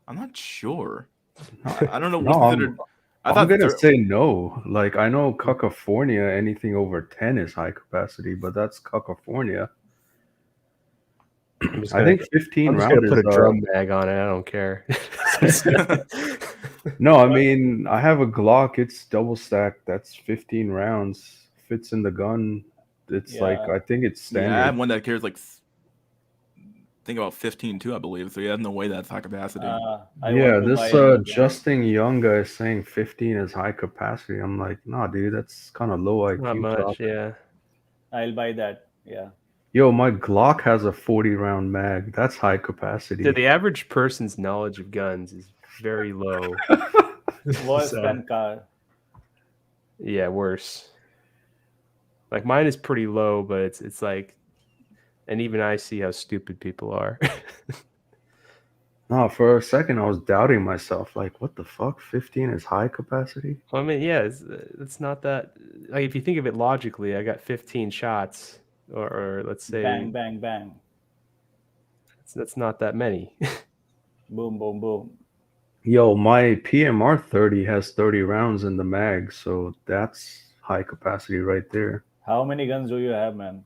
not sure. I don't know No, what's considered. I I'm thought gonna say no. Like, I know California, anything over 10 is high capacity, but that's California. I'm just I gonna, think 15 I'm just round gonna put is a drum mag on it. I don't care. No, I mean, I have a Glock. It's double stacked. That's 15 rounds. Fits in the gun. It's like, Yeah. I think it's yeah, I standard. have one that carries like, think about 15 too, I believe. So yeah, no way that's high capacity. I Yeah, want to this buy another gun. Justin Young guy is saying 15 is high capacity. I'm like, nah, dude, that's kind of low IQ Not much, talk. yeah. I'll buy that. Yeah. Yo, my Glock has a 40 round mag. That's high capacity. Dude, the average person's knowledge of guns is very low. Worse So, than car. yeah, worse. Like mine is pretty low, but it's like, and even I see how stupid people are. No, for a second I was doubting myself. Like, what the fuck? 15 is high capacity? Well, I mean, yeah, it's not that. Like, if you think of it logically, I got 15 shots, or let's say Bang, bang, bang. that's not that many. Boom, boom, boom. Yo, my PMR 30 has 30 rounds in the mag, so that's high capacity right there. How many guns do you have, man?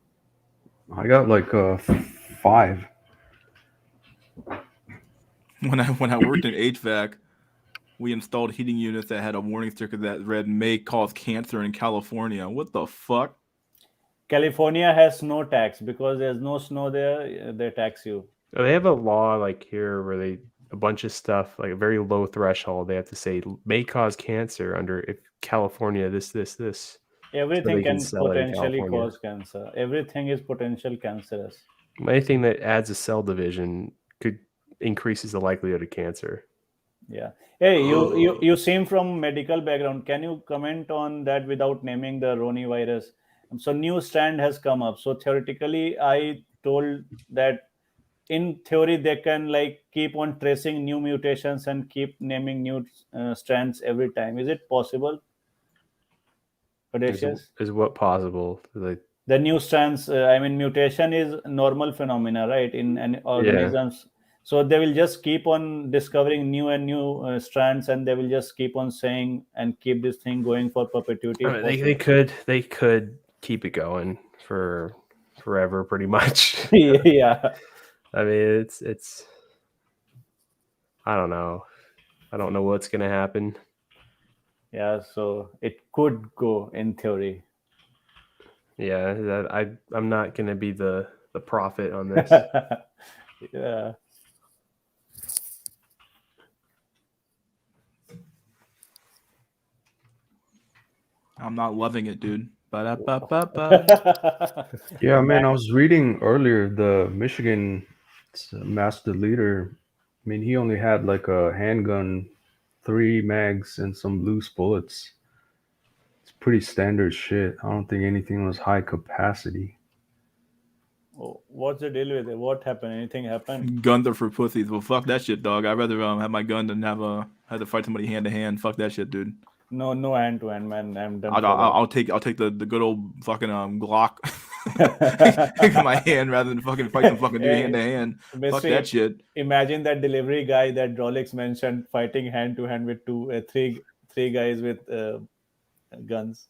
I got like 5. When I worked in HVAC, we installed heating units that had a warning sticker that read "may cause cancer in California." What the fuck? California has no tax because there's no snow there. They tax you. They have a law like here where a bunch of stuff, like a very low threshold, they have to say may cause cancer under if California this. Everything they can can sell it in potentially California. cause cancer. Everything is potential cancerous. Anything that adds a cell division increases the likelihood of cancer. Yeah. Hey, you seem from medical background. Can you comment on that without naming the Roni virus? So new strand has come up. So theoretically, I told that in theory they can like keep on tracing new mutations and keep naming new strands every time. Is it possible? Audacious? Is what possible? Like, The new strands, I mean, mutation is normal phenomena, right? In an organisms. So they will just keep on discovering new and new strands, and they will just keep on saying and keep this thing going for perpetuity. I mean, they could keep it going for forever, pretty much. Yeah. I mean, it's. I don't know. I don't know what's gonna happen. Yeah. So it could go in theory. Yeah, I'm not gonna be the prophet on this. Yeah. I'm not loving it, dude. Ba-da-ba-ba-ba. Yeah, man, I was reading earlier the Michigan master leader. I mean, he only had like a handgun, 3 mags, and some loose bullets. It's pretty standard shit. I don't think anything was high capacity. Oh, what's the deal with it? What happened? Anything happened? Guns are for pussies. Well, fuck that shit, dog. I'd rather have my gun than have to fight somebody hand to hand. Fuck that shit, dude. No, no hand to hand, man. I'm done. I'll take the good old fucking Glock in my hand rather than fucking fight some fucking dude hand to hand. Fuck Mystery, that shit. Imagine that delivery guy that Rolex mentioned fighting hand to hand with three guys with guns.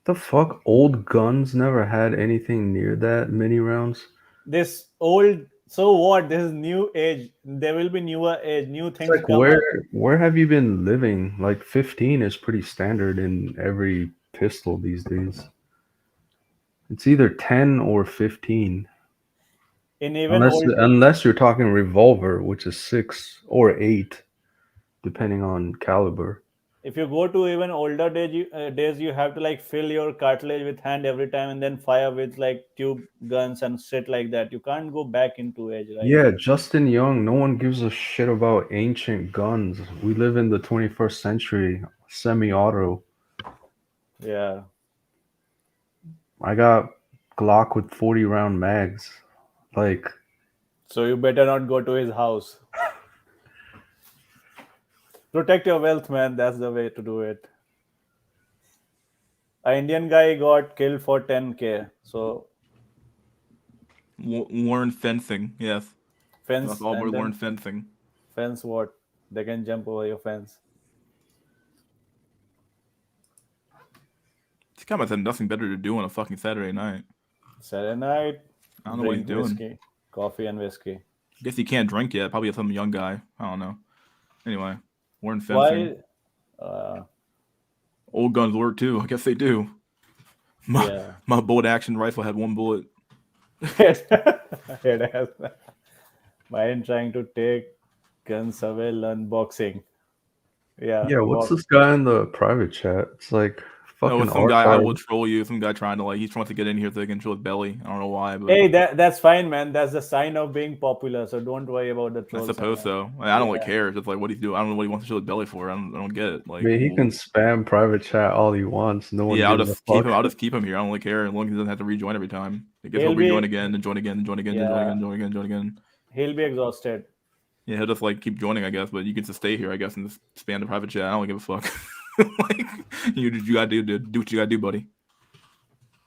The fuck? Old guns never had anything near that many rounds. This old, so what? This is new age. There will be newer age, new It's things like come up. where have you been living? Like 15 is pretty standard in every pistol these days. It's either 10 or 15. In even old, Unless you're talking revolver, which is 6 or 8, depending on caliber. if you go to even older days, you have to like fill your cartridge with hand every time and then fire with like tube guns and shit like that. You can't go back into age, right? Yeah, Justin Young, no one gives a shit about ancient guns. We live in the 21st century, semi-auto. Yeah. I got Glock with 40 round mags. Like, So you better not go to his house. Protect your wealth, man. That's the way to do it. An Indian guy got killed for 10K. So Learn fencing. Yes. fence That's all we're and then learn fencing. fence what? They can jump over your fence. This guy must have nothing better to do on a fucking Saturday night. Saturday night. I don't know what he's drink doing. whiskey, coffee and whiskey. I guess he can't drink yet. Probably some young guy. I don't know. Anyway, learn fencing. Why? Old guns work too. I guess they do. Yeah. My bolt action rifle had one bullet. It has. Mine trying to take guns away, learn boxing. Yeah. yeah, what's this guy in the private chat? It's like fucking No, some guy I archive. will troll you. Some guy trying to he wants to get in here so he can show his belly. I don't know why, but Hey, that's fine, man. That's the sign of being popular. So don't worry about the I trolls. suppose so. I don't really care. It's just like what he's doing. I don't know what he wants to show his belly for. I don't get it. Like, I mean, he can spam private chat all he wants. No one yeah, I'll gives just a fuck. I'll just keep him here. I don't really care as long as he doesn't have to rejoin every time. I guess He'll he'll be- rejoin again and join again and join again and join Yeah. again, join again, join again. He'll be exhausted. Yeah, he'll just keep joining, I guess. But you can just stay here, I guess, and just spam the private chat. I don't give a fuck. You gotta do what you gotta do, buddy.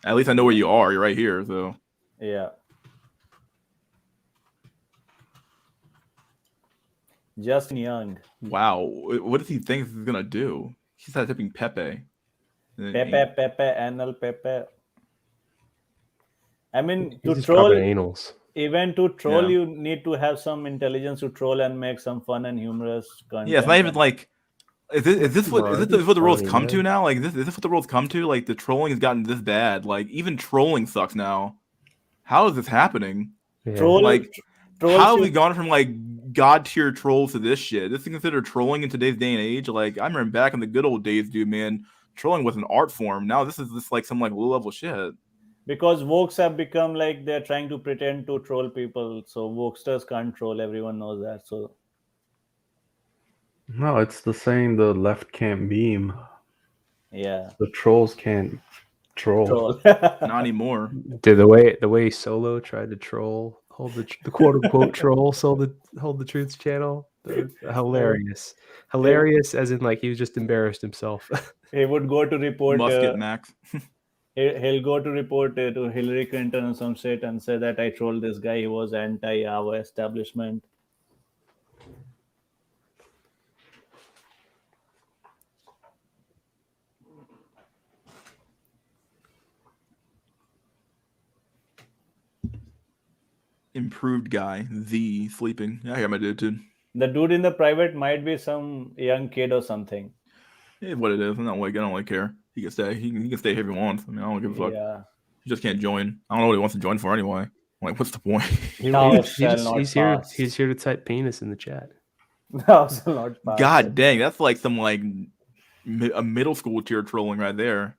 At least I know where you are. You're right here, so. Yeah. Justin Young. Wow, what does he think this is gonna do? He started typing Pepe. Pepe, anal Pepe. I mean, He's to just troll, dropping anals. even to troll, Yeah. you need to have some intelligence to troll and make some fun and humorous content. Yeah, it's not even like. Is this what the world's funny, come to man. now? Like, is this what the world's come to? Like, the trolling has gotten this bad. Like, even trolling sucks now. How is this happening? Yeah. Troll, Like, trolls How have you- we gone from god tier trolls to this shit? This is considered trolling in today's day and age. Like, I remember back in the good old days, dude, man, trolling was an art form. Now this is just some low level shit. because Vokes have become like they're trying to pretend to troll people. So Vokesters can't troll. Everyone knows that. So No, it's the saying the left can't meme. yeah, The trolls can't troll. troll. Not anymore. Dude, the way Solo tried to troll, hold the quote unquote troll, hold the truth's channel. Hilarious, hilarious, as in he was just embarrassed himself. He would go to report. Musket Max. He'll go to report to Hillary Clinton or some shit and say that I trolled this guy. He was anti our establishment. Improved guy. The sleeping. Yeah, I got my dude, too. The dude in the private might be some young kid or something. It's what it is. I don't really care. He can stay. He can stay here if he wants. I mean, I don't give a fuck. Yeah. He just can't join. I don't know what he wants to join for anyway. What's the point? Thou shalt not he's here. pass. He's here to type penis in the chat. Thou shalt not pass. God dang, that's some a middle school tier trolling right there.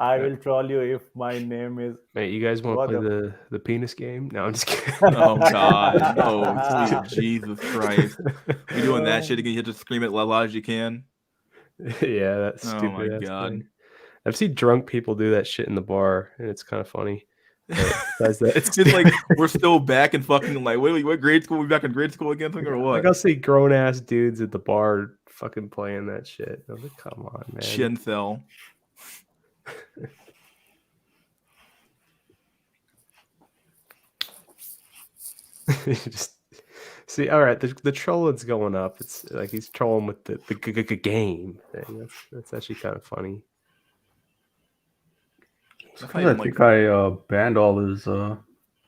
I will troll you if my name is. Mate, you guys want What to play the penis game? No, I'm just kidding. Oh God! Oh sweet Jesus Christ! You doing that shit again? You have to scream it as loud as you can. Yeah, that's Oh stupid. my That's God. funny. I've seen drunk people do that shit in the bar, and it's kind of funny. But besides that, It's like we're still back in fucking like wait, what grade school? We back in grade school again, or what? like I'll see grown ass dudes at the bar fucking playing that shit. I was like, come on, man. Chin fell. Just see, all right, the trolling's going up. It's like he's trolling with the game thing. That's actually kind of funny. That's I not even, think I banned all his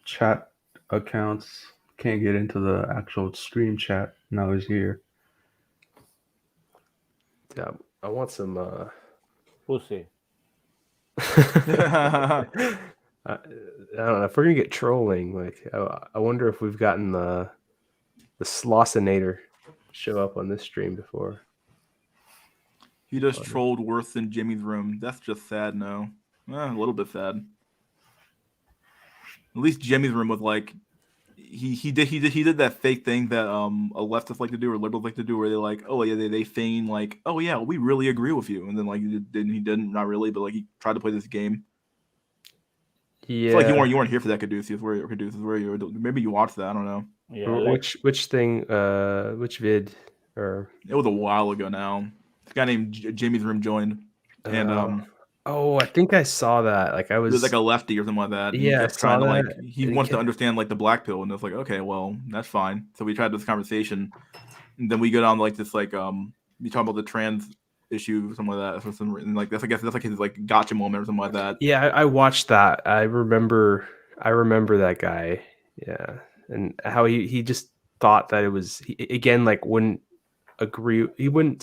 chat accounts. Can't get into the actual stream chat. Now he's here. Yeah, I want some. Pussy. I don't know if we're gonna get trolling. Like, I wonder if we've gotten the Slossinator show up on this stream before. He just trolled worse than Jimmy's room. That's just sad. No, a little bit sad. At least Jimmy's room was like, he did that fake thing that a leftist like to do or liberals like to do, where they like, oh yeah, they feign like, oh yeah, we really agree with you, and then like he didn't, not really, but like he tried to play this game. Yeah, It's like you weren't here for that, Caduceus. Where you were, maybe you watched that. I don't know. Yeah, like, which thing? Which vid? Or It was a while ago now. This guy named Jimmy's room joined, and oh, I think I saw that. Like I it was was like a lefty or something like that. and Yeah, I he kept trying saw to like that. he And he wants to kept- understand like the black pill, and it's like, okay, well that's fine. So we tried this conversation, and then we go down like this like we talk about the trans issue, something like that. And like that's, I guess that's like his like gotcha moment or something like that. Yeah, I watched that. I remember that guy. Yeah, and how he just thought that it was again like wouldn't agree. He wouldn't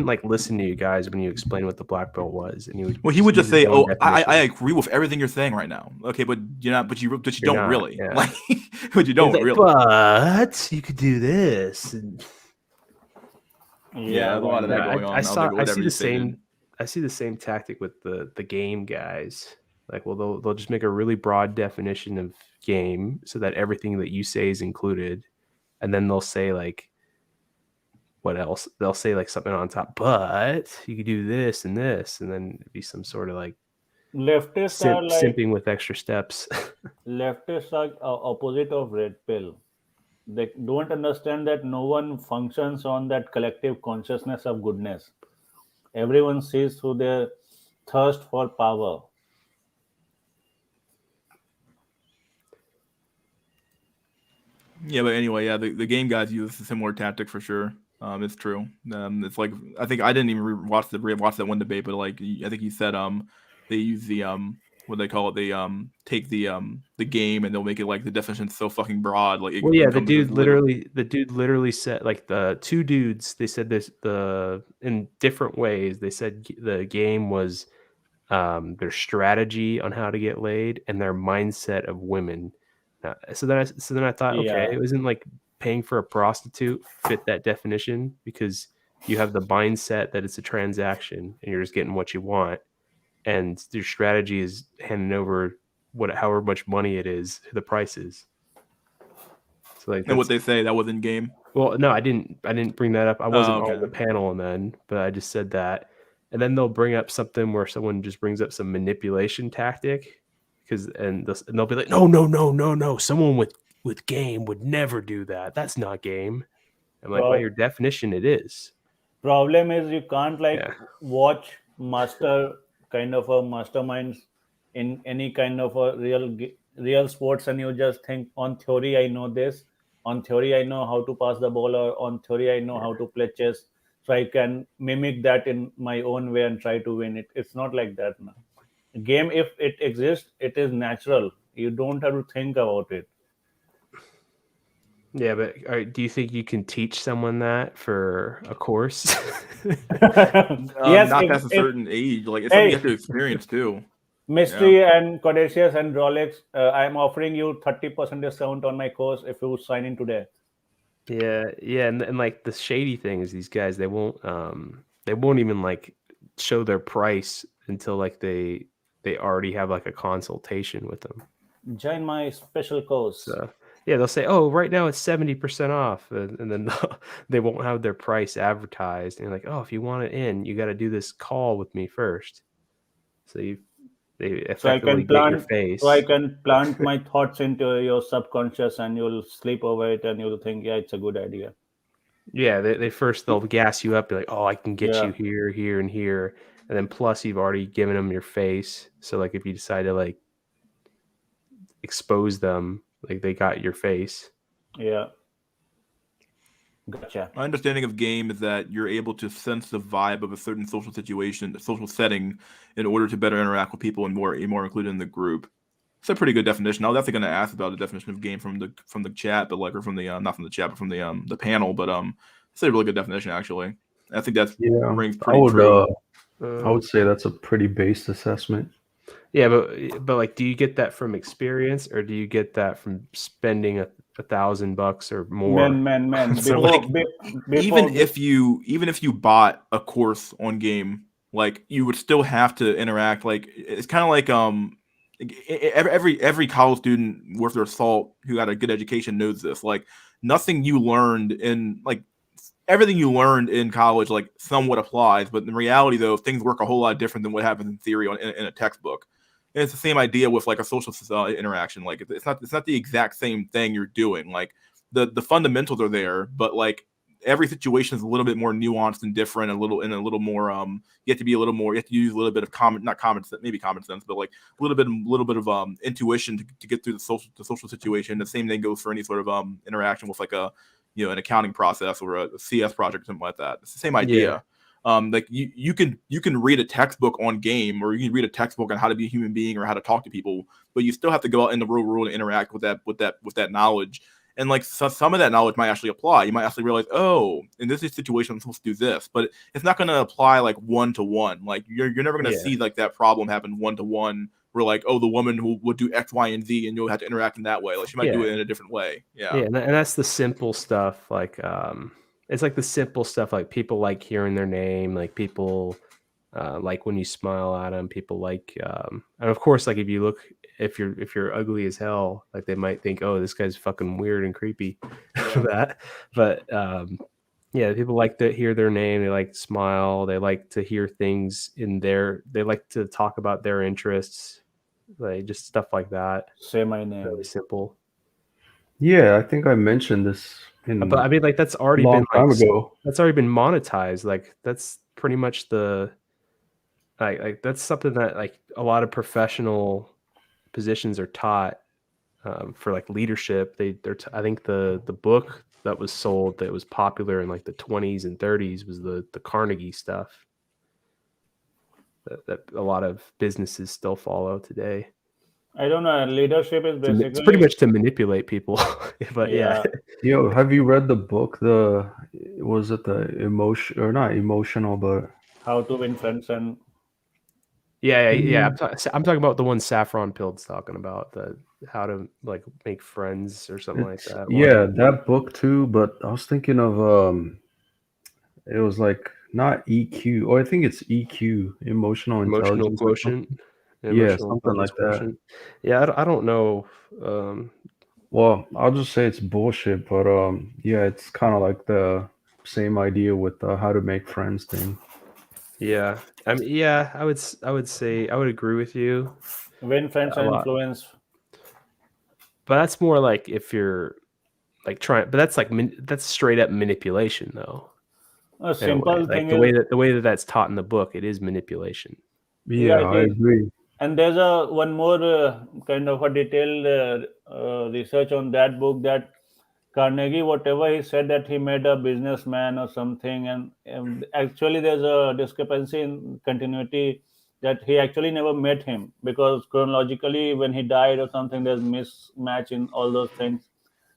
like listen to you guys when you explain what the black belt was, and He would just use his say, own "Oh, I definition. agree with everything you're saying right now." Okay, but you're not. But you You're don't not, really. yeah. Like, but you He's don't like, really. But you could do this. And Yeah, there's a lot of that going on. I was like, see whatever the you stated. same tactic with the game guys. Like, well, they'll just make a really broad definition of game so that everything that you say is included, and then they'll say like, what else? They'll say like something on top, but you could do this and this, and then it'd be some sort of like leftists are like simping with extra steps. leftists are opposite of red pill. They don't understand that no one functions on that collective consciousness of goodness. Everyone sees through their thirst for power. Yeah, but anyway, yeah, the game guys use a similar tactic for sure. It's true. It's like I think I didn't even watch that one debate, but like I think he said they use the what they call it, they take the game and they'll make it like the definition so fucking broad, like it Well, yeah, the encompasses dude literally said like the two dudes. They said this in different ways. They said the game was their strategy on how to get laid and their mindset of women. So then I thought, okay, Yeah. it wasn't like paying for a prostitute fit that definition because you have the mindset that it's a transaction and you're just getting what you want, and your strategy is handing over however much money it is, the prices. So like, and what they say that was in game. well, no, I didn't bring that up. I wasn't okay. on the panel then, but I just said that. And then they'll bring up something where someone just brings up some manipulation tactic, and they'll be like, no, someone with game would never do that. That's not game. I'm like, by your definition, it is. Problem is you can't like Yeah. watch master kind of a masterminds in any kind of a real sports, and you just think on theory I know this, on theory I know how to pass the ball, or on theory I know how to play chess, so I can mimic that in my own way and try to win it. It's not like that now. Game, if it exists, it is natural. You don't have to think about it. Yeah, but do you think you can teach someone that for a course? Yes, Not if- past a if- certain age. Like it's something Hey. you have to experience too. Mystery and Codicius and Rolex, I am offering you 30% discount on my course if you sign in today. Yeah, and like the shady thing is these guys they won't even like show their price until like they already have like a consultation with them. Join my special course. So yeah, they'll say, oh, right now it's 70% off, and then they won't have their price advertised. And you're like, oh, if you want it in, you got to do this call with me first. So they So I effectively can get your plant. face. So I can plant my thoughts into your subconscious, and you'll sleep over it, and you'll think, yeah, it's a good idea. Yeah, they'll gas you up, be like, oh, I can get Yeah. you here, here, and here, and then plus you've already given them your face. So like if you decide to like expose them, like they got your face. Yeah. Gotcha. My understanding of game is that you're able to sense the vibe of a certain social situation, a social setting, in order to better interact with people and more included in the group. It's a pretty good definition. I was definitely going to ask about the definition of game from the chat, but like or from the not from the chat, but from the panel. But it's a really good definition actually. I think that's rings I pretty true. would say that's a pretty based assessment. Yeah, but like, do you get that from experience, or do you get that from spending $1,000 or more? Man. So, Before, like, even if you bought a course on game, like you would still have to interact. Like it's kind of like every college student worth their salt who got a good education knows this. Like nothing you learned in like everything you learned in college like somewhat applies, but in reality though things work a whole lot different than what happens in theory in a textbook. And it's the same idea with like a social interaction. Like it's not the exact same thing you're doing. Like the fundamentals are there, but like every situation is a little bit more nuanced and different, a little more you have to use a little bit of maybe common sense, but like a little bit of intuition to get through the social situation. The same thing goes for any sort of interaction with like a an accounting process or a CS project or something like that. It's the same idea. Yeah. Like you can read a textbook on game, or you can read a textbook on how to be a human being or how to talk to people, but you still have to go out in the real world and interact with that knowledge. And like some of that knowledge might actually apply. You might actually realize, oh, in this situation, I'm supposed to do this, but it's not going to apply like one to one. Like you're never going to see like that problem happen one to one. Where like, oh, the woman who would do X, Y, and Z, and you'll have to interact in that way. Like she might do it in a different way. Yeah, and that's the simple stuff. Like it's like the simple stuff. Like people like hearing their name. Like people like when you smile at them. People like and of course, like if you're ugly as hell, like they might think, oh, this guy's fucking weird and creepy for that. But yeah, people like to hear their name. They like to smile. They like to hear things they like to talk about their interests, like just stuff like that. Say my name. Really simple. Yeah, I think I mentioned this But I mean, like that's already long been time ago. That's already been monetized. Like that's pretty much like that's something that like a lot of professional positions are taught for like leadership. I think the book that was sold that was popular in like the 20s and 30s was the Carnegie stuff that a lot of businesses still follow today. I don't know. Leadership is basically It's pretty much to manipulate people. But yeah. Yo, have you read the book? Was it the emotion or not emotional, but How to Win Friends and Yeah. I'm talking about the one Saffron Pilt's talking about, the how to like make friends or something like that. Yeah, that book too. But I was thinking of it was like not EQ, or I think it's EQ, emotional intelligence quotient. Yeah, something like that. Yeah, I don't know. Well, I'll just say it's bullshit, but yeah, it's kind of like the same idea with the how to make friends thing. Yeah, I mean, yeah, I would say I would agree with you. Win friends and influence. But that's more like if you're like trying, but that's like that's straight up manipulation, though. A simple like thing the way that that's taught in the book, it is manipulation. Yeah, I agree. And there's one more kind of a detailed research on that book, that Carnegie, whatever he said that he made a businessman or something, and actually there's a discrepancy in continuity that he actually never met him, because chronologically when he died or something, there's mismatch in all those things.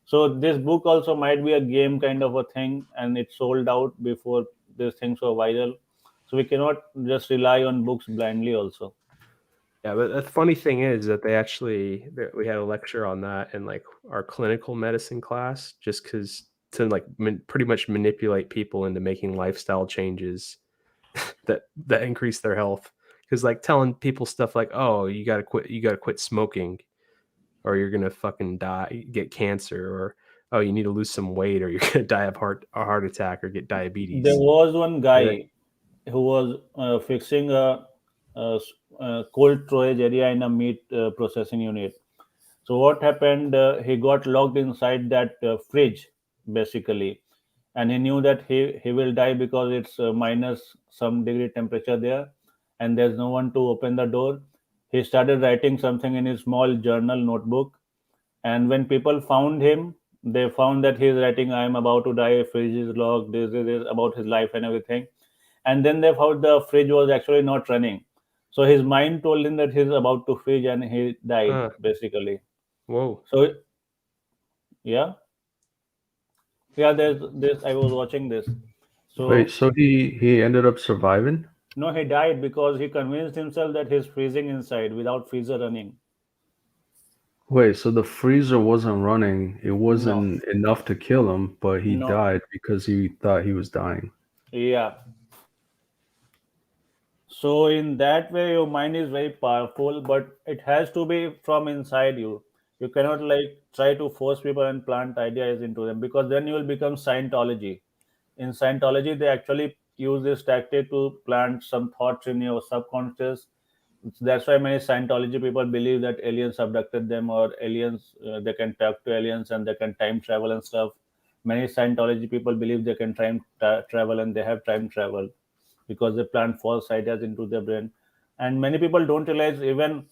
So this book also might be a game kind of a thing, and it sold out before these things were viral. So we cannot just rely on books blindly also. Yeah, but the funny thing is that we had a lecture on that in like our clinical medicine class, just because to like pretty much manipulate people into making lifestyle changes that increase their health. Because like telling people stuff like, oh, you gotta quit smoking, or you're gonna fucking die, get cancer, or oh, you need to lose some weight, or you're gonna die of a heart attack or get diabetes. There was one guy who was fixing a cold storage area in a meat processing unit. So what happened? He got locked inside that fridge, basically, and he knew that he will die because it's minus some degree temperature there, and there's no one to open the door. He started writing something in his small journal notebook, and when people found him, they found that he's writing, "I am about to die. Fridge is locked. This about his life and everything." And then they found the fridge was actually not running. So his mind told him that he's about to freeze, and he died Huh. basically. Whoa. So yeah, yeah. There's this. I was watching this. So Wait, so he ended up surviving? no, he died because he convinced himself that he's freezing inside without freezer running. Wait, so the freezer wasn't running. It No, wasn't enough to kill him, but he no, died because he thought he was dying. yeah. So in that way, your mind is very powerful, but it has to be from inside you. You cannot like try to force people and plant ideas into them, because then you will become Scientology. In Scientology, they actually use this tactic to plant some thoughts in your subconscious. That's why many Scientology people believe that aliens abducted them, or aliens they can talk to aliens and they can time travel and stuff. Many Scientology people believe they can travel, and they have time travel because they plant false ideas into their brain. And many people don't realize, even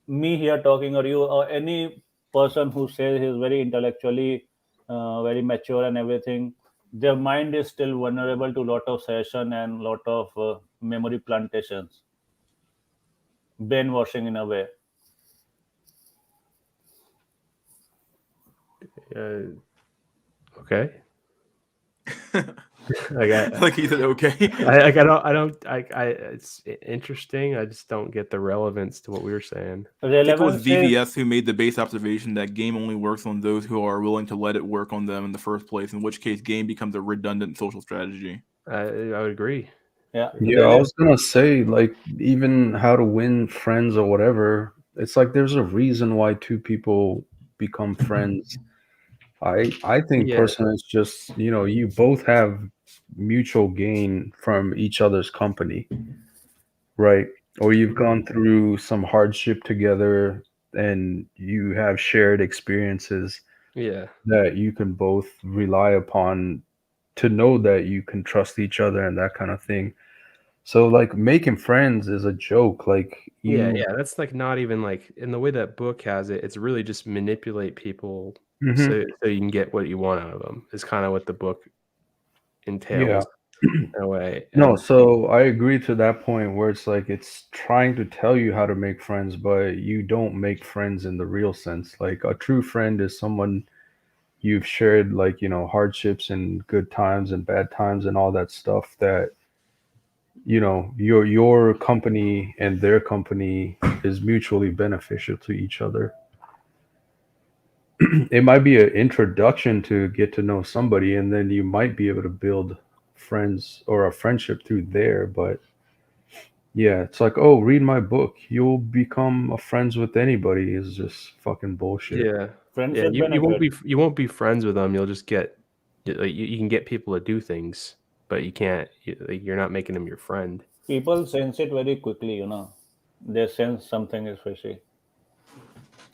me here talking, or you, or any person who says he's very intellectually very mature and everything, their mind is still vulnerable to lot of session and lot of memory plantations, brainwashing in a way. Uh, okay. Like Like he said, okay. it's interesting. I just don't get the relevance to what we were saying. I think it was Relevance is, VVS who made the base observation that game only works on those who are willing to let it work on them in the first place, in which case game becomes a redundant social strategy. I would agree. yeah, Yeah, I was gonna say, like, even how to win friends or whatever, it's like there's a reason why two people become friends. I think Yeah. personally it's just, you both have mutual gain from each other's company, right? Or you've gone through some hardship together and you have shared experiences Yeah. that you can both rely upon to know that you can trust each other and that kind of thing. So like making friends is a joke. Like Yeah, you, that's like not even like in the way that book has it. It's really just manipulate people Mhm. so you can get what you want out of them. Is kind of what the book Yeah. entails in a way. No, And so I agree to that point where it's like it's trying to tell you how to make friends, but you don't make friends in the real sense. Like a true friend is someone you've shared like, hardships and good times and bad times and all that stuff that, your company and their company is mutually beneficial to each other. It might be an introduction to get to know somebody, and then you might be able to build friends or a friendship through there. But yeah, it's like, oh, read my book. You'll become a friends with anybody is just fucking bullshit. yeah, friendship you benefit. you won't be friends with them. You'll just get like you can get people to do things, but you can't. You're not making them your friend. People sense it very quickly, they sense something is fishy.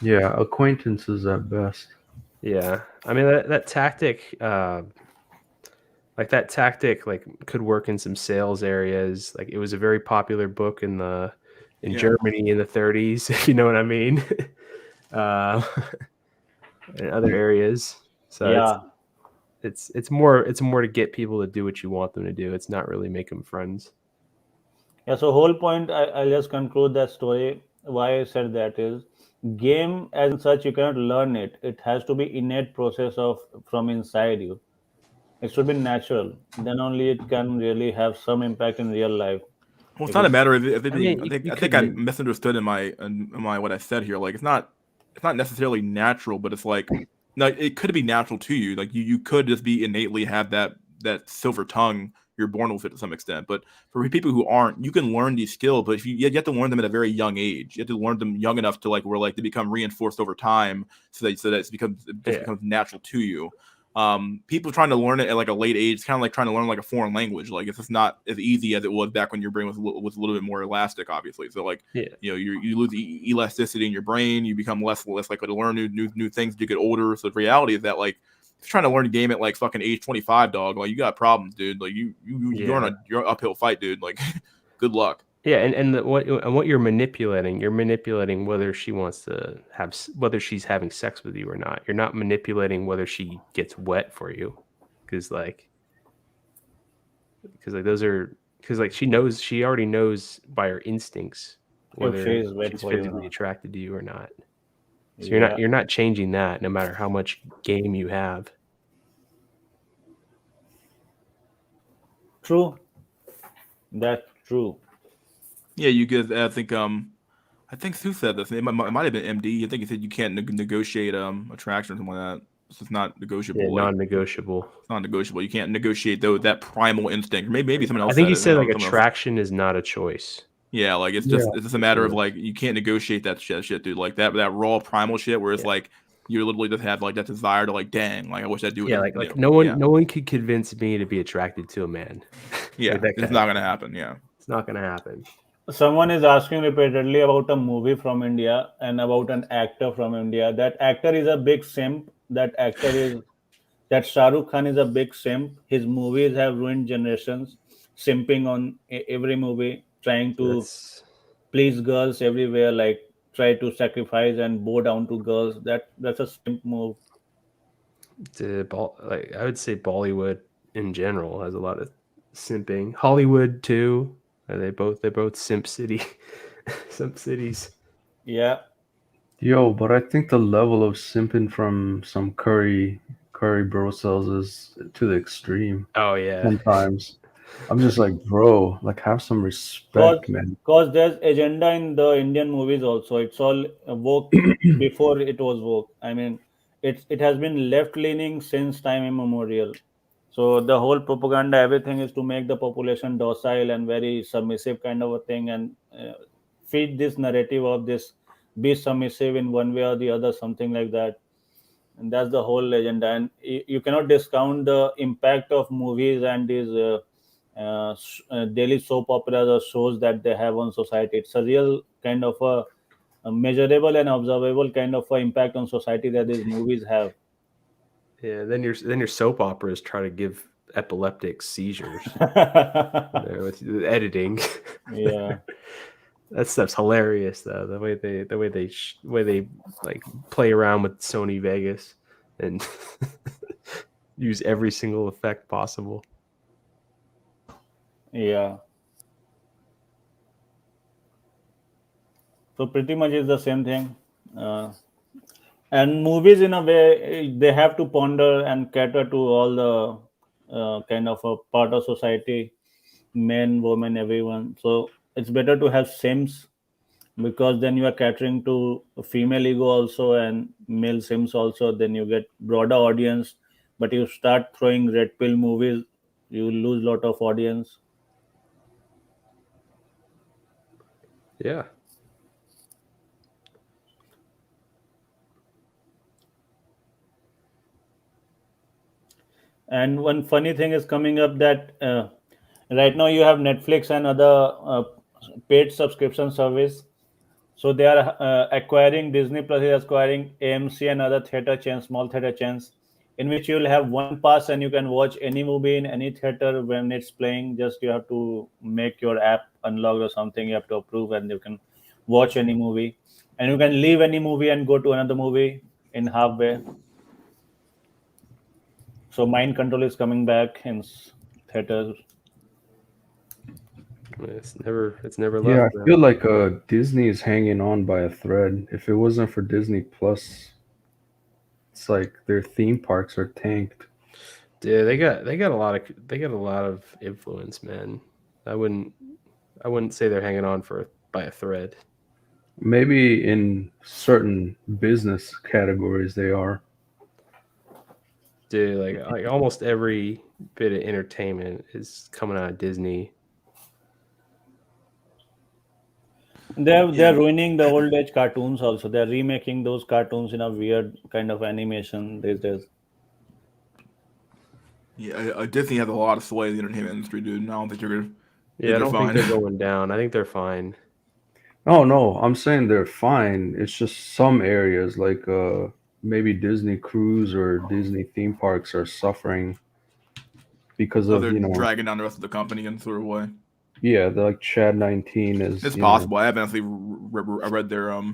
Yeah, acquaintances at best. Yeah, I mean that tactic. Like that tactic like could work in some sales areas. Like it was a very popular book in Yeah. Germany in the 30s, if you know what I mean. uh, in other areas. So Yeah. it's more to get people to do what you want them to do. It's not really make them friends. Yeah, so whole point, I'll just conclude that story. Why I said that is, game as in such, you cannot learn it. It has to be innate process of from inside you. It should be natural. Then only it can really have some impact in real life. Well, it's If not a it's matter of it I mean, being. you I could think I misunderstood in my what I said here. Like it's not necessarily natural, but it's like no, it could be natural to you. Like you could just be innately have that silver tongue. You're born with it to some extent. But for people who aren't, you can learn these skills. But if you have to learn them at a very young age. You have to learn them young enough to like where like they become reinforced over time, so that it becomes natural to you. people trying to learn it at like a late age, it's kind of like trying to learn like a foreign language. Like it's just not as easy as it was back when your brain was a little bit more elastic, obviously. So like, Yeah. You lose elasticity in your brain, you become less likely to learn new things as you get older. So the reality is that like, if you're trying to learn a game at like fucking age 25, dog, like you got problems, dude. Like you're on your uphill fight, dude. Like, good luck. Yeah, and what you're manipulating whether she wants to whether she's having sex with you or not. You're not manipulating whether she gets wet for you, because those are she already knows by her instincts whether she's wet she's for you or physically not. attracted to you or not. So Yeah. you're not changing that no matter how much game you have. True. That's true. Yeah, you guys. I think Sue said this. It might have been MD. I think he said you can't negotiate attraction or something like that. It's just not negotiable. Yeah, like, non-negotiable. It's not negotiable. You can't negotiate that primal instinct. Maybe someone else. I think said he it. said like Someone else. Attraction is not a choice. Yeah, like it's just a matter of like you can't negotiate that shit, dude. Like that raw primal shit where it's like you literally just have like that desire to like, dang, like I wish I'd do it. Yeah, like no one could convince me to be attracted to a man. Yeah, Like it's not gonna happen. Yeah, it's not gonna happen. Someone is asking repeatedly about a movie from India and about an actor from India. That actor is a big simp. That Shah Rukh Khan is a big simp. His movies have ruined generations, simping on every movie, trying to please girls everywhere, like try to sacrifice and bow down to girls. That's a simp move. I would say Bollywood in general has a lot of simping. Hollywood too. They're both simp cities. Yeah. Yo, but I think the level of simping from some curry bro cells is to the extreme. Oh yeah. Sometimes I'm just like, bro, like have some respect, man. Because there's agenda in the Indian movies also. It's all woke before it was woke. I mean, it has been left leaning since time immemorial. So the whole propaganda, everything is to make the population docile and very submissive kind of a thing, and feed this narrative of this be submissive in one way or the other, something like that. And that's the whole agenda. And you cannot discount the impact of movies and these daily soap operas or shows that they have on society. It's a real kind of a measurable and observable kind of impact on society that these movies have. Yeah, then your soap operas try to give epileptic seizures with the editing. Yeah. That stuff's hilarious though. The way they like play around with Sony Vegas and use every single effect possible. Yeah. So pretty much is the same thing. And movies, in a way, they have to ponder and cater to all the kind of a part of society, men, women, everyone. So it's better to have sims, because then you are catering to a female ego also and male sims also. Then you get broader audience. But you start throwing red pill movies, you lose lot of audience. Yeah. And one funny thing is coming up that right now you have Netflix and other paid subscription service. So they are acquiring, Disney Plus is acquiring AMC and other theater chains, small theater chains, in which you will have one pass and you can watch any movie in any theater when it's playing. Just you have to make your app unlocked or something. You have to approve and you can watch any movie. And you can leave any movie and go to another movie in halfway. So mind control is coming back in theaters. It's never Yeah, left. I feel like Disney is hanging on by a thread. If it wasn't for Disney Plus, it's like their theme parks are tanked. Dude, they got a lot of influence, man. I wouldn't say they're hanging on by a thread. Maybe in certain business categories they are. Dude, like almost every bit of entertainment is coming out of Disney. They're ruining the old age cartoons also. They're remaking those cartoons in a weird kind of animation these days. Yeah, Disney has a lot of sway in the entertainment industry, dude. And I don't think you're gonna. Yeah, I don't think fine. they're going down. I think they're fine. Oh no, I'm saying they're fine. It's just some areas like maybe Disney cruise or Disney theme parks are suffering because So of, they're you know, dragging down the rest of the company in sort of way. yeah, the, like Chad 19 is, It's you know, possible. I haven't actually I read their Yeah,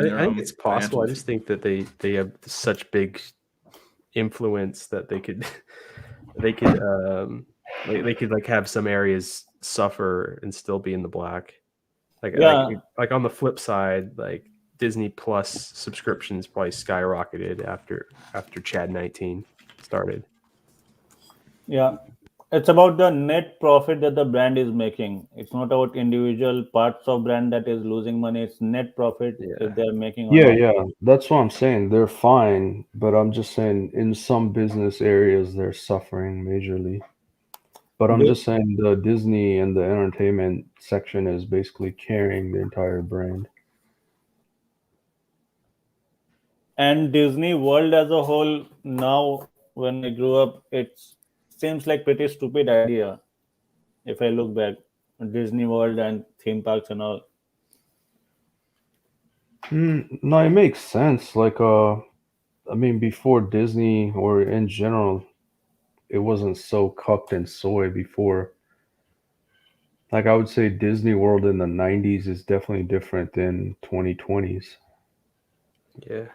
their, I think it's possible. I financials. just think that they have such big influence that they could they could they could like have some areas suffer and still be in the black. Yeah. Like on the flip side, like Disney Plus subscriptions probably skyrocketed after Chad 19 started. Yeah, it's about the net profit that the brand is making. It's not about individual parts of brand that is losing money. It's net profit Yeah. if they're making or yeah, not. yeah, that's what I'm saying. They're fine, but I'm just saying in some business areas they're suffering majorly. But I'm Di- just saying the Disney and the entertainment section is basically carrying the entire brand. And Disney World as a whole, now when I grew up, it seems like pretty stupid idea. If I look back, Disney World and theme parks and all. No, it makes sense. Like, I mean, before Disney or in general, it wasn't so cucked and soy before. Like, I would say Disney World in the 90s is definitely different than 2020s. Yeah.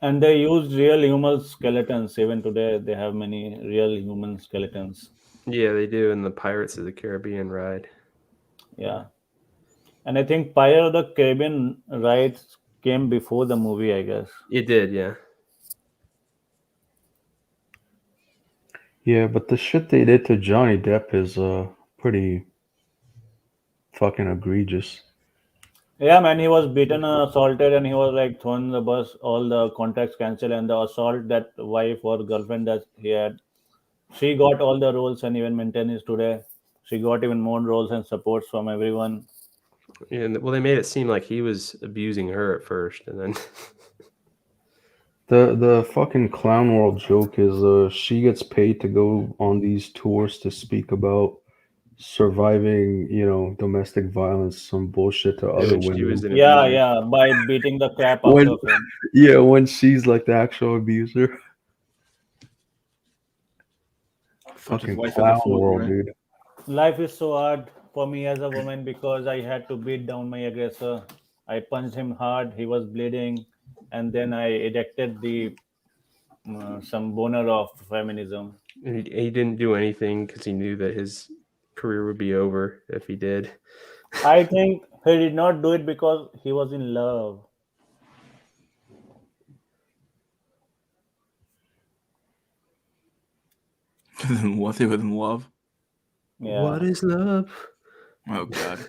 And they use real human skeletons. Even today, they have many real human skeletons. Yeah, they do in the Pirates of the Caribbean ride. Yeah. And I think Pirates of the Caribbean rides came before the movie, I guess. It did, yeah. Yeah, but the shit they did to Johnny Depp is pretty fucking egregious. Yeah, man, he was beaten and assaulted, and he was like thrown in the bus. All the contracts cancelled, and the assault that wife or girlfriend that he had, she got all the roles and even maintenance today. She got even more roles and supports from everyone. And well, they made it seem like he was abusing her at first, and then The fucking clown world joke is she gets paid to go on these tours to speak about surviving, you know, domestic violence, some bullshit to other when she was women. an Yeah, abuser. yeah, by beating the crap out When of him. yeah, when she's like the actual abuser. Such as Fucking life as a clown fool, world, right? dude. Life is so hard for me as a woman because I had to beat down my aggressor. I punched him hard. He was bleeding, and then I ejected the some boner of feminism. And he didn't do anything because he knew that his career would be over if he did. I think he did not do it because he was in love. Once he was in love. Yeah. What is love? Oh god.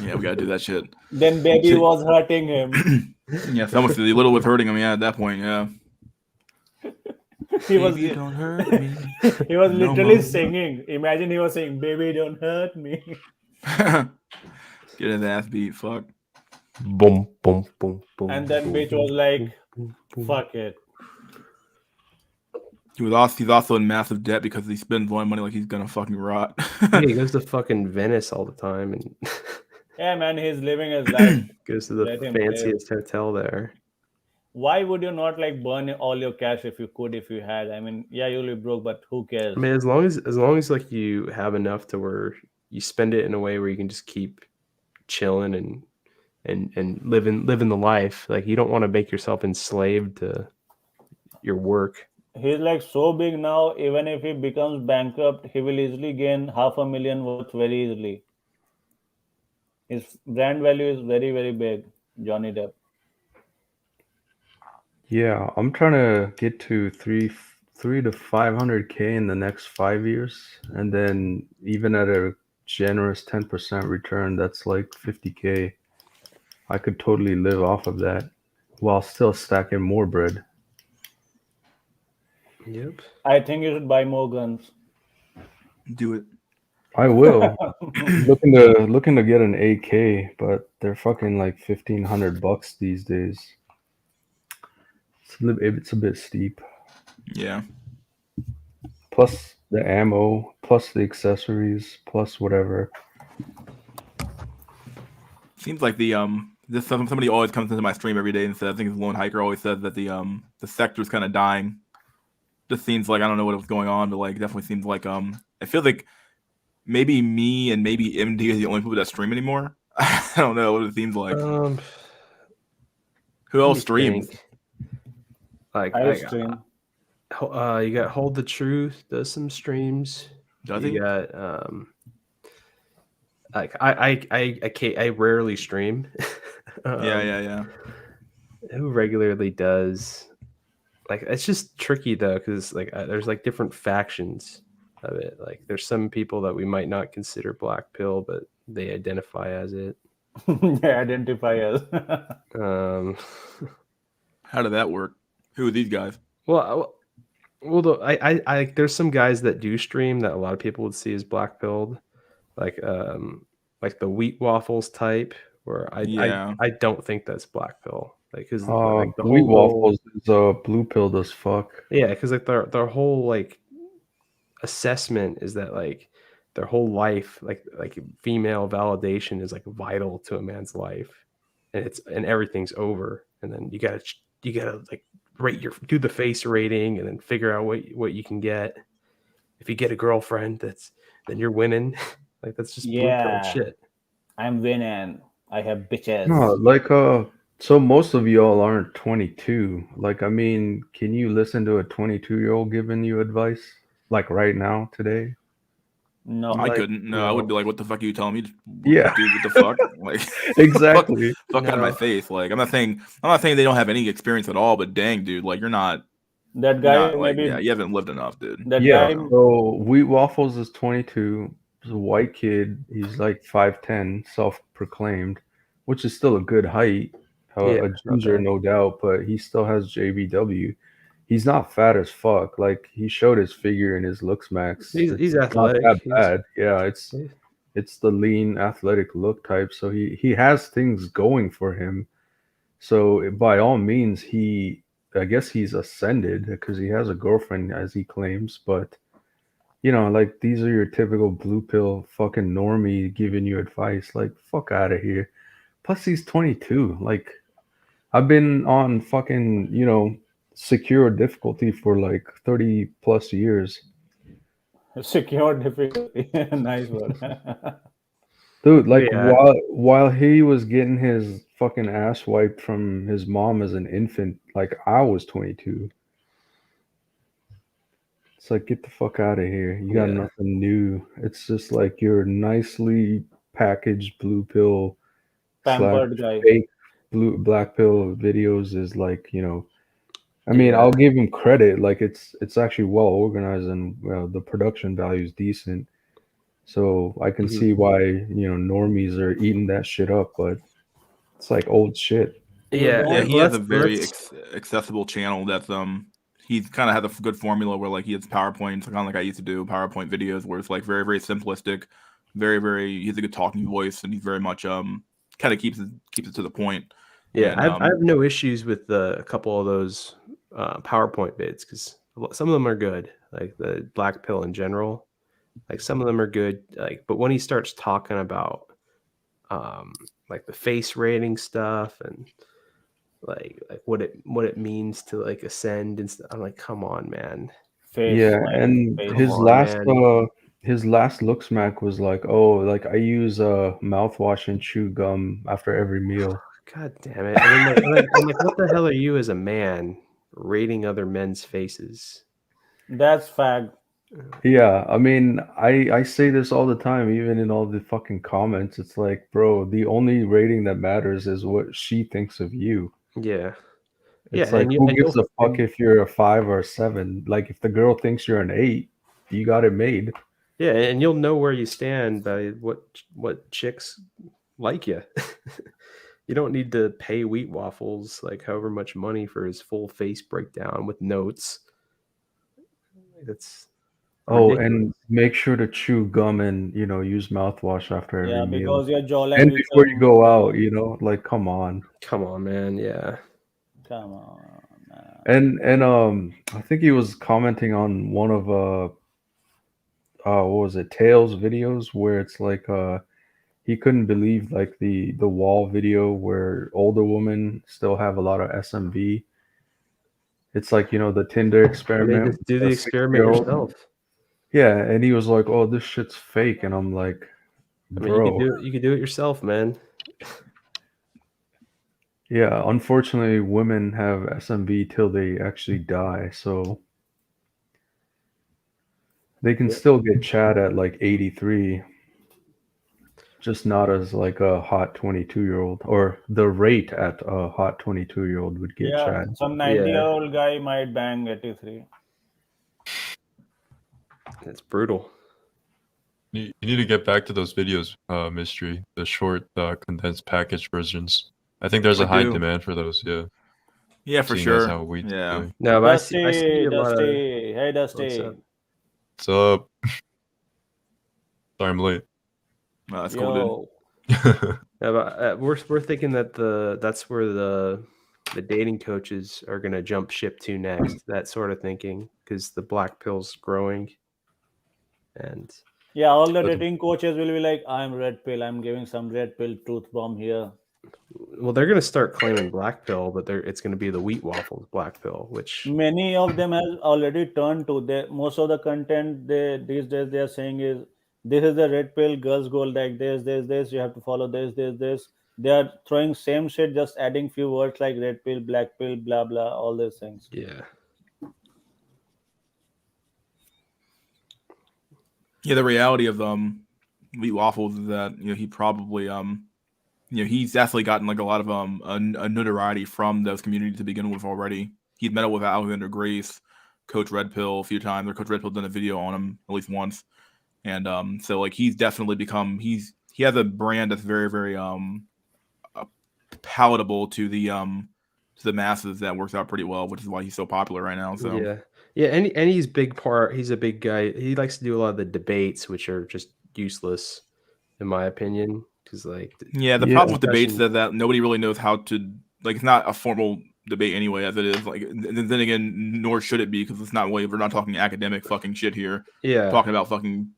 Yeah, we gotta do that shit. Then baby Shit. was hurting him. Yeah, someone the little was hurting him. Yeah, at that point, yeah. He was Baby, don't hurt me. he was No literally more. singing. Imagine he was saying, "Baby, don't hurt me." Get his ass beat. Fuck. Boom, boom, boom, boom. And then boom, bitch boom, was like, boom, boom. "Fuck it." He's also in massive debt because he spends all money like he's gonna fucking rot. Yeah, he goes to fucking Venice all the time and Yeah, man, he's living his life. goes to the Let him live. fanciest hotel there. Why would you not like burn all your cash if you could, if you had? I mean, yeah, you'll be broke, but who cares? I mean, as long as like you have enough to where you spend it in a way where you can just keep chilling and living the life. Like you don't want to make yourself enslaved to your work. He's like so big now, even if he becomes bankrupt, he will easily gain $500,000 worth very easily. His brand value is very, very big, Johnny Depp. Yeah, I'm trying to get to three to 500K in the next 5 years, and then even at a generous 10% return, that's like 50K. I could totally live off of that while still stacking more bread. Yep. I think you should buy more guns. Do it. I will. looking to get an AK, but they're fucking like $1,500 these days. It's a bit steep. Yeah. Plus the ammo, plus the accessories, plus whatever. Seems like somebody always comes into my stream every day and says, I think it's Lone Hiker always says that the sector's kind of dying. Just seems like I don't know what was going on, but like definitely seems like it feels like maybe me and maybe MD are the only people that stream anymore. I don't know what it seems like. Who let else me streams? think. Like I stream. you got Hold the Truth does some streams. Does You he? got like I rarely stream. Yeah. Who regularly does? Like it's just tricky though, because like there's like different factions of it. Like there's some people that we might not consider black pill, but they identify as it. They identify as. How did that work? Who are these guys? Well, I there's some guys that do stream that a lot of people would see as black pilled, like the wheat waffles type, where I don't think that's black pill, like because like the Wheat whole waffles is blue pilled as fuck. yeah, because like their whole like assessment is that like their whole life like female validation is like vital to a man's life, and everything's over, and then you gotta like do the face rating and then figure out what you can get. If you get a girlfriend, then you're winning. Like that's just blue pill shit. I'm winning. I have bitches. No, like so most of y'all aren't 22. Like I mean, can you listen to a 22-year-old giving you advice like right now today? No, I couldn't. No, I would be like, "What the fuck are you telling me?" Yeah. Dude, what the fuck? Like, Exactly. fuck out of my face. Like, I'm not saying they don't have any experience at all, but dang, dude, like you're not. that guy Like, maybe. yeah, you haven't lived enough, dude. That Yeah. guy. So Wheat Waffles is 22. He's a white kid. He's like 5'10", self-proclaimed, which is still a good height. Yeah, A ginger, no doubt, but he still has JBW. He's not fat as fuck. Like he showed his figure in his looks max. He's It's athletic. not that bad. Yeah, it's the lean athletic look type. So he has things going for him. So by all means, I guess he's ascended because he has a girlfriend as he claims. But you know, like these are your typical blue pill fucking normie giving you advice. Like fuck out of here. Plus he's 22. Like I've been on fucking, you know, secure difficulty for like 30 plus years. Secure difficulty. Nice word. Dude, like Yeah. while he was getting his fucking ass wiped from his mom as an infant, like I was 22. It's like get the fuck out of here. You got Yeah. nothing new. It's just like your nicely packaged blue pill Pampered / guy. fake black pill videos is like, you know, I mean, Yeah. I'll give him credit. Like it's actually well organized and the production value is decent. So I can Mhm. see why, you know, normies are eating that shit up, but it's like old shit. Yeah, Yeah, he well, has a that's- very that's- accessible channel that's he's kind of had a good formula where like he has PowerPoints, kind of like I used to do PowerPoint videos where it's like very, very simplistic, he has a good talking voice, and he's very much kind of keeps it to the point. yeah. And, I have no issues with a couple of those PowerPoint vids because some of them are good, like the black pill in general. Like some of them are good, like but when he starts talking about like the face rating stuff and like what it means to like ascend and stuff, I'm like, come on, man. Face, Yeah, like, and face. his last look smack was like, oh, like I use mouthwash and chew gum after every meal. God damn it. And then I'm like, what the hell are you as a man rating other men's faces? That's fag. Yeah, I mean, I say this all the time, even in all the fucking comments. It's like, bro, the only rating that matters is what she thinks of you. Yeah. It's Yeah, like, who gives a fuck if you're a 5 or a 7? Like, if the girl thinks you're an 8, you got it made. Yeah, and you'll know where you stand by what chicks like you. You don't need to pay Wheat Waffles like however much money for his full face breakdown with notes. That's ridiculous. And make sure to chew gum and, you know, use mouthwash after every Yeah, meal. because your jawline. And before you go out, you know, like, come on. Come on, man. Yeah. Come on. And I think he was commenting on one of what was it, Tails videos, where it's like he couldn't believe like the wall video where older women still have a lot of SMV. It's like, you know, the Tinder I mean, experiment just do with the the experiment 60-year-old. yourself. Yeah, and he was like, "Oh, this shit's fake," and I'm like, I mean, "Bro, you could do it yourself, man. yeah." Unfortunately, women have SMV till they actually die, so they can Yeah. still get Chad at like 83, just not as like a hot 22-year-old, or the rate at a hot 22-year-old would get Yeah, Chad. some Yeah. 90-year-old guy might bang 83. It's brutal. You need to get back to those videos, Mystery, the short, condensed package versions. I think there's I a high do. demand for those. Yeah, Yeah, for seeing sure. as how we Yeah. doing. No, but Dusty, I see a lot of. Dusty. Hey, Dusty. up? What's up? Sorry, I'm late. That's cool, dude. Yo. Yeah, but we're thinking that that's where the dating coaches are gonna jump ship to next. That sort of thinking, because the black pill's growing, and Yeah, all the That's- dating coaches will be like, I'm red pill. I'm giving some red pill truth bomb here. well, they're gonna start claiming black pill, but it's gonna be the wheat waffles black pill, which Many of them has already turned to most of the content these days they are saying is this is the red pill, girls go like this, you have to follow this. They are throwing same shit, just adding few words like red pill, black pill, blah blah, all these things. yeah. Yeah, the reality of wheat waffles is that he probably he's definitely gotten like a lot of a notoriety from those communities to begin with already. He's met up with Alexander Grace, Coach Red Pill a few times, or Coach Red Pill done a video on him at least once, and so like he's definitely become he has a brand that's very very palatable to the masses that works out pretty well, which is why he's so popular right now. So Yeah, and he's he's a big guy. He likes to do a lot of the debates, which are just useless, in my opinion. Because like, yeah, the Yeah. problem with debates discussion- is that nobody really knows how to like. It's not a formal debate anyway, as it is. Like, and then again, nor should it be because it's not. We're not talking academic fucking shit here. yeah, We're talking about fucking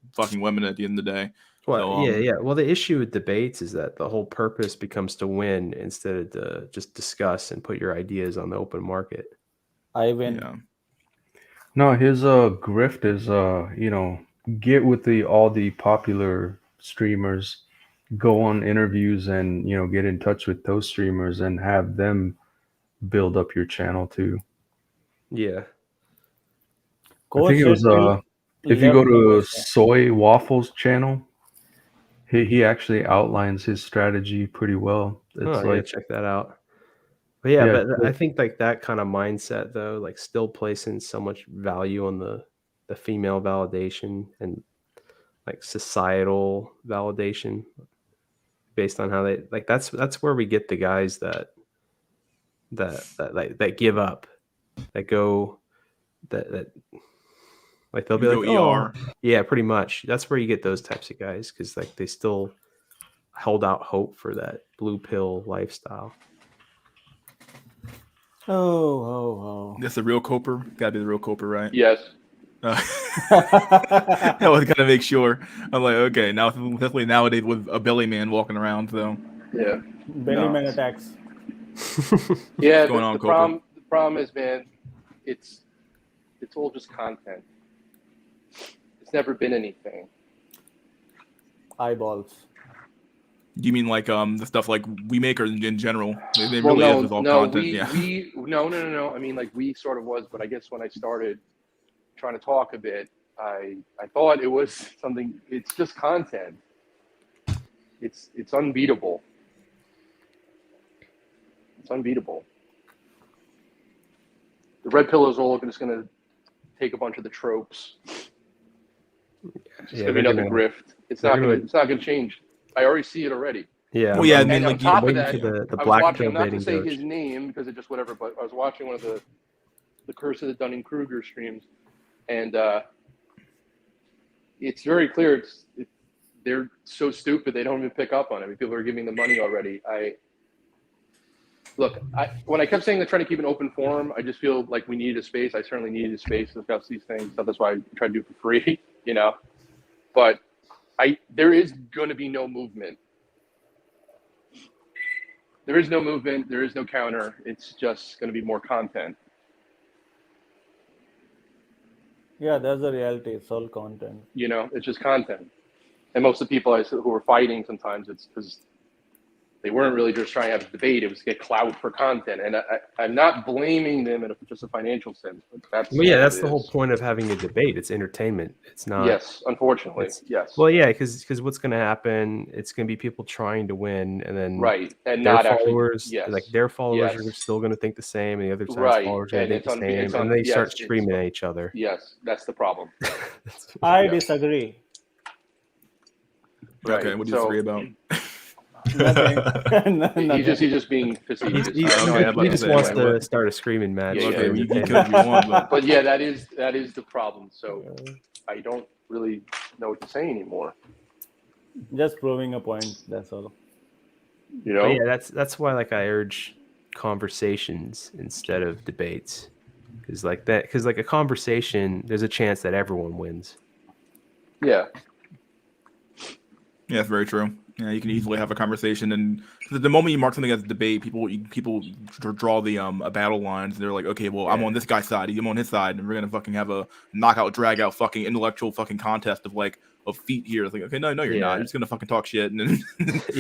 women at the end of the day. well, So, yeah. Well, the issue with debates is that the whole purpose becomes to win instead of to just discuss and put your ideas on the open market. I win. Yeah. No, his grift is get with all the popular streamers, go on interviews and get in touch with those streamers and have them build up your channel too. Yeah, I think it was if you go to Soy Waffles channel, he actually outlines his strategy pretty well. It's yeah, check that out. But yeah, Yeah, but I think like that kind of mindset though, like still placing so much value on the female validation and like societal validation based on how they like that's where we get the guys that give up, that go that like they'll be Go like, oh ER. yeah, pretty much. That's where you get those types of guys because like they still held out hope for that blue pill lifestyle. Oh. That's the real Coper. Gotta be the real Coper, right? Yes. I was gonna make sure. I'm like, okay, now definitely nowadays with a belly man walking around, so Yeah. Belly No. man attacks. Yeah. going on, The Coper? problem is, man, it's all just content. It's never been anything. Eyeballs. Do you mean like the stuff like we make or in general? It Well, really is all content. No. I mean, like we sort of was, but I guess when I started trying to talk a bit, I thought it was something. It's just content. It's unbeatable. It's unbeatable. The red pill is all just going to take a bunch of the tropes. It's Yeah, going to be another grift. It's not going to change. I already see it already. Yeah. Well, yeah, I And mean, on like top of waiting that, for the I was black watching, pill not to dating say coach. his name because it just whatever, but I was watching one of the Curse of the Dunning-Kruger streams, and it's very clear they're so stupid they don't even pick up on it. I mean, people are giving them money already. Look, when I kept saying they're trying to keep an open forum, I just feel like we needed a space. I certainly needed a space to discuss these things. So that's why I try to do it for free, you know. But there is going to be no movement. There is no movement. There is no counter. It's just going to be more content. Yeah, that's the reality. It's all content. You know, it's just content. And most of the people who are fighting sometimes it's because they weren't really just trying to have a debate. It was to get clout for content. And I'm not blaming them in just a financial sense. But that's that's the whole point of having a debate. It's entertainment. It's not. Yes, unfortunately. Yes. Well, yeah, because what's going to happen? It's going to be people trying to win, and then right, and their not followers, actually. Yes. like their followers Yes. are still going to think the same, and the other side's Right. followers are And going to think the it's same, and they start screaming at each other. Yes, that's the problem. I disagree. Right. Okay, what do you disagree about? Nothing. He's just being facetious. He just wants to start a screaming match. Yeah, Okay, yeah, you entertainment. could if you want, But yeah, that is the problem. So I don't really know what to say anymore. Just proving a point. That's all. You know? But yeah, that's why like I urge conversations instead of debates, because like a conversation, there's a chance that everyone wins. Yeah. Yeah, that's very true. Yeah, you can easily have a conversation, and the moment you mark something as a debate, people draw the battle lines. And they're like, okay, well, I'm on this guy's side, I'm on his side, and we're gonna fucking have a knockout, drag out, fucking intellectual fucking contest of feet here. It's like, okay, no, you're not. You're just gonna fucking talk shit, and then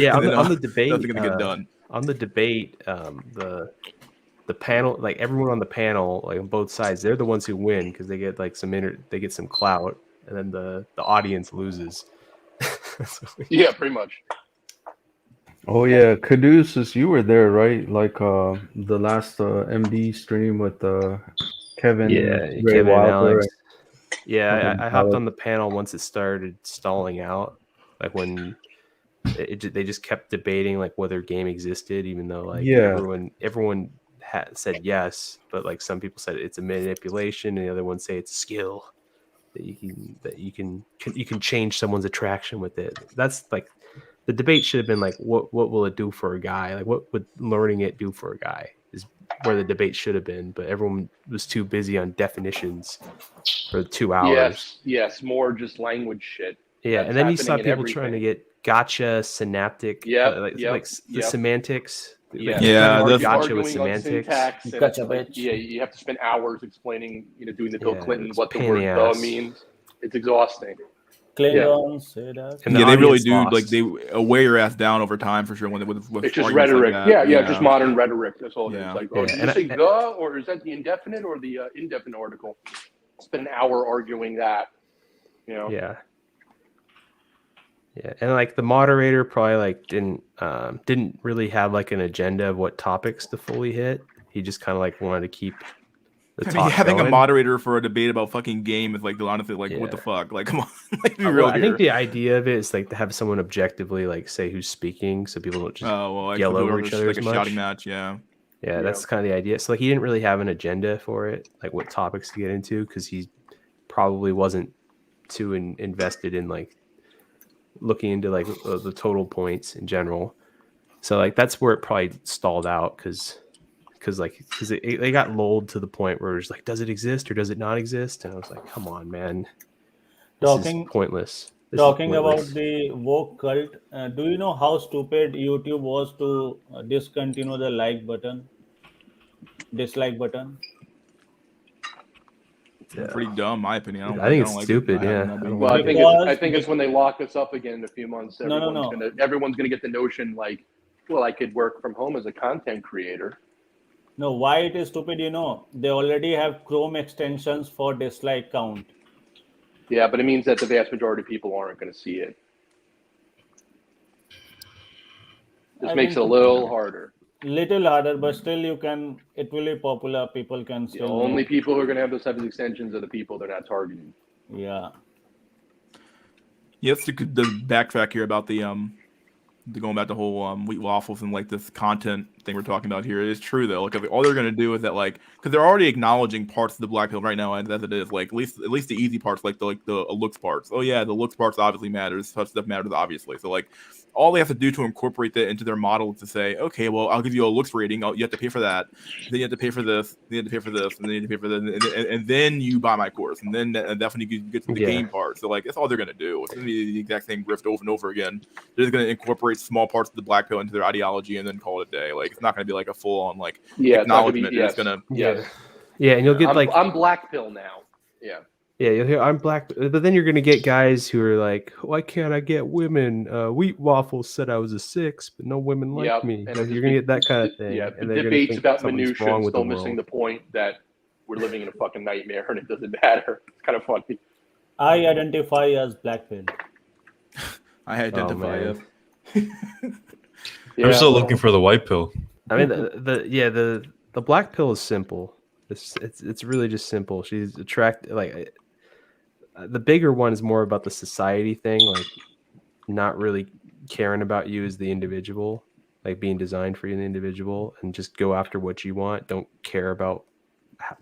on the debate, nothing's gonna get done. On the debate, the panel, like everyone on the panel, like on both sides, they're the ones who win because they get like they get some clout, and then the audience loses. Yeah, pretty much. Oh yeah, Caduceus, you were there, right? Like the last MD stream with Kevin. Ray Kevin and Wilder. Alex. Yeah, I hopped on the panel once it started stalling out, like when they just kept debating like whether game existed, even though like everyone said yes, but like some people said it's a manipulation, and the other ones say it's a skill that you can change someone's attraction with it. That's like the debate should have been like what will it do for a guy? Like what would learning it do for a guy is where the debate should have been, but everyone was too busy on definitions for 2 hours. Yes, more just language shit. Yeah, and then you saw people trying to get gotcha, synaptic, the semantics. Gotcha with semantics. Gotcha, bitch. Yeah, you have to spend hours explaining, doing the Bill Clinton, what the word "the" means. It's exhausting. Klingons say that. And they really do. lost. Like they wear your ass down over time for sure. With it's just arguments rhetoric. Like that. Just modern rhetoric. That's all it is. Yeah. Like, did you say "the" or is that the indefinite or the indefinite article? Spend an hour arguing that. Yeah, and like the moderator probably like didn't really have like an agenda of what topics to fully hit. He just kind of like wanted to keep the talk having going. a moderator for a debate about fucking game is like honestly like what the fuck? Like come on, like, be real I here. think the idea of it is like to have someone objectively like say who's speaking, so people don't just yell over each other like as a much. shouting match. Yeah, that's kind of the idea. So like he didn't really have an agenda for it, like what topics to get into, because he probably wasn't too invested in like looking into like the total points in general. So like that's where it probably stalled out because they got lulled to the point where it's like, does it exist or does it not exist? And I was like, come on, man, this is pointless. Talking about the woke cult, do you know how stupid YouTube was to discontinue the dislike button? pretty dumb, my opinion. I think it's like stupid. Well, I think it's when they lock us up again in a few months. Everyone's gonna get the notion like, well, I could work from home as a content creator. No, why it is stupid? They already have Chrome extensions for dislike count. Yeah, but it means that the vast majority of people aren't going to see it. This makes it a little harder. Little harder, but still it will be popular. People can still. The only people who are going to have those types of extensions are the people they're not targeting. Yeah. Yes, the backtrack here about the going back to the whole wheat waffles and like this content thing we're talking about here. It is true though. Like all they're gonna do is that because they're already acknowledging parts of the black pill right now as it is. Like at least the easy parts, like the looks parts. Oh yeah, the looks parts obviously matters. Such stuff matters obviously. So like all they have to do to incorporate that into their model is to say, okay, well I'll give you a looks rating. You have to pay for that. Then you have to pay for this. Then you have to pay for this. And then you have to pay for this. And then you buy my course. And then that's when you get to the game part. So like that's all they're gonna do. It's gonna be the exact same grift over and over again. They're just gonna incorporate small parts of the black pill into their ideology and then call it a day. Like it's not gonna be like a full on acknowledgement. It's gonna yeah, and you'll get I'm black pill now. Yeah. Yeah, you'll hear I'm black, but then you're gonna get guys who are like, "Why can't I get women? Wheat Waffles said I was a 6, but no women like me." And You're gonna get that kind of thing. Yeah, and the then you're debates think about something's minutia wrong and with still the missing world. the point that we're living in a fucking nightmare and it doesn't matter. It's kind of funny. I identify as black pill. I identify as. I'm still looking for the white pill. I mean, the black pill is simple. It's really just simple. She's attracted the bigger one is more about the society thing, like not really caring about you as the individual, like being designed for you, the individual, and just go after what you want. Don't care about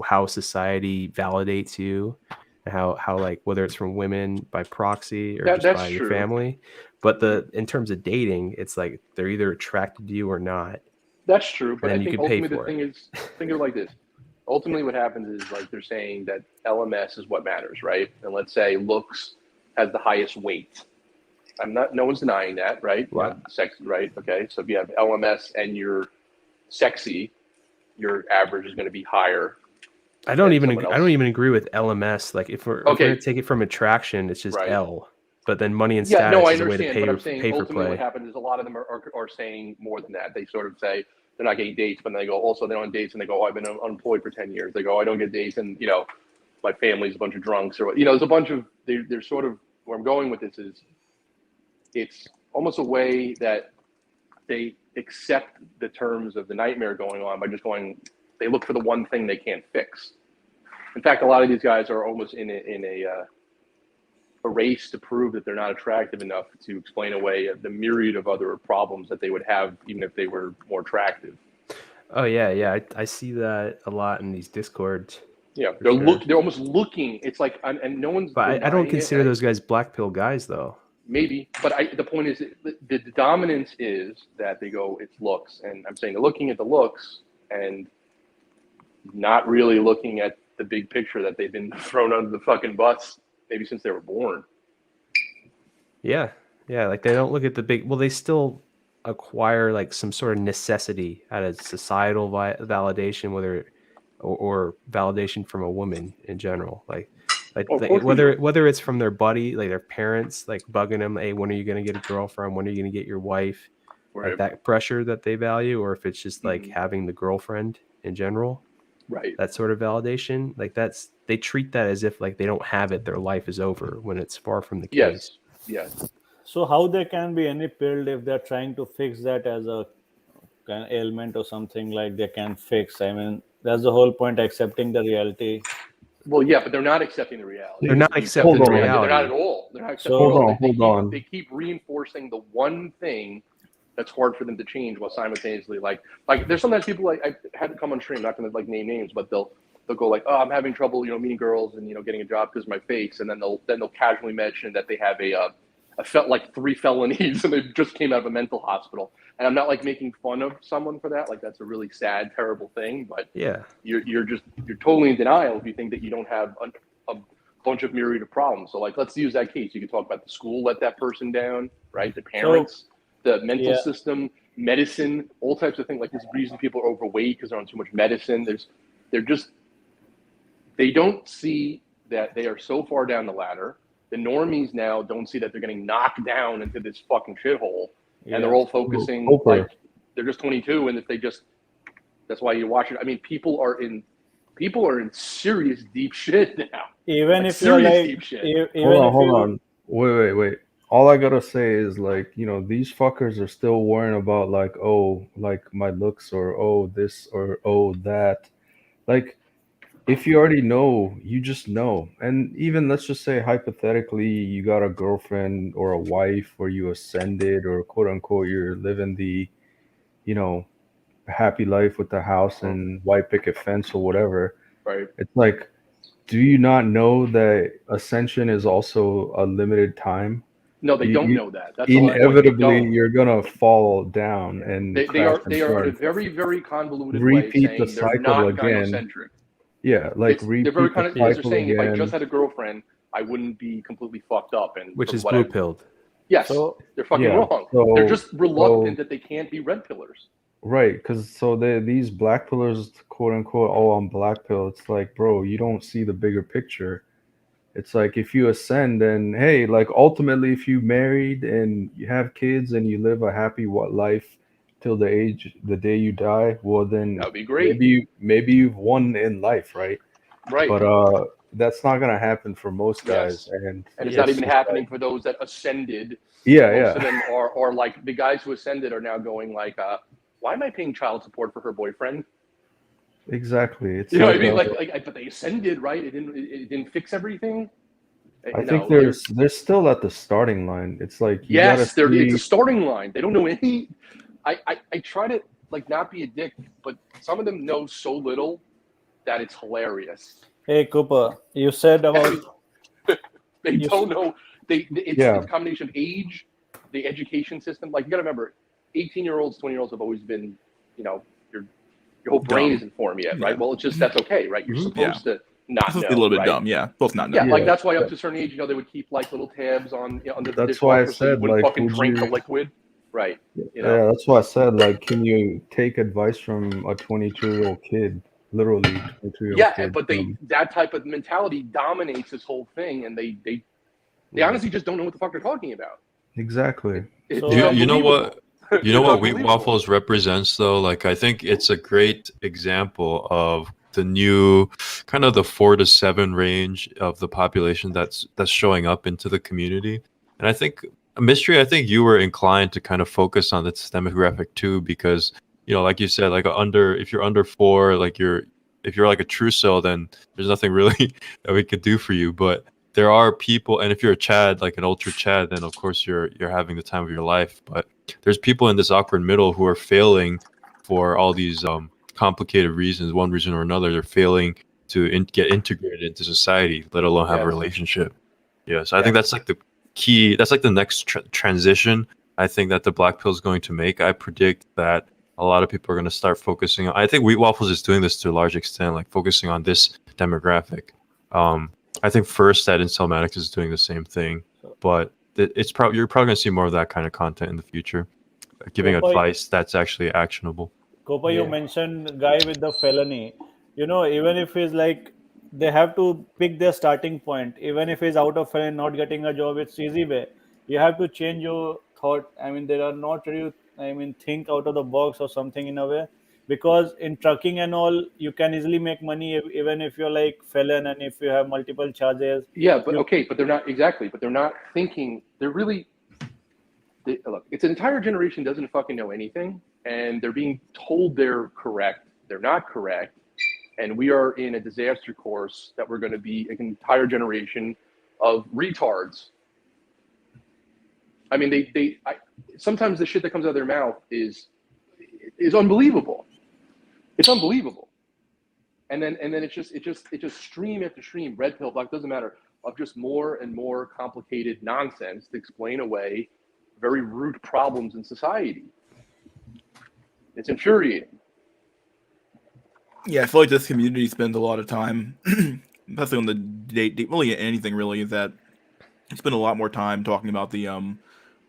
how society validates you, and how like whether it's from women by proxy or just by your family. But in terms of dating, it's like they're either attracted to you or not. That's true, but and I then think ultimately the thing is, think of it like this. Ultimately, what happens is like they're saying that LMS is what matters, right? And let's say looks has the highest weight. No one's denying that, right? Wow. Sexy, right? Okay, so if you have LMS and you're sexy, your average is going to be higher. I don't even agree with LMS. Like if we're going to take it from attraction, it's just L. But then money and status is a way to pay, but I'm saying pay for ultimately play. what happens is a lot of them are saying more than that. They sort of say they're not getting dates, but then they go, also they're on dates and they go, oh, I've been unemployed for 10 years. They go, I don't get dates and, my family's a bunch of drunks or what. There's a bunch of, they're sort of, where I'm going with this is it's almost a way that they accept the terms of the nightmare going on by just going, they look for the one thing they can't fix. In fact, a lot of these guys are almost in a race to prove that they're not attractive enough to explain away the myriad of other problems that they would have even if they were more attractive. Oh yeah, I see that a lot in these Discords. Yeah, they're almost looking. It's like, and no one's. But I don't consider those guys black pill guys though. Maybe, but the point is, the dominance is that they go, it's looks, and I'm saying they're looking at the looks and not really looking at the big picture that they've been thrown under the fucking bus maybe since they were born. Yeah, like they don't look at the big. Well, they still acquire like some sort of necessity out of societal validation, or validation from a woman in general, whether it's from their buddy, like their parents, like bugging them, hey, when are you going to get a girlfriend? When are you going to get your wife? Right. Like that pressure that they value, or if it's just like having the girlfriend in general. Right. That sort of validation, like they treat that as if like they don't have it, their life is over, when it's far from the case. Yes. So how there can be any pill if they're trying to fix that as a kind of ailment or something like they can fix? I mean, that's the whole point, accepting the reality. Well, yeah, but they're not accepting the reality. They're not accepting the reality. They're not at all. They're not accepting Hold on. They keep reinforcing the one thing that's hard for them to change while simultaneously like there's sometimes people like I had to come on stream, not gonna like name names, but they'll go like, oh, I'm having trouble, meeting girls and getting a job because of my face, and then they'll casually mention that they have I felt like 3 felonies and they just came out of a mental hospital. And I'm not like making fun of someone for that. Like that's a really sad, terrible thing. But yeah, you're totally in denial if you think that you don't have a bunch of myriad of problems. So like, let's use that case. You can talk about the school let that person down, right? The parents, the mental system, medicine, all types of things. Like this reason people are overweight because they're on too much medicine. They don't see that they are so far down the ladder. The normies now don't see that they're getting knocked down into this fucking shithole, and they're all focusing like they're just 22, and if that's why you watch it. I mean, people are in serious deep shit now. Even if you're like, deep shit. Hold on. Wait. All I gotta say is like, these fuckers are still worrying about like, oh, like my looks or oh this or oh that. Like, if you already know, you just know. And even let's just say hypothetically you got a girlfriend or a wife, or you ascended, or quote unquote you're living the a happy life with the house and white picket fence or whatever. Right. It's like, do you not know that ascension is also a limited time? No, they You- don't you- know that. That's the whole point. They Inevitably, don't. you're gonna fall down and They crash are in a and burn. very, very convoluted Repeat way the saying they're cycle not again. gynocentric. Yeah, like They're very repeat kind the of they're cycle saying if I just again. had a girlfriend, I wouldn't be completely fucked up and Which is whatever. blue pilled. Yes, So- they're fucking Yeah, wrong. so- They're just reluctant so- that they can't be red pillars. Right, because so these black pillars, quote unquote, oh, I'm black pill. It's like, bro, you don't see the bigger picture. It's like if you ascend, and hey, like ultimately, if you married and you have kids and you live a happy life till the day you die, well then That would be great. maybe you've won in life, right? Right. But that's not gonna happen for most guys, Yes. and And it's not even just happening like- for those that ascended. yeah, Most of yeah, them are like the guys who ascended are now going like, why am I paying child support for her boyfriend? exactly. It's You know what I mean? like, Like, but they ascended, right? It didn't fix everything. I think they're still at the starting line. It's like you Yes, gotta it's a see, starting line. They don't know any. I try to like not be a dick, but some of them know so little that it's hilarious. Hey Cooper, you said about They You- don't know. It's Yeah. a combination of age, the education system. Like you got to remember, 18-year-olds, 20-year-olds have always been, you know, your whole brain Dumb. isn't formed yet, Yeah. right? Well, it's just that's okay, right? You're Mhm. supposed to not This know. is a little bit right? dumb. Yeah, both not Yeah, dumb. like Yeah. that's why up to a certain age, they would keep like little tabs on under the That's why I dishwasher so you said, wouldn't like, fucking would drink the you- liquid, right? You yeah, know, that's why I said, like, can you take advice from a 22-year-old kid, literally 22-year-old yeah, kid? but that type of mentality dominates this whole thing, and they honestly just don't know what the fuck they're talking about. Exactly. It's So- You know what? unbelievable. You know It's what Wheat unbelievable. Waffles represents, though? Like, I think it's a great example of the new kind of the 4 to 7 range of the population that's showing up into the community. And I think, Mystery, I think you were inclined to kind of focus on this demographic too, because, you know, like you said, like if you're under 4, like if you're like a Trusso, then there's nothing really that we could do for you. But there are people, and if you're a Chad, like an ultra Chad, then of course you're having the time of your life. But there's people in this awkward middle who are failing for all these complicated reasons. One reason or another, they're failing to get integrated into society, let alone have a Yes. relationship. Yeah, so I think that's like the key. That's like the next transition I think that the Black Pill is going to make. I predict that a lot of people are going to start focusing on. I think Wheat Waffles is doing this to a large extent, like focusing on this demographic. I think first that Incelmatics is doing the same thing, but it's probably you're probably going to see more of that kind of content in the future, giving Well, advice that's actually actionable. Cooper, you Yeah. mentioned guy with the felony. You know, even if he's like, they have to pick their starting point. Even if he's out of felony, not getting a job, it's easy way. You have to change your thought. I mean, there are not really, think out of the box or something in a way. Because in trucking and all, you can easily make money even if you're like felon and if you have multiple charges. Yeah, but You- okay, but they're not exactly. But they're not thinking. They're really. Look, it's an entire generation doesn't fucking know anything, and they're being told they're correct. They're not correct, and we are in a disaster course that we're going to be an entire generation of retards. I mean, sometimes the shit that comes out of their mouth is unbelievable. It's unbelievable. And then it's just stream after stream, red pill, black, doesn't matter, of just more and more complicated nonsense to explain away very root problems in society. It's infuriating. Yeah, I feel like this community spends a lot of time, especially on the date, really anything really, is that you spend a lot more time talking about the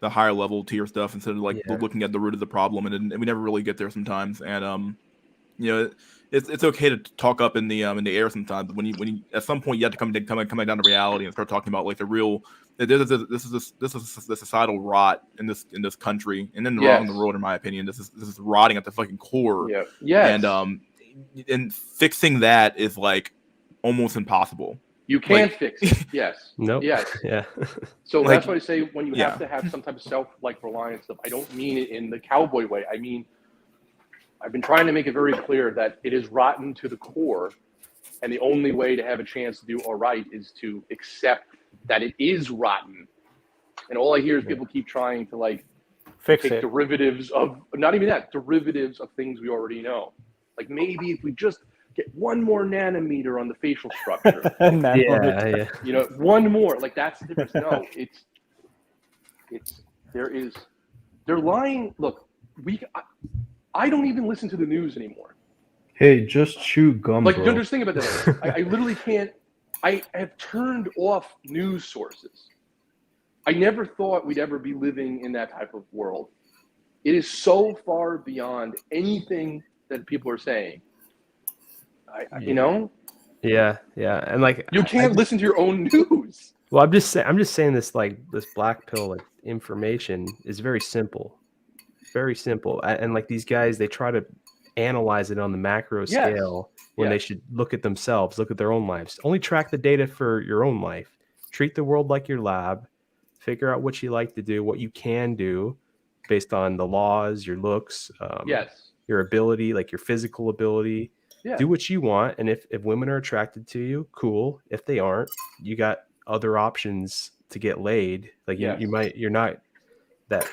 higher level tier stuff instead of like Yeah. looking at the root of the problem, and we never really get there sometimes. And you know, it's okay to talk up in the air sometimes, but when you at some point you have to come back down to reality and start talking about like the real. This is the societal rot in this country and in the Yes. world, in my opinion. This is rotting at the fucking core. Yeah. Yes. And fixing that is like almost impossible. you can like- fix it. Yes. Nope. Yes. Yeah. So Like- that's why I say when you Yeah. have to have some type of self-reliance stuff, I don't mean it in the cowboy way. I mean, I've been trying to make it very clear that it is rotten to the core, and the only way to have a chance to do all right is to accept that it is rotten. And all I hear is people keep trying to like Fix take it. derivatives of, not even that, derivatives of things we already know. Like maybe if we just get one more nanometer on the facial structure, Nanometer. Yeah. you know, one more, like that's the difference. No, they're lying. Look, I don't even listen to the news anymore. Hey, just chew gum, Like, bro. you understand about that? I literally can't. I have turned off news sources. I never thought we'd ever be living in that type of world. It is so far beyond anything that people are saying. You know, Yeah. And like you can't listen to your own news. well, I'm just saying this, like, this black pill, like, information is very simple. Very simple. And like these guys, they try to analyze it on the macro Yes. scale when they Yes. should look at themselves, look at their own lives. Only track the data for your own life. Treat the world like your lab. Figure out what you like to do, what you can do based on the laws, your looks, Yes. your ability, like your physical ability. Yeah. Do what you want. And if women are attracted to you, cool. If they aren't, you got other options to get laid. Like Yes. you're not that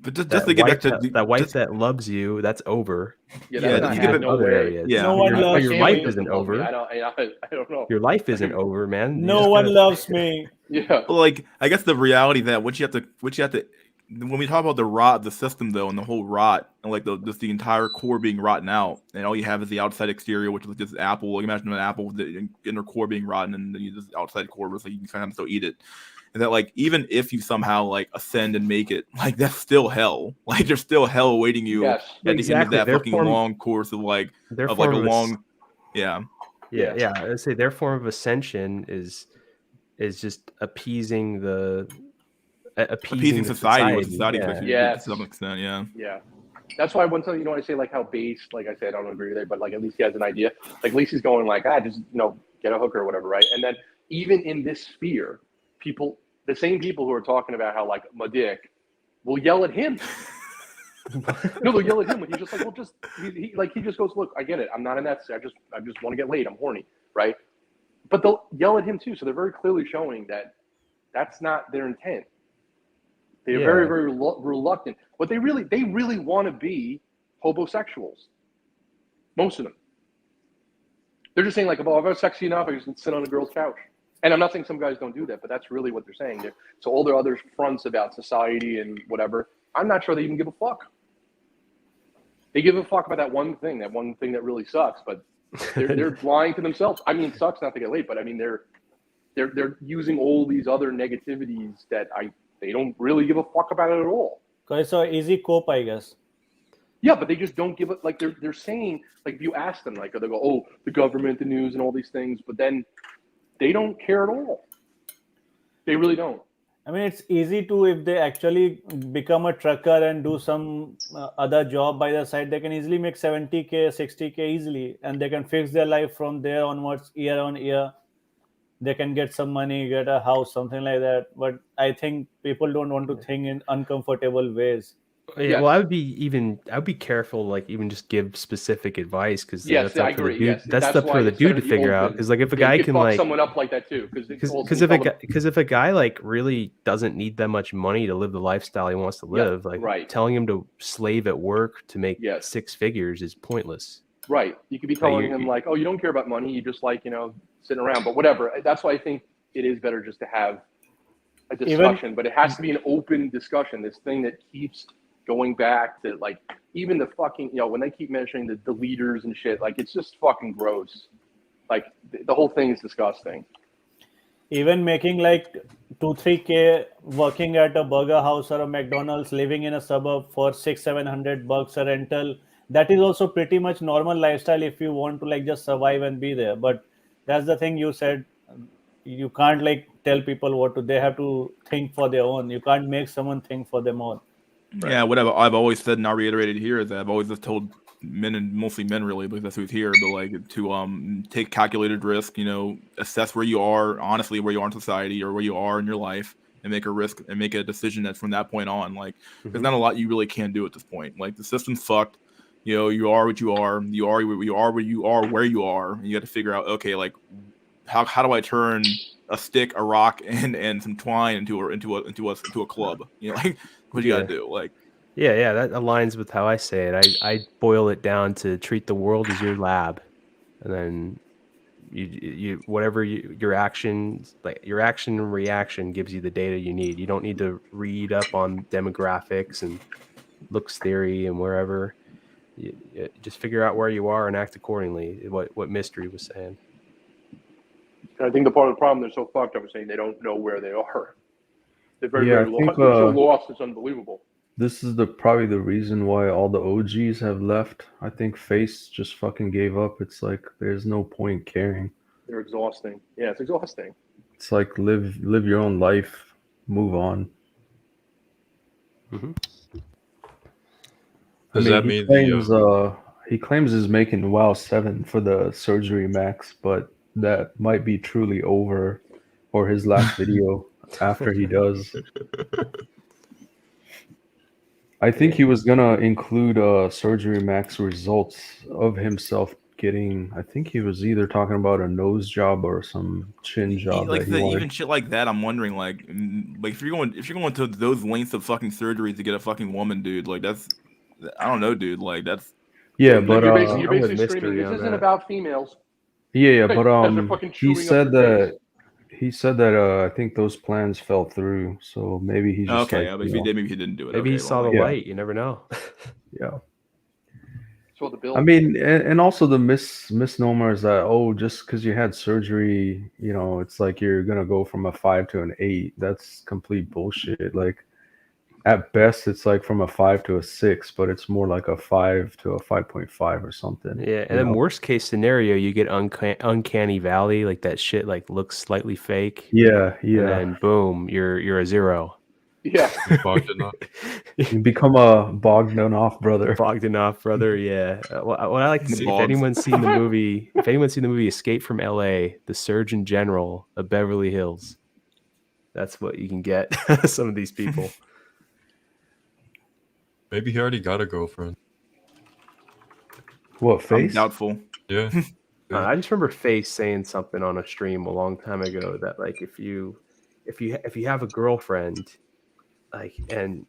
But just that to get back wife to that wife that loves you, that's over. Yeah, Yeah, that's not you give it- happening. No other way. areas. Yeah. No one Your- loves your family life me. doesn't isn't love me. over. I don't know. Your life isn't over, man. You No just one gotta- loves me. Yeah. Well, like I guess the reality that what you have to when we talk about the rot, the system though, and the whole rot, and like just the entire core being rotten out, and all you have is the outside exterior, which is just apple. Like imagine an apple with the inner core being rotten, and then you just outside core, so you can kind of still eat it. And that like even if you somehow like ascend and make it, like that's still hell. Like there's still hell awaiting you Yes. at the end of Exactly. that Their fucking form- long course of like Their of like a form of long, yeah. yeah. I'd say their form of ascension is just appeasing the Appeasing the society, what society Yeah. expects you to do Yes. to some extent, yeah. Yeah. That's why one time, I say like how based, like I said, I don't agree with it, but like at least he has an idea. Like at least he's going like, just, get a hooker or whatever, right? And then even in this sphere, the same people who are talking about how like my dick will yell at him. No, they'll yell at him when he's just like, well, he just goes, look, I get it. I'm not in that. I just want to get laid. I'm horny, right? But they'll yell at him too. So they're very clearly showing that that's not their intent. They're very, very reluctant. But they really want to be homosexuals. Most of them. They're just saying like, if I'm sexy enough, I just sit on a girl's couch. And I'm not saying some guys don't do that, but that's really what they're saying. So all their other fronts about society and whatever, I'm not sure they even give a fuck. They give a fuck about that one thing that really sucks, but they're lying to themselves. I mean, it sucks not to get laid, but I mean, they're using all these other negativities that they don't really give a fuck about it at all. Because it's an easy cope, I guess. Yeah, but they just don't give it. Like they're saying, like if you ask them, like they go, oh, the government, the news, and all these things, but then they don't care at all. They really don't. I mean, it's easy to, if they actually become a trucker and do some other job by the side, they can easily make 70K, 60K easily, and they can fix their life from there onwards, year on year. They can get some money, get a house, something like that. But I think people don't want to think in uncomfortable ways. Yeah, Yes. well, I'd be careful, like even just give specific advice because Yes, that's up I for the agree. dude. Yes, That's up why for the it's better dude to be figure out. open. Because like if a Yeah, guy you can fuck like someone up like that too, because if a guy like really doesn't need that much money to live the lifestyle he wants to live, like right. telling him to slave at work to make Yes. 6 figures is pointless. Right. You could be telling him like, oh, you don't care about money. You just like, sitting around, but whatever. That's why I think it is better just to have a discussion, but it has to be an open discussion. This thing that keeps going back to like, even the fucking, when they keep mentioning the leaders and shit, like it's just fucking gross. Like the whole thing is disgusting. Even making like 2-3K working at a burger house or a McDonald's, living in a suburb for $600-700 a rental, that is also pretty much normal lifestyle if you want to like just survive and be there. But that's the thing you said, you can't like tell people what to, they have to think for their own. You can't make someone think for them own. Right. Yeah, whatever I've always said and I reiterated here is that I've always just told men, and mostly men really, because that's who's here, but like to take calculated risk, assess where you are, honestly where you are in society or where you are in your life, and make a risk and make a decision that's from that point on. Like there's not a lot you really can do at this point. Like the system's fucked. You are what you are. You are where you are where you are. And you got to figure out, okay, like how do I turn a stick, a rock, and some twine into a club? Like what you got to do. Like Yeah, that aligns with how I say it. I boil it down to treat the world as your lab, and then you whatever your actions, like your action and reaction, gives you the data you need. You don't need to read up on demographics and looks theory and wherever. You just figure out where you are and act accordingly. What Mystery was saying. And I think the part of the problem, they're so fucked, I was saying they don't know where they are. They're very, Yeah, very I lost. think They're so lost, it's unbelievable. this is probably the reason why all the OGs have left. I think Face just fucking gave up. It's like there's no point caring. They're exhausting. Yeah, it's exhausting. It's like live your own life, move on. Mm-hmm. Does that mean he claims he's making WoW 7 for the Surgery Max, but that might be truly over or his last video after he does. I think he was gonna include Surgery Max results of himself getting. I think he was either talking about a nose job or some chin job. Like that he wanted. even shit like that, I'm wondering like if you're going to those lengths of fucking surgeries to get a fucking woman, dude, like that's, I don't know, dude, like that's. Yeah, but you're I'm with basically Mystery screaming, this on isn't that. about females. yeah, but Guys are fucking he chewing up said your that face. he said that I think those plans fell through. So maybe he just Okay, like but if he did, maybe he didn't do it. Maybe he Okay, saw well, the yeah. light. You never know. yeah. So the bill. I mean, and also the misnomer is that just because you had surgery, it's like you're gonna go from a 5 to an 8. That's complete bullshit. Like at best, it's like from a 5 to a 6, but it's more like a 5 to a 5.5 or something. Yeah, and then worst case scenario, you get uncanny valley, like that shit like looks slightly fake. Yeah, And then boom, you're a 0. Yeah. You become a Bogdanoff brother. Bogdanoff brother, yeah. What I like to The see, Bogs. if anyone's seen the movie Escape from L.A., the Surgeon General of Beverly Hills, that's what you can get. Some of these people. Maybe he already got a girlfriend. What, Face? I'm doubtful. Yeah. I just remember Face saying something on a stream a long time ago that like if you have a girlfriend, like and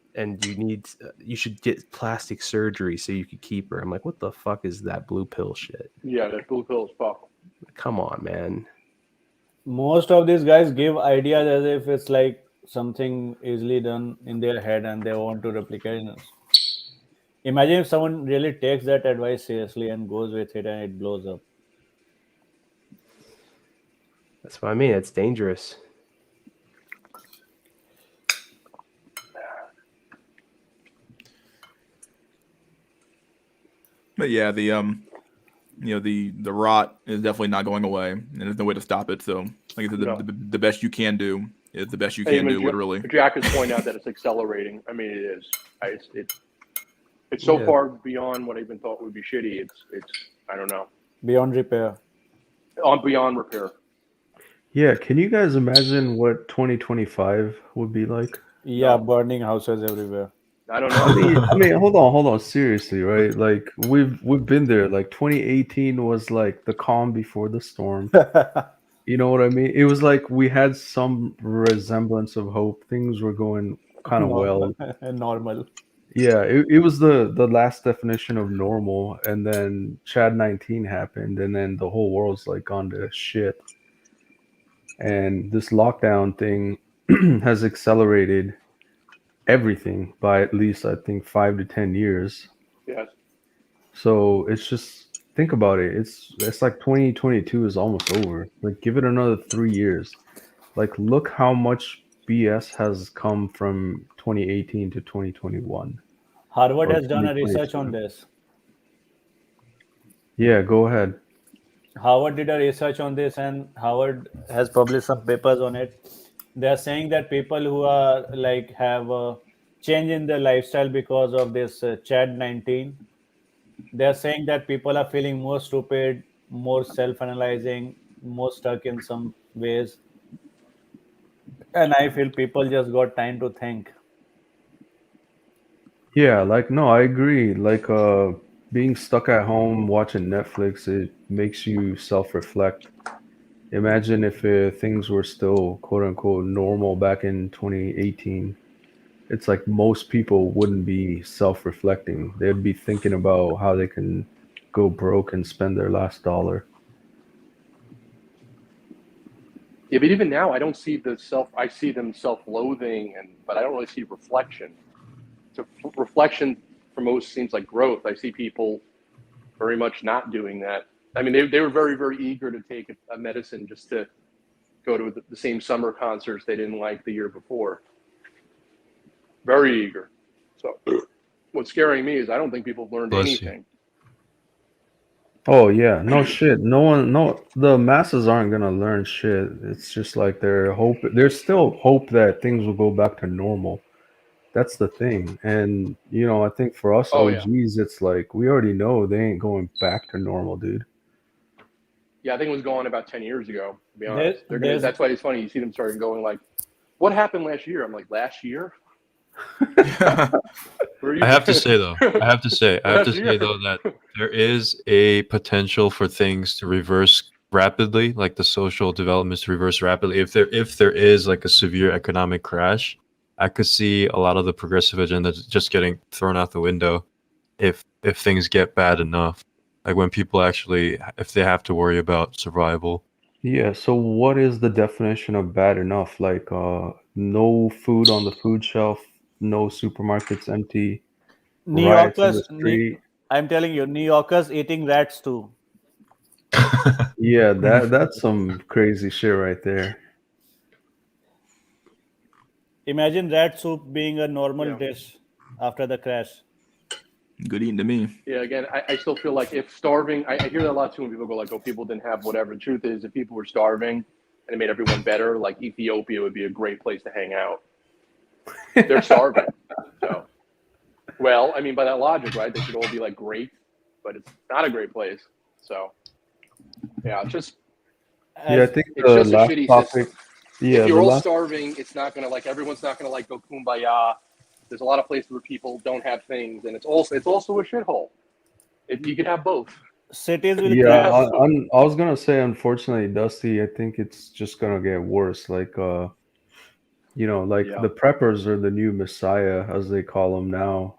you should get plastic surgery so you could keep her. I'm like, what the fuck is that blue pill shit? Yeah, that blue pill is fuck. Come on, man. Most of these guys give ideas as if it's like something easily done in their head and they want to replicate it. Imagine if someone really takes that advice seriously and goes with it and it blows up. That's what I mean. It's dangerous. But yeah, the the rot is definitely not going away, and there's no way to stop it. So, like I said, the best you can do is the best you can do, literally. Jack has pointed out that it's accelerating. I mean, it is. It's so far beyond what I even thought would be shitty. It's I don't know. Beyond repair. Beyond repair. Yeah, can you guys imagine what 2025 would be like? Yeah, burning houses everywhere. I don't know. I mean, hold on, seriously, right? Like we've been there. Like 2018 was like the calm before the storm. You know what I mean? It was like we had some resemblance of hope. Things were going kind of well. Normal. Yeah, it was the last definition of normal, and then Chad 19 happened, and then the whole world's like gone to shit. And this lockdown thing has accelerated everything by at least, I think, 5 to 10 years. Yes. So it's just, think about it. It's like 2022 is almost over. Like, give it another 3 years. Like, look how much BS has come from 2018 to 2021. Harvard has done a research on this. Yeah, go ahead. Harvard did a research on this, and Harvard has published some papers on it. They are saying that people who are like have a change in their lifestyle because of this Chad 19, they are saying that people are feeling more stupid, more self-analyzing, more stuck in some ways. And I feel people just got time to think. Yeah, like, no, I agree. Like, being stuck at home watching Netflix, it makes you self-reflect. Imagine if things were still quote unquote normal back in 2018. it's like most people wouldn't be self-reflecting. They'd be thinking about how they can go broke and spend their last dollar. Yeah, but even now, I don't see I see them self-loathing, but I don't really see reflection. So reflection for most seems like growth. I see people very much not doing that. I mean, they were very, very eager to take a medicine just to go to the same summer concerts they didn't like the year before. Very eager. So what's scaring me is I don't think people have learned Bless you. anything. Oh yeah, no shit. No, the masses aren't gonna learn shit. It's just like there's still hope that things will go back to normal. That's the thing. And I think for us Oh, yeah. OGs, it's like we already know they ain't going back to normal, dude. Yeah, I think it was gone about 10 years ago, to be There- honest. there's- That's why it's funny. You see them starting going like, what happened last year? I'm like, last year? Where are you- I have to say though, Last year. that there is a potential for things to reverse rapidly, like the social developments to reverse rapidly. If there is like a severe economic crash, I could see a lot of the progressive agenda just getting thrown out the window if things get bad enough. Like when people actually, if they have to worry about survival. Yeah, so what is the definition of bad enough? Like no food on the food shelf, no supermarkets empty, New riots in the Yorkers, street. I'm telling you, New Yorkers eating rats too. Yeah, that's some crazy shit right there. Imagine rat soup being a normal Yeah. dish after the crash. Good eating to me. Yeah, again, I still feel like if starving, I hear that a lot too when people go like, oh, people didn't have whatever. The truth is, if people were starving and it made everyone better, like Ethiopia would be a great place to hang out. They're starving. So, well, I mean, by that logic, right, they should all be like great, but it's not a great place. So, yeah, it's just, Yeah, I think it's the just a last shitty topic. system. Yeah, If you're the all last. starving, it's not going to like, everyone's not going to like go kumbaya. There's a lot of places where people don't have things, and it's also a shithole. You could have both. Cities will Yeah, crash. I was gonna say, unfortunately, Dusty, I think it's just gonna get worse. Like, Yeah. the preppers are the new messiah, as they call them now.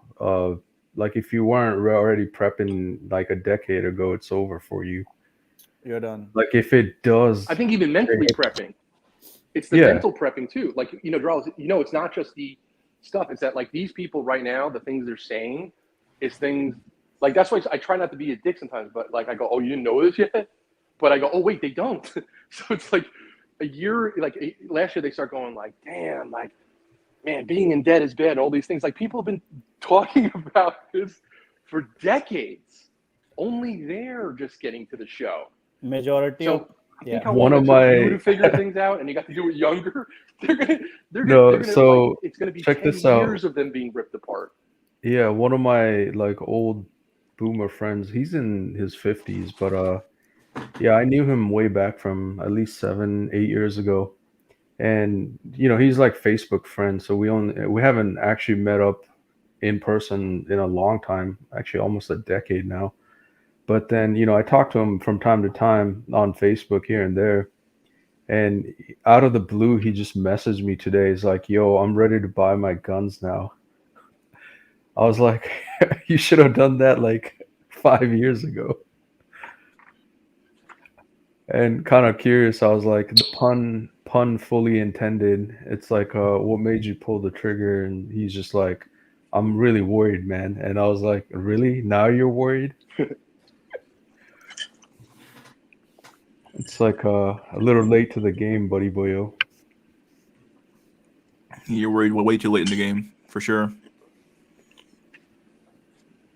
Like if you weren't already prepping like a decade ago, it's over for you. You're done. Like if it does, I think even mentally prepping. It's the Yeah. mental prepping too. Like, Draws, it's not just the stuff. It's that like these people right now, the things they're saying is things like, that's why I try not to be a dick sometimes, but like I go, oh, you didn't know this yet? But I go, oh, wait, they don't. So it's like a year, like last year they start going like, damn, like, man, being in debt is bad. All these things. Like people have been talking about this for decades. Only they're just getting to the show. Majority So of I think how One long of it took you my- to figure things out, and you got to do it younger. They're No, gonna so like, it's gonna be check 10 this out. years of them being ripped apart. Yeah, one of my like old boomer friends, he's in his 50s, but yeah, I knew him way back from at least 7, 8 years ago. And he's like Facebook friends, so we haven't actually met up in person in a long time, actually almost a decade now. But then, I talk to him from time to time on Facebook here and there. And out of the blue, he just messaged me today. He's like, yo, I'm ready to buy my guns now. I was like, you should have done that like 5 years ago. And kind of curious, I was like, the pun fully intended. It's like, what made you pull the trigger? And he's just like, I'm really worried, man. And I was like, really? Now you're worried? It's like a little late to the game, buddy boyo. You're worried way too late in the game, for sure.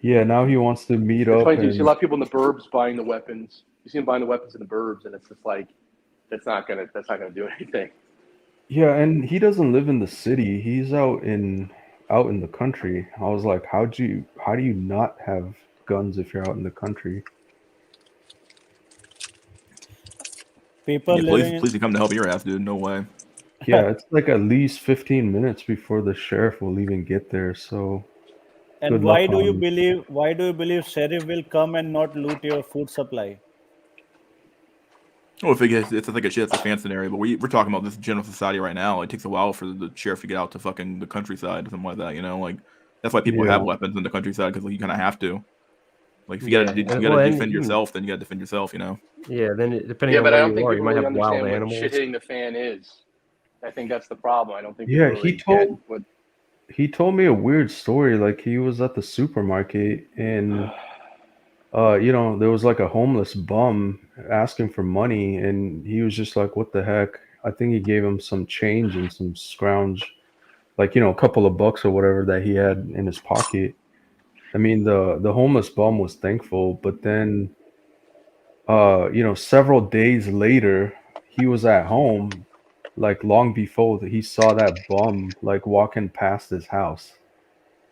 Yeah, now he wants to meet It's up. funny too. You see a And lot of people in the burbs buying the weapons. You see them buying the weapons in the burbs, and it's just like that's not gonna do anything. yeah, and he doesn't live in the city. He's out in the country. I was like, how do you not have guns if you're out in the country? People Yeah, living police can come to help your ass, dude. No way. Yeah, it's like at least 15 minutes before the sheriff will even get there. So and good why luck do you on- believe sheriff will come and not loot your food supply? Well, if it's like a shit, it's a fan scenario, but we're talking about this general society right now. It takes a while for the sheriff to get out to fucking the countryside or something like that. You know, like that's why people have weapons in the countryside because like, you kind of have to. Like if you gotta defend yourself, then you gotta defend yourself. You know. Yeah. Then depending on but I where don't you think are, you people might really have wild understand what animals. shit hitting the fan is. I think that's the problem. I don't think Yeah, people really get what. he told me a weird story. Like he was at the supermarket and there was like a homeless bum asking for money, and he was just like, "What the heck?" I think he gave him some change and some scrounge, like a couple of bucks or whatever that he had in his pocket. I mean, the homeless bum was thankful, but then several days later, he was at home, like long before he saw that bum like walking past his house.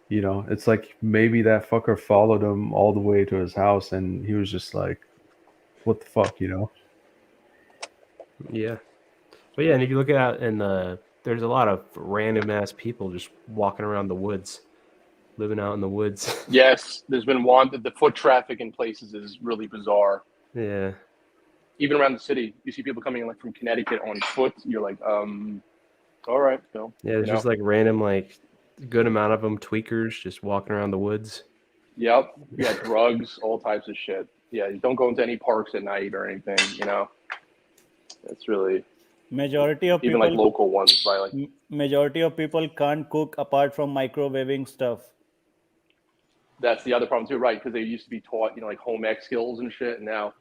It's like maybe that fucker followed him all the way to his house, and he was just like, "What the fuck?" Yeah. But yeah, and if you look out in there's a lot of random ass people just walking around the woods, living out in the woods. Yes, there's been the foot traffic in places is really bizarre. Yeah. Even around the city, you see people coming in like from Connecticut on foot. You're like, all right, Phil. Yeah, it's just like random, like good amount of them tweakers just walking around the woods. Yep. Yeah, drugs, all types of shit. Yeah, you don't go into any parks at night or anything. It's really Majority of even people, like local ones by like. Majority of people can't cook apart from microwaving stuff. That's the other problem too, right? Because they used to be taught, like home ec skills and shit, and now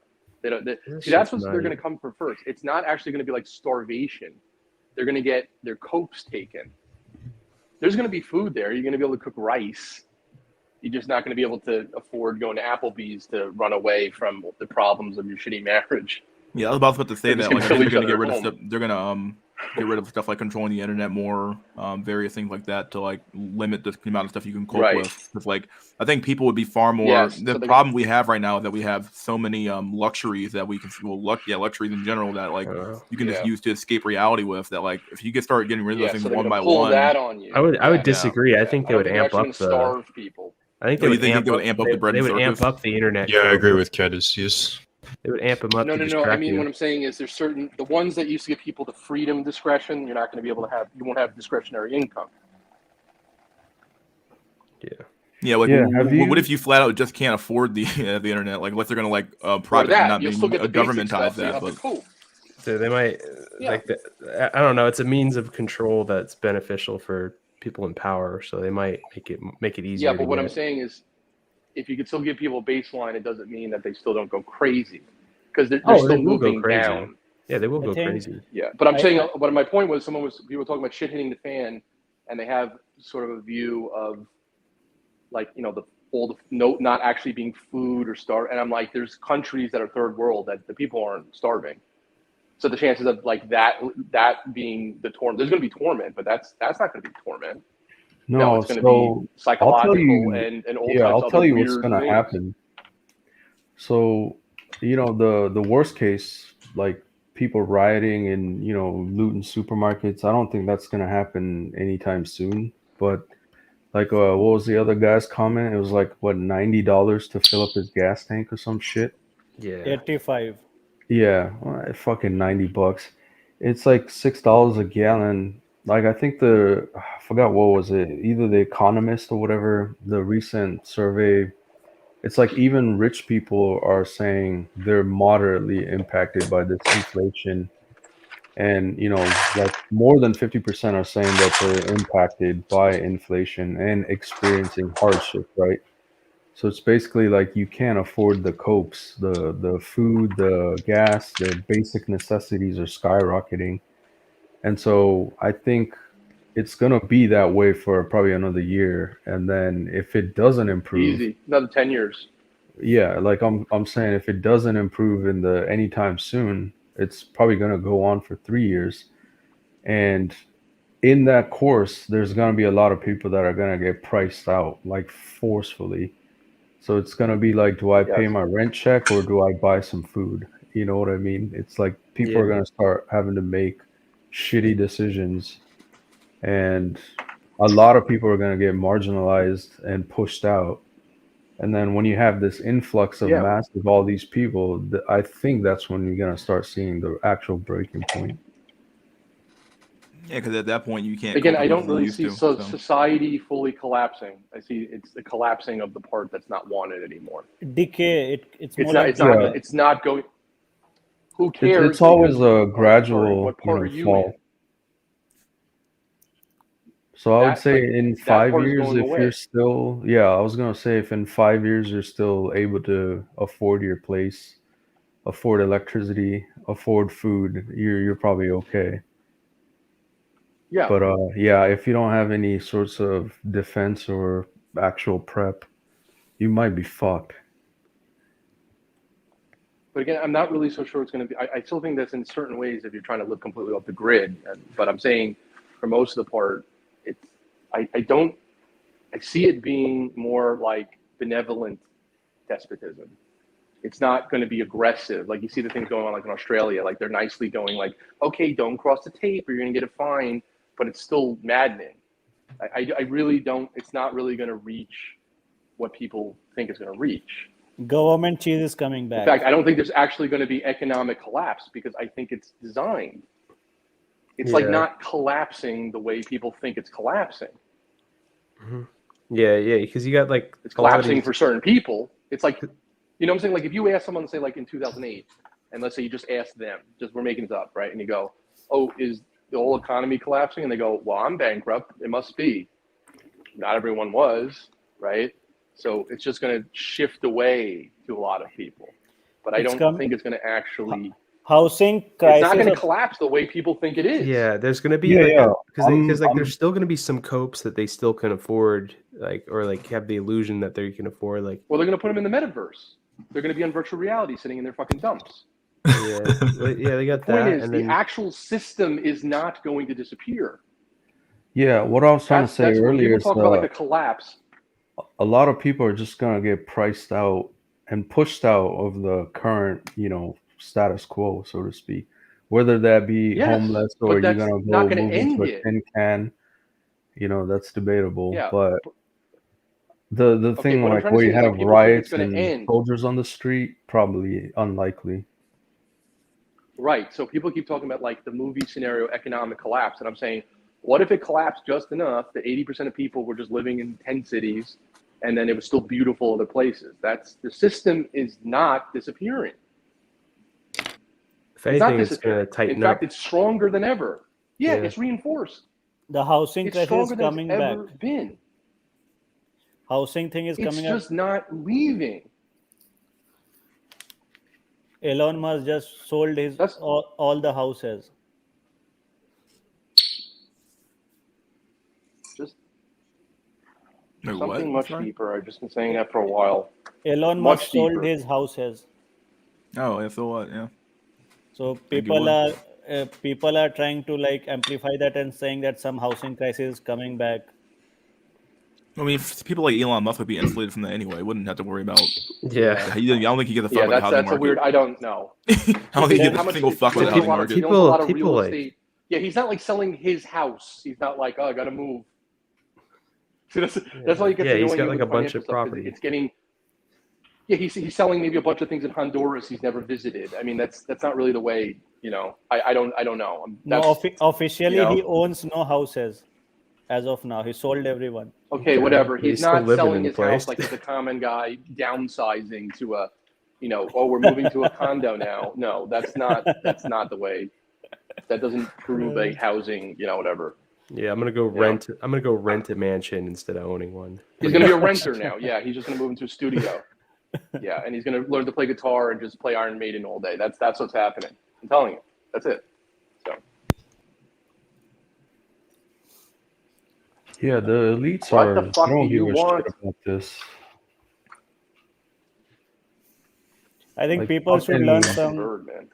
they don't. See, that's what they're going to come for first. It's not actually going to be like starvation. They're going to get their copes taken. There's going to be food there. You're going to be able to cook rice. You're just not going to be able to afford going to Applebee's to run away from the problems of your shitty marriage. Yeah, I was about to say that. Like, they're going to get rid of home. stuff. They're going to get rid of stuff like controlling the internet more, various things like that to like limit the amount of stuff you can cope with. Because like I think people would be far more. Yes, the problem we have right now is that we have so many luxuries that we can luxuries in general that like you can just use to escape reality with. That like if you start getting rid of those things one by pull one, that on you. I would disagree. I think they would amp up the. Starve people. I think they would amp up the bread. They would amp up the internet. Yeah, I agree with Cadicius. They would amp them up. No. I mean, what I'm saying is, there's the ones that used to give people the freedom, discretion. You're not going to be able to have. You won't have discretionary income. Yeah. Yeah, like what if you flat out just can't afford the internet? Like, what they're going to like governmentize that? But so they might I don't know. It's a means of control that's beneficial for people in power, so they might make it easier. Yeah, but what I'm saying is, if you could still give people a baseline, it doesn't mean that they still don't go crazy, because they're still moving down. Yeah, they will go crazy. Yeah, but I'm saying, but my point was, people were talking about shit hitting the fan, and they have sort of a view of, like, not actually being food or starve, and I'm like, there's countries that are third world that the people aren't starving, so the chances of like that being the torment, there's going to be torment, but that's not going to be torment. No, it's going to be psychological and all types of I'll tell you what's going to happen. So, the worst case, like people rioting and, looting supermarkets, I don't think that's going to happen anytime soon. But like, what was the other guy's comment? It was like, what, $90 to fill up his gas tank or some shit? Yeah. 85. Yeah, fucking $90. It's like $6 a gallon. Like, I think I forgot what was it, either The Economist or whatever, the recent survey, it's like even rich people are saying they're moderately impacted by this inflation. And, like more than 50% are saying that they're impacted by inflation and experiencing hardship, right? So it's basically like you can't afford the copes, the food, the gas, the basic necessities are skyrocketing. And so I think it's going to be that way for probably another year. And then if it doesn't improve, easy, another 10 years. Yeah, like I'm saying, if it doesn't improve anytime soon, it's probably going to go on for 3 years. And in that course, there's going to be a lot of people that are going to get priced out, like forcefully. So it's going to be like, do I pay my rent check or do I buy some food? You know what I mean? It's like people are going to start having to make shitty decisions, and a lot of people are going to get marginalized and pushed out. And then when you have this influx of Yeah. mass of all these people, I think that's when you're gonna start seeing the actual breaking point. Yeah, because at that point you can't. Again, cope I with don't what you really used see to, so. society fully collapsing. I see it's the collapsing of the part that's not wanted anymore. Decay. It's more It's not. like It's not. Yeah. It's not going. Who cares? It's always because- a oh, gradual, sorry, what part are you fall. in? So I would That, say like, in that 5 part is years, going if away. you're still, I was gonna say if in 5 years you're still able to afford your place, afford electricity, afford food, you're probably okay. Yeah. But if you don't have any sorts of defense or actual prep, you might be fucked. But again, I'm not really so sure it's going to be. I still think that's in certain ways if you're trying to live completely off the grid. But I'm saying, for most of the part, it's. I don't. I see it being more like benevolent despotism. It's not going to be aggressive. Like you see the things going on like in Australia, like they're nicely going like, okay, don't cross the tape or you're going to get a fine, but it's still maddening. I really don't, it's not really going to reach what people think it's going to reach. government cheese is coming back. In fact, I don't think there's actually going to be economic collapse because I think it's designed. It's like Yeah. not collapsing the way people think it's collapsing. Yeah, because you got like It's a lot of collapsing these- for certain people. It's like, you know what I'm saying? Like if you ask someone, say like in 2008, and let's say you just ask them, just we're making this up, right? And you go, oh, is the whole economy collapsing? And they go, well, I'm bankrupt. It must be. Not everyone was, right? So it's just going to shift away to a lot of people. But I It's don't think it's going to actually, housing it's crisis. not going to of- collapse the way people think it is. Yeah, there's gonna be Yeah, because I'm- there's still gonna be some copes that they still can afford, like or like have the illusion that they can afford, like Well, they're going to put them in the metaverse. They're going to be on virtual reality sitting in their fucking dumps. yeah, they got The point that, is, and the then actual system is not going to disappear. Yeah, what I was trying to say That's when earlier people is talk about like a collapse. a lot of people are just gonna get priced out and pushed out of the current, status quo, so to speak. Whether that be Yes, homeless but or you're that's gonna not go gonna move into end a it. tin can, that's debatable. Yeah, But the Okay, thing what I'm like trying to where say you is that have people think it's riots gonna and end. soldiers on the street, probably unlikely. Right. So people keep talking about like the movie scenario, economic collapse. And I'm saying, what if it collapsed just enough that 80% of people were just living in 10 cities and then it was still beautiful other places? The system is not disappearing. if It's not anything, it's gonna disappearing. tighten In fact, up. it's stronger than ever. Yeah, Yeah. it's reinforced. the housing It's crisis stronger is than coming it's back. ever been. Housing thing is It's coming up. just not leaving. Elon Musk just sold his That's- all the houses. Just Wait, something what? much Sorry? deeper. I've just been saying that for a while. Elon Much Musk sold deeper. his houses. Oh, yeah, so what? Yeah. So Thank you, people are trying to like amplify that and saying that some housing crisis is coming back. I mean, people like Elon Musk would be insulated from that anyway. Wouldn't have to worry about. Yeah, I don't think he gives a fuck Yeah, about the housing that's a market. weird. I don't know. I don't think he How gives a much- single fuck about the he owns a housing lot of- market. he owns a lot of People, real like- estate. Yeah, he's not like selling his house. He's not like, oh, I got to move. See, that's why you get Yeah, he's annoying got, with like, a bunch financial of stuff, 'cause property. It's getting. Yeah, he's selling maybe a bunch of things in Honduras he's never visited. I mean, that's not really the way. I don't know. No, That's, officially you know. he owns no houses as of now. He sold everyone. okay, whatever. But he's He's still not living selling in the his house place. like he's a common guy downsizing to a, oh, we're moving to a condo now. No, that's not the way. That doesn't prove a housing, whatever. yeah. I'm gonna go rent. I'm gonna go rent a mansion instead of owning one. He's going to be a renter now. Yeah, he's just going to move into a studio. Yeah, and he's going to learn to play guitar and just play Iron Maiden all day. That's what's happening. I'm telling you. That's it. So Yeah, the elites What the are. fuck I don't do you give a want? shit about this. I think Like, people should learn fucking- some. bird, man.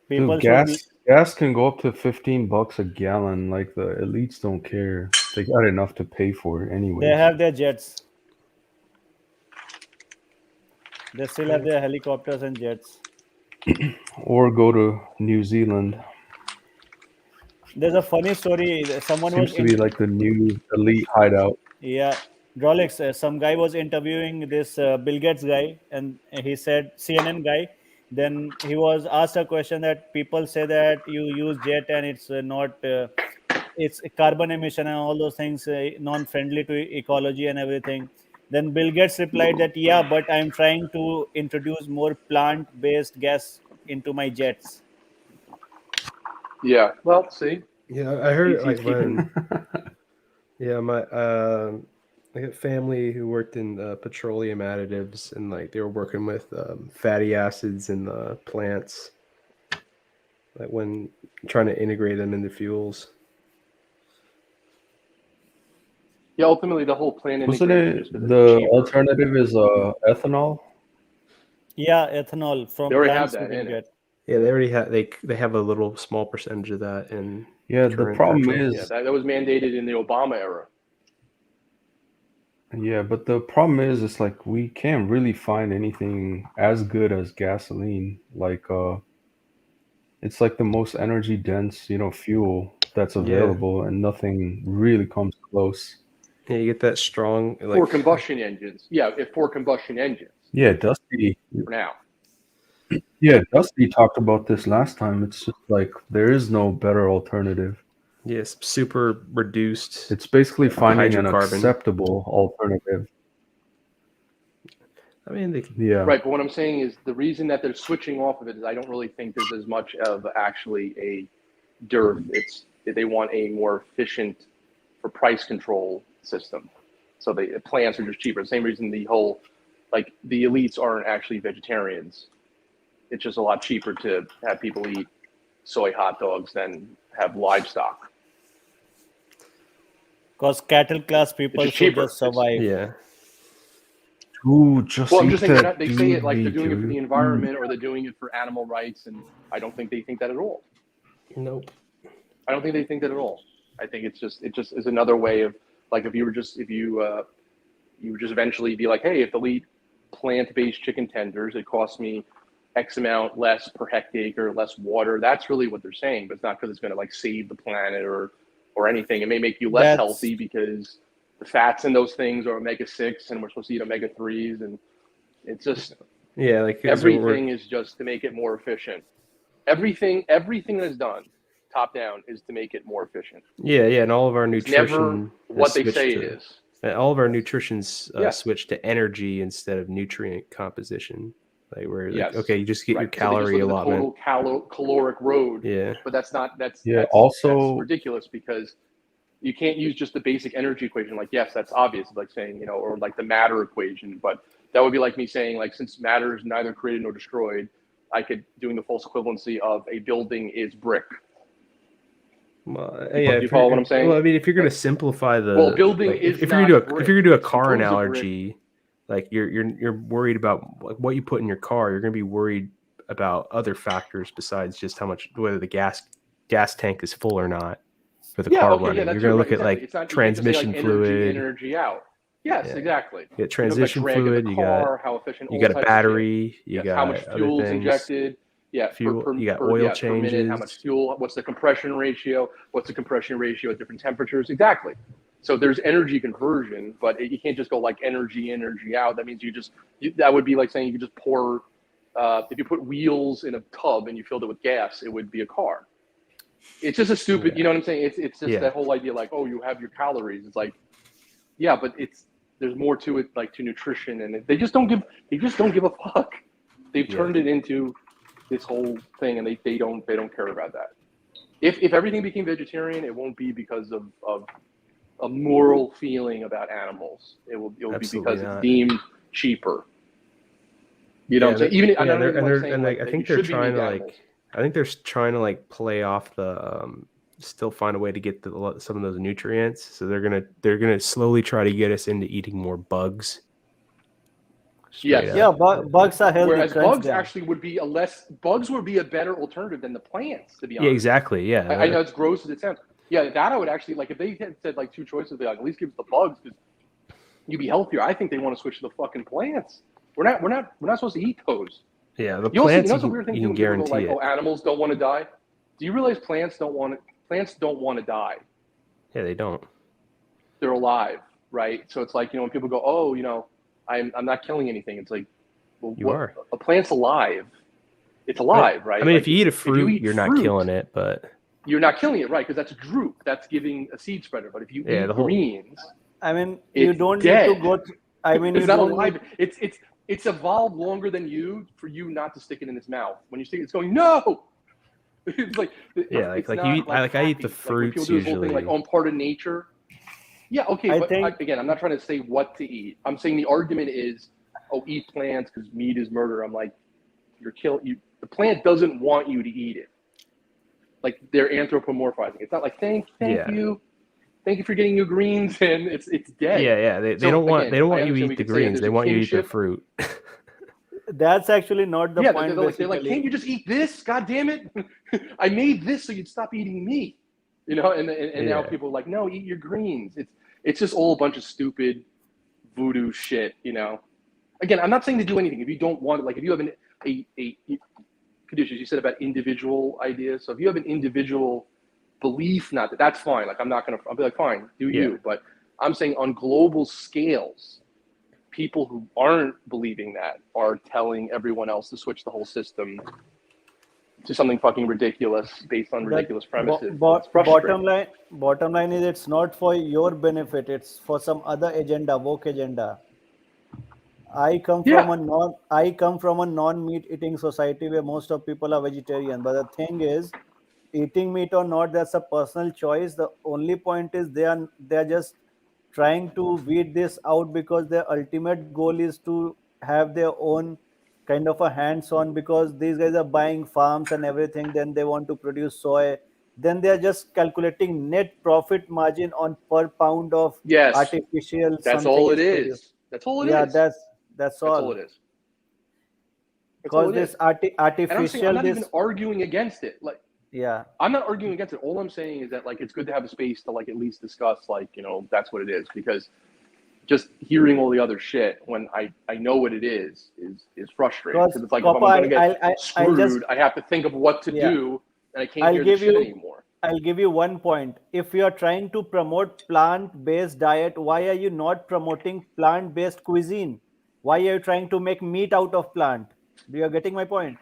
People Dude, should. gas can go up to $15 a gallon. Like the elites don't care. They got enough to pay for it anyway. They have their jets. They still have their helicopters and jets. Or go to New Zealand. There's a funny story. Someone Seems was to be like the new elite hideout. yeah. Rolex, some guy was interviewing this Bill Gates guy, and he said CNN guy. Then he was asked a question that people say that you use jet and it's not, it's a carbon emission and all those things, non-friendly to ecology and everything. Then Bill Gates replied that yeah, but I'm trying to introduce more plant-based gas into my jets. Yeah. Well, see, Yeah, I heard he's like keeping. when yeah, my I got family who worked in petroleum additives, and like they were working with fatty acids in the plants, like when trying to integrate them into fuels. Yeah, ultimately the whole plan Wasn't integration it just because it's the cheaper. alternative is ethanol? Yeah, ethanol from They already have plants you that can in it. get. Yeah, they already have they have a little small percentage of that in Yeah, the current problem petrol. Yeah, is that was mandated in the Obama era. yeah, but the problem is it's like we can't really find anything as good as gasoline. Like it's like the most energy dense, fuel that's Yeah. available and nothing really comes close. Yeah, you get that strong For like combustion engines. Yeah, for combustion engines Yeah, Dusty. for now. Yeah, Dusty talked about this last time. It's just like there is no better alternative. yes, super reduced. It's basically finding an Hydrocarbon. acceptable alternative. I mean, they Yeah. Right, but what I'm saying is the reason that they're switching off of it is I don't really think there's as much of actually a dearth. It's they want a more efficient for price control system. So the plants are just cheaper. The same reason the whole, like the elites aren't actually vegetarians. It's just a lot cheaper to have people eat soy hot dogs than have livestock. Because cattle class people just should cheaper. just survive. yeah. Ooh, just Well, I'm eat just saying that they say it dude like they're meat, doing it for the dude. environment or they're doing it for animal rights, and I don't think they think that at all. Nope. I don't think they think that at all. I think it just is another way of like if you just eventually be like, hey, if they'll eat plant-based chicken tenders, it costs me X amount less per hectare, less water. That's really what they're saying, but it's not because it's going to like save the planet or anything. It may make you less That's healthy because the fats in those things are omega-6 and we're supposed to eat omega-3s, and it's just Yeah, like everything is just to make it more efficient. Everything that is done top down is to make it more efficient. Yeah, and all of our It's never nutrition what they switched say it to- is. and all of our nutrition's Yeah. switched to energy instead of nutrient composition. Like where Yes. okay, you just get your Right. So they calorie just look at the allotment. total caloric road. Yeah. But that's Also ridiculous because you can't use just the basic energy equation. Like, yes, that's obvious, like saying, or like the matter equation, but that would be like me saying, like, since matter is neither created nor destroyed, I could doing the false equivalency of a building is brick. Well, You follow what I'm saying? Well, I mean, if you're going to simplify the Well, building like, is if you're not gonna do a brick. if you're gonna do a It's car composed of brick. analogy, like you're worried about like what you put in your car. You're going to be worried about other factors besides just how much whether the gas tank is full or not for the car running. That's you're going to look right, at exactly. like It's not, transmission you can't just say, like, fluid. energy out. Yes, Yeah. exactly. You got transition fluid. You car, how efficient you all got a types of battery. shit. You Yes, got how much other fuel is things. injected. Yeah, Fuel. You got oil per changes. minute, how much fuel, what's the compression ratio, what's the compression ratio at different temperatures. Exactly. So there's energy conversion, but you can't just go like energy out. That means that would be like saying you could just pour, if you put wheels in a tub and you filled it with gas, it would be a car. It's just a stupid, you know what I'm saying? It's just that whole idea like, oh, you have your calories. It's like, yeah, but there's more to it, like to nutrition, and they just don't give a fuck. They've turned it into this whole thing, and they don't care about that. If everything became vegetarian, it won't be because of a moral feeling about animals. It will be because it's deemed cheaper. You know what I'm saying? Even I think they're trying to like. I think they're trying to like play off the still find a way to get some of those nutrients. So they're gonna slowly try to get us into eating more bugs. Yes. Yeah, bugs are healthy. Whereas bugs actually would be a better alternative than the plants, to be honest. Yeah, exactly. Yeah. I know it's gross as it sounds. Yeah, that I would actually like if they had said like two choices, they like at least give us the bugs because you'd be healthier. I think they want to switch to the fucking plants. We're not supposed to eat those. Yeah, the you plants. Know what's a weird thing? You can guarantee like, it. oh, animals don't want to die. Do you realize plants don't want to die? Yeah, they don't. They're alive. right? So it's like, when people go, oh, I'm not killing anything. It's like, well, You are. a plant's alive. It's alive, right? I mean, Like, if you eat a fruit, eat you're not fruit, killing it, but you're not killing it, right? Because that's a drupe. That's giving a seed spreader. But if you Yeah, eat the whole- greens, I mean, you it's don't dead. need to go. I mean, you It's not don't alive. need. It's evolved longer than you for you not to stick it in its mouth. When you stick it, it's going, no. It's like, Yeah, it's like not you eat- I eat the happy. Like when people fruits do this whole thing, like, usually. oh, I'm part of nature. Yeah, okay, I but think- again, I'm not trying to say what to eat. I'm saying the argument is, oh, eat plants because meat is murder. I'm like, the plant doesn't want you to eat it. Like, they're anthropomorphizing. It's not like thank Yeah. you for getting your greens, and it's dead. Yeah. They So, don't want again, they don't I want you to understand we eat the could say greens. there's They a want you to eat the kinship. fruit. That's actually not the Yeah, point. they're like, can't you just eat this? God damn it! I made this so you'd stop eating meat. And now Yeah. people are like, no, eat your greens. It's just all a bunch of stupid voodoo shit. Again, I'm not saying to do anything if you don't want it. Like, if you have a conditions you said about individual ideas. So if you have an individual belief, that's fine. Like, I'll be like, fine, do you. But I'm saying on global scales, people who aren't believing that are telling everyone else to switch the whole system to something fucking ridiculous based on ridiculous premises. It's frustrating. Bottom line is, it's not for your benefit. It's for some other agenda, woke agenda. I come from a non-meat eating society where most of people are vegetarian. But the thing is, eating meat or not, that's a personal choice. The only point is they're just trying to weed this out because their ultimate goal is to have their own kind of a hands-on, because these guys are buying farms and everything. Then they want to produce soy. Then they're just calculating net profit margin on per pound of Yes, artificial that's something all it produced. is. That's all it Yeah, is. that's That's all. all it is. That's Because all it this is. And I'm saying, artificial I'm not this even arguing against it. Like, yeah. I'm not arguing against it. All I'm saying is that, like, it's good to have a space to, like, at least discuss, like, that's what it is. Because just hearing all the other shit when I know what it is frustrating. Because it's like, if I'm Copper, going to get screwed, I have to think of what to Yeah. do, and I can't hear the shit anymore. I'll give you one point. If you are trying to promote plant-based diet, why are you not promoting plant-based cuisine? Why are you trying to make meat out of plant? You are getting my point?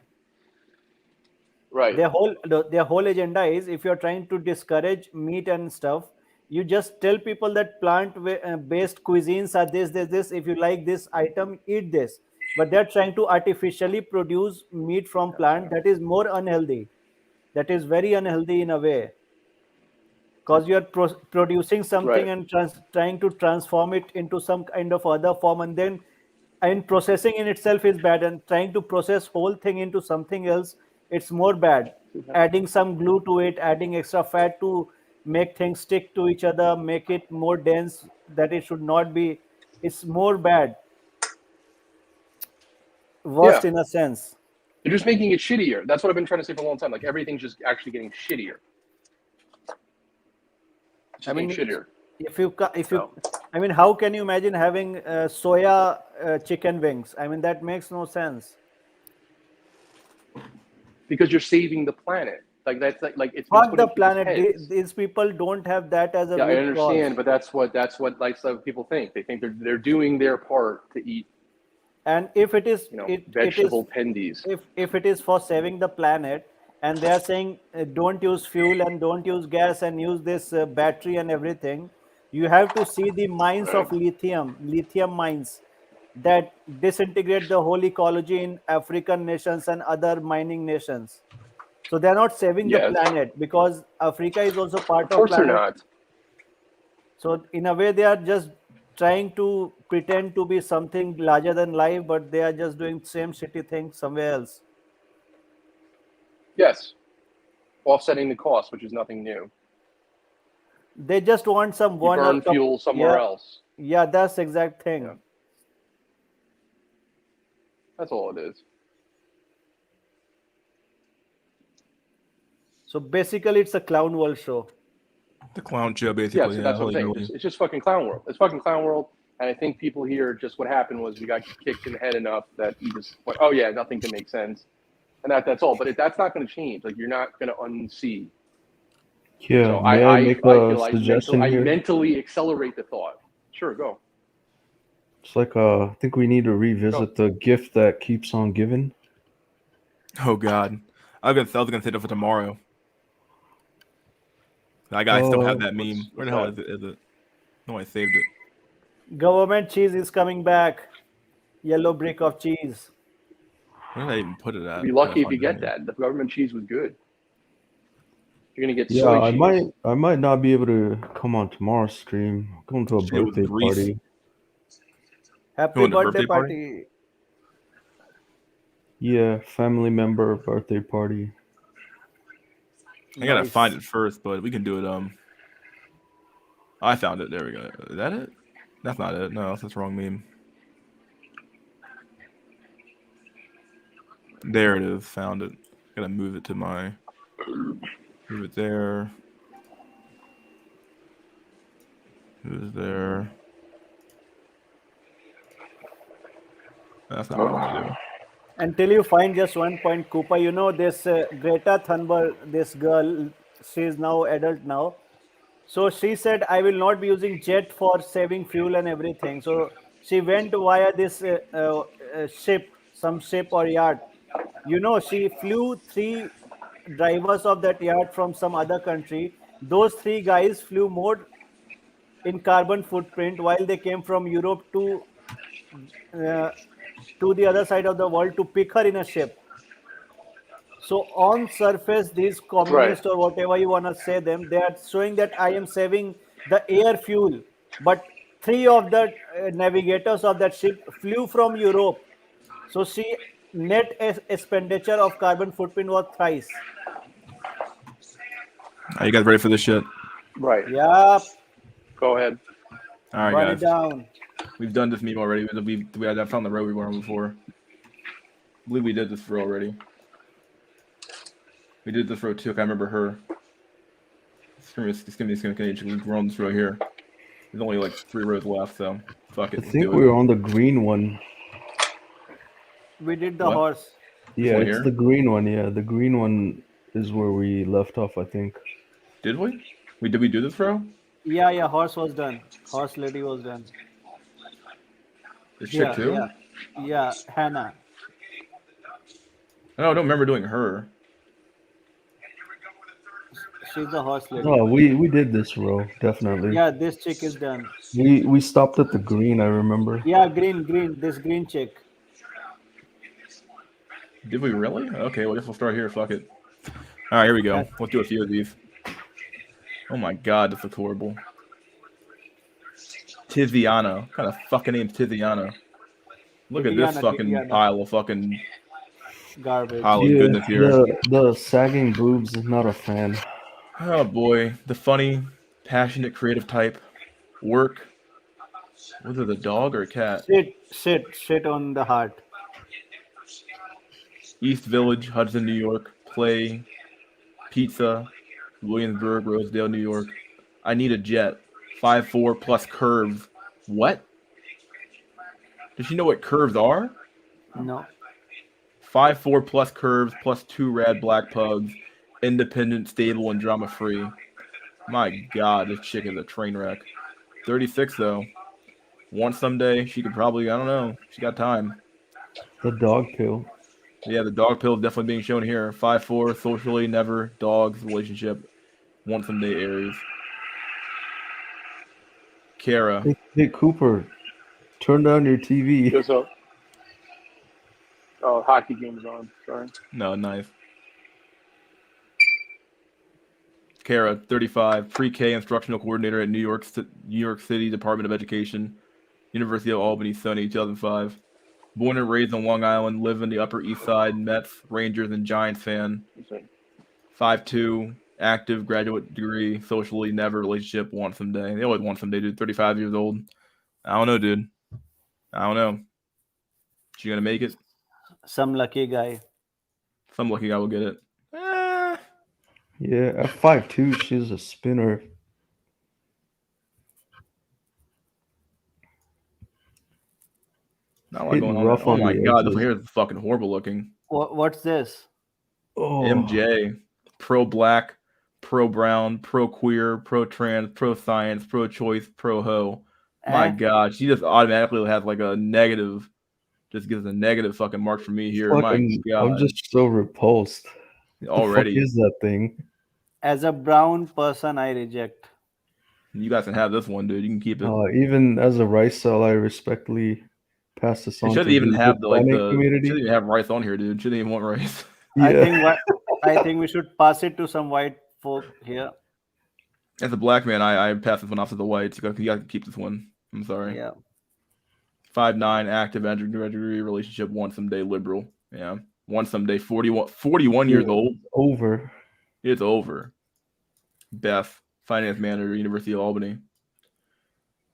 Right. Their whole agenda is, if you're trying to discourage meat and stuff, you just tell people that plant-based cuisines are this. If you like this item, eat this. But they're trying to artificially produce meat from plant that is more unhealthy. That is very unhealthy in a way, because you are producing something Right. and trying to transform it into some kind of other form, and then processing in itself is bad, and trying to process whole thing into something else, it's more bad. Adding some glue to it, adding extra fat to make things stick to each other, make it more dense that it should not be. It's more bad, worst in a sense. They're just making it shittier. That's what I've been trying to say for a long time. Like, everything's just actually getting shittier. It's just getting shittier. I mean, how can you imagine having soya chicken wings? I mean, that makes no sense. Because you're saving the planet. Like, that's like it's Fuck the planet. These people don't have that as a I root understand, cause. but that's what like some people think. They think they're doing their part to eat. And if it is vegetable pendies. If it is for saving the planet, and they are saying don't use fuel and don't use gas and use this battery and everything, you have to see the mines of lithium mines that disintegrate the whole ecology in African nations and other mining nations. So they're not saving the planet, because Africa is also part of course planet. They're not. So in a way, they are just trying to pretend to be something larger than life, but they are just doing same shitty thing somewhere else. Yes. Offsetting the cost, which is nothing new. They just want some you burn fuel somewhere else. Yeah, that's the exact thing. Yeah. That's all it is. So basically, it's a clown world show. The clown show, basically. Yeah, so that's what I'm saying. It's just fucking clown world. It's fucking clown world. And I think people here, just what happened was we got kicked in the head enough that you just went, oh yeah, nothing can make sense. And that's all. But that's not going to change. Like, you're not going to unsee. Yeah, so may I make a suggestion I here? mentally accelerate the thought. Sure, go. It's like I think we need to revisit the gift that keeps on giving. Oh God, I was gonna say that for tomorrow. I still have that meme. Where the hell what's is it? No, I saved it. Government cheese is coming back. Yellow brick of cheese. Where did I even put it at? Be lucky if you get that. The government cheese was good. You're gonna get Yeah, soy I cheese. might not be able to come on tomorrow's stream. I'm going to a Shit with birthday grease. party. Happy Going to birthday birthday party? party. Yeah, family member birthday party. I gotta Nice. find it first, but we can do it. I found it. There we go. Is that it? That's not it. No, that's the wrong meme. There it is. Found it. Gotta move it to my. Move it there. Who's there? That's not what I want to do. Until you find just one point, Cooper, you know this Greta Thunberg, this girl, she is now adult now. So she said, I will not be using jet for saving fuel and everything. So she went via this ship, some ship or yacht. You know, she flew 3 drivers of that yacht from some other country. Those 3 guys flew more in carbon footprint while they came from Europe to the other side of the world to pick her in a ship. So on surface, these communists or whatever you want to say them, they are showing that I am saving the air fuel. But 3 of the navigators of that ship flew from Europe. So she net expenditure of carbon footprint was thrice. Are you guys ready for this shit? Right. Yeah, Go ahead. All right, burn guys. it down. We've done this meme already. We had that on the road we were on before. I believe we did this for already. We did this row too. I remember her. It's gonna be we're on this row here. There's only like 3 rows left, so fuck it. I Let's think do we it. were on the green one. We did the What? horse. Yeah, one it's here? the green one. Yeah, the green one is where we left off, I think. Did we? Did we do this row? Yeah, horse was done. Horse lady was done. This chick too? Yeah, Hannah. No, I don't remember doing her. She's the horse lady. Oh, we did this row, definitely. Yeah, this chick is done. We stopped at the green, I remember. Yeah, green, this green chick. Did we really? Okay, well, I guess we'll start here. Fuck it. All right, here we go. Let's do a few of these. Oh my god, this looks horrible. Tiziana. What kind of fucking name's Tiziana? Look at this fucking Tiziana. pile of fucking Garbage. pile of goodness here. The sagging boobs is not a fan. Oh boy, the funny, passionate, creative type. Work. Was it a dog or a cat? Shit on the heart. East Village, Hudson, New York. Play. Pizza. Williamsburg, Rosedale, New York. I need a jet. 5'4" plus curves. What? Does she know what curves are? No. 5'4" plus curves plus 2 rad black pugs. Independent, stable, and drama free. My god, this chick is a train wreck. 36 though. Want someday? She could probably, I don't know. She got time. The dog pill. Yeah, the dog pill is definitely being shown here. 5'4", socially, never, dogs, relationship. Want someday, Aries. Kara. Hey Cooper, turn down your TV. What's up? Oh, hockey game is on. Sorry. No, nice. Kara, 35, pre-K instructional coordinator at New York City Department of Education, University of Albany, Sunny, 2005. Born and raised on Long Island, live in the Upper East Side, Mets, Rangers, and Giants fan. 5'2", active, graduate degree, socially, never, relationship, want someday. They always want someday, dude. 35 years old. I don't know, dude. I don't know. She gonna make it? Some lucky guy. Some lucky guy will get it. Yeah, at 5'2", she's a spinner. Not a lot Hitting going on rough there. Oh on my the god, this edges. one here is fucking horrible looking. What's this? Oh, MJ, pro black, pro brown, pro queer, pro trans, pro science, pro choice, pro ho. My Eh? God, she just automatically has like a negative. Just gives a negative fucking mark for me here. My Fucking, I'm God, just so repulsed. The fuck already. is that thing? As a brown person, I reject. You guys can have this one, dude. You can keep it. Even as a rice cell, I respectfully pass this It on to shouldn't even the have the Hispanic shouldn't community. even have rice on here, dude. Shouldn't even want rice. Yeah. I think we should pass it to some white folk here. As a black man, I pass this one off to the whites. You guys can keep this one. I'm sorry. Yeah. 5'9", active degree relationship, want someday liberal. Yeah. Want someday 41 years old. Over. It's over. Beth, finance manager, University of Albany.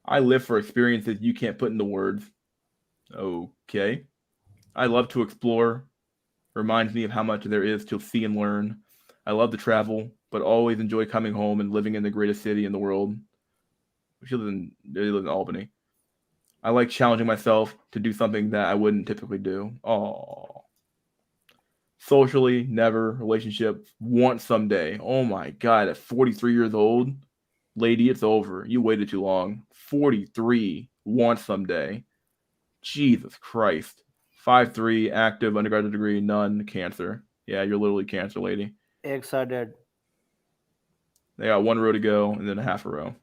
I live for experiences you can't put into words. Okay. I love to explore. Reminds me of how much there is to see and learn. I love to travel, but always enjoy coming home and living in the greatest city in the world. They live in Albany. I like challenging myself to do something that I wouldn't typically do. Oh. Socially, never. Relationship, want someday. Oh my God, at 43 years old, lady, it's over. You waited too long. 43, want someday. Jesus Christ. 5'3", active, undergraduate degree, none, cancer. Yeah, you're literally cancer, lady. Eggs are dead. They got one row to go and then a half a row.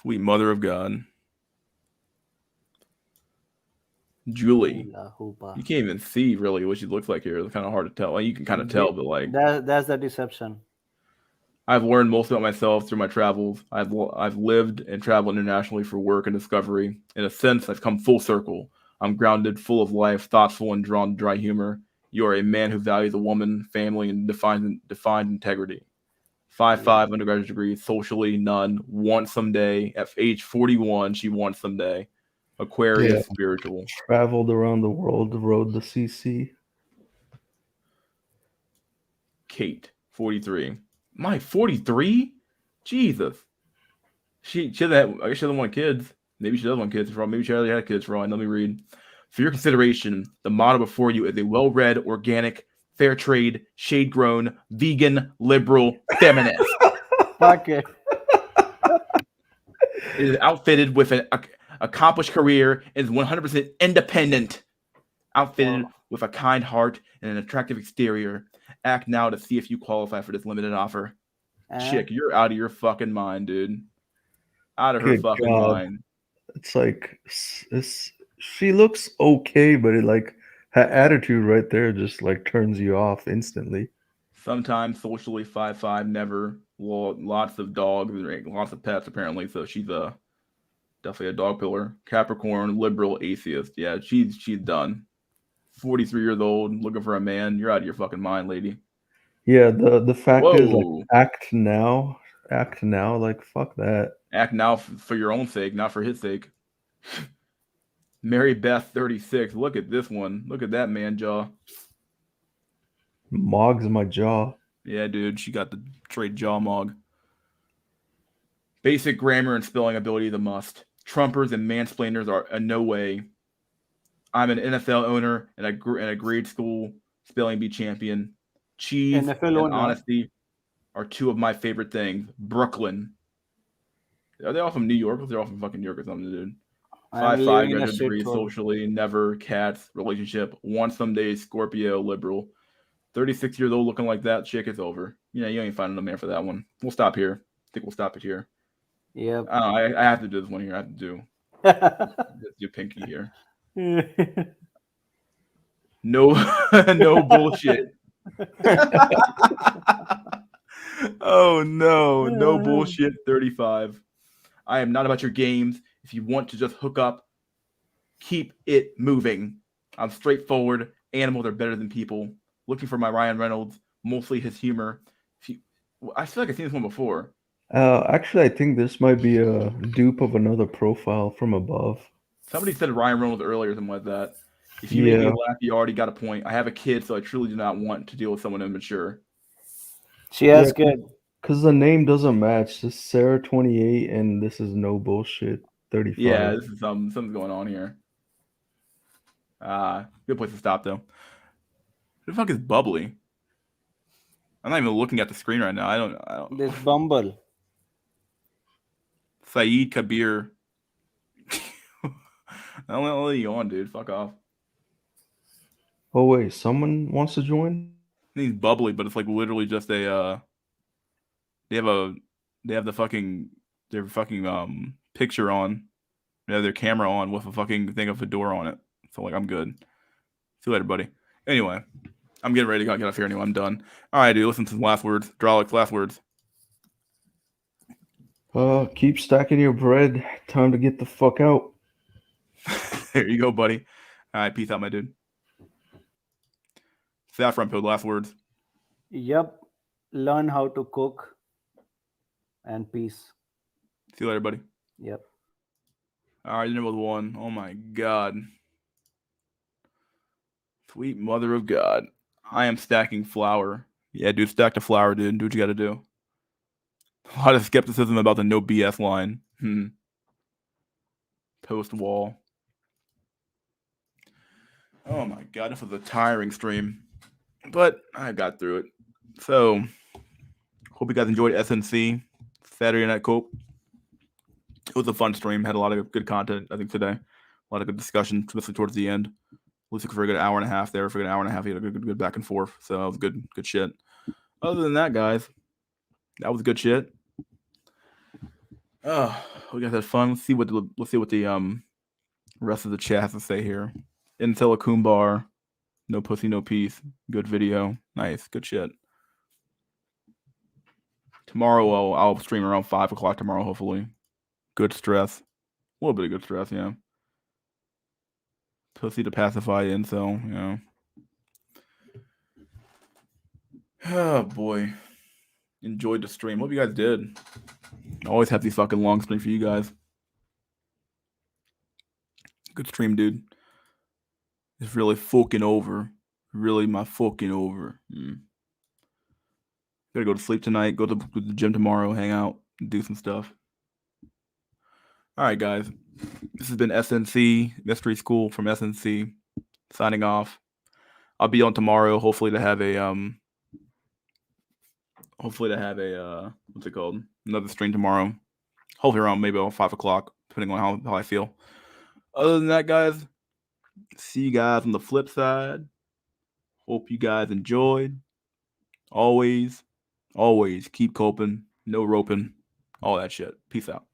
Sweet mother of God. Julie. Hula hoopa. You can't even see really what she looks like here. It's kind of hard to tell. Well, you can kind of tell, but like That's the deception. I've learned most about myself through my travels. I've lived and traveled internationally for work and discovery. In a sense, I've come full circle. I'm grounded, full of life, thoughtful, and drawn to dry humor. You are a man who values a woman, family, and defined integrity. 5'5", undergraduate degree, socially none. Want someday. At age 41, she wants someday. Aquarius, spiritual. Traveled around the world, rode the CC. Kate, 43. My 43? Jesus. She doesn't have, I guess she doesn't want kids. Maybe she does want kids for all. Maybe she already had kids for all. And let me read. For your consideration, the model before you is a well-read, organic, fair trade, shade-grown, vegan, liberal, feminist. Fuck it. It is outfitted with an accomplished career and is 100% independent. Outfitted with a kind heart and an attractive exterior. Act now to see if you qualify for this limited offer. Chick, you're out of your fucking mind, dude. Out of her fucking mind. It's like she looks okay, but it like her attitude right there just like turns you off instantly. Sometimes socially 5'5", never. Well, lots of dogs, lots of pets apparently. So she's definitely a dog pillar. Capricorn, liberal, atheist. Yeah, she's done. 43 years old, looking for a man. You're out of your fucking mind, lady. Yeah, the fact is like act now, like fuck that. Act now for your own sake, not for his sake. Mary Beth, 36. Look at this one. Look at that man jaw. Mog's my jaw. Yeah, dude, she got the trade jaw mog. Basic grammar and spelling ability is a must. Trumpers and mansplainers are a no way. I'm an NFL owner and a grade school spelling bee champion. Cheese NFL and owner. honesty are two of my favorite things. Brooklyn. Are they all from New York? Or they're all from fucking New York or something, dude? 5'5", graduate degree, socially, never, cats, relationship, want someday, Scorpio, liberal. 36 years old, looking like that, chick, is over. Yeah, you ain't finding a man for that one. We'll stop here. I think we'll stop it here. Yep. I have to do this one here. I have to do Pinky here. No, no bullshit. Oh no, no bullshit. 35. I am not about your games. If you want to just hook up, keep it moving. I'm straightforward. Animals are better than people. Looking for my Ryan Reynolds, mostly his humor. I feel like I've seen this one before. Actually, I think this might be a dupe of another profile from above. Somebody said Ryan Reynolds earlier, something like that. If you make me laugh, you already got a point. I have a kid, so I truly do not want to deal with someone immature. She has kid. Because the name doesn't match. This is Sarah 28, and this is no bullshit 35. Yeah, this is something's going on here. Good place to stop though. Who the fuck is Bubbly? I'm not even looking at the screen right now. I don't. This Bumble. Saeed Kabir. I'll let you on, dude. Fuck off. Oh wait, someone wants to join? He's bubbly, but it's like literally just a they have the fucking their fucking picture on. They have their camera on with a fucking thing of Fedora on it. So like I'm good. See you later, buddy. Anyway, I'm getting ready to get off here anyway. I'm done. All right, dude. Listen to some last words. Drolix, last words. Keep stacking your bread. Time to get the fuck out. There you go, buddy. All right, peace out, my dude. Saffron Pill, last words. Yep. Learn how to cook. And peace. See you later, buddy. Yep. All right, number one. Oh my god. Sweet mother of God. I am stacking flour. Yeah, dude, stack the flour, dude. Do what you gotta do. A lot of skepticism about the no BS line. Post wall. Oh my god, this was a tiring stream. But I got through it. So, hope you guys enjoyed SNC. Saturday Night Cope. It was a fun stream. Had a lot of good content, I think, today. A lot of good discussion, especially towards the end. Looking for a good hour and a half there. For an hour and a half, he had a good back and forth. So that was good shit. Other than that, guys, that was good shit. Oh, we guys had fun. Let's see what the rest of the chat has to say here. Intel Akumbar, no pussy, no peace. Good video. Nice, good shit. Tomorrow I'll stream around 5 o'clock tomorrow, hopefully. Good stress. A little bit of good stress, yeah. Pussy to pacify incel, you know. Oh boy. Enjoyed the stream. Hope you guys did. I always have these fucking long streams for you guys. Good stream, dude. It's really fucking over. Really my fucking over. Gotta go to sleep tonight, go to the gym tomorrow, hang out, do some stuff. All right, guys. This has been SNC, Mystery School from SNC, signing off. I'll be on tomorrow, hopefully to have a what's it called? Another stream tomorrow. Hopefully around maybe 5 o'clock, depending on how I feel. Other than that, guys, see you guys on the flip side. Hope you guys enjoyed. Always keep coping, no roping, all that shit. Peace out.